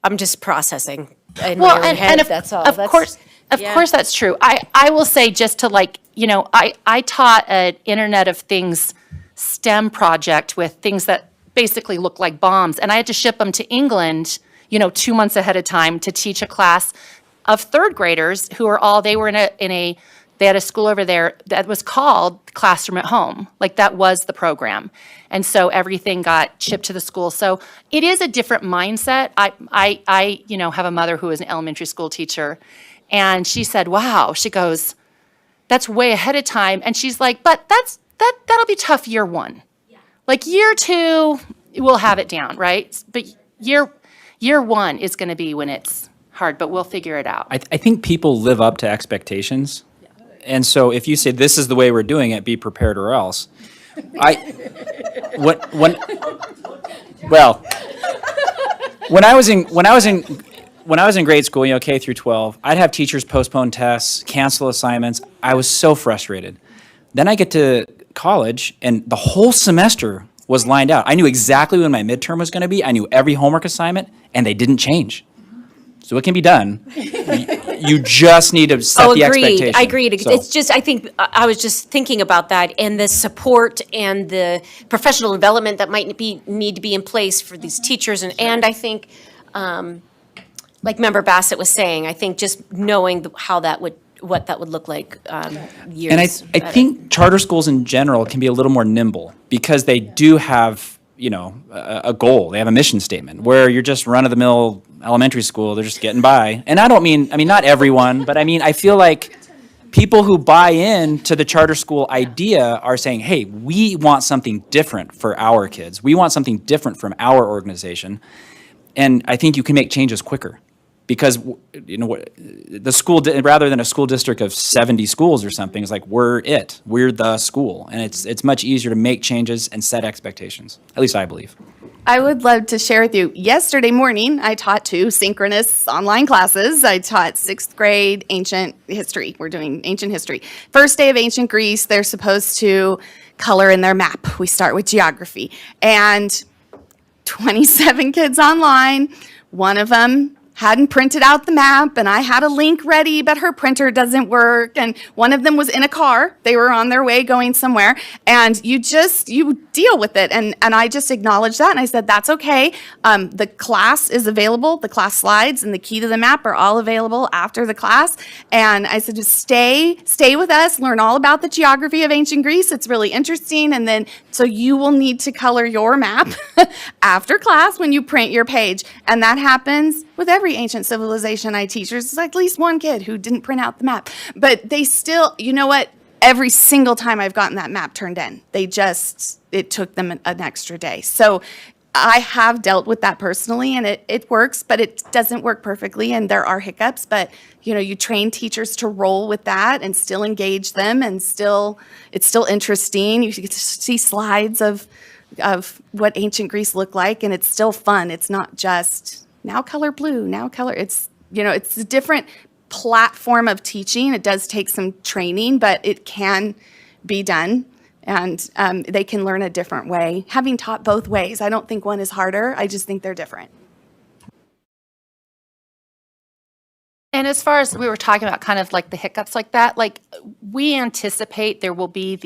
I'm just processing in my own head, that's all.
Of course that's true. I will say just to I taught an Internet of Things STEM project with things that basically look like bombs, and I had to ship them to England, 2 months ahead of time to teach a class of third graders who are they were they had a school over there that was called Classroom at Home. Like that was the program. And so everything got shipped to the school. So it is a different mindset. I have a mother who is an elementary school teacher, and she said, wow, she goes, that's way ahead of time. And she's like, but that'll be tough year 1. Yeah. Like year 2, we'll have it down, right? But year 1 is going to be when it's hard, but we'll figure it out.
I think people live up to expectations. And so if you say, this is the way we're doing it, be prepared or else. When I was in grade school, K through 12, I'd have teachers postpone tests, cancel assignments. I was so frustrated. Then I get to college and the whole semester was lined out. I knew exactly when my midterm was going to be. I knew every homework assignment and they didn't change. So it can be done. You just need to set the expectation.
I agreed.
So-
It's just, I think, I was just thinking about that and the support and the professional development that might need to be in place for these teachers. And I think, like Member Bassett was saying, I think just knowing what that would look like years.
And I think charter schools in general can be a little more nimble because they do have, a goal. They have a mission statement where you're just run-of-the-mill elementary school. They're just getting by. And I mean, not everyone, but I feel like people who buy in to the charter school idea are saying, hey, we want something different for our kids. We want something different from our organization. And I think you can make changes quicker. Because the school, rather than a school district of 70 schools or something, it's like we're the school, and it's much easier to make changes and set expectations. At least I believe.
I would love to share with you. Yesterday morning, I taught 2 synchronous online classes. I taught 6th grade ancient history. We're doing ancient history. First day of ancient Greece, they're supposed to color in their map. We start with geography, and 27 kids online. One of them hadn't printed out the map, and I had a link ready, but her printer doesn't work. And one of them was in a car. They were on their way going somewhere. And you deal with it. And I just acknowledged that. And I said, that's okay. The class is available. The class slides and the key to the map are all available after the class. And I said, just stay with us, learn all about the geography of ancient Greece. It's really interesting. And then, so you will need to color your map after class when you print your page. And that happens with every ancient civilization I teach. There's at least one kid who didn't print out the map. But they still, you know what? every single time I've gotten that map turned in, it took them an extra day. So I have dealt with that personally, and it works, but it doesn't work perfectly, and there are hiccups. But you train teachers to roll with that and still engage them, and it's still interesting. You get to see slides of what ancient Greece looked like, and it's still fun. It's not just now color blue, now color. It's it's a different platform of teaching. It does take some training, but it can be done. And they can learn a different way. Having taught both ways, I don't think one is harder. I just think they're different.
And as far as we were talking about kind of like the hiccups like that, like we anticipate there will be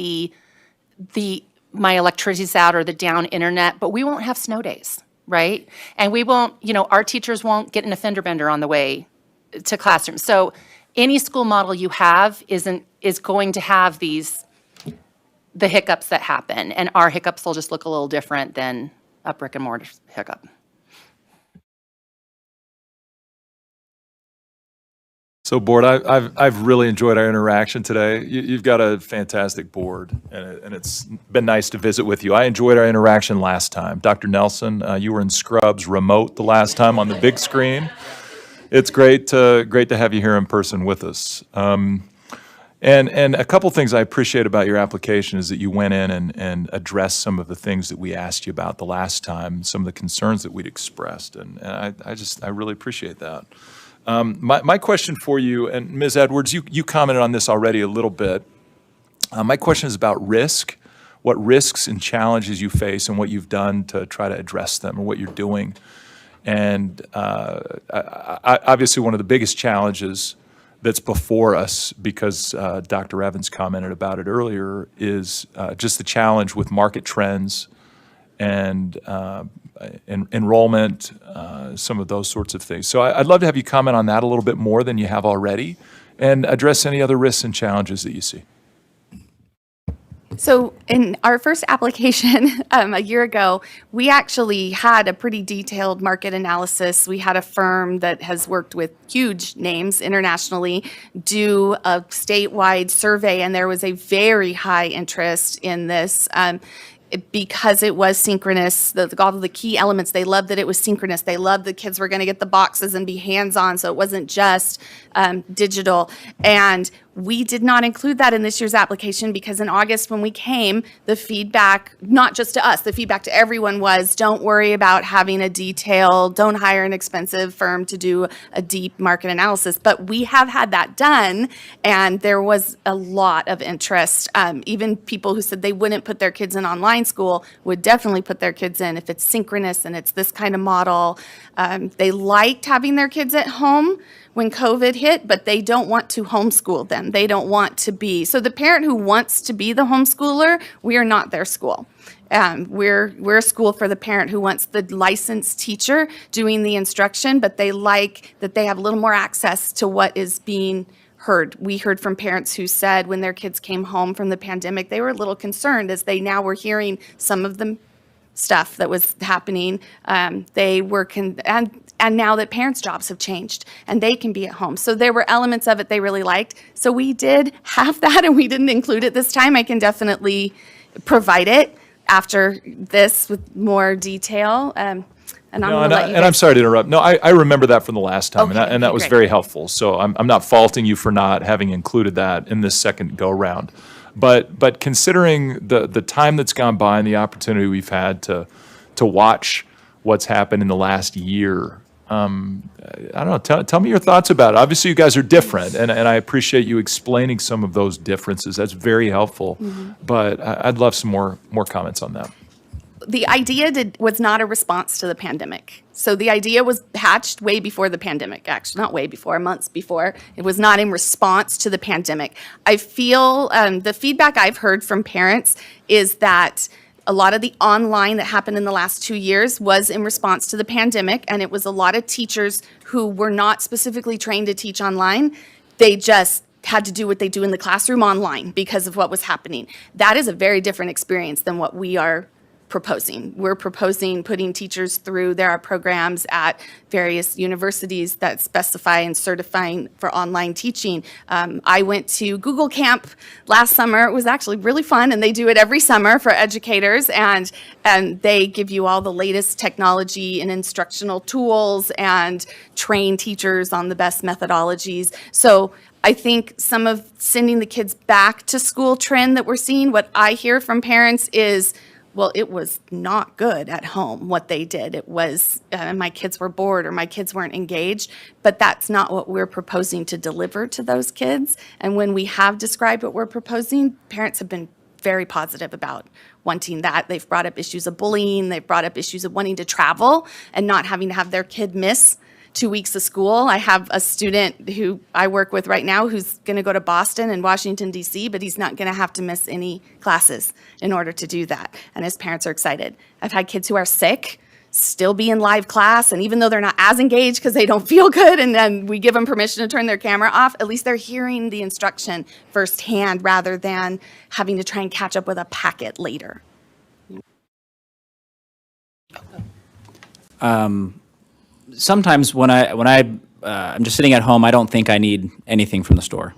the my electricity's out or the down internet, but we won't have snow days, right? And we won't, our teachers won't get in a fender bender on the way to classrooms. So any school model you have is going to have the hiccups that happen, and our hiccups will just look a little different than a brick and mortar hiccup.
So board, I've really enjoyed our interaction today. You've got a fantastic board, and it's been nice to visit with you. I enjoyed our interaction last time. Dr. Nelson, you were in Scrubs remote the last time on the big screen. It's great to have you here in person with us. And a couple things I appreciate about your application is that you went in and addressed some of the things that we asked you about the last time, some of the concerns that we'd expressed, and I really appreciate that. My question for you, and Ms. Edwards, you commented on this already a little bit. My question is about risk, what risks and challenges you face and what you've done to try to address them, or what you're doing. And obviously one of the biggest challenges that's before us, because Dr. Evans commented about it earlier, is just the challenge with market trends and enrollment, some of those sorts of things. So I'd love to have you comment on that a little bit more than you have already, and address any other risks and challenges that you see.
So in our first application a year ago, we actually had a pretty detailed market analysis. We had a firm that has worked with huge names internationally do a statewide survey, and there was a very high interest in this. Because it was synchronous, all of the key elements, they loved that it was synchronous. They loved the kids were going to get the boxes and be hands-on, so it wasn't just digital. And we did not include that in this year's application because in August when we came, the feedback, not just to us, the feedback to everyone was, don't worry about having a detailed, don't hire an expensive firm to do a deep market analysis. But we have had that done, and there was a lot of interest. Even people who said they wouldn't put their kids in online school would definitely put their kids in if it's synchronous and it's this kind of model. They liked having their kids at home when COVID hit, but they don't want to homeschool them. They don't want to be. So the parent who wants to be the homeschooler, we are not their school. We're a school for the parent who wants the licensed teacher doing the instruction, but they like that they have a little more access to what is being heard. We heard from parents who said when their kids came home from the pandemic, they were a little concerned as they now were hearing some of the stuff that was happening. They were and now that parents' jobs have changed and they can be at home. So there were elements of it they really liked. So we did have that, and we didn't include it this time. I can definitely provide it after this with more detail. And I'm going to let you
And I'm sorry to interrupt. No, I remember that from the last time,
Okay,
and that was
great.
very helpful. So I'm not faulting you for not having included that in this second go-round. But considering the time that's gone by and the opportunity we've had to watch what's happened in the last year, I don't know, tell me your thoughts about it. Obviously, you guys are different, and I appreciate you explaining some of those differences. That's very helpful. But I'd love some more comments on that.
The idea was not a response to the pandemic. So the idea was hatched way before the pandemic, actually, not way before, months before. It was not in response to the pandemic. I feel the feedback I've heard from parents is that a lot of the online that happened in the last 2 years was in response to the pandemic, and it was a lot of teachers who were not specifically trained to teach online. They just had to do what they do in the classroom online because of what was happening. That is a very different experience than what we are proposing. We're proposing putting teachers through, there are programs at various universities that specify and certifying for online teaching. I went to Google Camp last summer. It was actually really fun, and they do it every summer for educators, and they give you all the latest technology and instructional tools and train teachers on the best methodologies. So I think some of sending the kids back to school trend that we're seeing, what I hear from parents is, well, it was not good at home, what they did. It was, my kids were bored or my kids weren't engaged, but that's not what we're proposing to deliver to those kids. And when we have described what we're proposing, parents have been very positive about wanting that. They've brought up issues of bullying. They've brought up issues of wanting to travel and not having to have their kid miss 2 weeks of school. I have a student who I work with right now who's going to go to Boston and Washington, D.C., but he's not going to have to miss any classes in order to do that. And his parents are excited. I've had kids who are sick still be in live class, and even though they're not as engaged because they don't feel good, and then we give them permission to turn their camera off, at least they're hearing the instruction firsthand rather than having to try and catch up with a packet later.
Sometimes when I'm just sitting at home, I don't think I need anything from the store.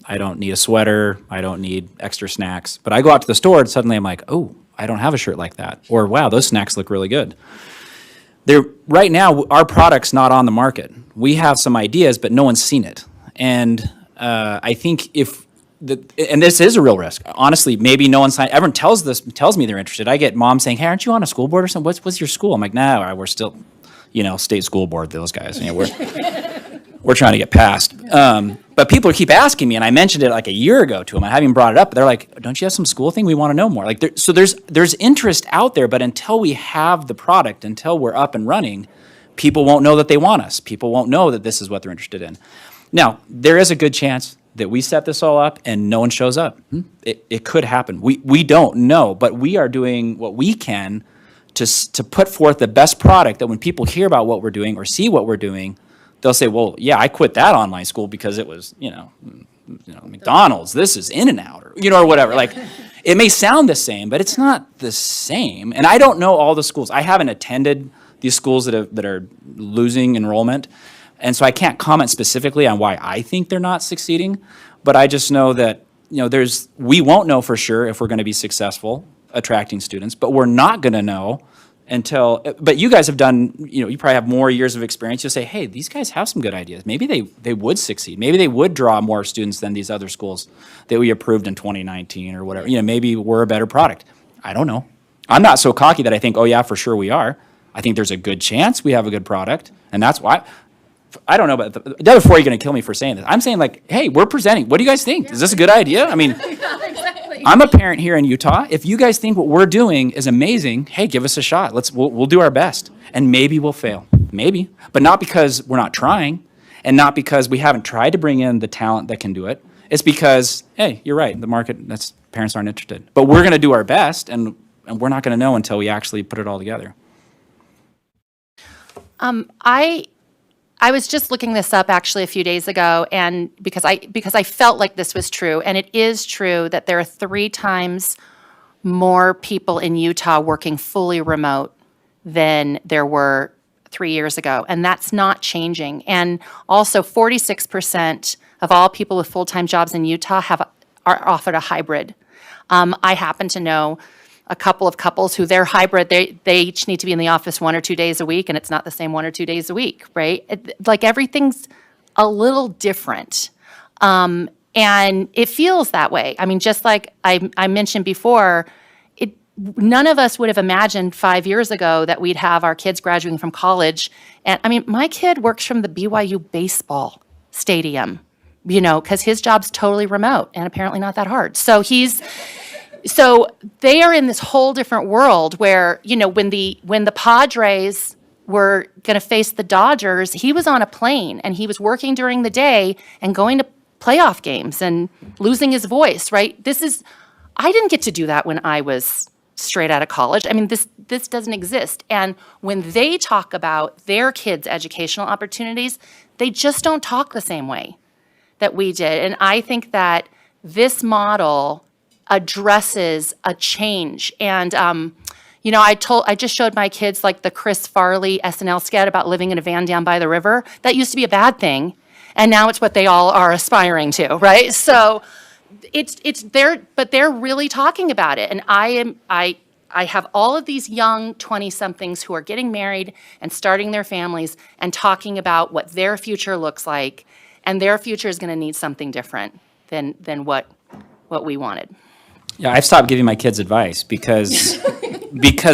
I don't need a sweater. I don't need extra snacks. But I go out to the store and suddenly I'm like, oh, I don't have a shirt like that. Or wow, those snacks look really good. Right now, our product's not on the market. We have some ideas, but no one's seen it. And I think and this is a real risk. Honestly, maybe no one's signed. Everyone tells me they're interested. I get mom saying, hey, aren't you on a school board or something? What's your school? I'm like, no, we're still, state school board, those guys. We're trying to get past. But people keep asking me, and I mentioned it like a year ago to them. I haven't even brought it up, but they're like, don't you have some school thing? We want to know more. So there's interest out there, but until we have the product, until we're up and running, people won't know that they want us. People won't know that this is what they're interested in. Now, there is a good chance that we set this all up and no one shows up. It could happen. We don't know, but we are doing what we can to put forth the best product that when people hear about what we're doing or see what we're doing, they'll say, well, yeah, I quit that online school because it was, McDonald's, this is In-N-Out, or whatever. Like, it may sound the same, but it's not the same. And I don't know all the schools. I haven't attended these schools that are losing enrollment. And so I can't comment specifically on why I think they're not succeeding. But I just know that, we won't know for sure if we're going to be successful attracting students, but we're not going to know but you guys have done, you probably have more years of experience. You'll say, hey, these guys have some good ideas. Maybe they would succeed. Maybe they would draw more students than these other schools that we approved in 2019 or whatever. Maybe we're a better product. I don't know. I'm not so cocky that I think, oh yeah, for sure we are. I think there's a good chance we have a good product. And that's why, I don't know, but the other four are going to kill me for saying this. I'm saying like, hey, we're presenting. What do you guys think? Is this a good idea? I mean, exactly. I'm a parent here in Utah. If you guys think what we're doing is amazing, hey, give us a shot. We'll do our best. And maybe we'll fail. Maybe. But not because we're not trying and not because we haven't tried to bring in the talent that can do it. It's because, hey, you're right. The market, parents aren't interested. But we're going to do our best and we're not going to know until we actually put it all together.
I was just looking this up actually a few days ago, and because I felt like this was true, and it is true that there are 3 times more people in Utah working fully remote than there were 3 years ago, and that's not changing. And also, 46% of all people with full-time jobs in Utah are offered a hybrid. I happen to know a couple of couples who they're hybrid, they each need to be in the office 1 or 2 days a week, and it's not the same 1 or 2 days a week, right? Like everything's a little different. And it feels that way. I mean, just like I mentioned before, none of us would have imagined 5 years ago that we'd have our kids graduating from college. And I mean, my kid works from the BYU baseball stadium, because his job's totally remote and apparently not that hard. So they are in this whole different world where, when the Padres were going to face the Dodgers, he was on a plane and he was working during the day and going to playoff games and losing his voice, right? I didn't get to do that when I was straight out of college. I mean, this doesn't exist. And when they talk about their kids' educational opportunities, they just don't talk the same way that we did. And I think that this model addresses a change. And, You know, I just showed my kids like the Chris Farley SNL sketch about living in a van down by the river. That used to be a bad thing, and now it's what they all are aspiring to, right? So it's there, but they're really talking about it. And I have all of these young 20-somethings who are getting married and starting their families and talking about what their future looks like, and their future is going to need something different than what we wanted.
Yeah, I've stopped giving my kids advice because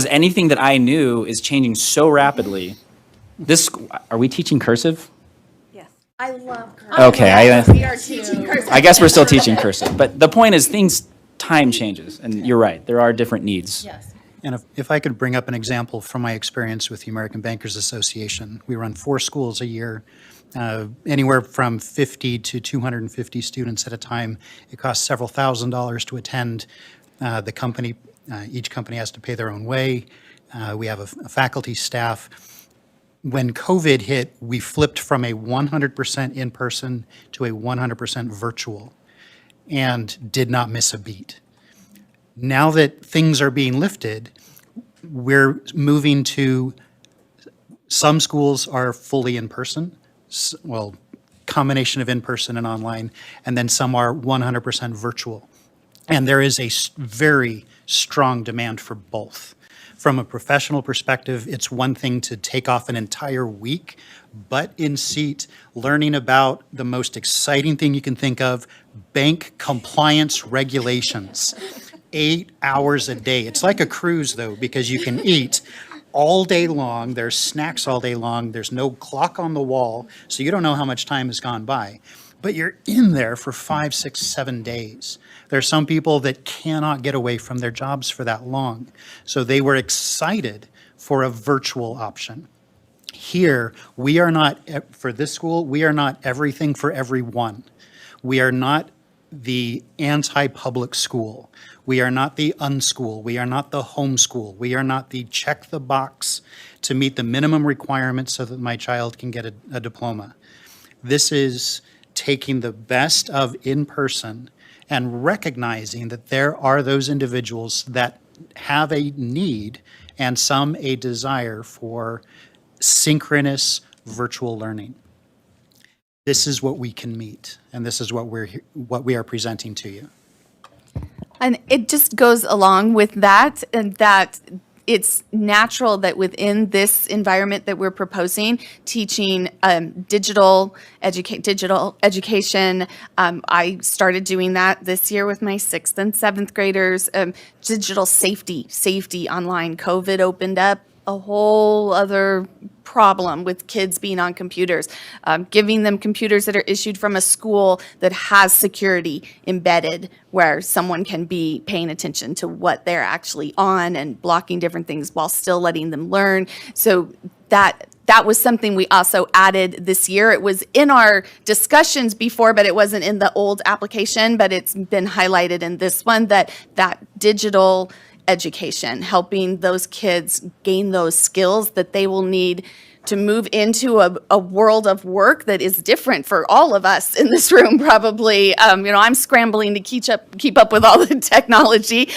anything that I knew is changing so rapidly. Are we teaching cursive?
I love
Okay,
We are teaching cursive.
I guess we're still teaching cursive, but the point is time changes, and you're right, there are different needs.
Yes.
And if I could bring up an example from my experience with the American Bankers Association, we run 4 schools a year, anywhere from 50 to 250 students at a time. It costs several $1,000s to attend. The company, each company has to pay their own way. We have a faculty staff. When COVID hit, we flipped from a 100% in-person to a 100% virtual and did not miss a beat. Now that things are being lifted, we're moving to, some schools are fully in person, well, combination of in-person and online, and then some are 100% virtual. And there is a very strong demand for both. From a professional perspective, it's one thing to take off an entire week, but in seat, learning about the most exciting thing you can think of, bank compliance regulations. 8 hours a day. It's like a cruise, though, because you can eat all day long. There's snacks all day long. There's no clock on the wall, so you don't know how much time has gone by. But you're in there for 5, 6, 7 days. There are some people that cannot get away from their jobs for that long. So they were excited for a virtual option. Here, we are not, for this school, we are not everything for everyone. We are not the anti-public school. We are not the unschool. We are not the homeschool. We are not the check the box to meet the minimum requirements so that my child can get a diploma. This is taking the best of in-person and recognizing that there are those individuals that have a need and some a desire for synchronous virtual learning. This is what we can meet, and this is what we are presenting to you.
And it just goes along with that, and that it's natural that within this environment that we're proposing, teaching digital education. I started doing that this year with my 6th and 7th graders. Digital safety online. COVID opened up a whole other problem with kids being on computers, giving them computers that are issued from a school that has security embedded where someone can be paying attention to what they're actually on and blocking different things while still letting them learn. So that was something we also added this year. It was in our discussions before, but it wasn't in the old application, but it's been highlighted in this one, that digital education, helping those kids gain those skills that they will need to move into a world of work that is different for all of us in this room, probably. I'm scrambling to keep up with all the technology.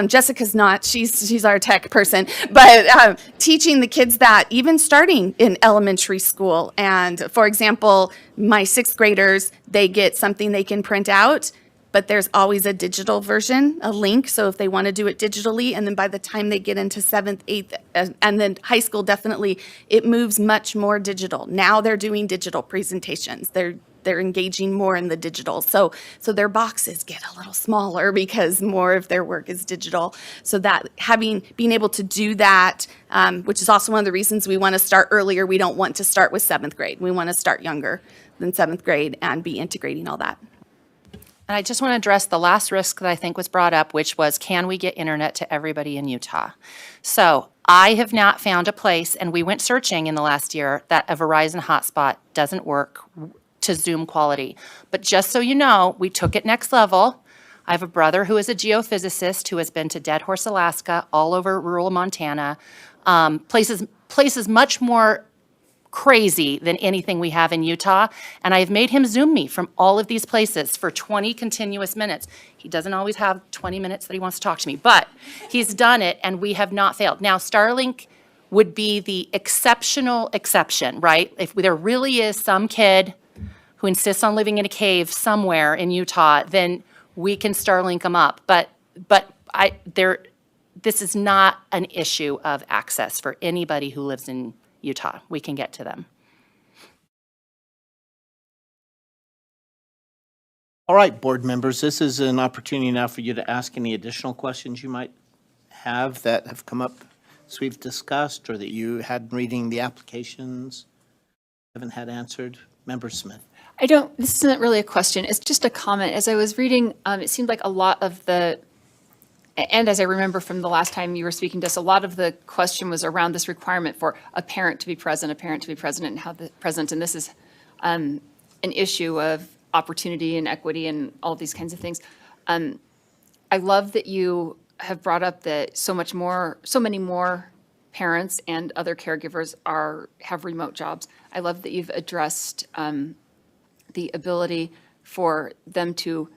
Jessica's not, she's our tech person, but teaching the kids that even starting in elementary school. And for example, my 6th graders, they get something they can print out, but there's always a digital version, a link, so if they want to do it digitally, and then by the time they get into 7th, 8th, and then high school, definitely, it moves much more digital. Now they're doing digital presentations. They're engaging more in the digital. So their boxes get a little smaller because more of their work is digital. So that being able to do that, which is also one of the reasons we want to start earlier. We don't want to start with 7th grade. We want to start younger than 7th grade and be integrating all that.
And I just want to address the last risk that I think was brought up, which was, can we get internet to everybody in Utah? So I have not found a place, and we went searching in the last year, that a Verizon hotspot doesn't work to Zoom quality. But just so you know, we took it next level. I have a brother who is a geophysicist who has been to Dead Horse, Alaska, all over rural Montana, places much more crazy than anything we have in Utah. And I have made him Zoom me from all of these places for 20 continuous minutes. He doesn't always have 20 minutes that he wants to talk to me, but he's done it and we have not failed. Now, Starlink would be the exceptional exception, right? If there really is some kid who insists on living in a cave somewhere in Utah, then we can Starlink them up. But this is not an issue of access for anybody who lives in Utah. We can get to them.
All right, board members, this is an opportunity now for you to ask any additional questions you might have that have come up as we've discussed or that you had reading the applications, haven't had answered. Member Smith.
This isn't really a question, it's just a comment. As I was reading, it seemed like a lot of the, and as I remember from the last time you were speaking to us, a lot of the question was around this requirement for a parent to be present, and how the present, and this is an issue of opportunity and equity and all these kinds of things. I love that you have brought up that so many more parents and other caregivers have remote jobs. I love that you've addressed the ability for them to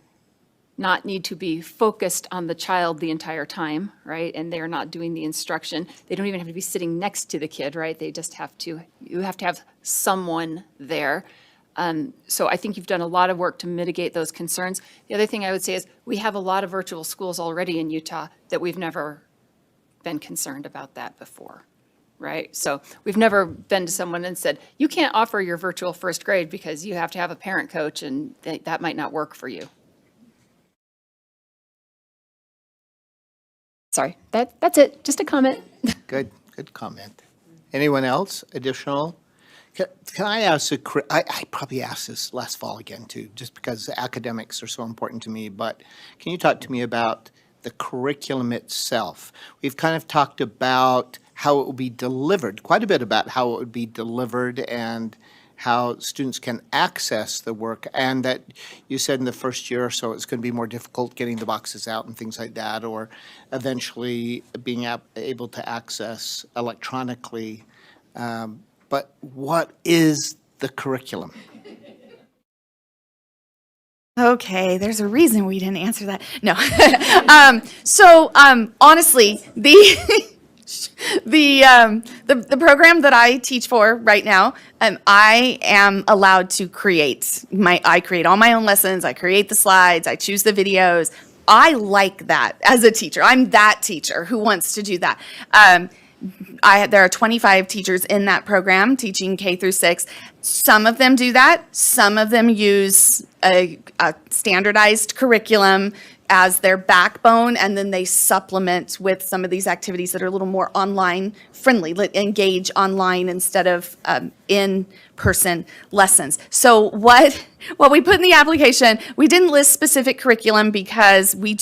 not need to be focused on the child the entire time, right? And they're not doing the instruction. They don't even have to be sitting next to the kid, right? They just you have to have someone there. So I think you've done a lot of work to mitigate those concerns. The other thing I would say is we have a lot of virtual schools already in Utah that we've never been concerned about that before, right? So we've never been to someone and said, you can't offer your virtual first grade because you have to have a parent coach and that might not work for you. Sorry, that's it, just a comment.
Good comment. Anyone else additional? Can I ask I probably asked this last fall again too, just because the academics are so important to me, but can you talk to me about the curriculum itself? We've kind of talked about how it will be delivered, quite a bit about how it would be delivered and how students can access the work, and that you said in the first year or so it's going to be more difficult getting the boxes out and things like that, or eventually being able to access electronically. But what is the curriculum?
Okay, there's a reason we didn't answer that. No. Honestly, the program that I teach for right now, I am allowed to create all my own lessons. I create the slides. I choose the videos. I like that as a teacher. I'm that teacher who wants to do that. There are 25 teachers in that program teaching K through 6. Some of them do that. Some of them use a standardized curriculum as their backbone, and then they supplement with some of these activities that are a little more online friendly, engage online instead of in-person lessons. So what we put in the application, we didn't list specific curriculum because we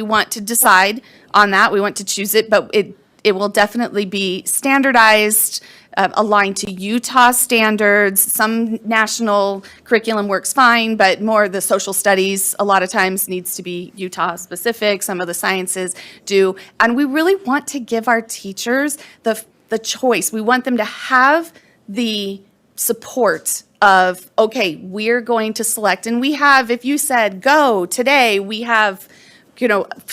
want to decide on that. We want to choose it, but it will definitely be standardized, aligned to Utah standards. Some national curriculum works fine, but more the social studies a lot of times needs to be Utah specific. Some of the sciences do. And we really want to give our teachers the choice. We want them to have the support of, okay, we're going to select. And we have, if you said go today, we have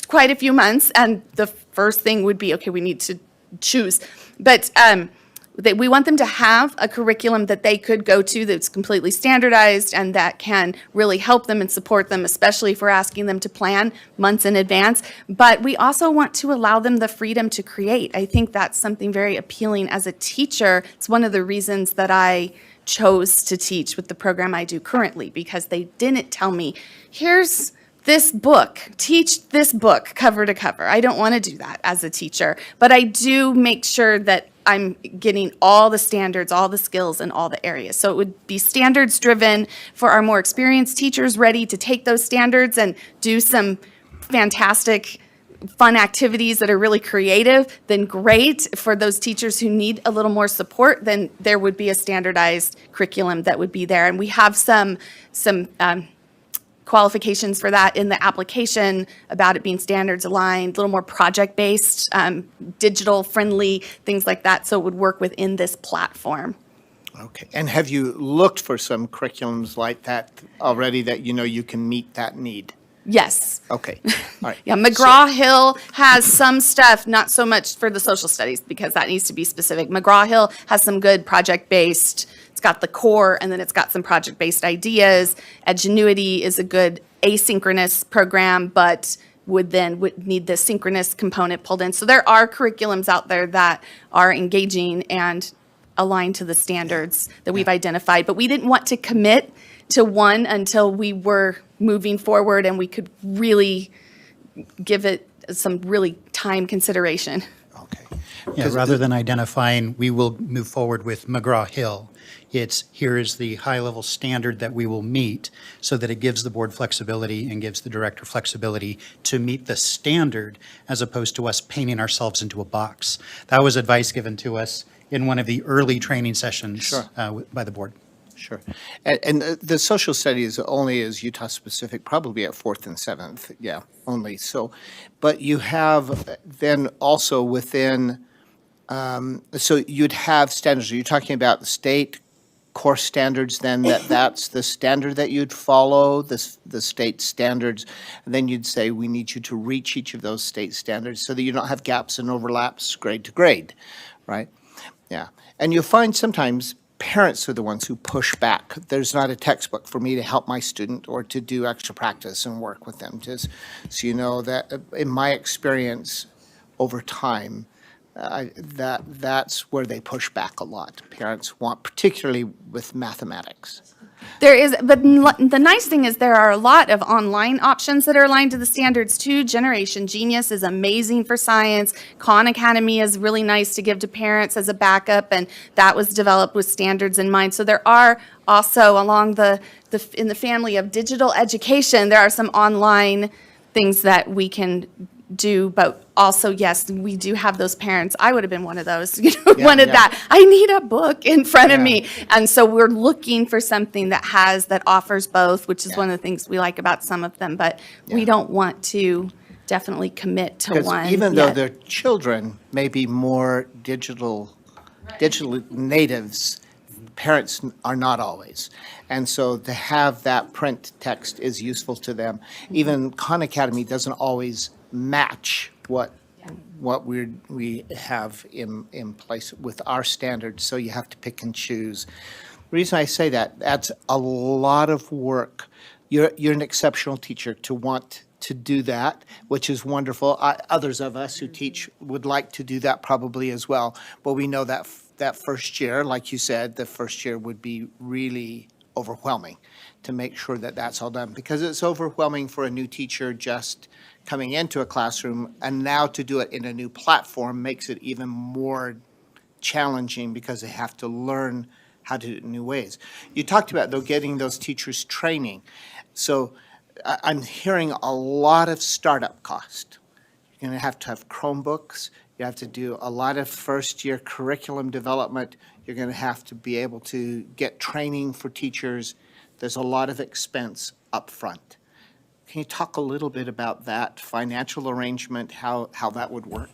quite a few months, and the first thing would be, okay, we need to choose. But we want them to have a curriculum that they could go to that's completely standardized and that can really help them and support them, especially if we're asking them to plan months in advance. But we also want to allow them the freedom to create. I think that's something very appealing as a teacher. It's one of the reasons that I chose to teach with the program I do currently, because they didn't tell me, here's this book, teach this book cover to cover. I don't want to do that as a teacher, but I do make sure that I'm getting all the standards, all the skills in all the areas. So it would be standards driven for our more experienced teachers ready to take those standards and do some fantastic fun activities that are really creative. Then great. For those teachers who need a little more support, then there would be a standardized curriculum that would be there. And we have some qualifications for that in the application about it being standards aligned, a little more project-based, digital friendly, things like that, so it would work within this platform.
Okay. And have you looked for some curriculums like that already that you know you can meet that need?
Yes.
Okay. All right.
Yeah, McGraw-Hill has some stuff, not so much for the social studies because that needs to be specific. McGraw-Hill has some good project-based, it's got the core and then it's got some project-based ideas. Edgenuity is a good asynchronous program, but would need the synchronous component pulled in. So there are curriculums out there that are engaging and aligned to the standards that we've identified, but we didn't want to commit to one until we were moving forward and we could really give it some really time consideration.
Yeah, rather than identifying, we will move forward with McGraw-Hill. It's, here is the high-level standard that we will meet so that it gives the board flexibility and gives the director flexibility to meet the standard as opposed to us painting ourselves into a box. That was advice given to us in one of the early training sessions by the board.
Sure. And the social studies only is Utah-specific, probably at 4th and 7th, yeah, only. So, but you have then also within, so you'd have standards. Are you talking about the state course standards then, that's the standard that you'd follow, the state standards, and then you'd say, we need you to reach each of those state standards so that you don't have gaps and overlaps grade to grade, right? Yeah. And you'll find sometimes parents are the ones who push back. There's not a textbook for me to help my student or to do extra practice and work with them. Just so you know that in my experience over time, that's where they push back a lot. Parents want, particularly with mathematics.
There is, but the nice thing is there are a lot of online options that are aligned to the standards too. Generation Genius is amazing for science. Khan Academy is really nice to give to parents as a backup, and that was developed with standards in mind. So there are also along in the family of digital education, there are some online things that we can do, but also, yes, we do have those parents. I would have been one of those, wanted that. I need a book in front of me. And so we're looking for something that offers both, which is one of the things we like about some of them, but we don't want to definitely commit to one
Even though
yet.
their children may be more digital natives, parents are not always. And so to have that print text is useful to them. Even Khan Academy doesn't always match what we have in place with our standards, so you have to pick and choose. The reason I say that's a lot of work. You're an exceptional teacher to want to do that, which is wonderful. Others of us who teach would like to do that probably as well, but we know that that first year, like you said, the first year would be really overwhelming to make sure that that's all done, because it's overwhelming for a new teacher just coming into a classroom, and now to do it in a new platform makes it even more challenging because they have to learn how to do it in new ways. You talked about, though, getting those teachers training. So I'm hearing a lot of startup cost. You're going to have Chromebooks. You have to do a lot of first-year curriculum development. You're going to have to be able to get training for teachers. There's a lot of expense up front. Can you talk a little bit about that financial arrangement, how that would work?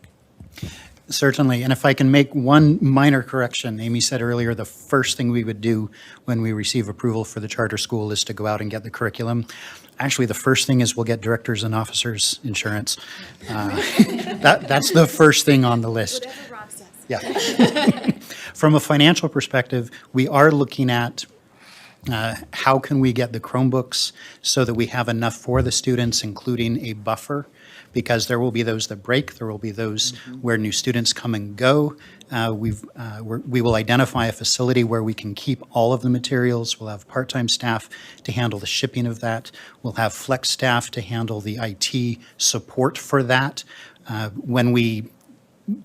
Certainly, and if I can make one minor correction, Amy said earlier, the first thing we would do when we receive approval for the charter school is to go out and get the curriculum. Actually, the first thing is we'll get directors and officers insurance. That's the first thing on the list.
Whatever Rob says.
Yeah. From a financial perspective, we are looking at how can we get the Chromebooks so that we have enough for the students, including a buffer, because there will be those that break, there will be those where new students come and go. We will identify a facility where we can keep all of the materials. We'll have part-time staff to handle the shipping of that. We'll have flex staff to handle the IT support for that. When we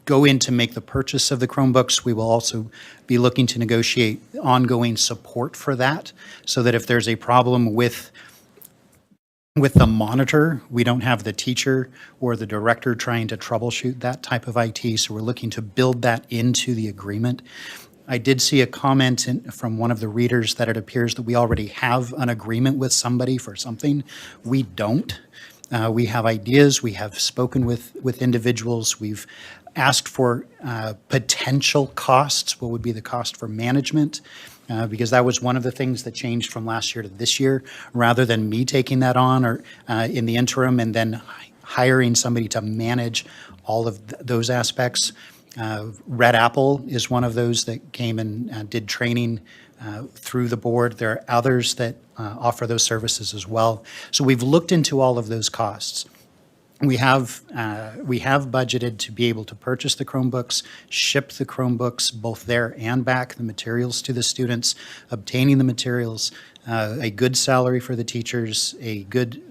go in to make the purchase of the Chromebooks, we will also be looking to negotiate ongoing support for that, so that if there's a problem with the monitor, we don't have the teacher or the director trying to troubleshoot that type of IT, so we're looking to build that into the agreement. I did see a comment from one of the readers that it appears that we already have an agreement with somebody for something. We don't. We have ideas. We have spoken with individuals. We've asked for potential costs. What would be the cost for management? Because that was one of the things that changed from last year to this year. Rather than me taking that on or in the interim and then hiring somebody to manage all of those aspects. Red Apple is one of those that came and did training through the board. There are others that offer those services as well. So we've looked into all of those costs. We have budgeted to be able to purchase the Chromebooks, ship the Chromebooks both there and back, the materials to the students, obtaining the materials, a good salary for the teachers, a good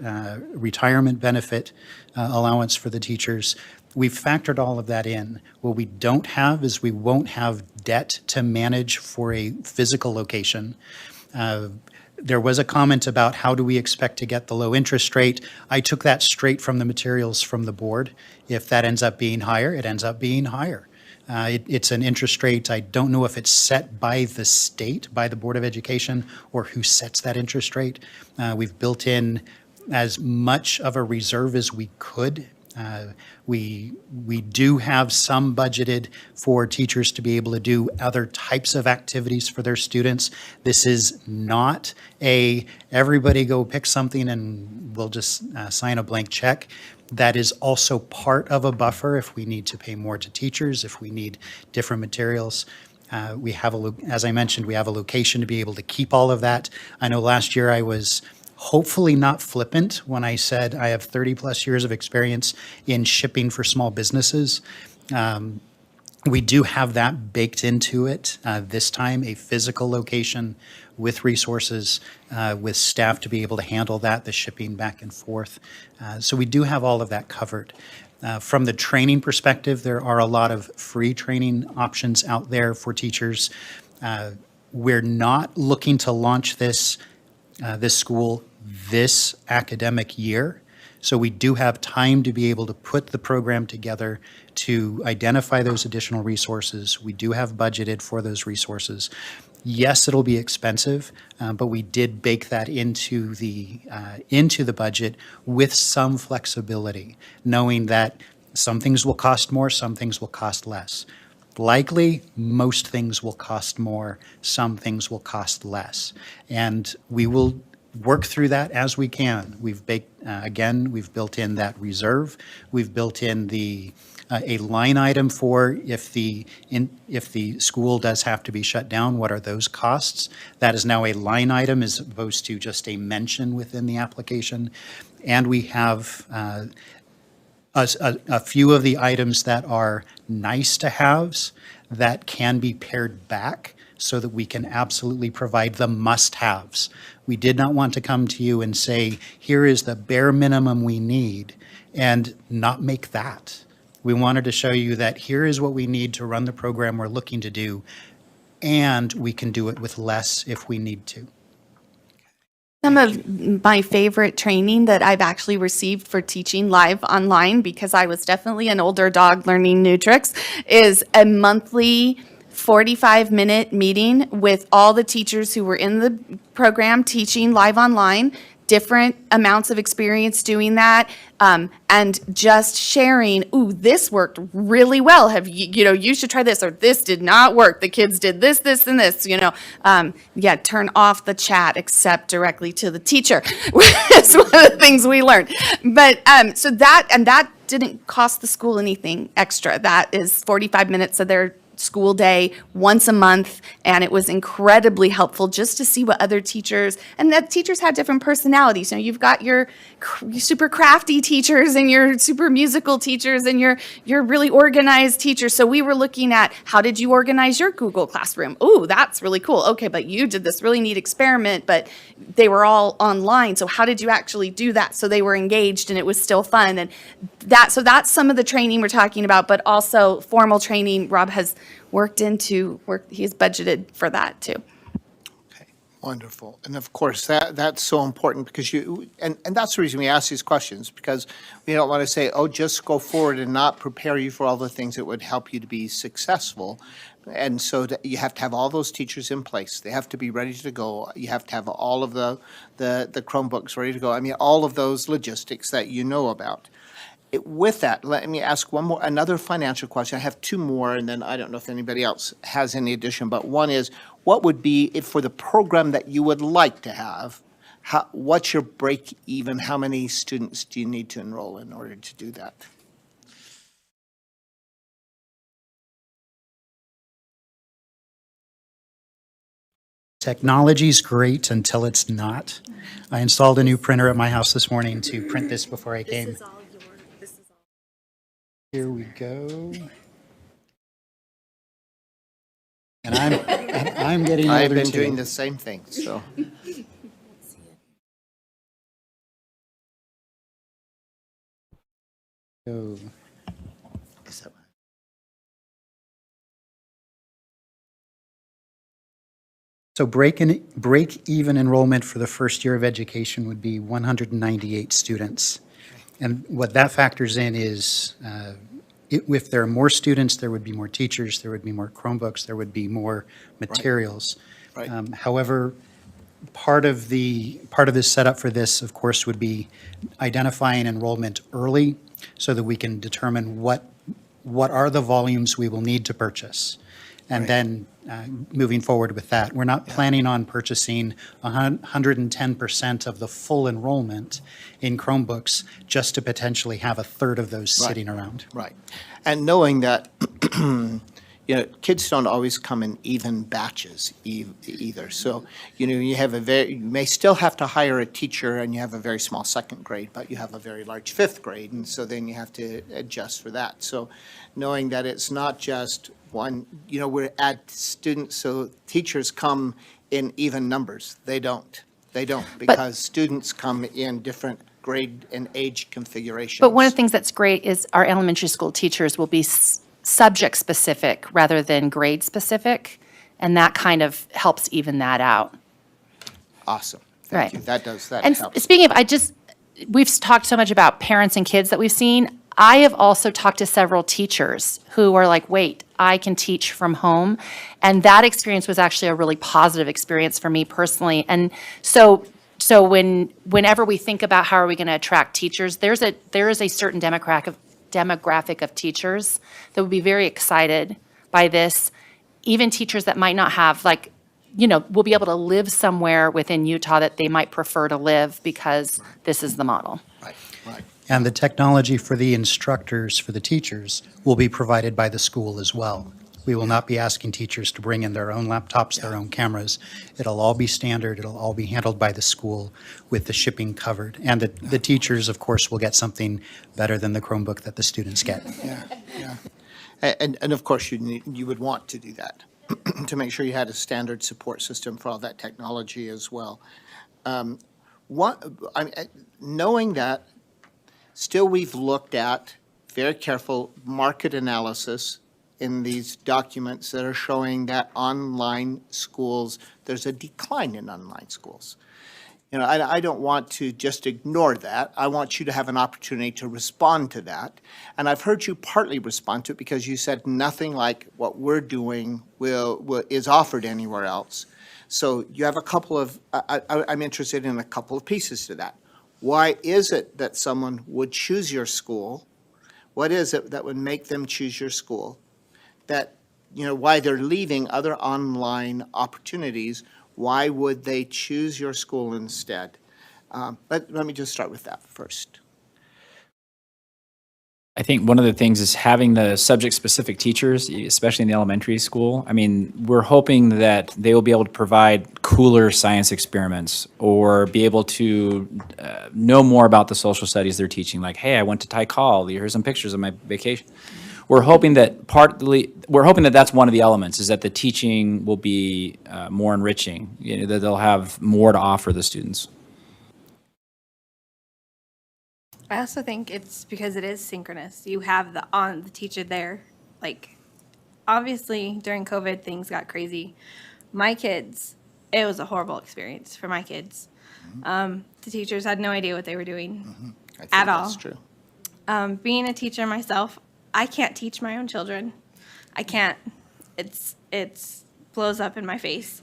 retirement benefit allowance for the teachers. We've factored all of that in. What we don't have is we won't have debt to manage for a physical location. There was a comment about how do we expect to get the low interest rate. I took that straight from the materials from the board. If that ends up being higher, it ends up being higher. It's an interest rate. I don't know if it's set by the state, by the Board of Education, or who sets that interest rate. We've built in as much of a reserve as we could. We do have some budgeted for teachers to be able to do other types of activities for their students. This is not everybody go pick something and we'll just sign a blank check. That is also part of a buffer if we need to pay more to teachers, if we need different materials. We have as I mentioned, we have a location to be able to keep all of that. I know last year I was hopefully not flippant when I said I have 30 plus years of experience in shipping for small businesses. We do have that baked into it this time, a physical location with resources, with staff to be able to handle that, the shipping back and forth. So we do have all of that covered. From the training perspective, there are a lot of free training options out there for teachers. We're not looking to launch this school this academic year. So we do have time to be able to put the program together to identify those additional resources. We do have budgeted for those resources. Yes, it'll be expensive, but we did bake that into the budget with some flexibility, knowing that some things will cost more, some things will cost less. Likely, most things will cost more, some things will cost less. And we will work through that as we can. We've baked, again, we've built in that reserve. We've built in a line item for if the school does have to be shut down, what are those costs? That is now a line item as opposed to just a mention within the application. And we have a few of the items that are nice to haves that can be pared back so that we can absolutely provide the must-haves. We did not want to come to you and say, here is the bare minimum we need, and not make that. We wanted to show you that here is what we need to run the program we're looking to do, and we can do it with less if we need to.
Some of my favorite training that I've actually received for teaching live online, because I was definitely an older dog learning new tricks, is a monthly 45-minute meeting with all the teachers who were in the program teaching live online, different amounts of experience doing that, and just sharing, ooh, this worked really well. Have you should try this, or this did not work. The kids did this, this, and this, turn off the chat, except directly to the teacher. It's one of the things we learned. But so that didn't cost the school anything extra. That is 45 minutes of their school day once a month, and it was incredibly helpful just to see what other teachers, and that teachers had different personalities. You've got your super crafty teachers and your super musical teachers and your really organized teachers. So we were looking at, how did you organize your Google Classroom? Ooh, that's really cool. Okay, but you did this really neat experiment, but they were all online. So how did you actually do that? So they were engaged and it was still fun. And so that's some of the training we're talking about, but also formal training. Rob has he's budgeted for that too.
Okay, wonderful. And of course, that's so important because and that's the reason we ask these questions, because we don't want to say, oh, just go forward and not prepare you for all the things that would help you to be successful. And so that you have to have all those teachers in place. They have to be ready to go. You have to have all of the Chromebooks ready to go. I mean, all of those logistics that you know about. With that, let me ask another financial question. I have two more, and then I don't know if anybody else has any addition, but one is, what would be, if for the program that you would like to have, what's your break even? How many students do you need to enroll in order to do that?
Technology's great until it's not. I installed a new printer at my house this morning to print this before I came. Here we go. And I'm getting older
I've been
too.
doing the same thing, so.
Oh. So break-even enrollment for the first year of education would be 198 students. And what that factors in is, if there are more students, there would be more teachers, there would be more Chromebooks, there would be more materials.
Right.
However, part of the setup for this, of course, would be identifying enrollment early so that we can determine what are the volumes we will need to purchase. And then moving forward with that. We're not planning on purchasing 110% of the full enrollment in Chromebooks just to potentially have a third of those sitting around.
Right. And knowing that, kids don't always come in even batches either. So, you may still have to hire a teacher and you have a very small second grade, but you have a very large fifth grade. And so then you have to adjust for that. So knowing that it's not just one, we're at students, so teachers come in even numbers. They don't because students come in different grade and age configurations.
But one of the things that's great is our elementary school teachers will be subject specific rather than grade specific, and that kind of helps even that out.
Awesome.
Right.
Thank you. That
And
helps.
speaking of, we've talked so much about parents and kids that we've seen. I have also talked to several teachers who are like, wait, I can teach from home. And that experience was actually a really positive experience for me personally. And so whenever we think about how are we going to attract teachers, there is a certain demographic of teachers that would be very excited by this. Even teachers that might not have will be able to live somewhere within Utah that they might prefer to live because this is the model.
Right.
And the technology for the instructors, for the teachers, will be provided by the school as well. We will not be asking teachers to bring in their own laptops, their own cameras. It'll all be standard. It'll all be handled by the school with the shipping covered. And the teachers, of course, will get something better than the Chromebook that the students get.
Yeah. And of course, you would want to do that to make sure you had a standard support system for all that technology as well. Knowing that, still we've looked at very careful market analysis in these documents that are showing that online schools, there's a decline in online schools. I don't want to just ignore that. I want you to have an opportunity to respond to that. And I've heard you partly respond to it because you said nothing like what we're doing is offered anywhere else. So you have a couple of, I'm interested in a couple of pieces to that. Why is it that someone would choose your school? What is it that would make them choose your school? That, why they're leaving other online opportunities, why would they choose your school instead? Let me just start with that first.
I think one of the things is having the subject-specific teachers, especially in the elementary school. I mean, we're hoping that they will be able to provide cooler science experiments or be able to know more about the social studies they're teaching. Like, hey, I went to Tikal. Here's some pictures of my vacation. We're hoping that that's one of the elements, is that the teaching will be more enriching, that they'll have more to offer the students.
I also think it's because it is synchronous. You have the teacher there. Like, obviously, during COVID, things got crazy. My kids, it was a horrible experience for my kids. The teachers had no idea what they were doing at all.
That's true.
Being a teacher myself, I can't teach my own children. I can't. It's blows up in my face.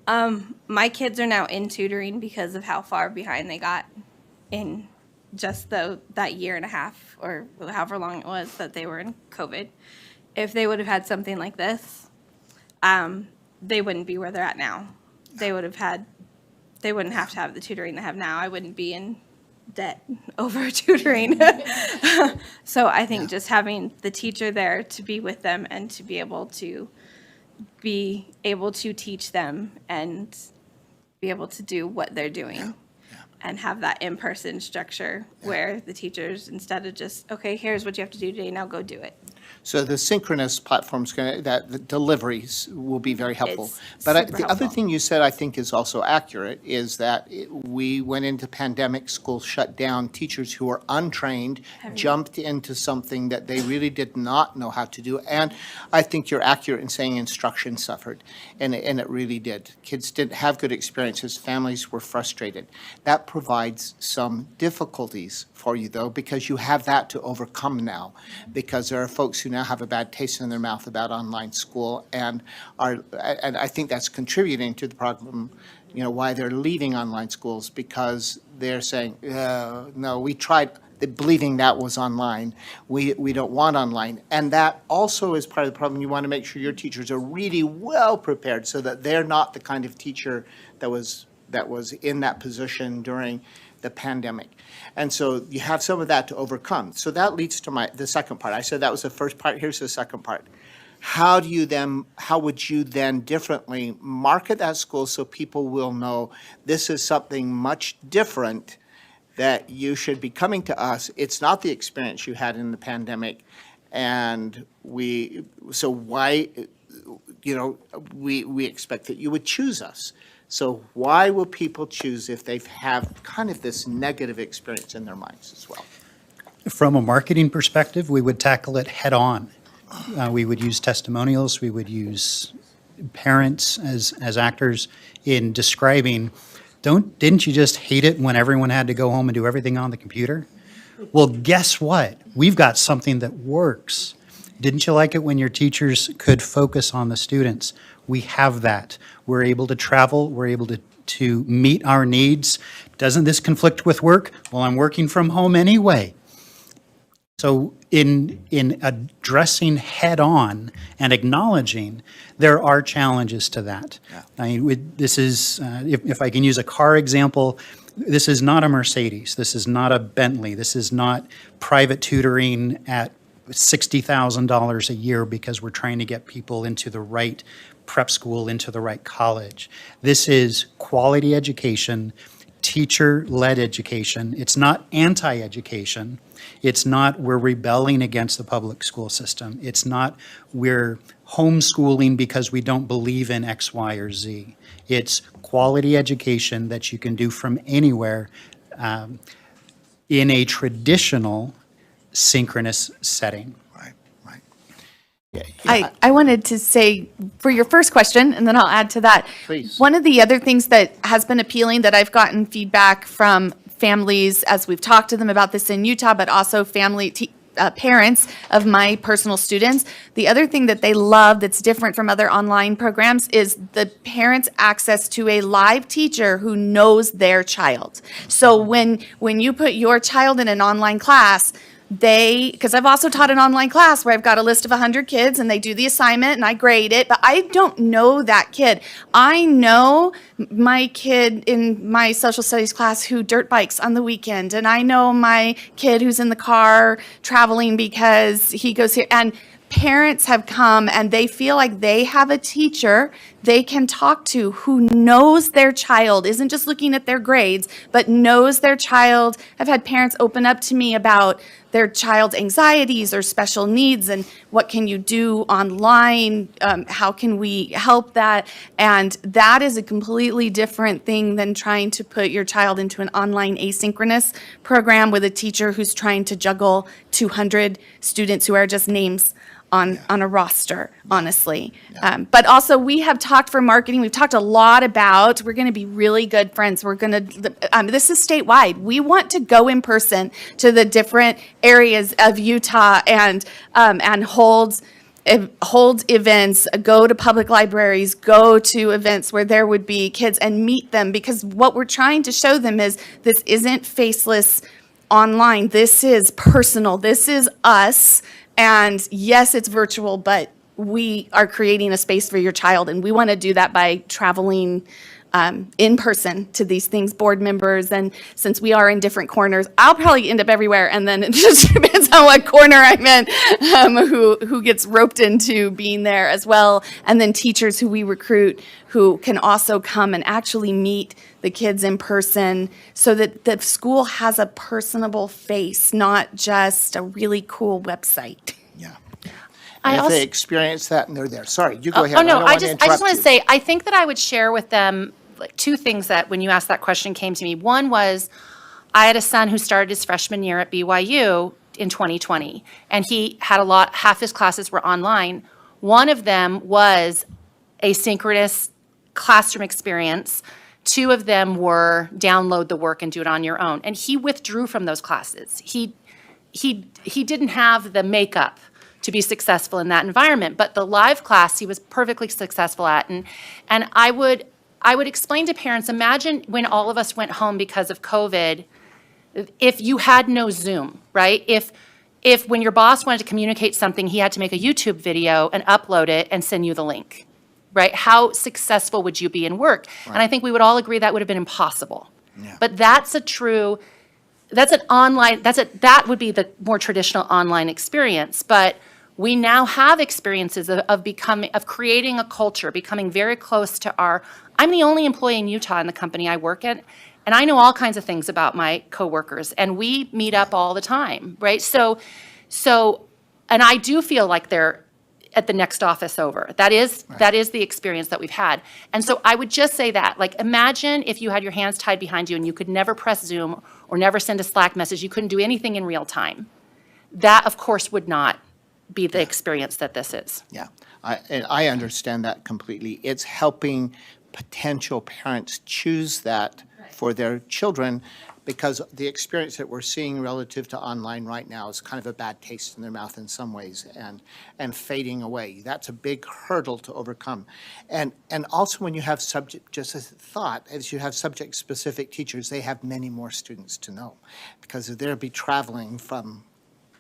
My kids are now in tutoring because of how far behind they got in just that year and a half or however long it was that they were in COVID. If they would have had something like this, they wouldn't be where they're at now. They wouldn't have to have the tutoring they have now. I wouldn't be in debt over tutoring. So I think just having the teacher there to be with them and to be able to teach them and be able to do what they're doing and have that in-person structure where the teachers, instead of just, okay, here's what you have to do today, now go do it.
So the synchronous platforms, that the deliveries will be very helpful.
It's
But
super
the other
helpful.
thing you said, I think, is also accurate, is that we went into pandemic, schools shut down, teachers who are untrained jumped into something that they really did not know how to do. And I think you're accurate in saying instruction suffered, and it really did. Kids didn't have good experiences, families were frustrated. That provides some difficulties for you, though, because you have that to overcome now, because there are folks who now have a bad taste in their mouth about online school, and I think that's contributing to the problem, why they're leaving online schools, because they're saying, no, we tried believing that was online. We don't want online. And that also is part of the problem. You want to make sure your teachers are really well prepared so that they're not the kind of teacher that was in that position during the pandemic. And so you have some of that to overcome. So that leads to the second part. I said that was the first part. Here's the second part. How would you then differently market that school so people will know this is something much different, that you should be coming to us? It's not the experience you had in the pandemic. And we expect that you would choose us. So why will people choose if they've have kind of this negative experience in their minds as well?
From a marketing perspective, we would tackle it head on. We would use testimonials, we would use parents as actors in describing, didn't you just hate it when everyone had to go home and do everything on the computer? Well, guess what? We've got something that works. Didn't you like it when your teachers could focus on the students? We have that. We're able to travel, we're able to meet our needs. Doesn't this conflict with work? Well, I'm working from home anyway. So in addressing head-on and acknowledging, there are challenges to that. I mean, this is, if I can use a car example, this is not a Mercedes, this is not a Bentley, this is not private tutoring at $60,000 a year because we're trying to get people into the right prep school, into the right college. This is quality education, teacher-led education. It's not anti-education. It's not we're rebelling against the public school system. It's not we're homeschooling because we don't believe in X, Y, or Z. It's quality education that you can do from anywhere in a traditional synchronous setting.
I wanted to say, for your first question, and then I'll add to that.
Please.
One of the other things that has been appealing, that I've gotten feedback from families as we've talked to them about this in Utah, but also parents of my personal students. The other thing that they love that's different from other online programs is the parents' access to a live teacher who knows their child. So when you put your child in an online class, because I've also taught an online class where I've got a list of 100 kids and they do the assignment and I grade it, but I don't know that kid. I know my kid in my social studies class who dirt bikes on the weekend, and I know my kid who's in the car traveling because he goes here. And parents have come and they feel like they have a teacher they can talk to who knows their child, isn't just looking at their grades, but knows their child. I've had parents open up to me about their child's anxieties or special needs and what can you do online, how can we help that? And that is a completely different thing than trying to put your child into an online asynchronous program with a teacher who's trying to juggle 200 students who are just names on a roster, honestly. But also, we have talked for marketing, we've talked a lot about, we're going to be really good friends. We're going to, this is statewide. We want to go in person to the different areas of Utah and hold hold events, go to public libraries, go to events where there would be kids and meet them, because what we're trying to show them is this isn't faceless online. This is personal. This is us. And yes, it's virtual, but we are creating a space for your child. And we want to do that by traveling in person to these things, board members. And since we are in different corners, I'll probably end up everywhere. And then it just depends on what corner I'm in, who gets roped into being there as well. And then teachers who we recruit who can also come and actually meet the kids in person, so that the school has a personable face, not just a really cool website.
And if they experience that and they're there. Sorry, you go ahead.
Oh, no,
don't
I
want to
just
interrupt
want to
you.
say, I think that I would share with them like two things that when you asked that question came to me. One was, I had a son who started his freshman year at BYU in 2020, and he had half his classes were online. One of them was asynchronous classroom experience. Two of them were download the work and do it on your own. And he withdrew from those classes. He didn't have the makeup to be successful in that environment, but the live class he was perfectly successful at. And I would explain to parents, imagine when all of us went home because of COVID, if you had no Zoom, right? If when your boss wanted to communicate something, he had to make a YouTube video and upload it and send you the link, right? How successful would you be in work? And I think we would all agree that would have been impossible. But that's that would be the more traditional online experience. But we now have experiences of creating a culture, becoming very close to I'm the only employee in Utah in the company I work at, and I know all kinds of things about my coworkers, and we meet up all the time, right? So, and I do feel like they're at the next office over. That is the experience that we've had. And so I would just say that, like, imagine if you had your hands tied behind you and you could never press Zoom or never send a Slack message, you couldn't do anything in real time. That, of course, would not be the experience that this is.
Yeah, and I understand that completely. It's helping potential parents choose that for their children, because the experience that we're seeing relative to online right now is kind of a bad taste in their mouth in some ways, and fading away. That's a big hurdle to overcome. And also when you have just a thought, as you have subject-specific teachers, they have many more students to know, because they'll be traveling from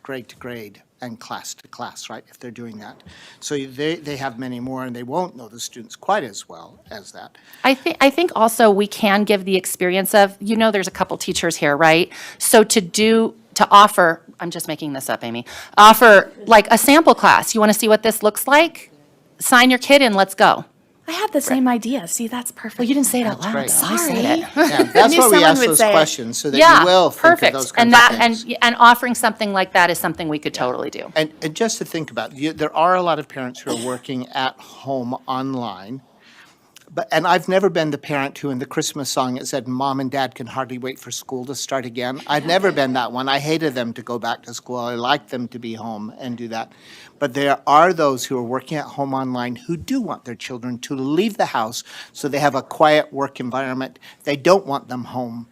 grade to grade and class to class, right, if they're doing that. So they have many more, and they won't know the students quite as well as that.
I think also we can give the experience of, there's a couple teachers here, right? So to offer, I'm just making this up, Amy, offer like a sample class. You want to see what this looks like? Sign your kid in, let's go.
I had the same idea. See, that's perfect.
Well, you didn't say it out loud.
great.
though. I
Sorry.
said it.
Yeah, that's why we ask those questions, so that you will think of those kinds of things.
And offering something like that is something we could totally do.
And just to think about, there are a lot of parents who are working at home online. And I've never been the parent who in the Christmas song it said, Mom and Dad can hardly wait for school to start again. I've never been that one. I hated them to go back to school. I liked them to be home and do that. But there are those who are working at home online who do want their children to leave the house so they have a quiet work environment. They don't want them home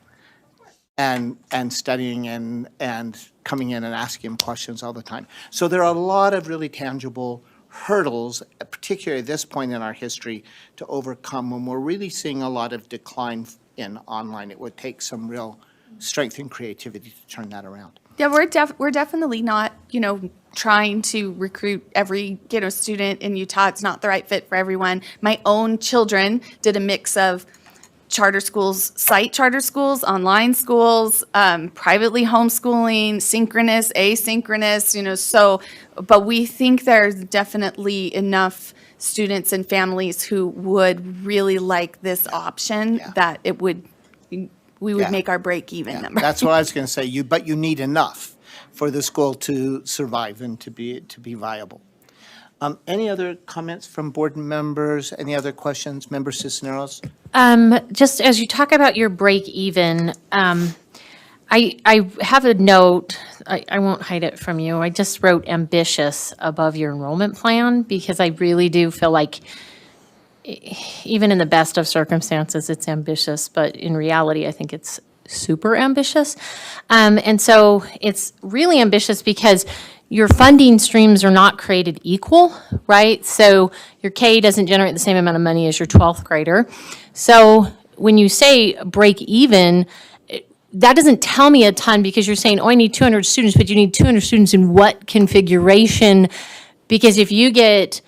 and studying and coming in and asking them questions all the time. So there are a lot of really tangible hurdles, particularly at this point in our history, to overcome when we're really seeing a lot of decline in online. It would take some real strength and creativity to turn that around.
Yeah, we're definitely not, trying to recruit every, student in Utah. It's not the right fit for everyone. My own children did a mix of charter schools, site charter schools, online schools, privately homeschooling, synchronous, asynchronous, but we think there's definitely enough students and families who would really like this option that we would make our break even number.
That's what I was going to say. But you need enough for the school to survive and to be viable. Any other comments from board members? Any other questions? Member Cisneros?
Just as you talk about your break even, I have a note, I won't hide it from you. I just wrote ambitious above your enrollment plan, because I really do feel like even in the best of circumstances, it's ambitious, but in reality, I think it's super ambitious. And so it's really ambitious because your funding streams are not created equal, right? So your K doesn't generate the same amount of money as your 12th grader. So when you say break even, that doesn't tell me a ton because you're saying, oh, I need 200 students, but you need 200 students in what configuration? Because if you get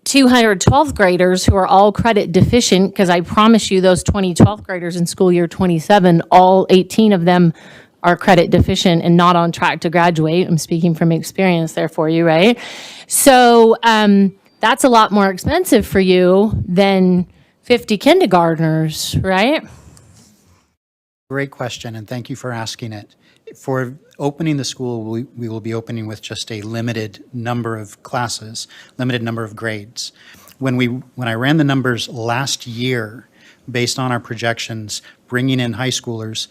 200 12th graders who are all credit deficient, because I promise you those 20 12th graders in school year 27, all 18 of them are credit deficient and not on track to graduate. I'm speaking from experience there for you, right? So that's a lot more expensive for you than 50 kindergartners, right?
Great question, and thank you for asking it. For opening the school, we will be opening with just a limited number of classes, limited number of grades. When I ran the numbers last year, based on our projections, bringing in high schoolers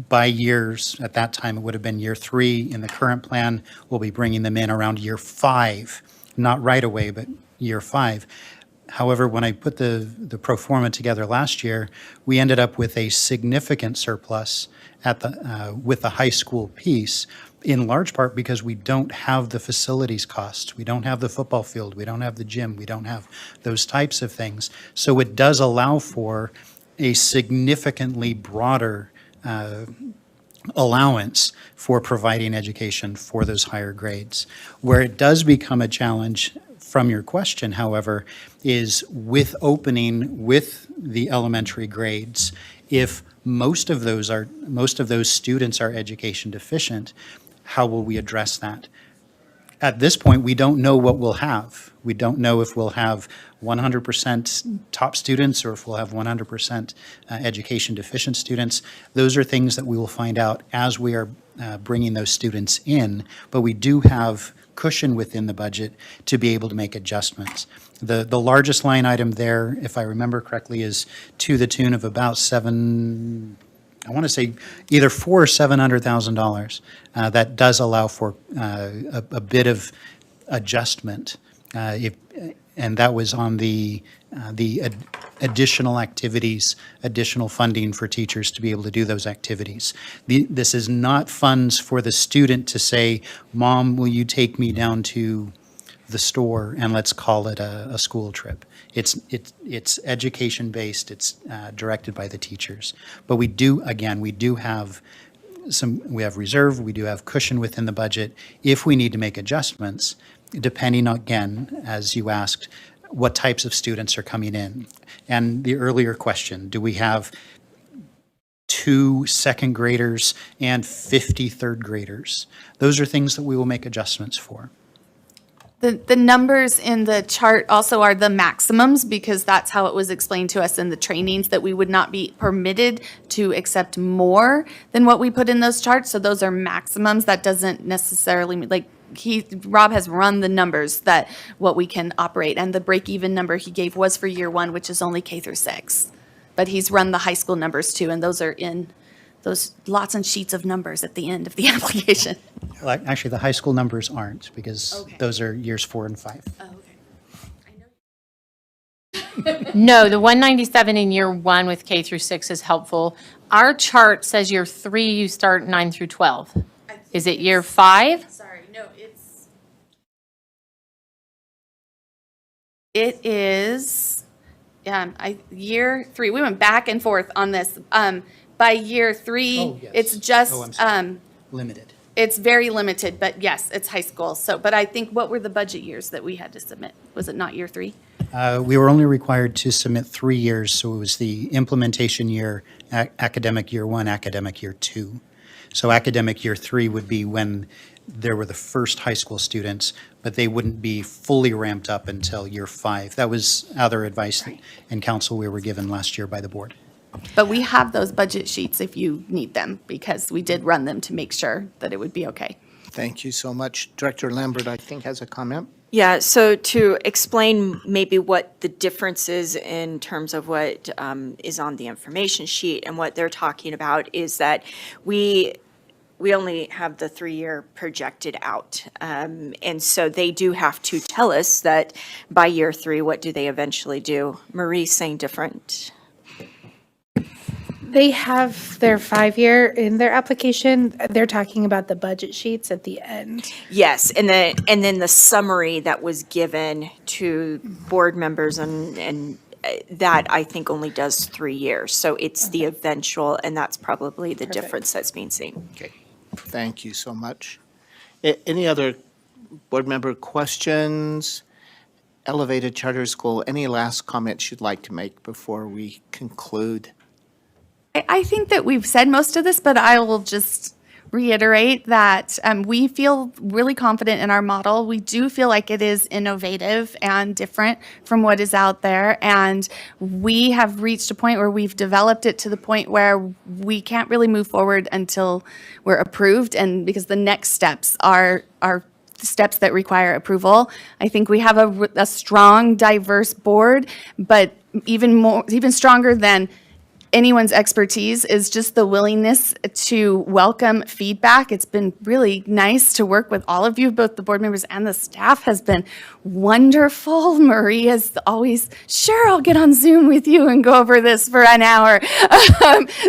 by years, at that time it would have been year 3. In the current plan, we'll be bringing them in around year 5, not right away, but year 5. However, when I put the pro forma together last year, we ended up with a significant surplus at with the high school piece, in large part because we don't have the facilities costs. We don't have the football field. We don't have the gym. We don't have those types of things. So it does allow for a significantly broader allowance for providing education for those higher grades. Where it does become a challenge from your question, however, is with opening with the elementary grades, if most of those students are education deficient, how will we address that? At this point, we don't know what we'll have. We don't know if we'll have 100% top students or if we'll have 100% education deficient students. Those are things that we will find out as we are bringing those students in, but we do have cushion within the budget to be able to make adjustments. The largest line item there, if I remember correctly, is to the tune of about I want to say either $400,000 or $700,000. That does allow for a bit of adjustment, and that was on the additional activities, additional funding for teachers to be able to do those activities. This is not funds for the student to say, "Mom, will you take me down to the store and let's call it a school trip." It's education-based, it's directed by the teachers. But we do have reserve, we do have cushion within the budget if we need to make adjustments, depending, again, as you asked, what types of students are coming in. And the earlier question, do we have 2 second graders and 50 third graders? Those are things that we will make adjustments for.
The numbers in the chart also are the maximums because that's how it was explained to us in the trainings, that we would not be permitted to accept more than what we put in those charts. So those are maximums. That doesn't necessarily mean, like, Rob has run the numbers that what we can operate, and the break-even number he gave was for year 1, which is only K through 6. But he's run the high school numbers too, and those are in those lots and sheets of numbers at the end of the application.
Well, actually, the high school numbers aren't, because those are years 4 and 5.
No, the 197 in year 1 with K through 6 is helpful. Our chart says year 3, you start 9 through 12. Is it year 5?
Sorry, no, it is, year 3. We went back and forth on this. By year 3,
yes.
it's just,
I'm sorry. Limited.
it's very limited, but yes, it's high school. So, but I think, what were the budget years that we had to submit? Was it not year 3?
We were only required to submit 3 years, so it was the implementation year, academic year 1, academic year 2. So academic year 3 would be when there were the first high school students, but they wouldn't be fully ramped up until year 5. That was other advice and counsel we were given last year by the board.
But we have those budget sheets if you need them, because we did run them to make sure that it would be okay.
Thank you so much. Director Lambert, I think, has a comment.
Yeah, so to explain maybe what the difference is in terms of what is on the information sheet and what they're talking about is that we only have the 3-year projected out. And so they do have to tell us that by year 3, what do they eventually do? Marie's saying different.
They have their 5-year in their application. They're talking about the budget sheets at the end.
Yes, and then the summary that was given to board members and that I think only does 3 years. So it's the eventual, and that's probably the difference that's being seen.
Okay, thank you so much. Any other board member questions? Elevated Charter School, any last comments you'd like to make before we conclude?
I think that we've said most of this, but I will just reiterate that we feel really confident in our model. We do feel like it is innovative and different from what is out there. And we have reached a point where we've developed it to the point where we can't really move forward until we're approved. And because the next steps are steps that require approval. I think we have a strong, diverse board, but even stronger than anyone's expertise is just the willingness to welcome feedback. It's been really nice to work with all of you, both the board members and the staff has been wonderful. Marie is always, sure, I'll get on Zoom with you and go over this for an hour.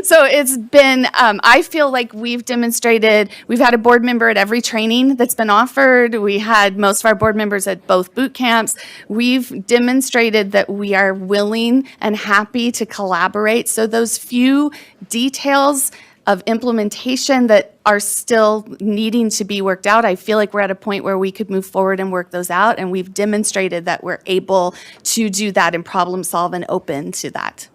So it's been, I feel like we've demonstrated, we've had a board member at every training that's been offered. We had most of our board members at both boot camps. We've demonstrated that we are willing and happy to collaborate. So those few details of implementation that are still needing to be worked out, I feel like we're at a point where we could move forward and work those out, and we've demonstrated that we're able to do that and problem solve and open to that.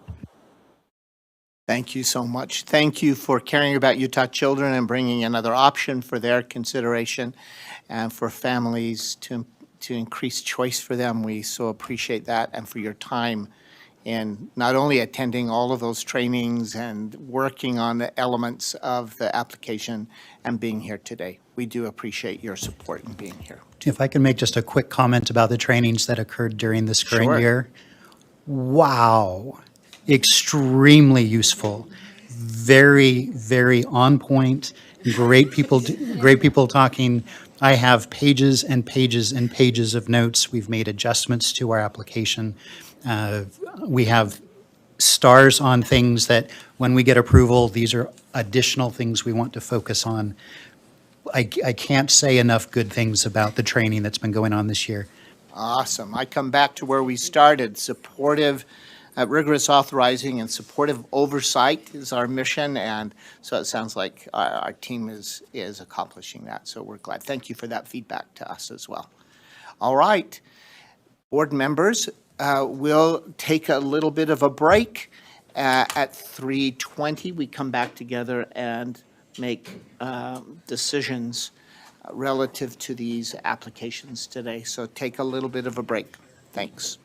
Thank you so much. Thank you for caring about Utah children and bringing another option for their consideration and for families to increase choice for them. We so appreciate that, and for your time in not only attending all of those trainings and working on the elements of the application and being here today. We do appreciate your support in being here.
If I can make just a quick comment about the trainings that occurred during this current
Sure.
year. Wow, extremely useful, very, very on point, great people talking. I have pages and pages and pages of notes. We've made adjustments to our application. We have stars on things that when we get approval, these are additional things we want to focus on. I can't say enough good things about the training that's been going on this year.
Awesome. I come back to where we started. Supportive, rigorous authorizing and supportive oversight is our mission. And so it sounds like our team is accomplishing that. So we're glad. Thank you for that feedback to us as well. All right. Board members, we'll take a little bit of a break. At 3:20, we come back together and make decisions relative to these applications today. So take a little bit of a break. Thanks.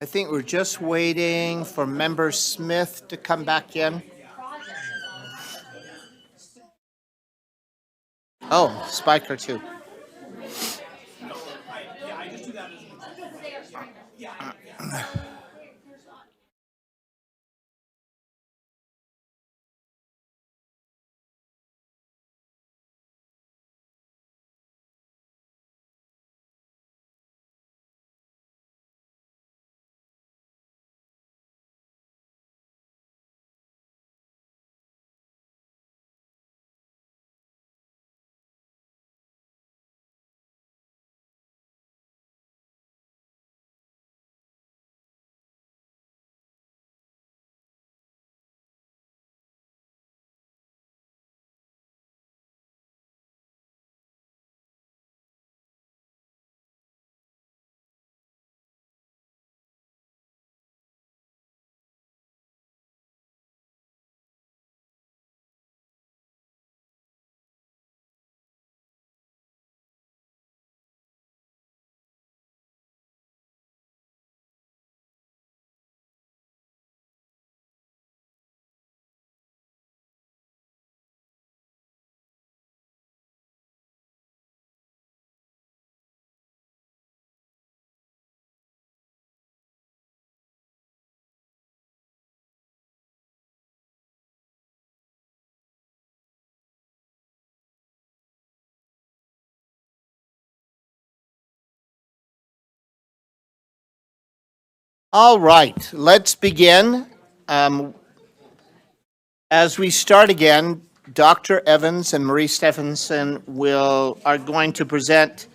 I think we're just waiting for Member Smith to come back in. Oh, Spiker too. All right, let's begin. As we start again, Dr. Evans and Marie Stephenson are going to present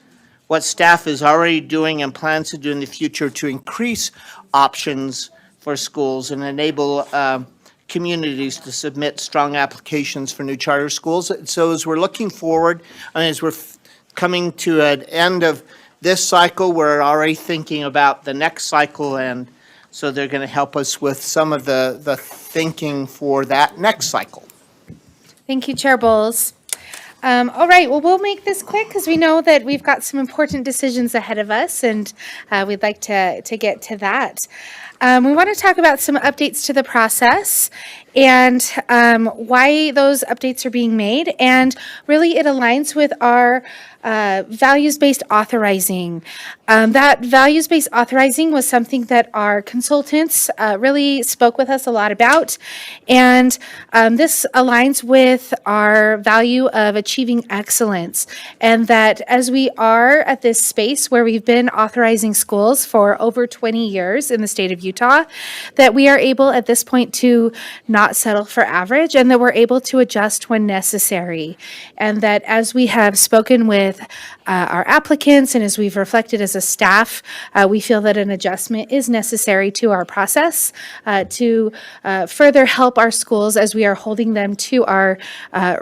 what staff is already doing and plans to do in the future to increase options for schools and enable communities to submit strong applications for new charter schools. So as we're looking forward, and as we're coming to an end of this cycle, we're already thinking about the next cycle, and so they're going to help us with some of the thinking for that next cycle.
Thank you, Chair Bowles. All right, well, we'll make this quick because we know that we've got some important decisions ahead of us, and we'd like to get to that. We want to talk about some updates to the process and why those updates are being made, and really it aligns with our values-based authorizing. That values-based authorizing was something that our consultants really spoke with us a lot about, and this aligns with our value of achieving excellence, and that as we are at this space where we've been authorizing schools for over 20 years in the state of Utah, that we are able at this point to not settle for average, and that we're able to adjust when necessary, and that as we have spoken with our applicants and as we've reflected as a staff, we feel that an adjustment is necessary to our process to further help our schools as we are holding them to our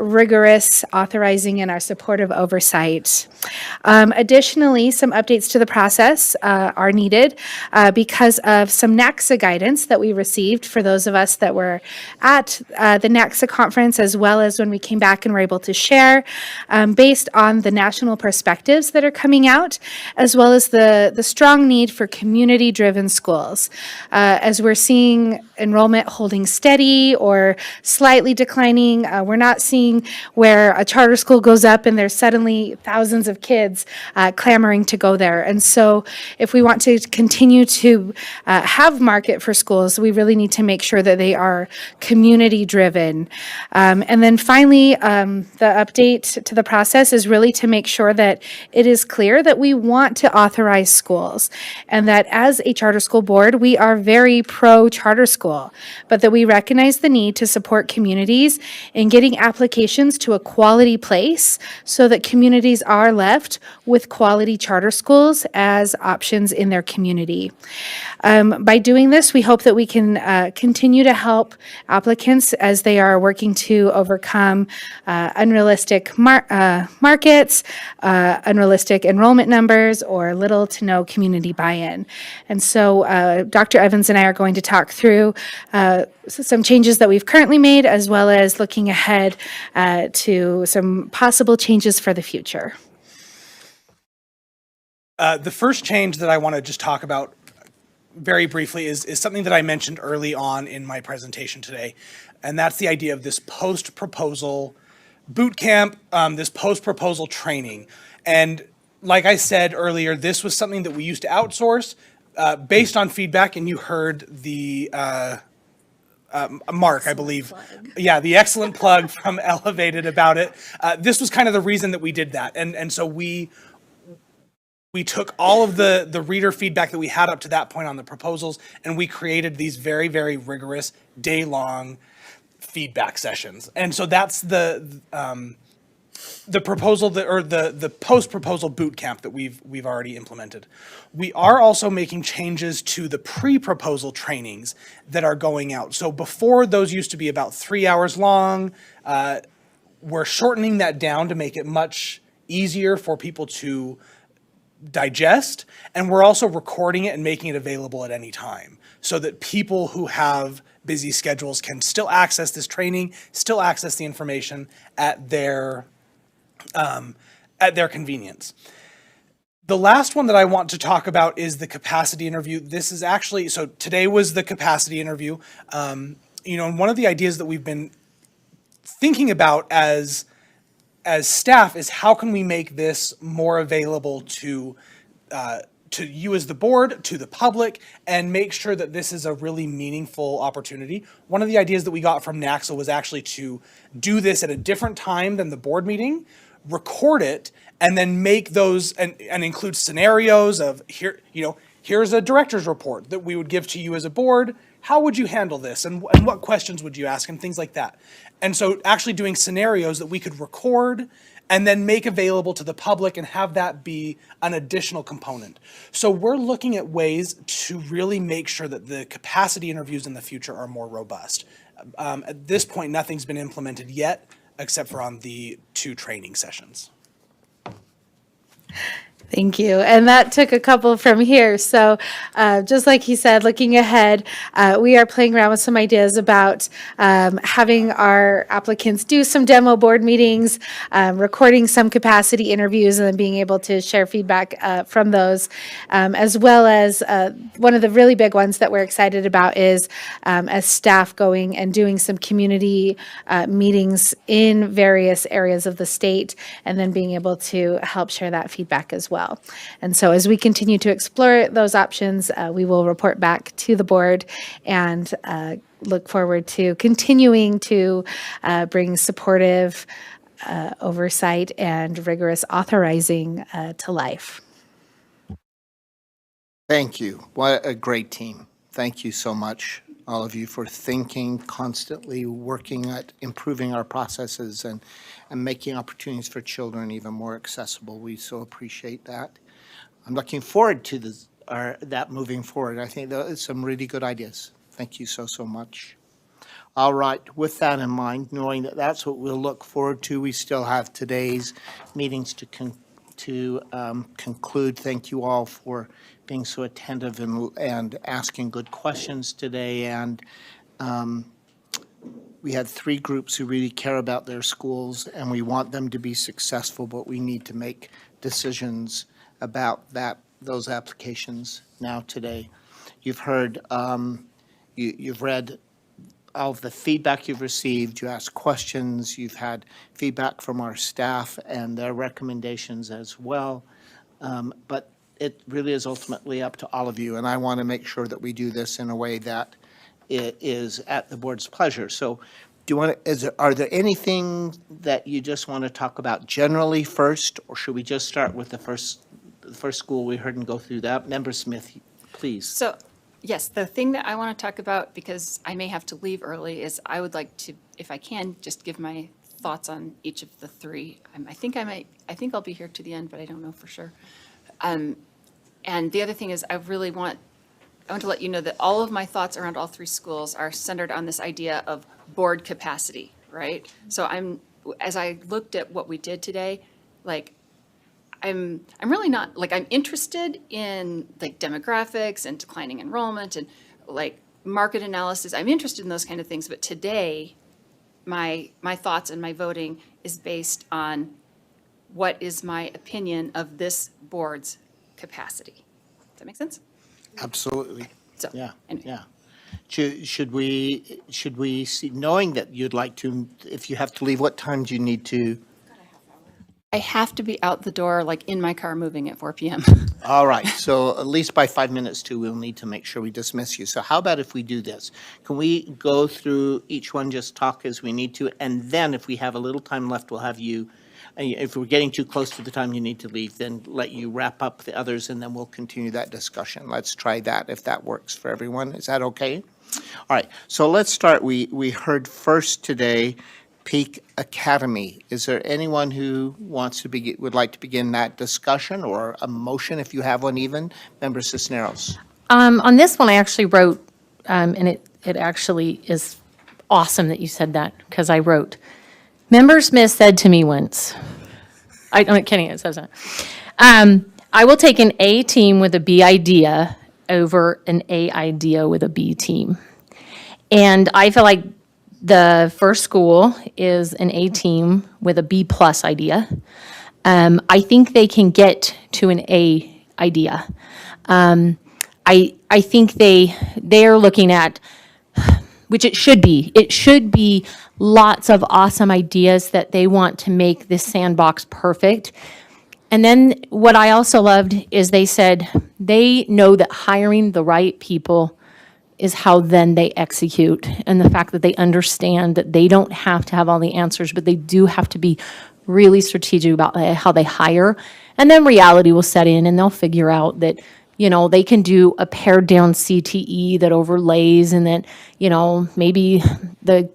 rigorous authorizing and our supportive oversight. Additionally, some updates to the process are needed because of some NACSA guidance that we received for those of us that were at the NACSA conference, as well as when we came back and were able to share based on the national perspectives that are coming out, as well as the strong need for community-driven schools. As we're seeing enrollment holding steady or slightly declining, we're not seeing where a charter school goes up and there's suddenly thousands of kids clamoring to go there. And so if we want to continue to have market for schools, we really need to make sure that they are community-driven. And then finally, the update to the process is really to make sure that it is clear that we want to authorize schools, and that as a charter school board, we are very pro-charter school, but that we recognize the need to support communities in getting applications to a quality place so that communities are left with quality charter schools as options in their community. By doing this, we hope that we can continue to help applicants as they are working to overcome unrealistic markets, unrealistic enrollment numbers, or little to no community buy-in. And so Dr. Evans and I are going to talk through some changes that we've currently made, as well as looking ahead to some possible changes for the future.
The first change that I want to just talk about very briefly is something that I mentioned early on in my presentation today. And that's the idea of this post-proposal boot camp, this post-proposal training. And like I said earlier, this was something that we used to outsource based on feedback, and you heard the Mark, I believe. Yeah, the excellent plug from Elevated about it. This was kind of the reason that we did that. And so we took all of the reader feedback that we had up to that point on the proposals, and we created these very, very rigorous day-long feedback sessions. And so that's the proposal that, or the post-proposal boot camp that we've already implemented. We are also making changes to the pre-proposal trainings that are going out. So before, those used to be about 3 hours long. We're shortening that down to make it much easier for people to digest, and we're also recording it and making it available at any time so that people who have busy schedules can still access this training, still access the information at their convenience. The last one that I want to talk about is the capacity interview. This is actually, so today was the capacity interview. And one of the ideas that we've been thinking about as staff is how can we make this more available to you as the board, to the public, and make sure that this is a really meaningful opportunity. One of the ideas that we got from NACSA was actually to do this at a different time than the board meeting, record it, and then make those and include scenarios of here's a director's report that we would give to you as a board. How would you handle this? And what questions would you ask? And things like that. And so actually doing scenarios that we could record and then make available to the public and have that be an additional component. So we're looking at ways to really make sure that the capacity interviews in the future are more robust. At this point, nothing's been implemented yet, except for on the 2 training sessions.
Thank you. And that took a couple from here. So just like he said, looking ahead, we are playing around with some ideas about having our applicants do some demo board meetings, recording some capacity interviews, and then being able to share feedback from those, as well as one of the really big ones that we're excited about is as staff going and doing some community meetings in various areas of the state, and then being able to help share that feedback as well. And so as we continue to explore those options, we will report back to the board and look forward to continuing to bring supportive oversight and rigorous authorizing to life.
Thank you. What a great team. Thank you so much, all of you, for thinking, constantly working at improving our processes and making opportunities for children even more accessible. We so appreciate that. I'm looking forward to that moving forward. I think that is some really good ideas. Thank you so much. All right, with that in mind, knowing that that's what we'll look forward to, we still have today's meetings to conclude. Thank you all for being so attentive and asking good questions today. And we had 3 groups who really care about their schools, and we want them to be successful, but we need to make decisions about those applications now today. You've heard, you've read all of the feedback you've received, you asked questions, you've had feedback from our staff and their recommendations as well. But it really is ultimately up to all of you, and I want to make sure that we do this in a way that it is at the board's pleasure. So are there anything that you just want to talk about generally first, or should we just start with the first school we heard and go through that? Member Smith, please.
So, yes, the thing that I want to talk about, because I may have to leave early, is I would like to, if I can, just give my thoughts on each of the 3. I think I'll be here to the end, but I don't know for sure. And the other thing is I want to let you know that all of my thoughts around all 3 schools are centered on this idea of board capacity, right? So as I looked at what we did today, I'm really not, I'm interested in demographics and declining enrollment and market analysis. I'm interested in those kind of things, but today my thoughts and my voting is based on what is my opinion of this board's capacity. Does that make sense?
Absolutely.
So,
Yeah,
anyway.
yeah. Should we see, knowing that you'd like to, if you have to leave, what time do you need to?
I have to be out the door, like in my car moving at 4 PM.
All right, so at least by 5 minutes too, we'll need to make sure we dismiss you. So how about if we do this? Can we go through each one, just talk as we need to, and then if we have a little time left, we'll have you, if we're getting too close to the time you need to leave, then let you wrap up the others, and then we'll continue that discussion. Let's try that, if that works for everyone. Is that okay? All right, so let's start. We heard first today, Peak Academy. Is there anyone who wants to begin, would like to begin that discussion, or a motion if you have one even? Member Cisneros.
On this one, I actually wrote, and it actually is awesome that you said that, because I wrote, Member Smith said to me once, I'm not kidding, it says that, I will take an A team with a B idea over an A idea with a B team. And I feel like the first school is an A team with a B plus idea. I think they can get to an A idea. I think they're looking at, which it should be lots of awesome ideas that they want to make this sandbox perfect. And then what I also loved is they said they know that hiring the right people is how then they execute. And the fact that they understand that they don't have to have all the answers, but they do have to be really strategic about how they hire. And then reality will set in and they'll figure out that, you know, they can do a pared down CTE that overlays, and that, you know, maybe the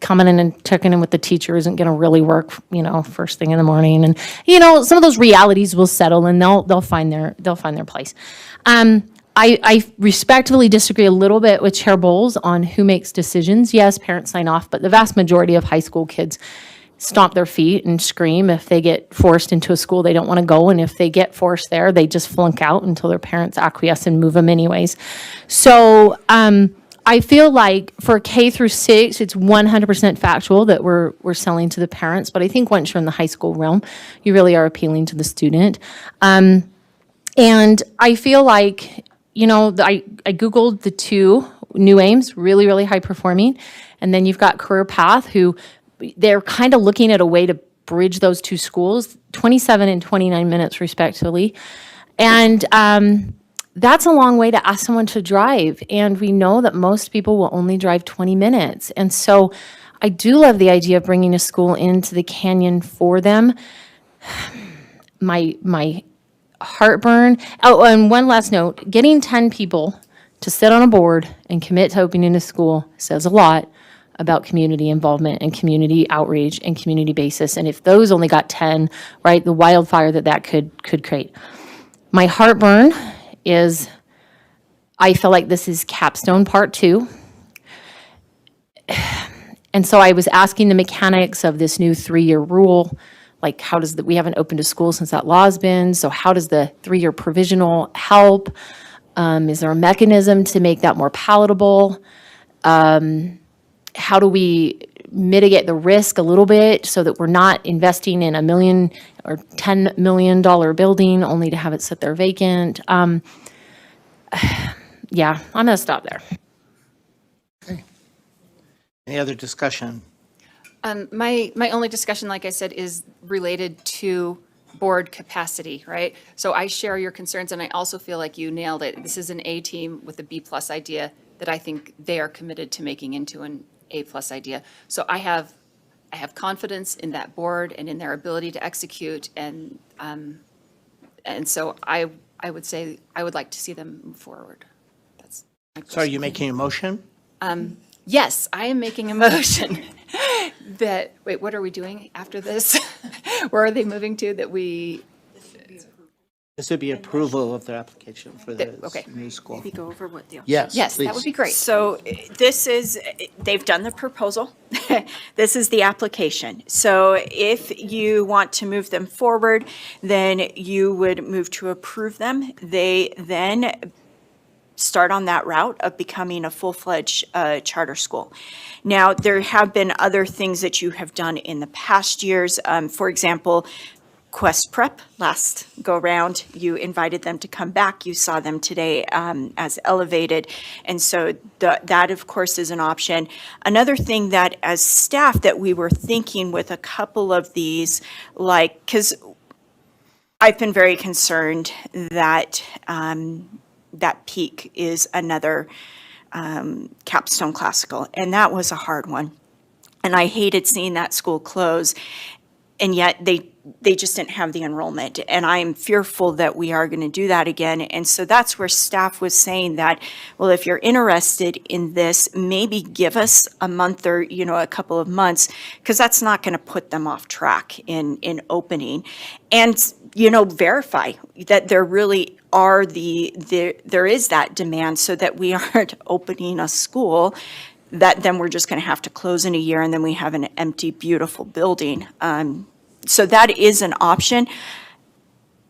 coming in and checking in with the teacher isn't going to really work, you know, first thing in the morning. And, you know, some of those realities will settle and they'll find their place. I respectfully disagree a little bit with Chair Bowles on who makes decisions. Yes, parents sign off, but the vast majority of high school kids stomp their feet and scream if they get forced into a school they don't want to go. And if they get forced there, they just flunk out until their parents acquiesce and move them anyways. So I feel like for K through 6, it's 100% factual that we're selling to the parents. But I think once you're in the high school realm, you really are appealing to the student. And I feel like, you know, I Googled the two new aims, really, really high performing. And then you've got Career Path, who they're kind of looking at a way to bridge those two schools, 27 and 29 minutes respectively. And that's a long way to ask someone to drive. And we know that most people will only drive 20 minutes. And so I do love the idea of bringing a school into the canyon for them. My heartburn. Oh, and one last note, getting 10 people to sit on a board and commit to opening a school says a lot about community involvement and community outreach and community basis. And if those only got 10, right, the wildfire that could create. My heartburn is I feel like this is capstone part 2. And so I was asking the mechanics of this new 3-year rule, like how does we haven't opened a school since that law's been, so how does the 3-year provisional help? Is there a mechanism to make that more palatable? How do we mitigate the risk a little bit so that we're not investing in $1 million or $10 million building only to have it sit there vacant? Yeah, I'm going to stop there.
Okay. Any other discussion?
My only discussion, like I said, is related to board capacity, right? So I share your concerns, and I also feel like you nailed it. This is an A team with a B plus idea that I think they are committed to making into an A plus idea. So I have confidence in that board and in their ability to execute, and so I would say I would like to see them move forward. That's my
So are you making a motion?
Yes, I am making a motion that, wait, what are we doing after this? Where are they moving to that we?
This would be approval of their application for the
Okay.
new school.
Maybe go over what the.
Yes,
Yes, that
please.
would be great.
So this is, they've done the proposal. This is the application. So if you want to move them forward, then you would move to approve them. They then start on that route of becoming a full-fledged charter school. Now, there have been other things that you have done in the past years. For example, Quest Prep last go-round. You invited them to come back. You saw them today as elevated. And so that, of course, is an option. Another thing that as staff that we were thinking with a couple of these, like, because I've been very concerned that that Peak is another Capstone Classical, and that was a hard one. And I hated seeing that school close, and yet they just didn't have the enrollment. And I'm fearful that we are going to do that again. And so that's where staff was saying that, well, if you're interested in this, maybe give us a month or, a couple of months, because that's not going to put them off track in opening. And, verify that there really are there is that demand, so that we aren't opening a school that then we're just going to have to close in a year, and then we have an empty, beautiful building. So that is an option.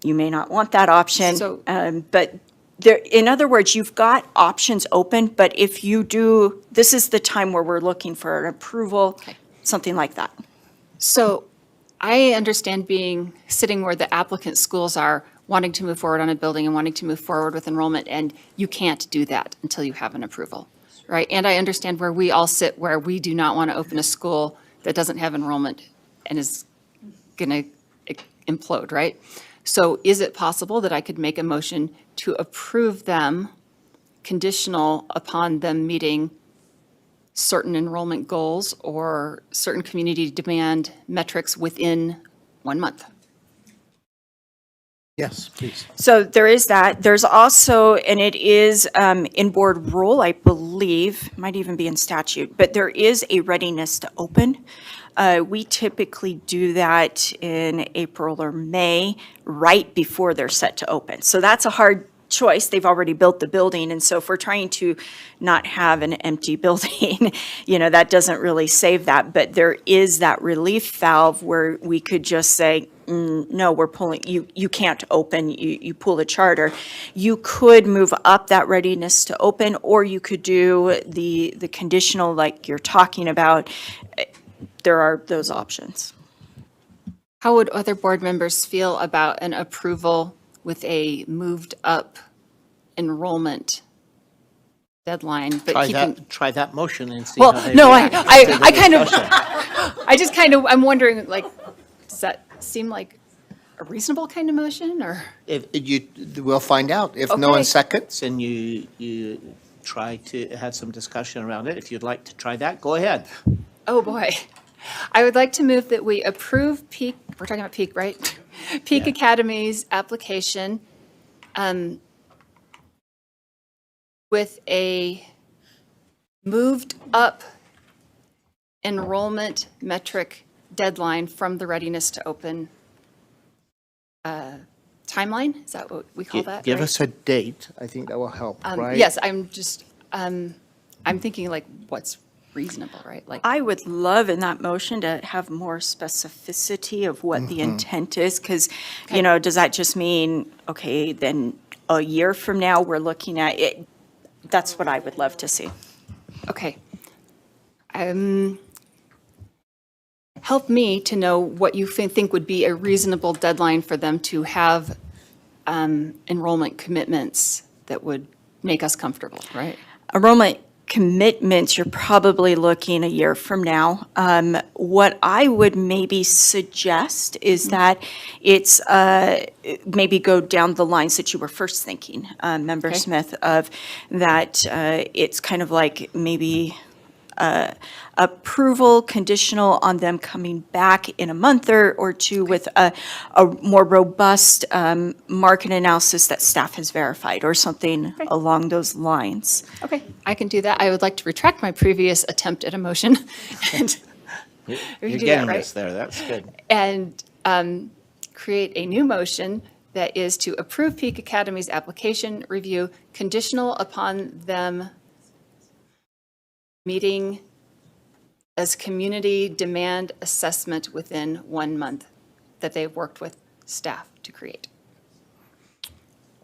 You may not want that option, but there, in other words, you've got options open, but if you do, this is the time where we're looking for an approval, something like that.
So I understand sitting where the applicant schools are, wanting to move forward on a building and wanting to move forward with enrollment, and you can't do that until you have an approval, right? And I understand where we all sit, where we do not want to open a school that doesn't have enrollment and is going to implode, right? So is it possible that I could make a motion to approve them conditional upon them meeting certain enrollment goals or certain community demand metrics within 1 month?
Yes, please.
So there is that. There's also, and it is in board rule, I believe, might even be in statute, but there is a readiness to open. We typically do that in April or May, right before they're set to open. So that's a hard choice. They've already built the building. And so if we're trying to not have an empty building, that doesn't really save that. But there is that relief valve where we could just say, no, we're pulling, you can't open, you pull a charter. You could move up that readiness to open, or you could do the conditional like you're talking about. There are those options.
How would other board members feel about an approval with a moved up enrollment deadline? But
Try that motion and see
well,
how they
no,
react to the
I kind of,
discussion.
I'm wondering, like, does that seem like a reasonable kind of motion, or?
We'll find out. If no
Okay.
one seconds and you try to have some discussion around it, if you'd like to try that, go ahead.
Oh, boy. I would like to move that we approve Peak, we're talking about Peak, right? Peak Academy's application with a moved up enrollment metric deadline from the readiness to open timeline. Is that what we call that?
Give
right?
us a date. I think that will help, right?
Yes, I'm just, I'm thinking like what's reasonable, right? Like,
I would love in that motion to have more specificity of what the intent is, because, does that just mean, okay, then a year from now, we're looking at it? That's what I would love to see.
okay. Help me to know what you think would be a reasonable deadline for them to have enrollment commitments that would make us comfortable, right?
Enrollment commitments, you're probably looking a year from now. What I would maybe suggest is that it's maybe go down the lines that you were first thinking, Member Smith, of that it's kind of like maybe approval conditional on them coming back in a month or two with a more robust market analysis that staff has verified, or something along those lines.
Okay, I can do that. I would like to retract my previous attempt at a motion. And we
You're
can do
getting
that, right?
this there. That's good.
And create a new motion that is to approve Peak Academy's application review conditional upon them meeting as community demand assessment within 1 month that they've worked with staff to create.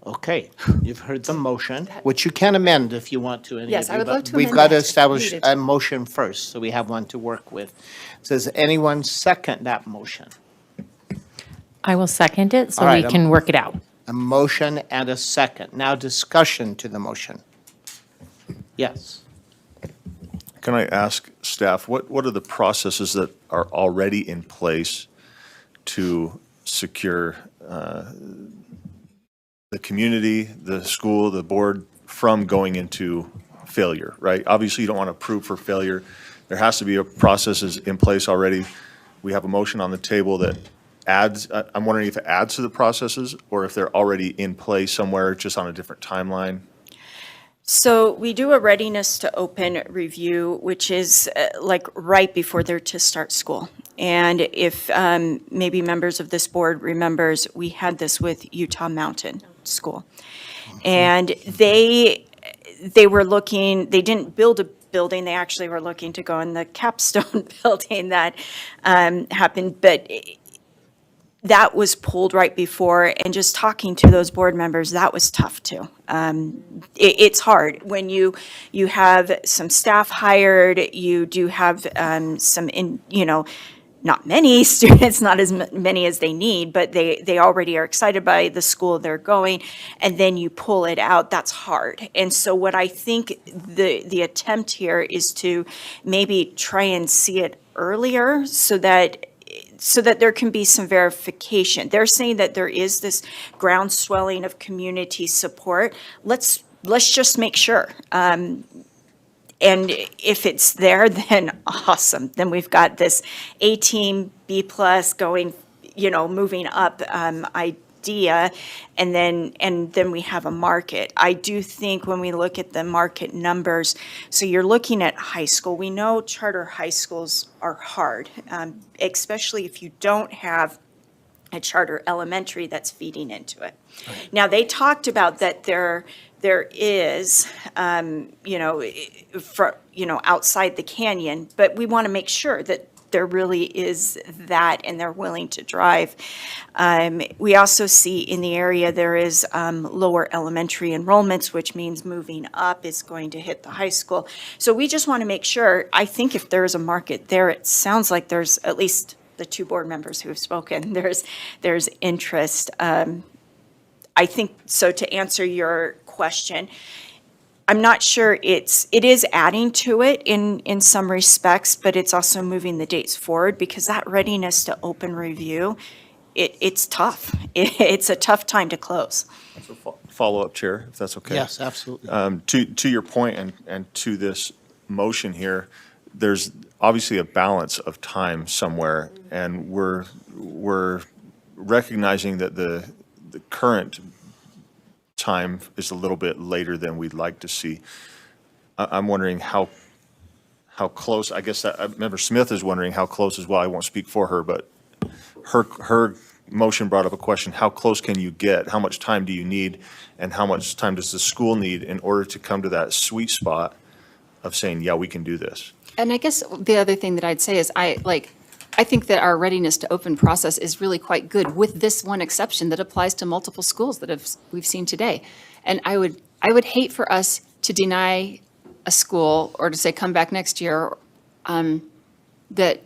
Okay, you've heard the motion, which you can amend if you want to.
Yes, I would love to
We've
amend
got to
that if
establish
needed.
a motion first, so we have one to work with. Does anyone second that motion?
I will second it so
All
we
right,
can work it out.
A motion and a second. Now discussion to the motion. Yes.
Can I ask staff, what are the processes that are already in place to secure the community, the school, the board from going into failure, right? Obviously, you don't want to prove for failure. There has to be a processes in place already. We have a motion on the table that adds, I'm wondering if it adds to the processes or if they're already in place somewhere, just on a different timeline.
So we do a readiness to open review, which is like right before they're to start school. And if maybe members of this board remembers, we had this with Utah Mountain School. And they were looking, they didn't build a building, they actually were looking to go in the capstone building that happened, but that was pulled right before, and just talking to those board members, that was tough too. It's hard when you have some staff hired, you do have not many students, not as many as they need, but they already are excited by the school they're going, and then you pull it out, that's hard. And so what I think the attempt here is to maybe try and see it earlier so that there can be some verification. They're saying that there is this ground swelling of community support. Let's just make sure. And if it's there, then awesome. Then we've got this A team, B plus going, moving up idea, and then we have a market. I do think when we look at the market numbers, so you're looking at high school. We know charter high schools are hard, especially if you don't have a charter elementary that's feeding into it. Now, they talked about that there is, outside the canyon, but we want to make sure that there really is that and they're willing to drive. We also see in the area there is lower elementary enrollments, which means moving up is going to hit the high school. So we just want to make sure, I think if there is a market there, it sounds like there's at least the two board members who have spoken, there's interest. I think, so to answer your question, I'm not sure it is adding to it in some respects, but it's also moving the dates forward because that readiness to open review, it's tough. It's a tough time to close.
Follow-up, Chair, if that's okay.
Yes, absolutely.
To your point and to this motion here, there's obviously a balance of time somewhere, and we're recognizing that the current time is a little bit later than we'd like to see. I'm wondering how close, I guess, Member Smith is wondering how close as well. I won't speak for her, but her motion brought up a question, how close can you get? How much time do you need? And how much time does the school need in order to come to that sweet spot of saying, yeah, we can do this?
And I guess the other thing that I'd say is I think that our readiness to open process is really quite good, with this one exception that applies to multiple schools that we've seen today. And I would hate for us to deny a school or to say come back next year that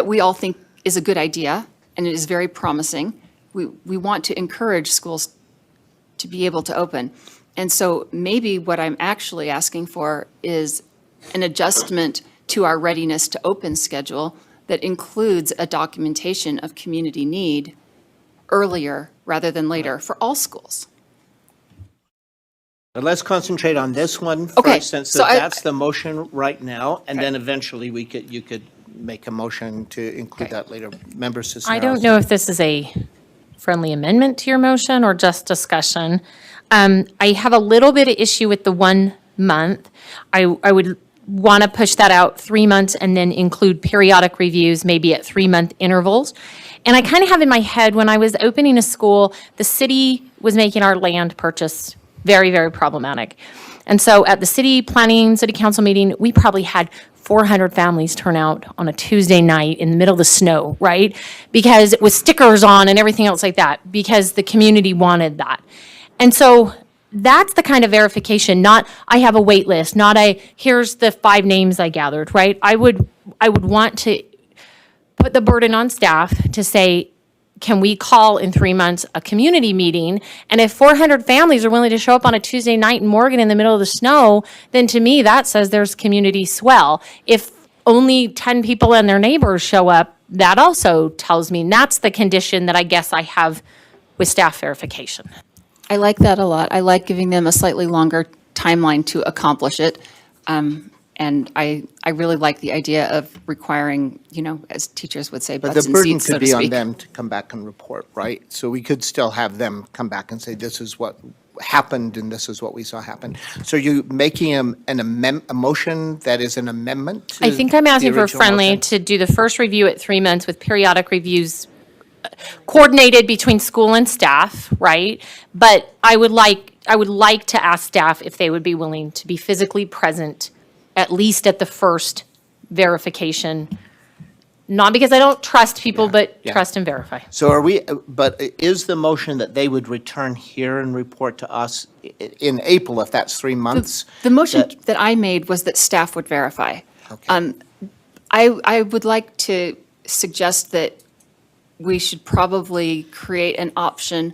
we all think is a good idea and it is very promising. We want to encourage schools to be able to open. And so maybe what I'm actually asking for is an adjustment to our readiness to open schedule that includes a documentation of community need earlier rather than later for all schools.
But let's concentrate on this one
Okay,
first, since
so
that's the motion right now, and then eventually you could make a motion to include that later. Member Cisneros.
I don't know if this is a friendly amendment to your motion or just discussion. I have a little bit of issue with the 1 month. I would want to push that out 3 months and then include periodic reviews, maybe at 3-month intervals. And I kind of have in my head, when I was opening a school, the city was making our land purchase very, very problematic. And so at the city council meeting, we probably had 400 families turn out on a Tuesday night in the middle of the snow, right? Because with stickers on and everything else like that, because the community wanted that. And so that's the kind of verification, not I have a wait list, not here's the 5 names I gathered, right? I would want to put the burden on staff to say, can we call in 3 months a community meeting? And if 400 families are willing to show up on a Tuesday night in Morgan in the middle of the snow, then to me, that says there's community swell. If only 10 people and their neighbors show up, that also tells me, and that's the condition that I guess I have with staff verification.
I like that a lot. I like giving them a slightly longer timeline to accomplish it. And I really like the idea of requiring, as teachers would say,
But
butts
the
and
burden
seats, so
could
to
be on
speak.
them to come back and report, right? So we could still have them come back and say, this is what happened and this is what we saw happen. So you making a motion that is an amendment to
I think I'm asking
the
for
original
friendly
motion?
to do the first review at 3 months with periodic reviews coordinated between school and staff, right? But I would like to ask staff if they would be willing to be physically present, at least at the first verification. Not because I don't trust people, but
yeah.
trust and verify.
So are we, but is the motion that they would return here and report to us in April, if that's 3 months?
The motion that I made was that staff would verify. I would like to suggest that we should probably create an option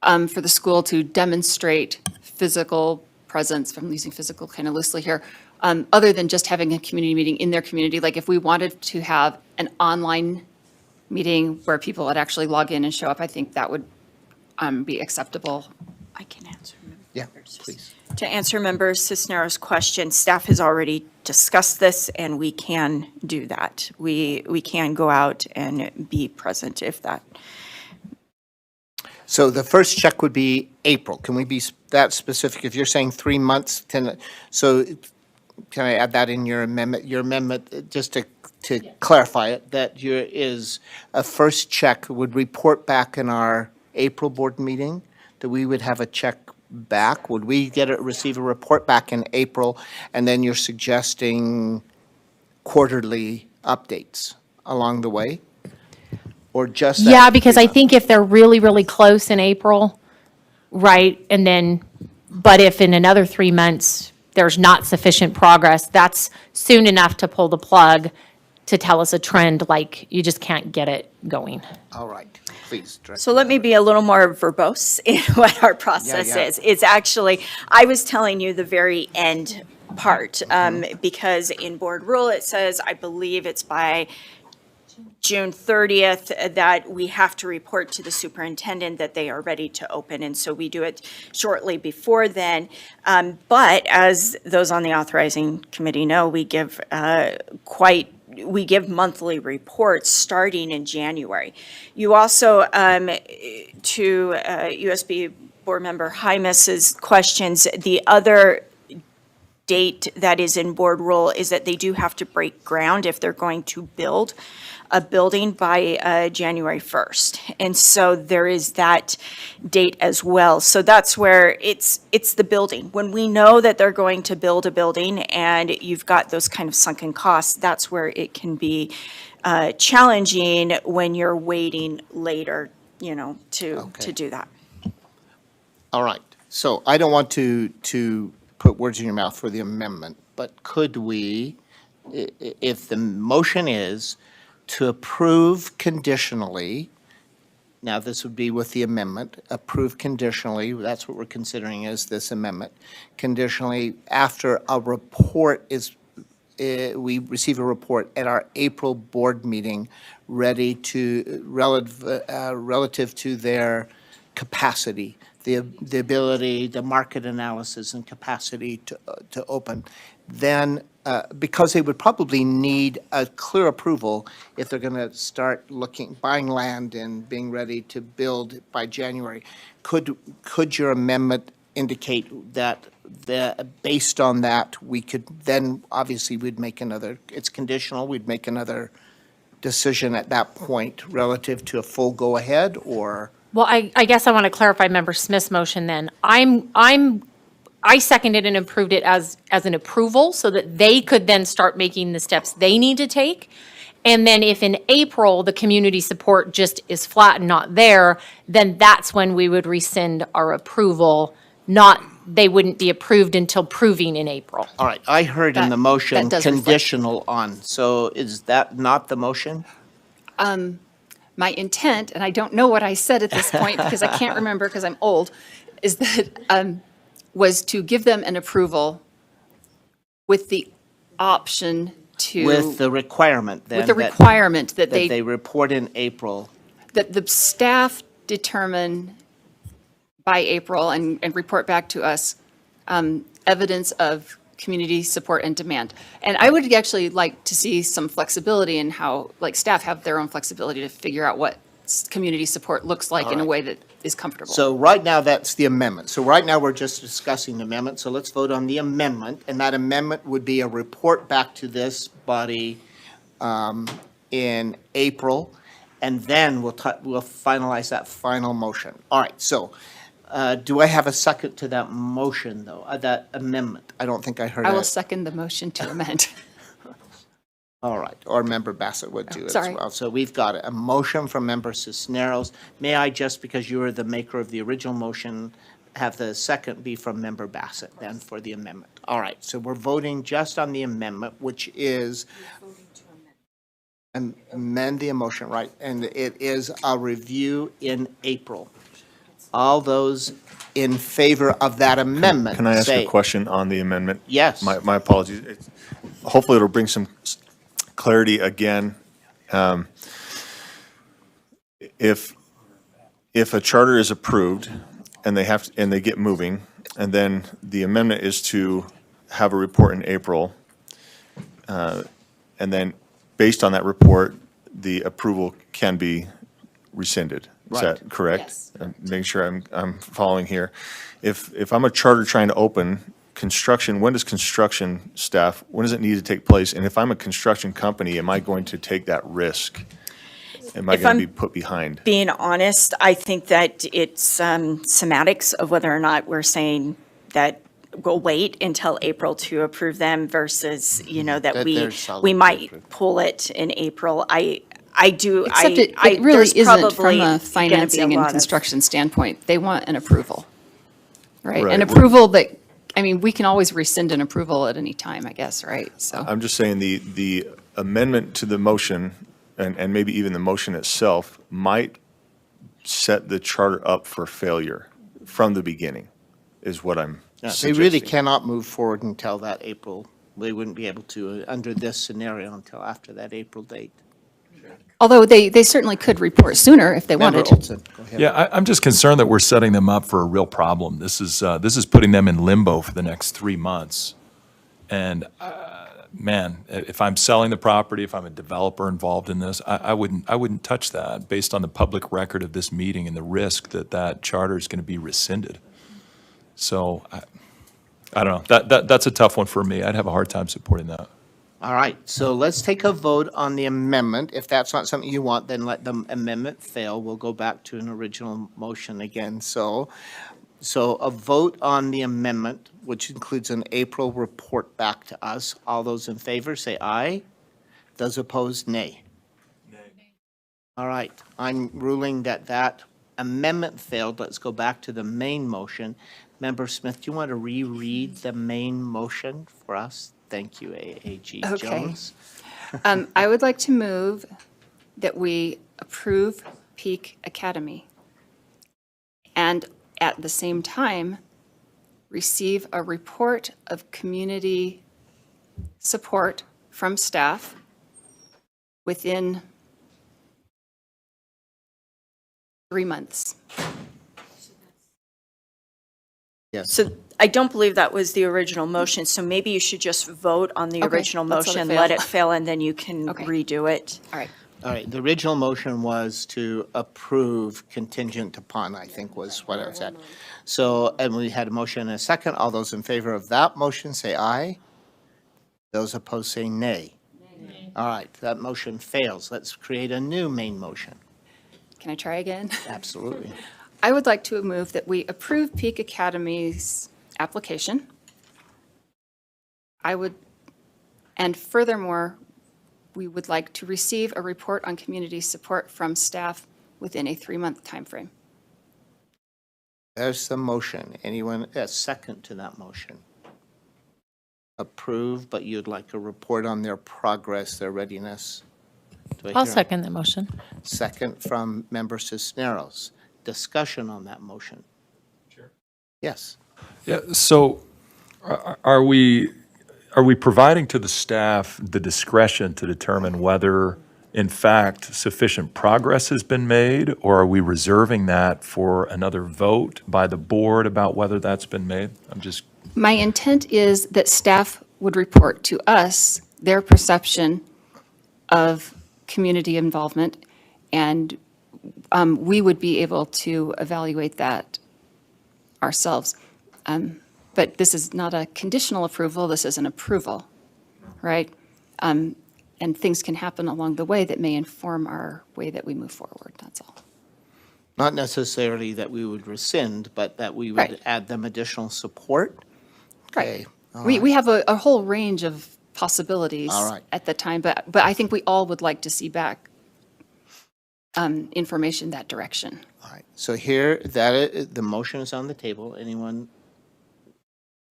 for the school to demonstrate physical presence, I'm using physical kind of loosely here, other than just having a community meeting in their community. Like if we wanted to have an online meeting where people would actually log in and show up, I think that would be acceptable.
I can answer.
Yeah, please.
To answer Member Cisneros' question, staff has already discussed this, and we can do that. We can go out and be present if that.
So the first check would be April. Can we be that specific? If you're saying 3 months, so can I add that in your amendment? Your amendment, just to clarify it, that is a first check would report back in our April board meeting, that we would have a check back? Would we receive a report back in April, and then you're suggesting quarterly updates along the way? Or just that
Yeah, because
3
I
months?
think if they're really, really close in April, right, and then, but if in another 3 months, there's not sufficient progress, that's soon enough to pull the plug to tell us a trend, like you just can't get it going.
All right, please. Director
So let me be a little more verbose in what our process
yeah.
is. It's actually, I was telling you the very end part, because in board rule, it says, I believe it's by June 30th that we have to report to the superintendent that they are ready to open. And so we do it shortly before then. But as those on the authorizing committee know, we give monthly reports starting in January. You also, to USB board member Hymas's questions, the other date that is in board rule is that they do have to break ground if they're going to build a building by January 1st. And so there is that date as well. So that's where it's the building. When we know that they're going to build a building and you've got those kind of sunken costs, that's where it can be challenging when you're waiting later, to do that.
All right, so I don't want to put words in your mouth for the amendment, but could we, if the motion is to approve conditionally, now this would be with the amendment, approve conditionally, that's what we're considering as this amendment, conditionally after a report is, we receive a report at our April board meeting ready to, relative to their capacity, the ability, the market analysis and capacity to open, then because they would probably need a clear approval if they're going to start buying land and being ready to build by January. Could your amendment indicate that based on that, we could then, obviously, we'd make another, it's conditional, we'd make another decision at that point relative to a full go-ahead, or?
Well, I guess I want to clarify Member Smith's motion then. I seconded and approved it as an approval so that they could then start making the steps they need to take. And then if in April, the community support just is flat and not there, then that's when we would rescind our approval, not, they wouldn't be approved until proving in April.
All right, I heard in the motion
that does reflect-
conditional on, so is that not the motion?
my intent, and I don't know what I said at this point because I can't remember because I'm old, is that, was to give them an approval with the option to.
With the requirement then.
With the
that-
requirement that
That they
they,
report in April.
that the staff determine by April and report back to us, evidence of community support and demand. And I would actually like to see some flexibility in how, like, staff have their own flexibility to figure out what community support looks like in a way that is comfortable.
So right now, that's the amendment. So right now, we're just discussing the amendment. So let's vote on the amendment. And that amendment would be a report back to this body in April. And then we'll finalize that final motion. All right, so do I have a second to that motion, though, that amendment? I don't think I heard
I will
it.
second the motion to amend.
All right, or Member Bassett would do it as
sorry.
well. So we've got a motion from Member Cisneros. May I, just because you are the maker of the original motion, have the second be from Member Bassett then for the amendment? All right, so we're voting just on the amendment, which is amend the motion, right? And it is a review in April. All those in favor of that amendment,
Can I ask
say
a question on the amendment?
yes.
My apologies. Hopefully it'll bring some clarity again. If a charter is approved and they get moving, and then the amendment is to have a report in April, and then based on that report, the approval can be rescinded. Is
Right.
that correct?
Yes.
Making sure I'm following here. If I'm a charter trying to open construction, when does when does it need to take place? And if I'm a construction company, am I going to take that risk? Am I
If
going
I'm
to be put behind?
Being honest, I think that it's semantics of whether or not we're saying that we'll wait until April to approve them versus, that
That
we
they're solid
we might
paper.
pull it in April.
Except it really
there's
isn't
probably
from
gonna
a
be
financing and
lot of-
construction standpoint. They want an approval, right?
Right.
An approval that, I mean, we can always rescind an approval at any time, I guess, right? So,
I'm just saying the amendment to the motion, and maybe even the motion itself, might set the charter up for failure from the beginning, is what I'm
Yeah, they really
suggesting.
cannot move forward until that April. They wouldn't be able to, under this scenario, until after that April date.
although they certainly could report sooner if they
Member
wanted.
Olson, go ahead.
Yeah, I'm just concerned that we're setting them up for a real problem. This is putting them in limbo for the next 3 months. And, man, if I'm selling the property, if I'm a developer involved in this, I wouldn't touch that based on the public record of this meeting and the risk that charter is going to be rescinded. So, I don't know. That's a tough one for me. I'd have a hard time supporting that.
All right, so let's take a vote on the amendment. If that's not something you want, then let the amendment fail. We'll go back to an original motion again. So a vote on the amendment, which includes an April report back to us. All those in favor, say aye. Those opposed, nay. All right, I'm ruling that amendment failed. Let's go back to the main motion. Member Smith, do you want to reread the main motion for us? Thank you, AG
Okay.
Jones.
I would like to move that we approve Peak Academy and at the same time receive a report of community support from staff within 3 months.
Yes.
So I don't believe that was the original motion, so maybe you should just vote on the
Okay,
original
let's let it
motion, let
fail.
it fail, and then you can
Okay.
redo it.
All right.
All right, the original motion was to approve contingent upon, I think was what I said. So, and we had a motion and a second. All those in favor of that motion, say aye. Those opposed, say nay. All right, that motion fails. Let's create a new main motion.
Can I try again?
Absolutely.
I would like to move that we approve Peak Academy's application. And furthermore, we would like to receive a report on community support from staff within a 3-month timeframe.
There's the motion. Anyone, a second to that motion? Approve, but you'd like a report on their progress, their readiness. Do I
I'll
hear a
second the motion.
Second from Member Cisneros. Discussion on that motion? Sure. Yes.
Yeah, so are we providing to the staff the discretion to determine whether, in fact, sufficient progress has been made, or are we reserving that for another vote by the board about whether that's been made? I'm just,
My intent is that staff would report to us their perception of community involvement, and we would be able to evaluate that ourselves. But this is not a conditional approval, this is an approval, right? And things can happen along the way that may inform our way that we move forward, that's all.
Not necessarily that we would rescind, but that we would
Right.
add them additional support? Okay. all
We
right.
have a whole range of possibilities
All right.
at the time, but I think we all would like to see back information that direction.
All right. So here, the motion is on the table. Anyone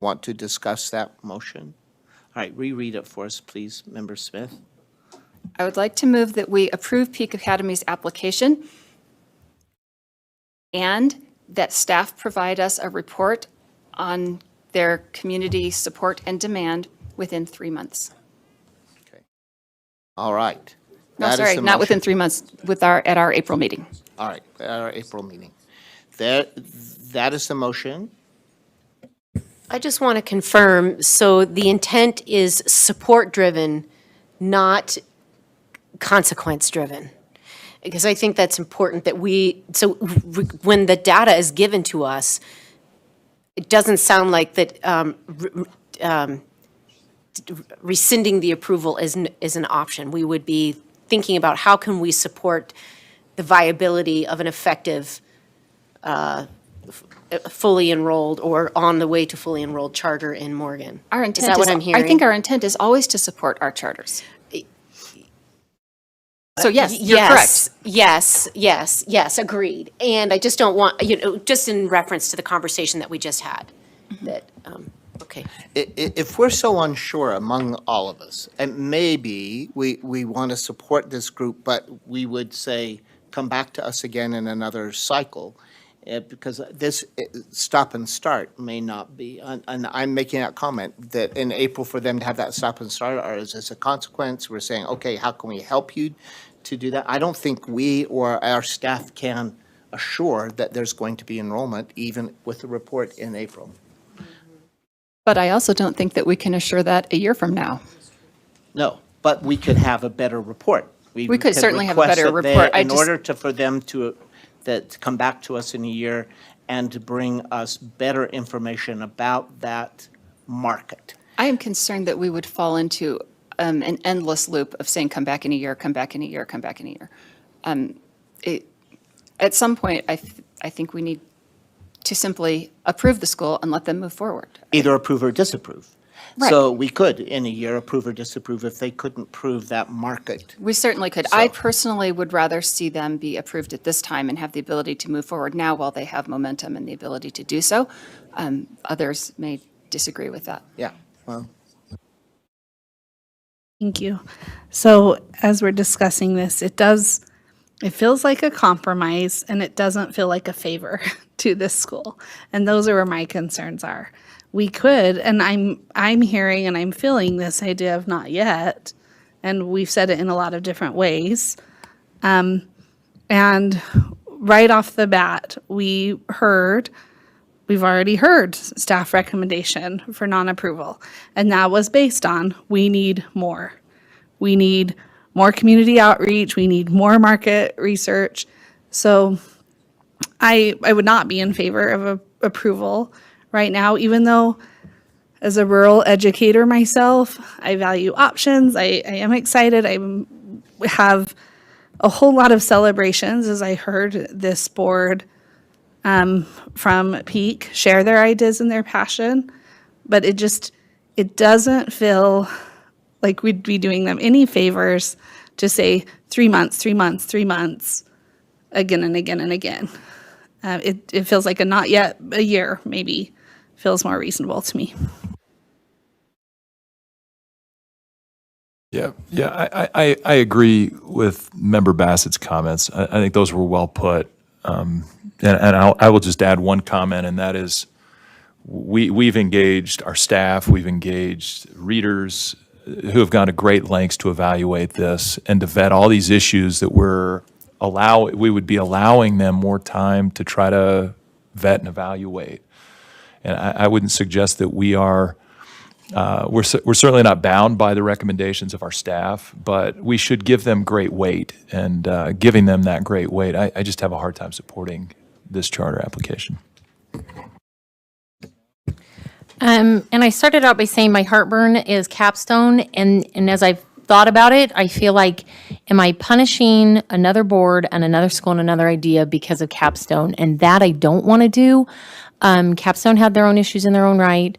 want to discuss that motion? All right, reread it for us, please, Member Smith.
I would like to move that we approve Peak Academy's application and that staff provide us a report on their community support and demand within 3 months.
All right.
No,
That is
sorry,
the
not within
motion.
3 months, at our April meeting.
All right, at our April meeting. That is the motion.
I just want to confirm, so the intent is support-driven, not consequence-driven. Because I think that's important that when the data is given to us, it doesn't sound like that rescinding the approval is an option. We would be thinking about how can we support the viability of an effective fully enrolled or on the way to fully enrolled charter in Morgan.
Our
Is
intent
that what I'm hearing?
I think our intent is always to support our charters. So yes, you're correct.
Yes, agreed. And I just don't want, just in reference to the conversation that we just had, that, okay.
If we're so unsure among all of us, and maybe we want to support this group, but we would say, come back to us again in another cycle, because this stop and start may not be, and I'm making that comment, that in April for them to have that stop and start, or as a consequence, we're saying, okay, how can we help you to do that? I don't think we or our staff can assure that there's going to be enrollment, even with the report in April.
But I also don't think that we can assure that a year from now.
No, but we could have a better report.
We could certainly have a better
request that
report. I
In
just-
order for them to come back to us in a year and to bring us better information about that market.
I am concerned that we would fall into an endless loop of saying, come back in a year, come back in a year, come back in a year. At some point, I think we need to simply approve the school and let them move forward.
Either approve or disapprove.
Right.
So we could, in a year, approve or disapprove if they couldn't prove that market.
We certainly could. I personally would rather see them be approved at this time and have the ability to move forward now while they have momentum and the ability to do so. Others may disagree with that.
Yeah, well.
Thank you. So as we're discussing this, it feels like a compromise and it doesn't feel like a favor to this school. And those are where my concerns are. We could, and I'm hearing and I'm feeling this idea of not yet, and we've said it in a lot of different ways. And right off the bat, we've already heard staff recommendation for non-approval. And that was based on, we need more. We need more community outreach. We need more market research. So I would not be in favor of approval right now, even though as a rural educator myself, I value options. I am excited. I have a whole lot of celebrations as I heard this board from Peak share their ideas and their passion, but it doesn't feel like we'd be doing them any favors to say 3 months, 3 months, 3 months, again and again and again. It feels like a not yet, a year maybe feels more reasonable to me.
Yeah, I agree with Member Bassett's comments. I think those were well put. And I will just add one comment, and that is we've engaged our staff, we've engaged readers who have gone to great lengths to evaluate this and to vet all these issues that we would be allowing them more time to try to vet and evaluate. And I wouldn't suggest that we are. We're certainly not bound by the recommendations of our staff, but we should give them great weight. And giving them that great weight, I just have a hard time supporting this charter application.
And I started out by saying my heartburn is Capstone, and as I've thought about it, I feel like, am I punishing another board and another school and another idea because of Capstone? And that I don't want to do. Capstone had their own issues in their own right.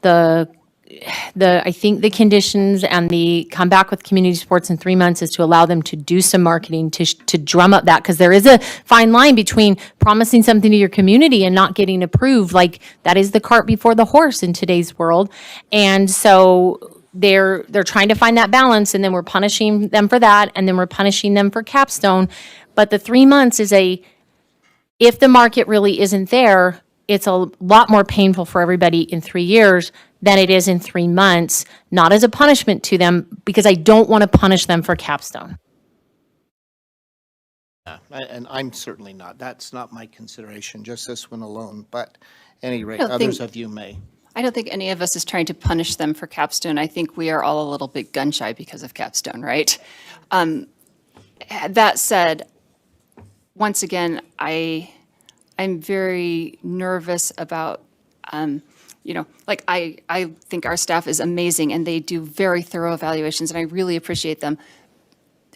I think the conditions and the come back with community sports in 3 months is to allow them to do some marketing to drum up that, because there is a fine line between promising something to your community and not getting approved. Like, that is the cart before the horse in today's world. And so they're trying to find that balance, and then we're punishing them for that, and then we're punishing them for Capstone. But the 3 months is if the market really isn't there, it's a lot more painful for everybody in 3 years than it is in 3 months, not as a punishment to them, because I don't want to punish them for Capstone.
Yeah, and I'm certainly not. That's not my consideration, just this one alone. But at any rate,
I don't
others
think-
of you may.
I don't think any of us is trying to punish them for Capstone. I think we are all a little bit gun shy because of Capstone, right? That said, once again, I'm very nervous about, like I think our staff is amazing and they do very thorough evaluations and I really appreciate them.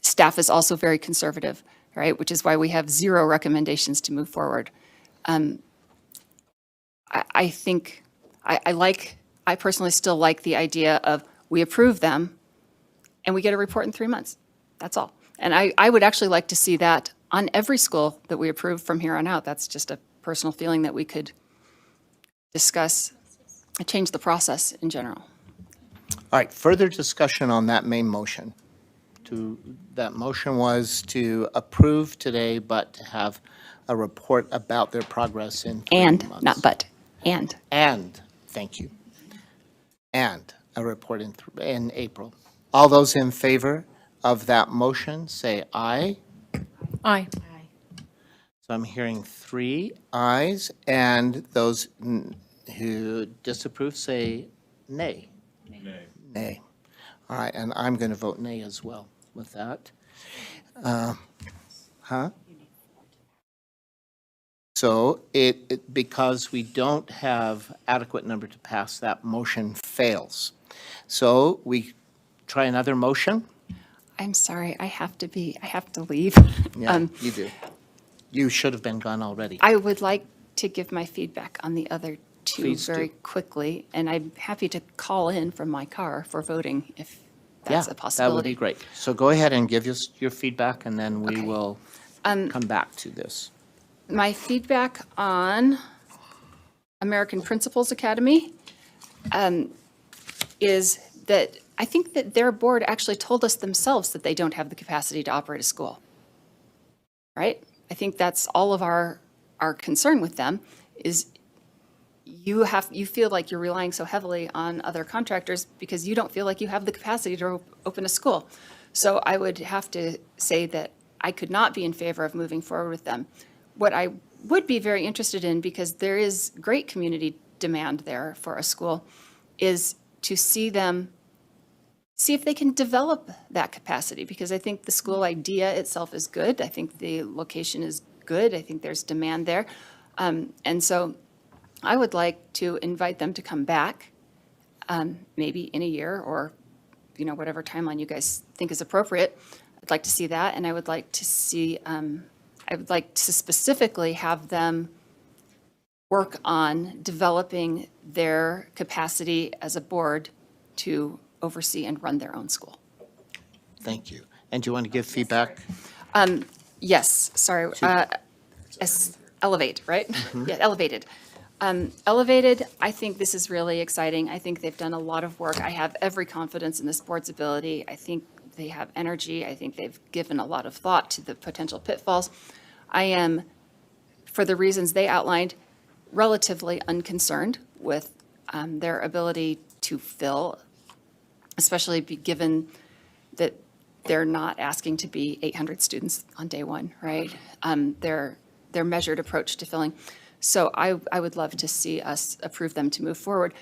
Staff is also very conservative, right? Which is why we have 0 recommendations to move forward. I think, I personally still like the idea of we approve them and we get a report in 3 months. That's all. And I would actually like to see that on every school that we approve from here on out. That's just a personal feeling that we could discuss, change the process in general.
All right, further discussion on that main motion. That motion was to approve today, but to have a report about their progress in 3 months.
And, not but, and.
And, thank you. And a report in April. All those in favor of that motion, say aye.
Aye.
So I'm hearing 3 ayes, and those who disapprove say nay. Nay. All right, and I'm going to vote nay as well with that. So because we don't have adequate number to pass, that motion fails. So we try another motion?
I'm sorry, I have to leave.
Yeah, you do. You should have been gone already.
I would like to give my feedback on the other 2
Please do.
very quickly, and I'm happy to call in from my car for voting if that's a possibility.
That would be great. So go ahead and give us your feedback, and then we
Okay.
will come back to this.
My feedback on American Principals Academy is that I think that their board actually told us themselves that they don't have the capacity to operate a school. Right? I think that's all of our concern with them is you feel like you're relying so heavily on other contractors because you don't feel like you have the capacity to open a school. So I would have to say that I could not be in favor of moving forward with them. What I would be very interested in, because there is great community demand there for a school, is to see if they can develop that capacity, because I think the school idea itself is good. I think the location is good. I think there's demand there. And so I would like to invite them to come back, maybe in a year or, whatever timeline you guys think is appropriate. I'd like to see that, and I would like to specifically have them work on developing their capacity as a board to oversee and run their own school.
Thank you. And do you want to give feedback?
Yes, sorry. Elevate, right? Yeah, elevated. Elevated, I think this is really exciting. I think they've done a lot of work. I have every confidence in this board's ability. I think they have energy. I think they've given a lot of thought to the potential pitfalls. I am, for the reasons they outlined, relatively unconcerned with their ability to fill, especially given that they're not asking to be 800 students on day one, right? Their measured approach to filling. So I would love to see us approve them to move forward.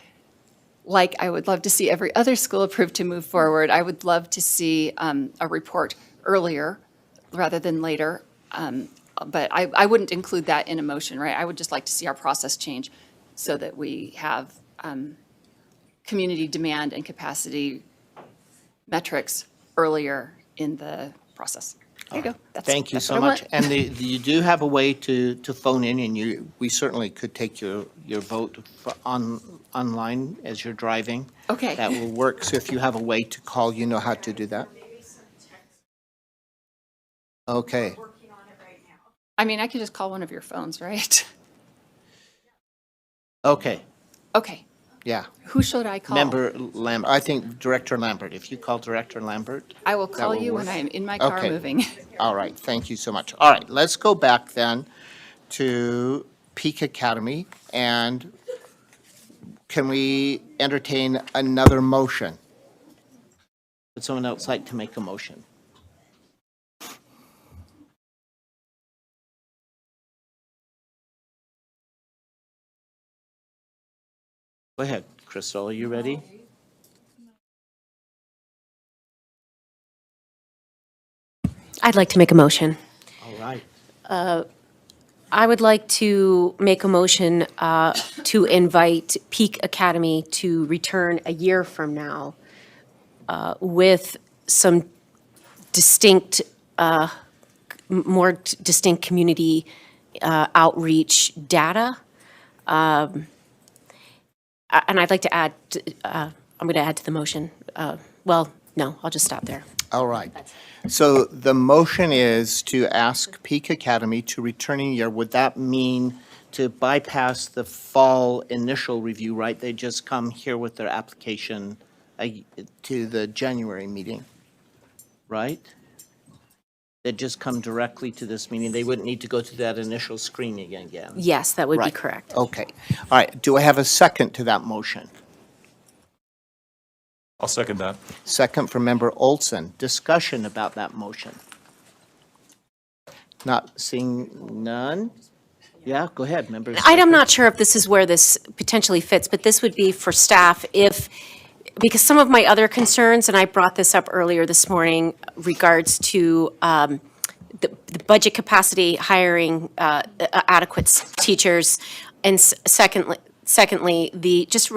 Like I would love to see every other school approved to move forward. I would love to see a report earlier rather than later. But I wouldn't include that in a motion, right? I would just like to see our process change so that we have community demand and capacity metrics earlier in the process. There you go.
Thank you
that's
so
what I
much.
want.
And you do have a way to phone in, and we certainly could take your vote online as you're driving.
Okay.
That will work. So if you have a way to call, you know how to do that? Okay.
I mean, I could just call one of your phones, right?
Okay.
Okay.
Yeah.
Who should I call?
Member Lambert, I think Director Lambert. If you call Director Lambert.
I will
that
call you when
work.
I am in my car
Okay.
moving.
All right, thank you so much. All right, let's go back then to Peak Academy, and can we entertain another motion? Would someone else like to make a motion? Go ahead, Crystal, are you ready?
I'd like to make a motion.
All right.
I would like to make a motion to invite Peak Academy to return a year from now with some distinct, more distinct community outreach data. And I'd like to add, I'm going to add to the motion. Well, no, I'll just stop there.
All right. So the motion is to ask Peak Academy to return in a year. Would that mean to bypass the fall initial review, right? They just come here with their application to the January meeting, right? They'd just come directly to this meeting. They wouldn't need to go to that initial screening again.
Yes, that would be
Right.
correct.
Okay. All right. Do I have a second to that motion?
I'll second that.
Second from Member Olson. Discussion about that motion. Not seeing none? Yeah, go ahead, Member.
I'm not sure if this is where this potentially fits, but this would be for staff if, because some of my other concerns, and I brought this up earlier this morning, regards to the budget capacity, hiring adequate teachers, and secondly, the just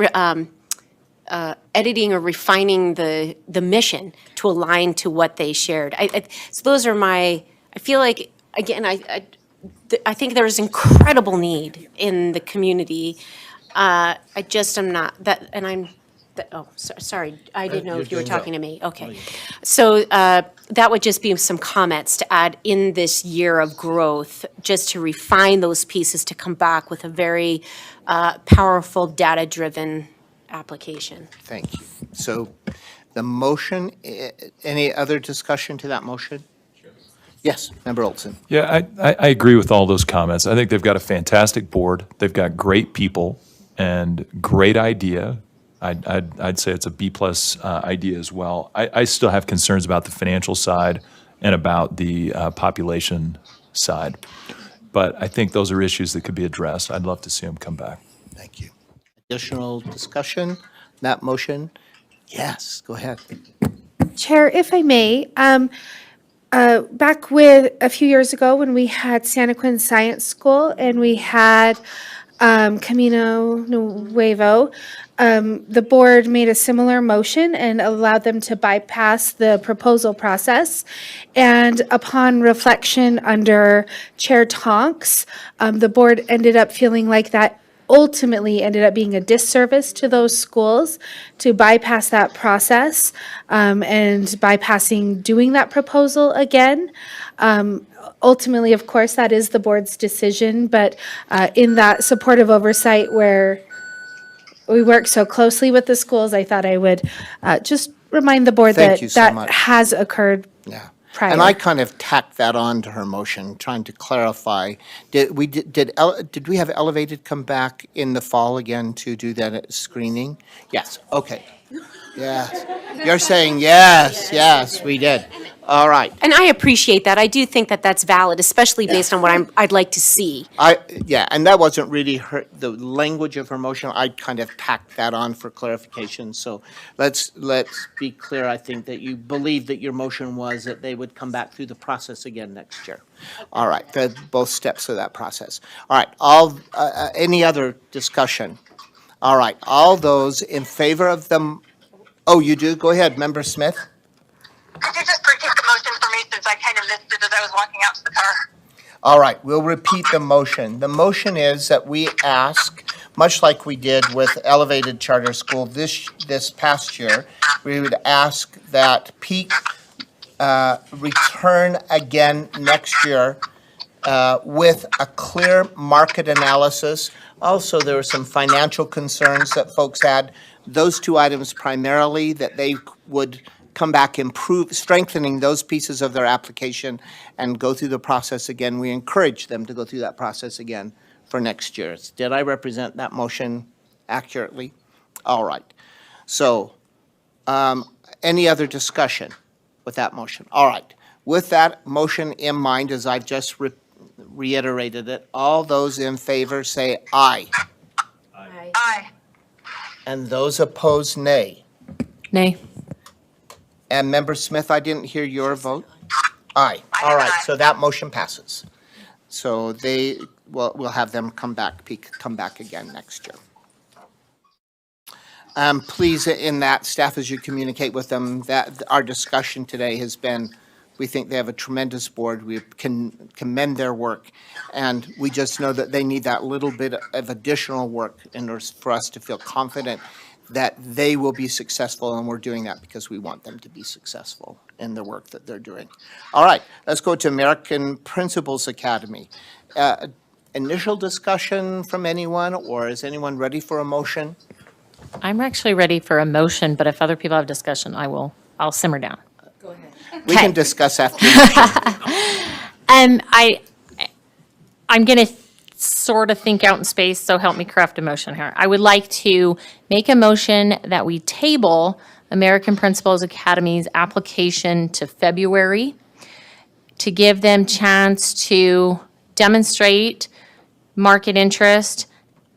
editing or refining the mission to align to what they shared. So those are I feel like, again, I think there's incredible need in the community. I just am not, sorry, I didn't know if you were talking to me. Okay. So that would just be some comments to add in this year of growth, just to refine those pieces to come back with a very powerful, data-driven application.
Thank you. So the motion, any other discussion to that motion? Yes, Member Olson.
Yeah, I agree with all those comments. I think they've got a fantastic board. They've got great people and great idea. I'd say it's a B+ idea as well. I still have concerns about the financial side and about the population side. But I think those are issues that could be addressed. I'd love to see them come back.
Thank you. Additional discussion, that motion? Yes, go ahead.
Chair, if I may, back with a few years ago when we had Santaquin Science School and we had Camino Nuevo, the board made a similar motion and allowed them to bypass the proposal process. And upon reflection under Chair Tonks, the board ended up feeling like that ultimately ended up being a disservice to those schools to bypass that process and bypassing doing that proposal again. ultimately, of course, that is the board's decision, but in that supportive oversight where we work so closely with the schools, I thought I would just remind the board
Thank
that
you so
that
much.
has occurred
Yeah.
prior.
And I kind of tacked that on to her motion, trying to clarify. Did we have Elevated come back in the fall again to do that screening? Yes, okay. Yes. You're saying yes, we did. All right.
And I appreciate that. I do think that that's valid, especially based on what I'd like to see.
Yeah, and that wasn't really the language of her motion. I kind of tacked that on for clarification. So let's be clear. I think that you believe that your motion was that they would come back through the process again next year. All right, both steps of that process. All right, any other discussion? All right, all those in favor of them, oh, you do? Go ahead, Member Smith.
Could you just repeat the motion for me since I kind of missed it as I was walking out to the car?
All right, we'll repeat the motion. The motion is that we ask, much like we did with Elevated Charter School this past year, we would ask that Peak return again next year with a clear market analysis. Also, there were some financial concerns that folks had. Those two items primarily, that they would come back, strengthening those pieces of their application and go through the process again. We encourage them to go through that process again for next year. Did I represent that motion accurately? All right. So, any other discussion with that motion? All right. With that motion in mind, as I've just reiterated it, all those in favor say aye.
Aye.
And those opposed, nay.
Nay.
And Member Smith, I didn't hear your vote? Aye. All right, so that motion passes. So we'll have them come back again next year. Please, in that, staff, as you communicate with them, that our discussion today has been, we think they have a tremendous board. We can commend their work. And we just know that they need that little bit of additional work in order for us to feel confident that they will be successful, and we're doing that because we want them to be successful in the work that they're doing. All right, let's go to American Principals Academy. Initial discussion from anyone, or is anyone ready for a motion?
I'm actually ready for a motion, but if other people have discussion, I'll simmer down.
We can discuss after.
I'm going to sort of think out in space, so help me craft a motion here. I would like to make a motion that we table American Principals Academy's application to February to give them chance to demonstrate market interest,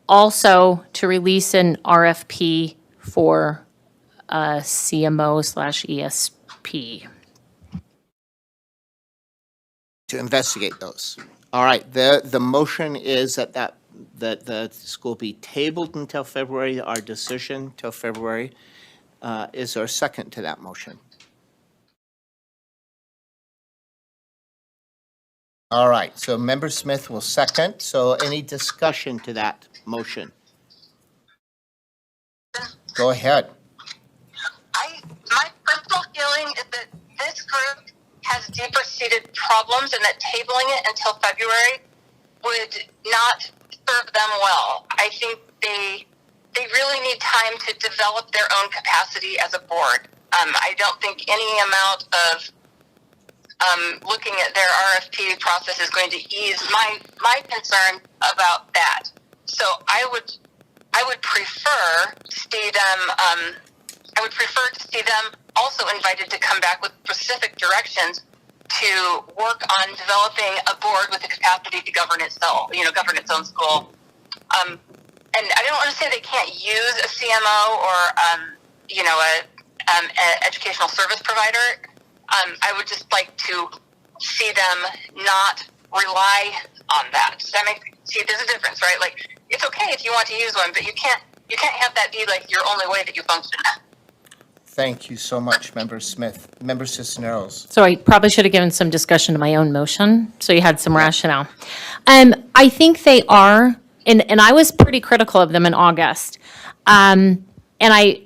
also to release an RFP for a CMO/ESP.
To investigate those. All right, the motion is that the school be tabled until February, our decision till February. Is there a second to that motion? All right, so Member Smith will second. So any discussion to that motion? Go ahead.
My personal feeling is that this group has deeper seated problems and that tabling it until February would not serve them well. I think they really need time to develop their own capacity as a board. I don't think any amount of looking at their RFP process is going to ease my concern about that. So I would prefer to see them. I would prefer to see them also invited to come back with specific directions to work on developing a board with the capacity to govern itself, govern its own school. And I don't want to say they can't use a CMO or, an educational service provider. I would just like to see them not rely on that. Does that there's a difference, right? Like, it's okay if you want to use one, but you can't have that be like your only way that you function.
Thank you so much, Member Smith. Member Cisneros.
So I probably should have given some discussion to my own motion, so you had some rationale. I think they are, and I was pretty critical of them in August. And I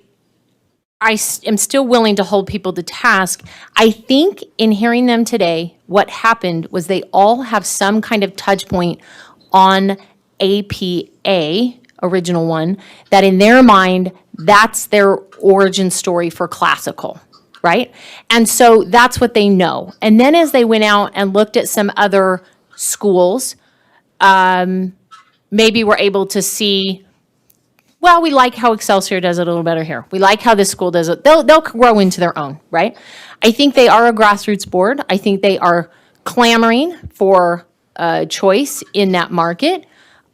am still willing to hold people to task. I think in hearing them today, what happened was they all have some kind of touch point on APA, original one, that in their mind, that's their origin story for classical, right? And so that's what they know. And then as they went out and looked at some other schools, maybe were able to see, well, we like how Excelsior does it a little better here. We like how this school does it. They'll grow into their own, right? I think they are a grassroots board. I think they are clamoring for choice in that market.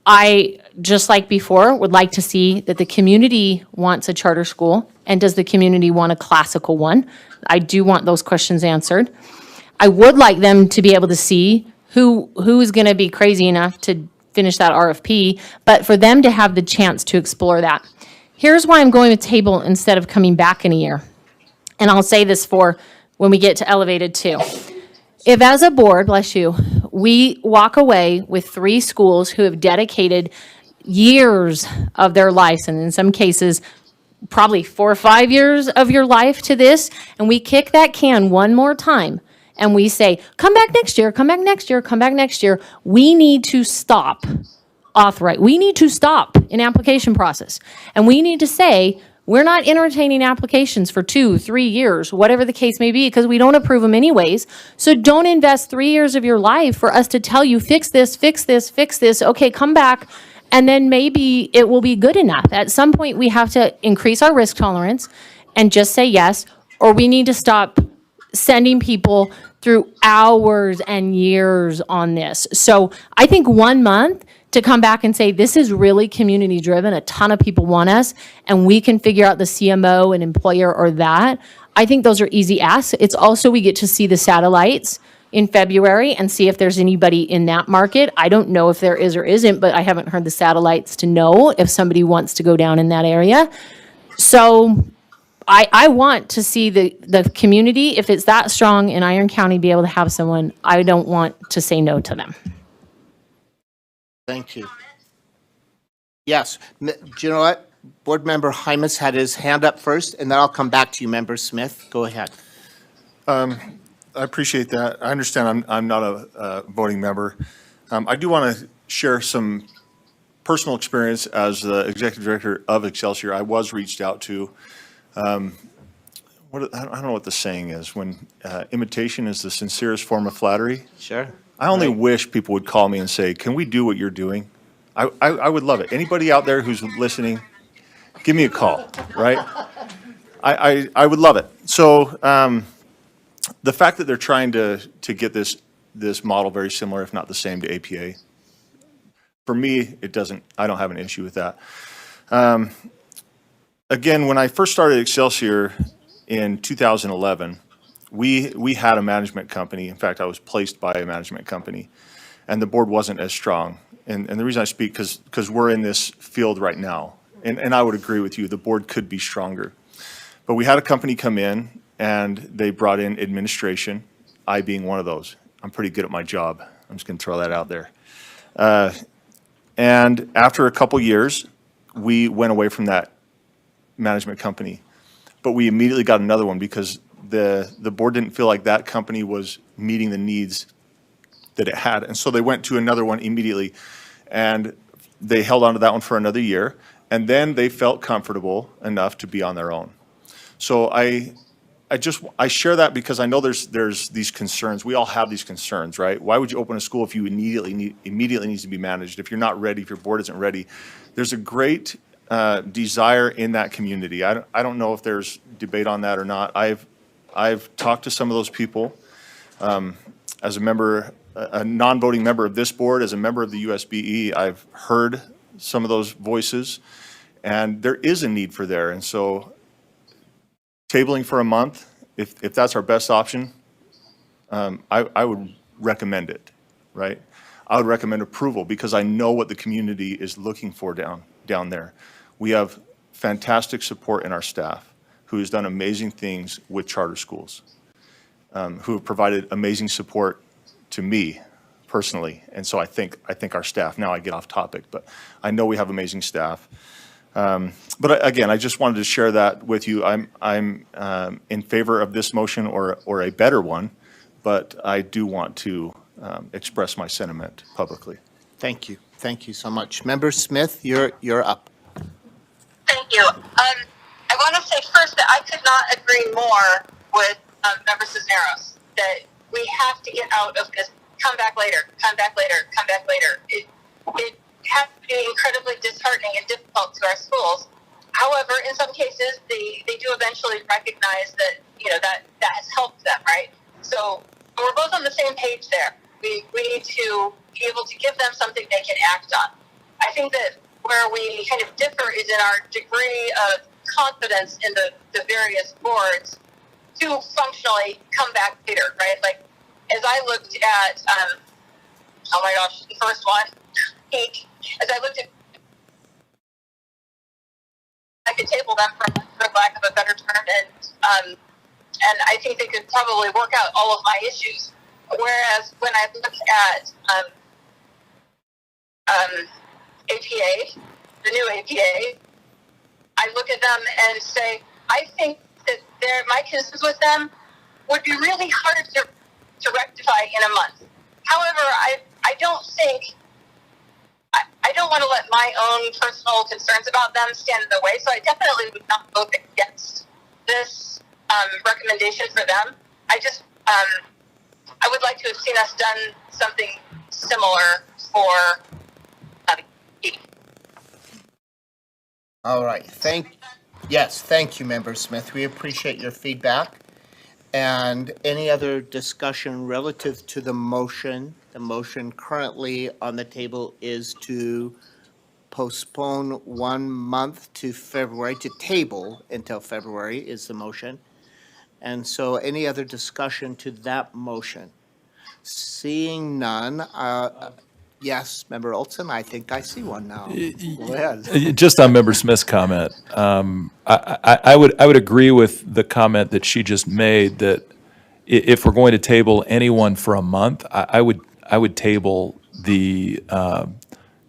I, just like before, would like to see that the community wants a charter school, and does the community want a classical one? I do want those questions answered. I would like them to be able to see who is going to be crazy enough to finish that RFP, but for them to have the chance to explore that. Here's why I'm going with table instead of coming back in a year. And I'll say this for when we get to elevated too. If as a board, bless you, we walk away with 3 schools who have dedicated years of their lives, and in some cases, probably 4 or 5 years of your life to this, and we kick that can one more time, and we say, come back next year, come back next year, come back next year, we need to stop we need to stop an application process. And we need to say, we're not entertaining applications for 2, 3 years, whatever the case may be, because we don't approve them anyways. So don't invest 3 years of your life for us to tell you, fix this, fix this, fix this. Okay, come back. And then maybe it will be good enough. At some point, we have to increase our risk tolerance and just say yes, or we need to stop sending people through hours and years on this. So I think 1 month to come back and say, this is really community driven, a ton of people want us, and we can figure out the CMO and employer or that. I think those are easy asks. It's also, we get to see the satellites in February and see if there's anybody in that market. I don't know if there is or isn't, but I haven't heard the satellites to know if somebody wants to go down in that area. So I want to see the community, if it's that strong in Iron County, be able to have someone. I don't want to say no to them.
Thank you. Yes, do you know what? Board Member Hymas had his hand up first, and then I'll come back to you, Member Smith. Go ahead.
I appreciate that. I understand I'm not a voting member. I do want to share some personal experience as the executive director of Excelsior. I was reached out to. I don't know what the saying is, when imitation is the sincerest form of flattery.
Sure.
I only wish people would call me and say, can we do what you're doing? I would love it. Anybody out there who's listening, give me a call, right? I would love it. So the fact that they're trying to get this model very similar, if not the same, to APA, for me, I don't have an issue with that. Again, when I first started Excelsior in 2011, we had a management company. In fact, I was placed by a management company, and the board wasn't as strong. And the reason I speak, because we're in this field right now, and I would agree with you, the board could be stronger. But we had a company come in, and they brought in administration, I being one of those. I'm pretty good at my job. I'm just going to throw that out there. And after a couple years, we went away from that management company. But we immediately got another one because the board didn't feel like that company was meeting the needs that it had. And so they went to another one immediately, and they held on to that one for another year, and then they felt comfortable enough to be on their own. So I share that because I know there's these concerns. We all have these concerns, right? Why would you open a school if you immediately needs to be managed? If you're not ready, if your board isn't ready, there's a great desire in that community. I don't know if there's debate on that or not. I've talked to some of those people as a member, a non-voting member of this board, as a member of the USBE. I've heard some of those voices, and there is a need for there. And so tabling for a month, if that's our best option, I would recommend it, right? I would recommend approval because I know what the community is looking for down there. We have fantastic support in our staff who has done amazing things with charter schools, who have provided amazing support to me personally. And so I think our staff, now I get off topic, but I know we have amazing staff. But again, I just wanted to share that with you. I'm in favor of this motion or a better one, but I do want to express my sentiment publicly.
Thank you. Thank you so much. Member Smith, you're up.
Thank you. I want to say first that I could not agree more with Member Cisneros, that we have to get out of this come back later, come back later, come back later. It has to be incredibly disheartening and difficult to our schools. However, in some cases, they do eventually recognize that, that has helped them, right? So we're both on the same page there. We need to be able to give them something they can act on. I think that where we kind of differ is in our degree of confidence in the various boards to functionally come back later, right? Like, as I looked at, oh my gosh, the first one, peak, as I looked at, I could table them for lack of a better term, and I think they could probably work out all of my issues. Whereas when I look at APA, the new APA, I look at them and say, I think that my concerns with them would be really hard to rectify in a month. However, I don't think, I don't want to let my own personal concerns about them stand in the way, so I definitely would not vote against this recommendation for them. I would like to have seen us done something similar for
All right. Thank you, Member Smith. We appreciate your feedback. And any other discussion relative to the motion? The motion currently on the table is to postpone 1 month to February, to table until February is the motion. And so any other discussion to that motion? Seeing none, yes, Member Olson, I think I see one now. Go ahead.
Just on Member Smith's comment, I would agree with the comment that she just made, that if we're going to table anyone for a month, I would table the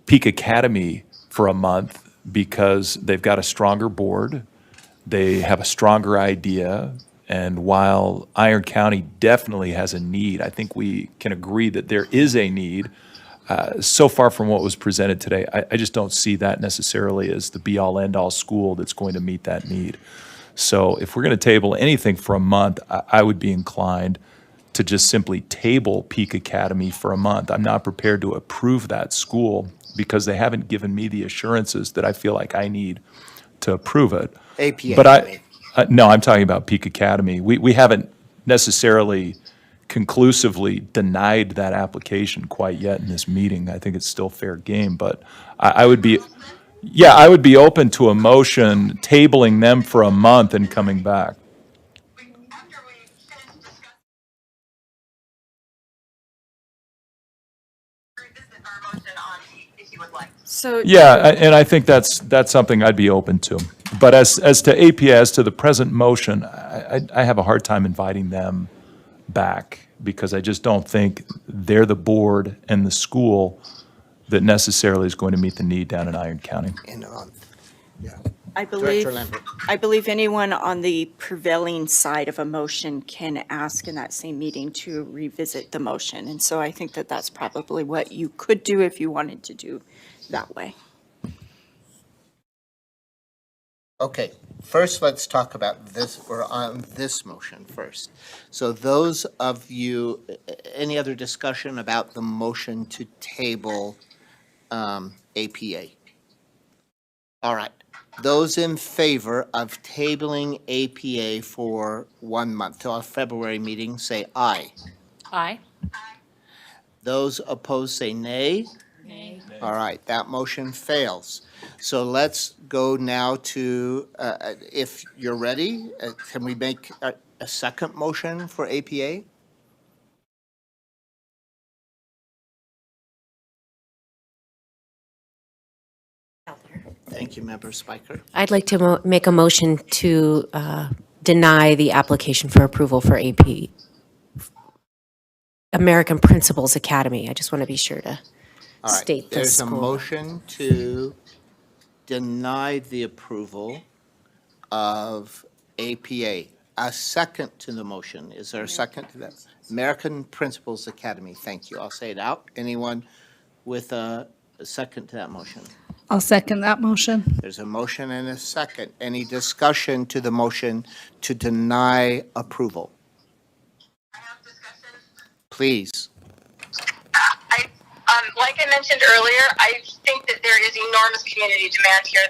Peak Academy for a month, because they've got a stronger board, they have a stronger idea, and while Iron County definitely has a need, I think we can agree that there is a need. So far from what was presented today, I just don't see that necessarily as the be-all, end-all school that's going to meet that need. So if we're going to table anything for a month, I would be inclined to just simply table Peak Academy for a month. I'm not prepared to approve that school because they haven't given me the assurances that I feel like I need to approve it.
APA.
But no, I'm talking about Peak Academy. We haven't necessarily conclusively denied that application quite yet in this meeting. I think it's still fair game, but I would be open to a motion tabling them for a month and coming back.
So
Yeah, and I think that's something I'd be open to. But as to APA, as to the present motion, I have a hard time inviting them back, because I just don't think they're the board and the school that necessarily is going to meet the need down in Iron County.
In a month, yeah.
I believe,
Director Lambert.
I believe anyone on the prevailing side of a motion can ask in that same meeting to revisit the motion. And so I think that that's probably what you could do if you wanted to do that way.
Okay, first let's talk about this, or on this motion first. So those of you, any other discussion about the motion to table APA? All right, those in favor of tabling APA for 1 month till our February meeting, say aye.
Aye.
Those opposed say nay.
Nay.
All right, that motion fails. So let's go now to, if you're ready, can we make a second motion for APA? Thank you, Member Spiker.
I'd like to make a motion to deny the application for approval for AP, American Principals Academy. I just want to be sure to
All right,
state the
there's a
school.
motion to denied the approval of APA. A second to the motion. Is there a second to that? American Principals Academy. Thank you. I'll say it out. Anyone with a second to that motion?
I'll second that motion.
There's a motion and a second. Any discussion to the motion to deny approval? Please.
Like I mentioned earlier, I think that there is enormous community demand here.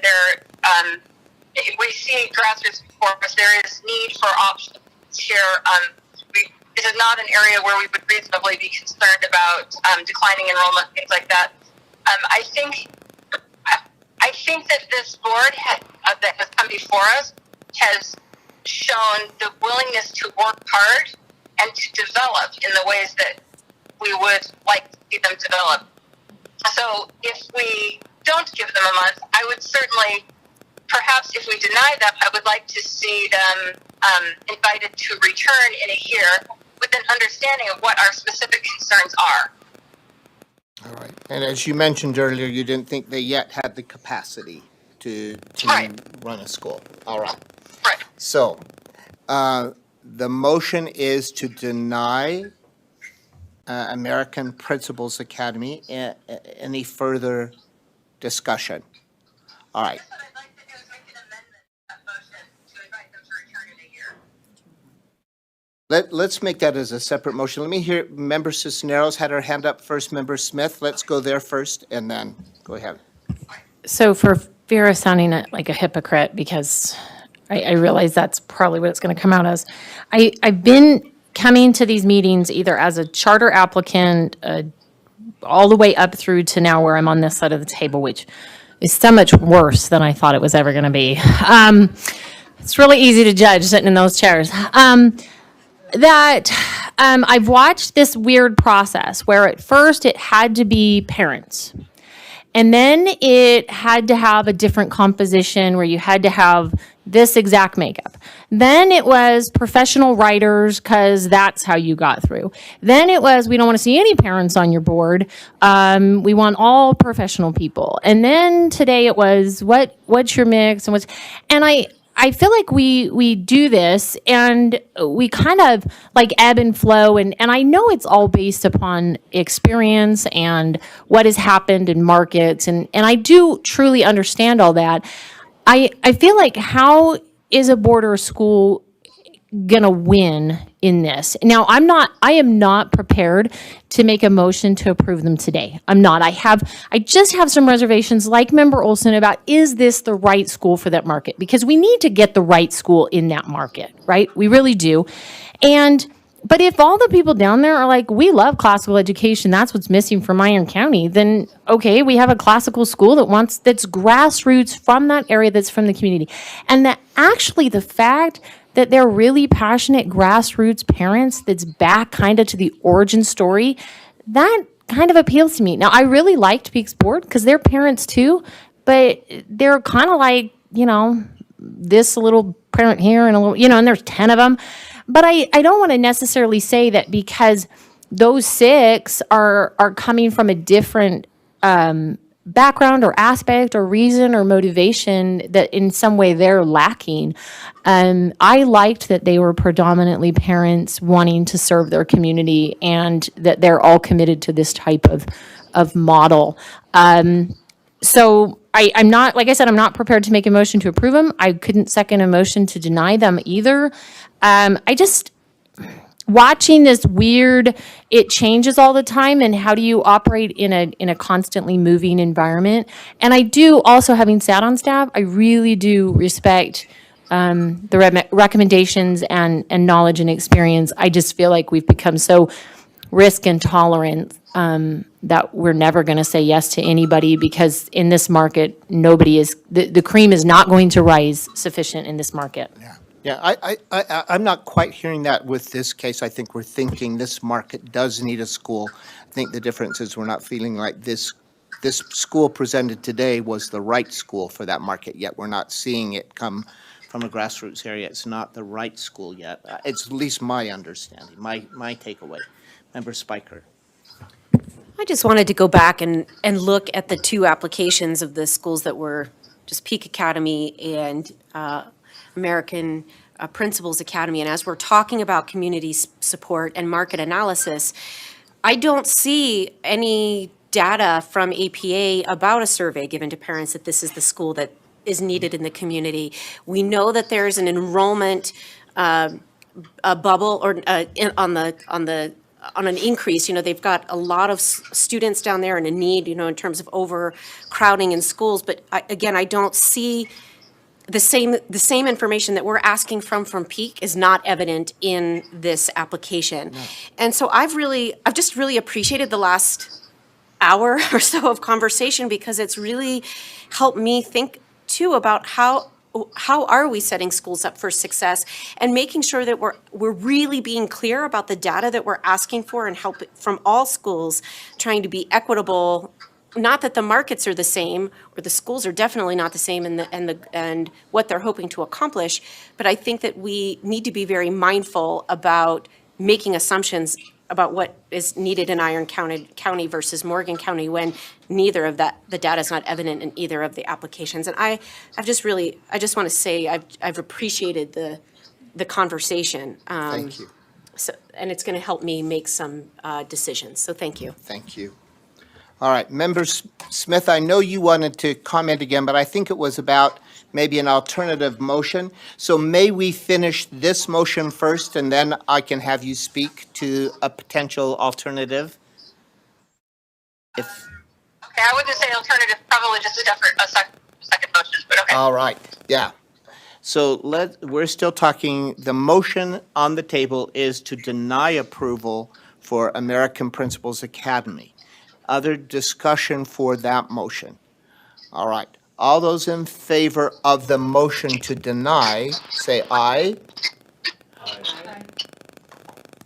We see grassroots before us. There is need for options here. This is not an area where we would reasonably be concerned about declining enrollment, things like that. I think that this board that has come before us has shown the willingness to work hard and to develop in the ways that we would like to see them develop. So if we don't give them a month, I would certainly, perhaps if we deny them, I would like to see them invited to return in a year with an understanding of what our specific concerns are.
All right. And as you mentioned earlier, you didn't think they yet had the capacity to run a school. All right.
Right.
So the motion is to deny American Principals Academy. Any further discussion? All right. Let's make that as a separate motion. Let me hear, Member Cisneros had her hand up first. Member Smith, let's go there first, and then go ahead.
So for fear of sounding like a hypocrite, because I realize that's probably what it's going to come out as, I've been coming to these meetings either as a charter applicant, all the way up through to now where I'm on this side of the table, which is so much worse than I thought it was ever going to be. It's really easy to judge sitting in those chairs. I've watched this weird process where at first it had to be parents. And then it had to have a different composition where you had to have this exact makeup. Then it was professional writers because that's how you got through. Then it was, we don't want to see any parents on your board. We want all professional people. And then today it was, what's your mix and I feel like we do this and we kind of like ebb and flow and I know it's all based upon experience and what has happened in markets and I do truly understand all that. I feel like how is a board or a school gonna win in this? Now, I am not prepared to make a motion to approve them today. I'm not. I just have some reservations like Member Olson about, is this the right school for that market? Because we need to get the right school in that market, right? We really do. But if all the people down there are like, we love classical education, that's what's missing from Iron County, then okay, we have a classical school that's grassroots from that area, that's from the community. And that actually the fact that they're really passionate grassroots parents that's back kind of to the origin story, that kind of appeals to me. Now, I really liked Peaks Board because they're parents too, but they're kind of like, this little parent here and a little, and there's 10 of them. But I don't want to necessarily say that because those 6 are coming from a different background or aspect or reason or motivation that in some way they're lacking. I liked that they were predominantly parents wanting to serve their community and that they're all committed to this type of model. So I'm not, like I said, I'm not prepared to make a motion to approve them. I couldn't second a motion to deny them either. Watching this weird, it changes all the time, and how do you operate in a constantly moving environment? And I do also, having sat on staff, I really do respect the recommendations and knowledge and experience. I just feel like we've become so risk intolerant that we're never going to say yes to anybody because in this market, the cream is not going to rise sufficient in this market.
Yeah, I'm not quite hearing that with this case. I think we're thinking this market does need a school. I think the difference is we're not feeling like this school presented today was the right school for that market yet. We're not seeing it come from a grassroots area. It's not the right school yet. It's at least my understanding, my takeaway. Member Spiker.
I just wanted to go back and look at the 2 applications of the schools that were just Peak Academy and American Principals Academy. And as we're talking about community support and market analysis, I don't see any data from APA about a survey given to parents that this is the school that is needed in the community. We know that there's an enrollment a bubble or on an increase. You know, they've got a lot of students down there and a need, you know, in terms of overcrowding in schools. But I don't see the same information that we're asking from Peak is not evident in this application. No. And so I've just really appreciated the last hour or so of conversation, because it's really helped me think too about how are we setting schools up for success, and making sure that we're really being clear about the data that we're asking for, and help from all schools, trying to be equitable. Not that the markets are the same, or the schools are definitely not the same, and what they're hoping to accomplish, but I think that we need to be very mindful about making assumptions about what is needed in Iron County versus Morgan County, when neither of that, the data is not evident in either of the applications. And I just want to say I've appreciated the conversation.
Thank you.
So, and it's going to help me make some decisions. So thank you.
Thank you. All right, Member Smith, I know you wanted to comment again, but I think it was about maybe an alternative motion. So may we finish this motion first, and then I can have you speak to a potential alternative?
Okay, I wouldn't say alternative, probably just a second motion, but okay.
All right, yeah. So we're still talking, the motion on the table is to deny approval for American Principals Academy. Other discussion for that motion? All right. All those in favor of the motion to deny, say aye. Aye.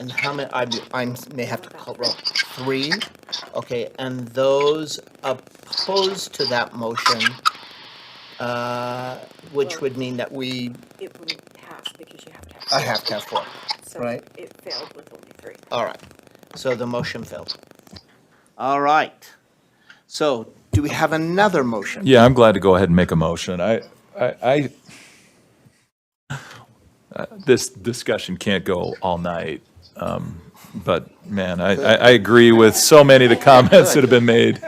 And how many, I may have to call roll. 3. Okay, and those opposed to that motion, which would mean that we...
It wouldn't pass because you have to have...
I have to have 4,
so
right?
It failed with only 3.
All right. So the motion failed. All right. So do we have another motion?
Yeah, I'm glad to go ahead and make a motion. This discussion can't go all night, but man, I agree with so many of the comments that have been made.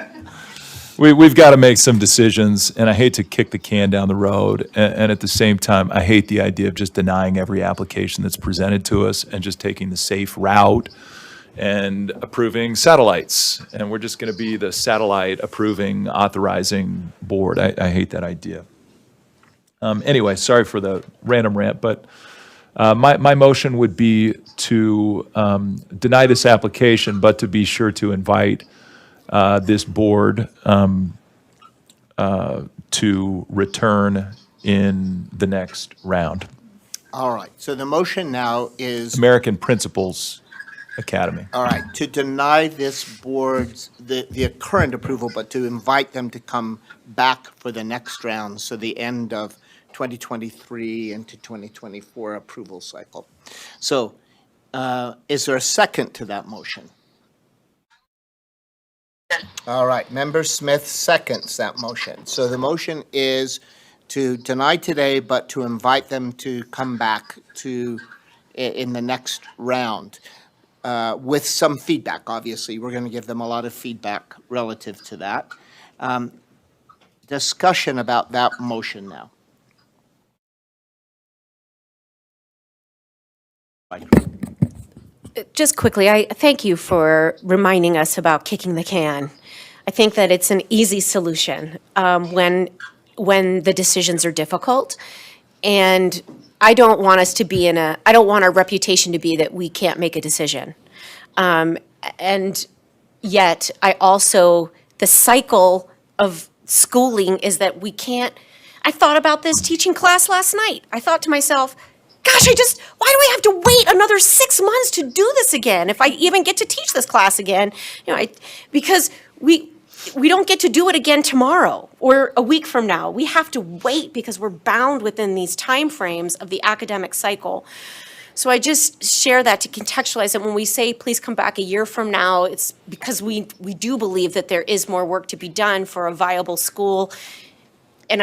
We've got to make some decisions, and I hate to kick the can down the road, and at the same time, I hate the idea of just denying every application that's presented to us and just taking the safe route and approving satellites, and we're just going to be the satellite approving, authorizing board. I hate that idea. Anyway, sorry for the random rant, but my motion would be to deny this application, but to be sure to invite this board to return in the next round.
All right. So the motion now is...
American Principals Academy.
All right, to deny this board's, the current approval, but to invite them to come back for the next round, so the end of 2023 into 2024 approval cycle. So is there a second to that motion? All right, Member Smith seconds that motion. So the motion is to deny today, but to invite them to come back to in the next round. With some feedback, obviously. We're going to give them a lot of feedback relative to that. Discussion about that motion now.
Just quickly, I thank you for reminding us about kicking the can. I think that it's an easy solution when the decisions are difficult. And I don't want us to be I don't want our reputation to be that we can't make a decision. And yet, the cycle of schooling is that we can't, I thought about this teaching class last night. I thought to myself, gosh, why do I have to wait another 6 months to do this again if I even get to teach this class again? You know, because we don't get to do it again tomorrow or a week from now. We have to wait because we're bound within these timeframes of the academic cycle. So I just share that to contextualize it. When we say, please come back a year from now, it's because we do believe that there is more work to be done for a viable school. And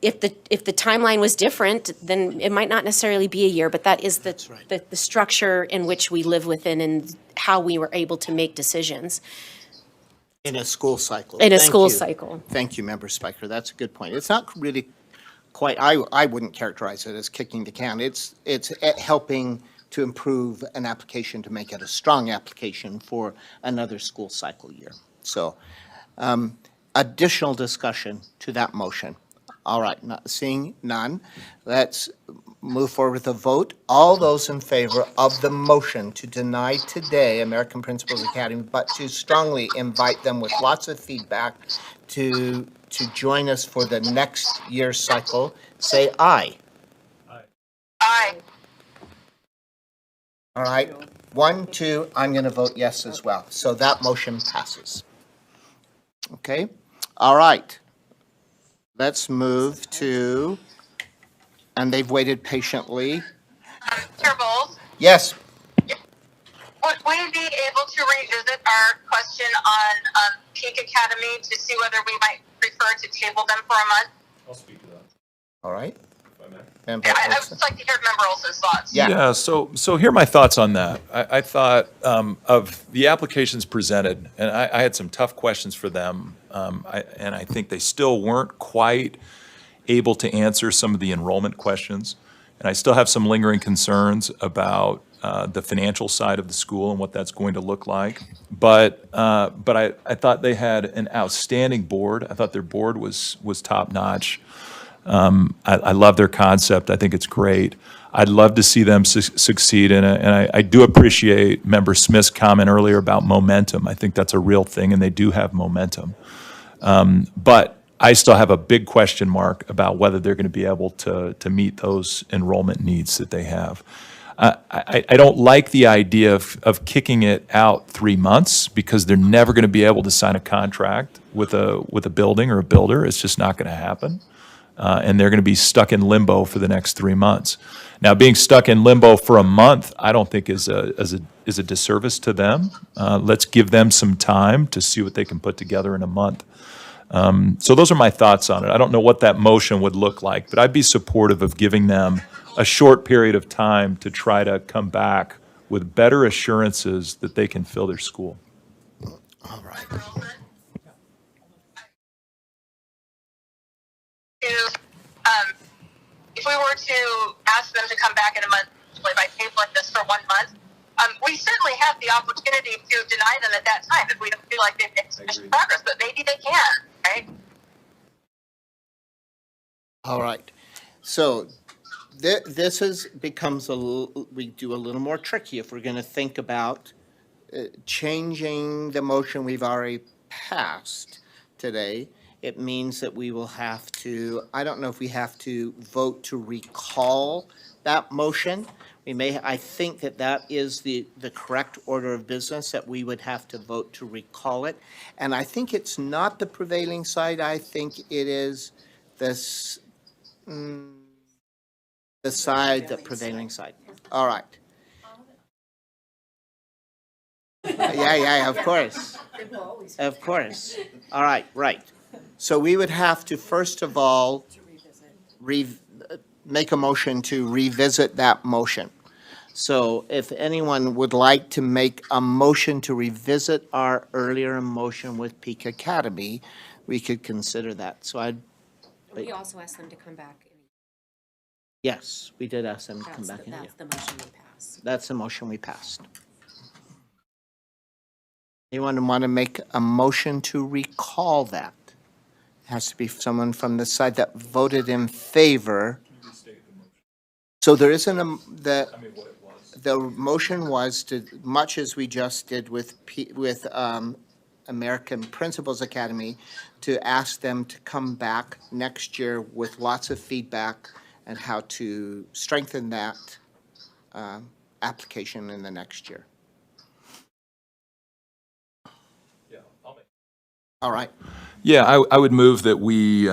if the timeline was different, then it might not necessarily be a year, but that is the structure in which we live within and how we were able to make decisions.
In a school cycle.
In a
Thank
school
you.
cycle.
Thank you, Member Spiker. That's a good point. It's not really quite, I wouldn't characterize it as kicking the can. It's helping to improve an application to make it a strong application for another school cycle year. So, additional discussion to that motion. All right, seeing none, let's move forward with a vote. All those in favor of the motion to deny today American Principals Academy, but to strongly invite them with lots of feedback to join us for the next year's cycle, say aye.
Aye.
All right, 1, 2, I'm going to vote yes as well. So that motion passes. Okay, all right. Let's move to, and they've waited patiently.
Chair Bowles,
Yes,
would we be able to revisit our question on Peak Academy to see whether we might prefer to table them for a month?
I'll speak to that.
all right.
I would like to hear Member Olson's thoughts.
Yeah.
So here are my thoughts on that. I thought of the applications presented, and I had some tough questions for them, and I think they still weren't quite able to answer some of the enrollment questions. And I still have some lingering concerns about the financial side of the school and what that's going to look like. But I thought they had an outstanding board. I thought their board was top-notch. I love their concept. I think it's great. I'd love to see them succeed in it. And I do appreciate Member Smith's comment earlier about momentum. I think that's a real thing, and they do have momentum. But I still have a big question mark about whether they're going to be able to meet those enrollment needs that they have. I don't like the idea of kicking it out 3 months because they're never going to be able to sign a contract with a building or a builder. It's just not going to happen. And they're going to be stuck in limbo for the next 3 months. Now, being stuck in limbo for a month, I don't think is a disservice to them. Let's give them some time to see what they can put together in a month. So those are my thoughts on it. I don't know what that motion would look like, but I'd be supportive of giving them a short period of time to try to come back with better assurances that they can fill their school.
All right.
If we were to ask them to come back in a month by tabling this for 1 month, we certainly have the opportunity to deny them at that time if we don't feel like they've made sufficient progress, but maybe they can, right?
All right. So this becomes we do a little more tricky if we're going to think about changing the motion we've already passed today. It means that we will have to, I don't know if we have to vote to recall that motion. I think that is the correct order of business, that we would have to vote to recall it. And I think it's not the prevailing side. I think it is this, the side, the prevailing side. All right. Yeah, of course. Of course. All right, right. So we would have to, first of all, make a motion to revisit that motion. So if anyone would like to make a motion to revisit our earlier motion with Peak Academy, we could consider that. So
We also asked them to come back.
yes, we did ask them to come back.
That's the motion we passed.
That's the motion we passed. Anyone want to make a motion to recall that? It has to be someone from the side that voted in favor. So there isn't the motion was to, much as we just did with American Principals Academy, to ask them to come back next year with lots of feedback and how to strengthen that application in the next year. All right.
Yeah, I would move that we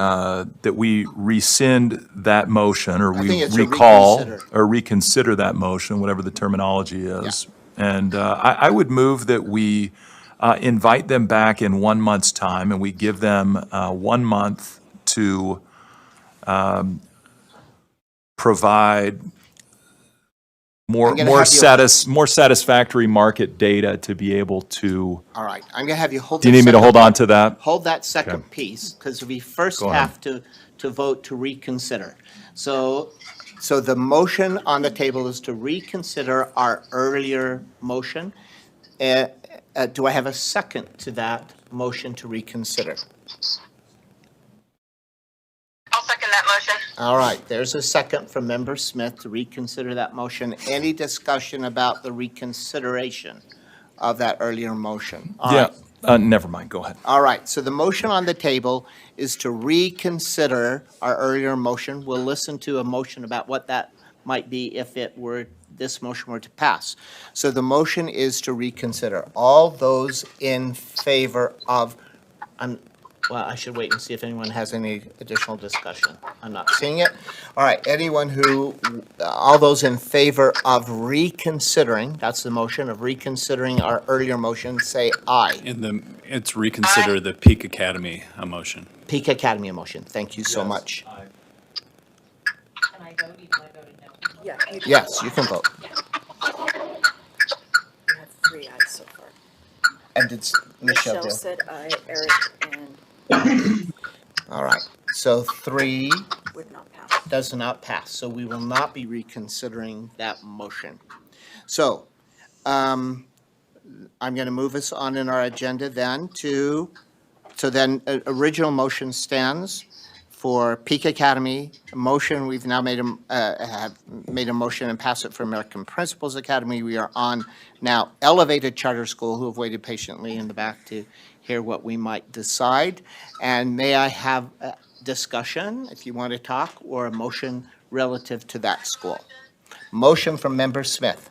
rescind that motion, or
I
we
think it's a
recall
reconsider.
or reconsider that motion, whatever the terminology is. And I would move that we invite them back in 1 month's time, and we give them 1 month to provide more
I'm gonna have you-
more satisfactory market data to be able to.
All right, I'm going to have you hold.
Do you
the
need me to
second
hold on
part.
to that?
Hold that second
Okay.
piece, because we first
Go ahead.
have to vote to reconsider. So the motion on the table is to reconsider our earlier motion. Do I have a second to that motion to reconsider?
I'll second that motion.
All right, there's a second from Member Smith to reconsider that motion. Any discussion about the reconsideration of that earlier motion? All
Yeah,
right.
never mind, go ahead.
All right, so the motion on the table is to reconsider our earlier motion. We'll listen to a motion about what that might be if this motion were to pass. So the motion is to reconsider. All those in favor of, well, I should wait and see if anyone has any additional discussion. I'm not seeing it. All right, all those in favor of reconsidering, that's the motion, of reconsidering our earlier motion, say aye.
It's reconsider the Peak Academy motion.
Peak Academy motion, thank you so much. Yes, you can vote.
We have 3 ayes so far.
And did Michelle do?
said aye, Eric and
All right, so 3
would not pass.
does not pass, so we will not be reconsidering that motion. So, I'm going to move us on in our agenda then original motion stands for Peak Academy. Motion, we've now have made a motion and passed it for American Principals Academy. We are on now Elevated Charter School, who have waited patiently in the back to hear what we might decide. And may I have a discussion, if you want to talk, or a motion relative to that school? Motion from Member Smith.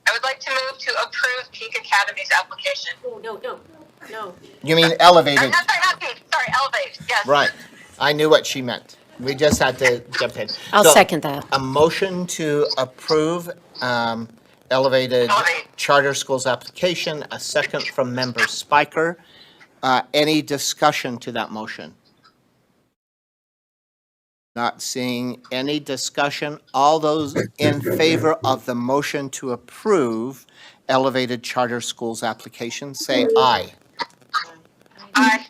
I would like to move to approve Peak Academy's application.
No.
You mean Elevated?
Not Peak, sorry, Elevate, yes.
Right. I knew what she meant. We just had to jump in.
I'll
So,
second that.
A motion to approve Elevated Charter Schools application, a second from Member Spiker. Any discussion to that motion? Not seeing any discussion. All those in favor of the motion to approve Elevated Charter Schools application, say aye.
Aye.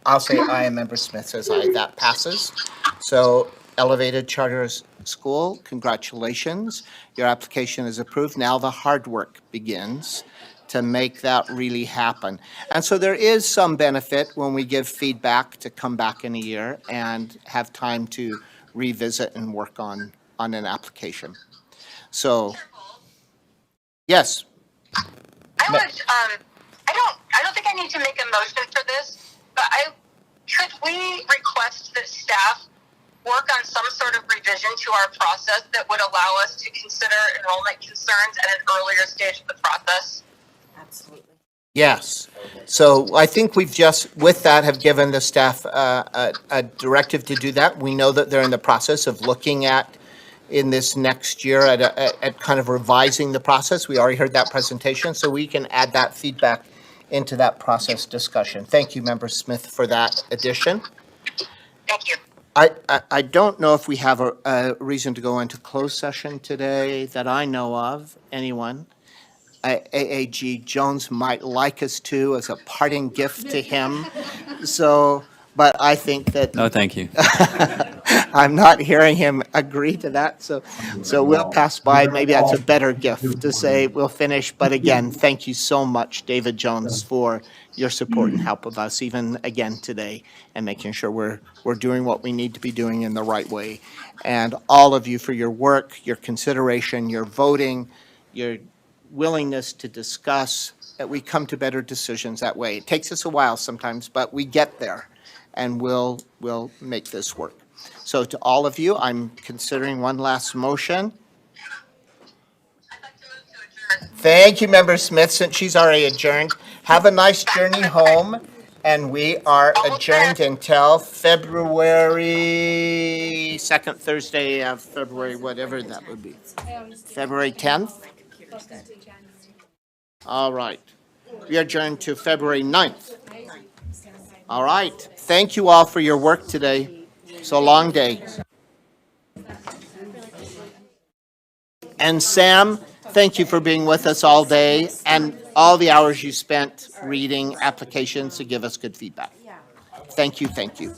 I'll say aye, and Member Smith says aye. That passes. So Elevated Charter School, congratulations. Your application is approved. Now the hard work begins to make that really happen. And so there is some benefit when we give feedback to come back in a year and have time to revisit and work on an application. So, yes.
I don't think I need to make a motion for this, but could we request that staff work on some sort of revision to our process that would allow us to consider enrollment concerns at an earlier stage of the process?
Absolutely.
Yes. So I think we've just, with that, have given the staff a directive to do that. We know that they're in the process of looking at, in this next year, at kind of revising the process. We already heard that presentation, so we can add that feedback into that process discussion. Thank you, Member Smith, for that addition.
Thank you.
I don't know if we have a reason to go into closed session today that I know of. Anyone? AAG Jones might like us to as a parting gift to him. So, but I think that.
No, thank you.
I'm not hearing him agree to that, so we'll pass by. Maybe that's a better gift to say we'll finish. But again, thank you so much, David Jones, for your support and help of us, even again today, and making sure we're doing what we need to be doing in the right way. And all of you for your work, your consideration, your voting, your willingness to discuss, that we come to better decisions that way. It takes us a while sometimes, but we get there, and we'll make this work. So to all of you, I'm considering one last motion. Thank you, Member Smith, since she's already adjourned. Have a nice journey home, and we are adjourned until February, second Thursday of February, whatever that would be. February 10th? All right. We are adjourned to February 9th. All right. Thank you all for your work today. It's a long day. And Sam, thank you for being with us all day and all the hours you spent reading applications to give us good feedback. Thank you, thank you.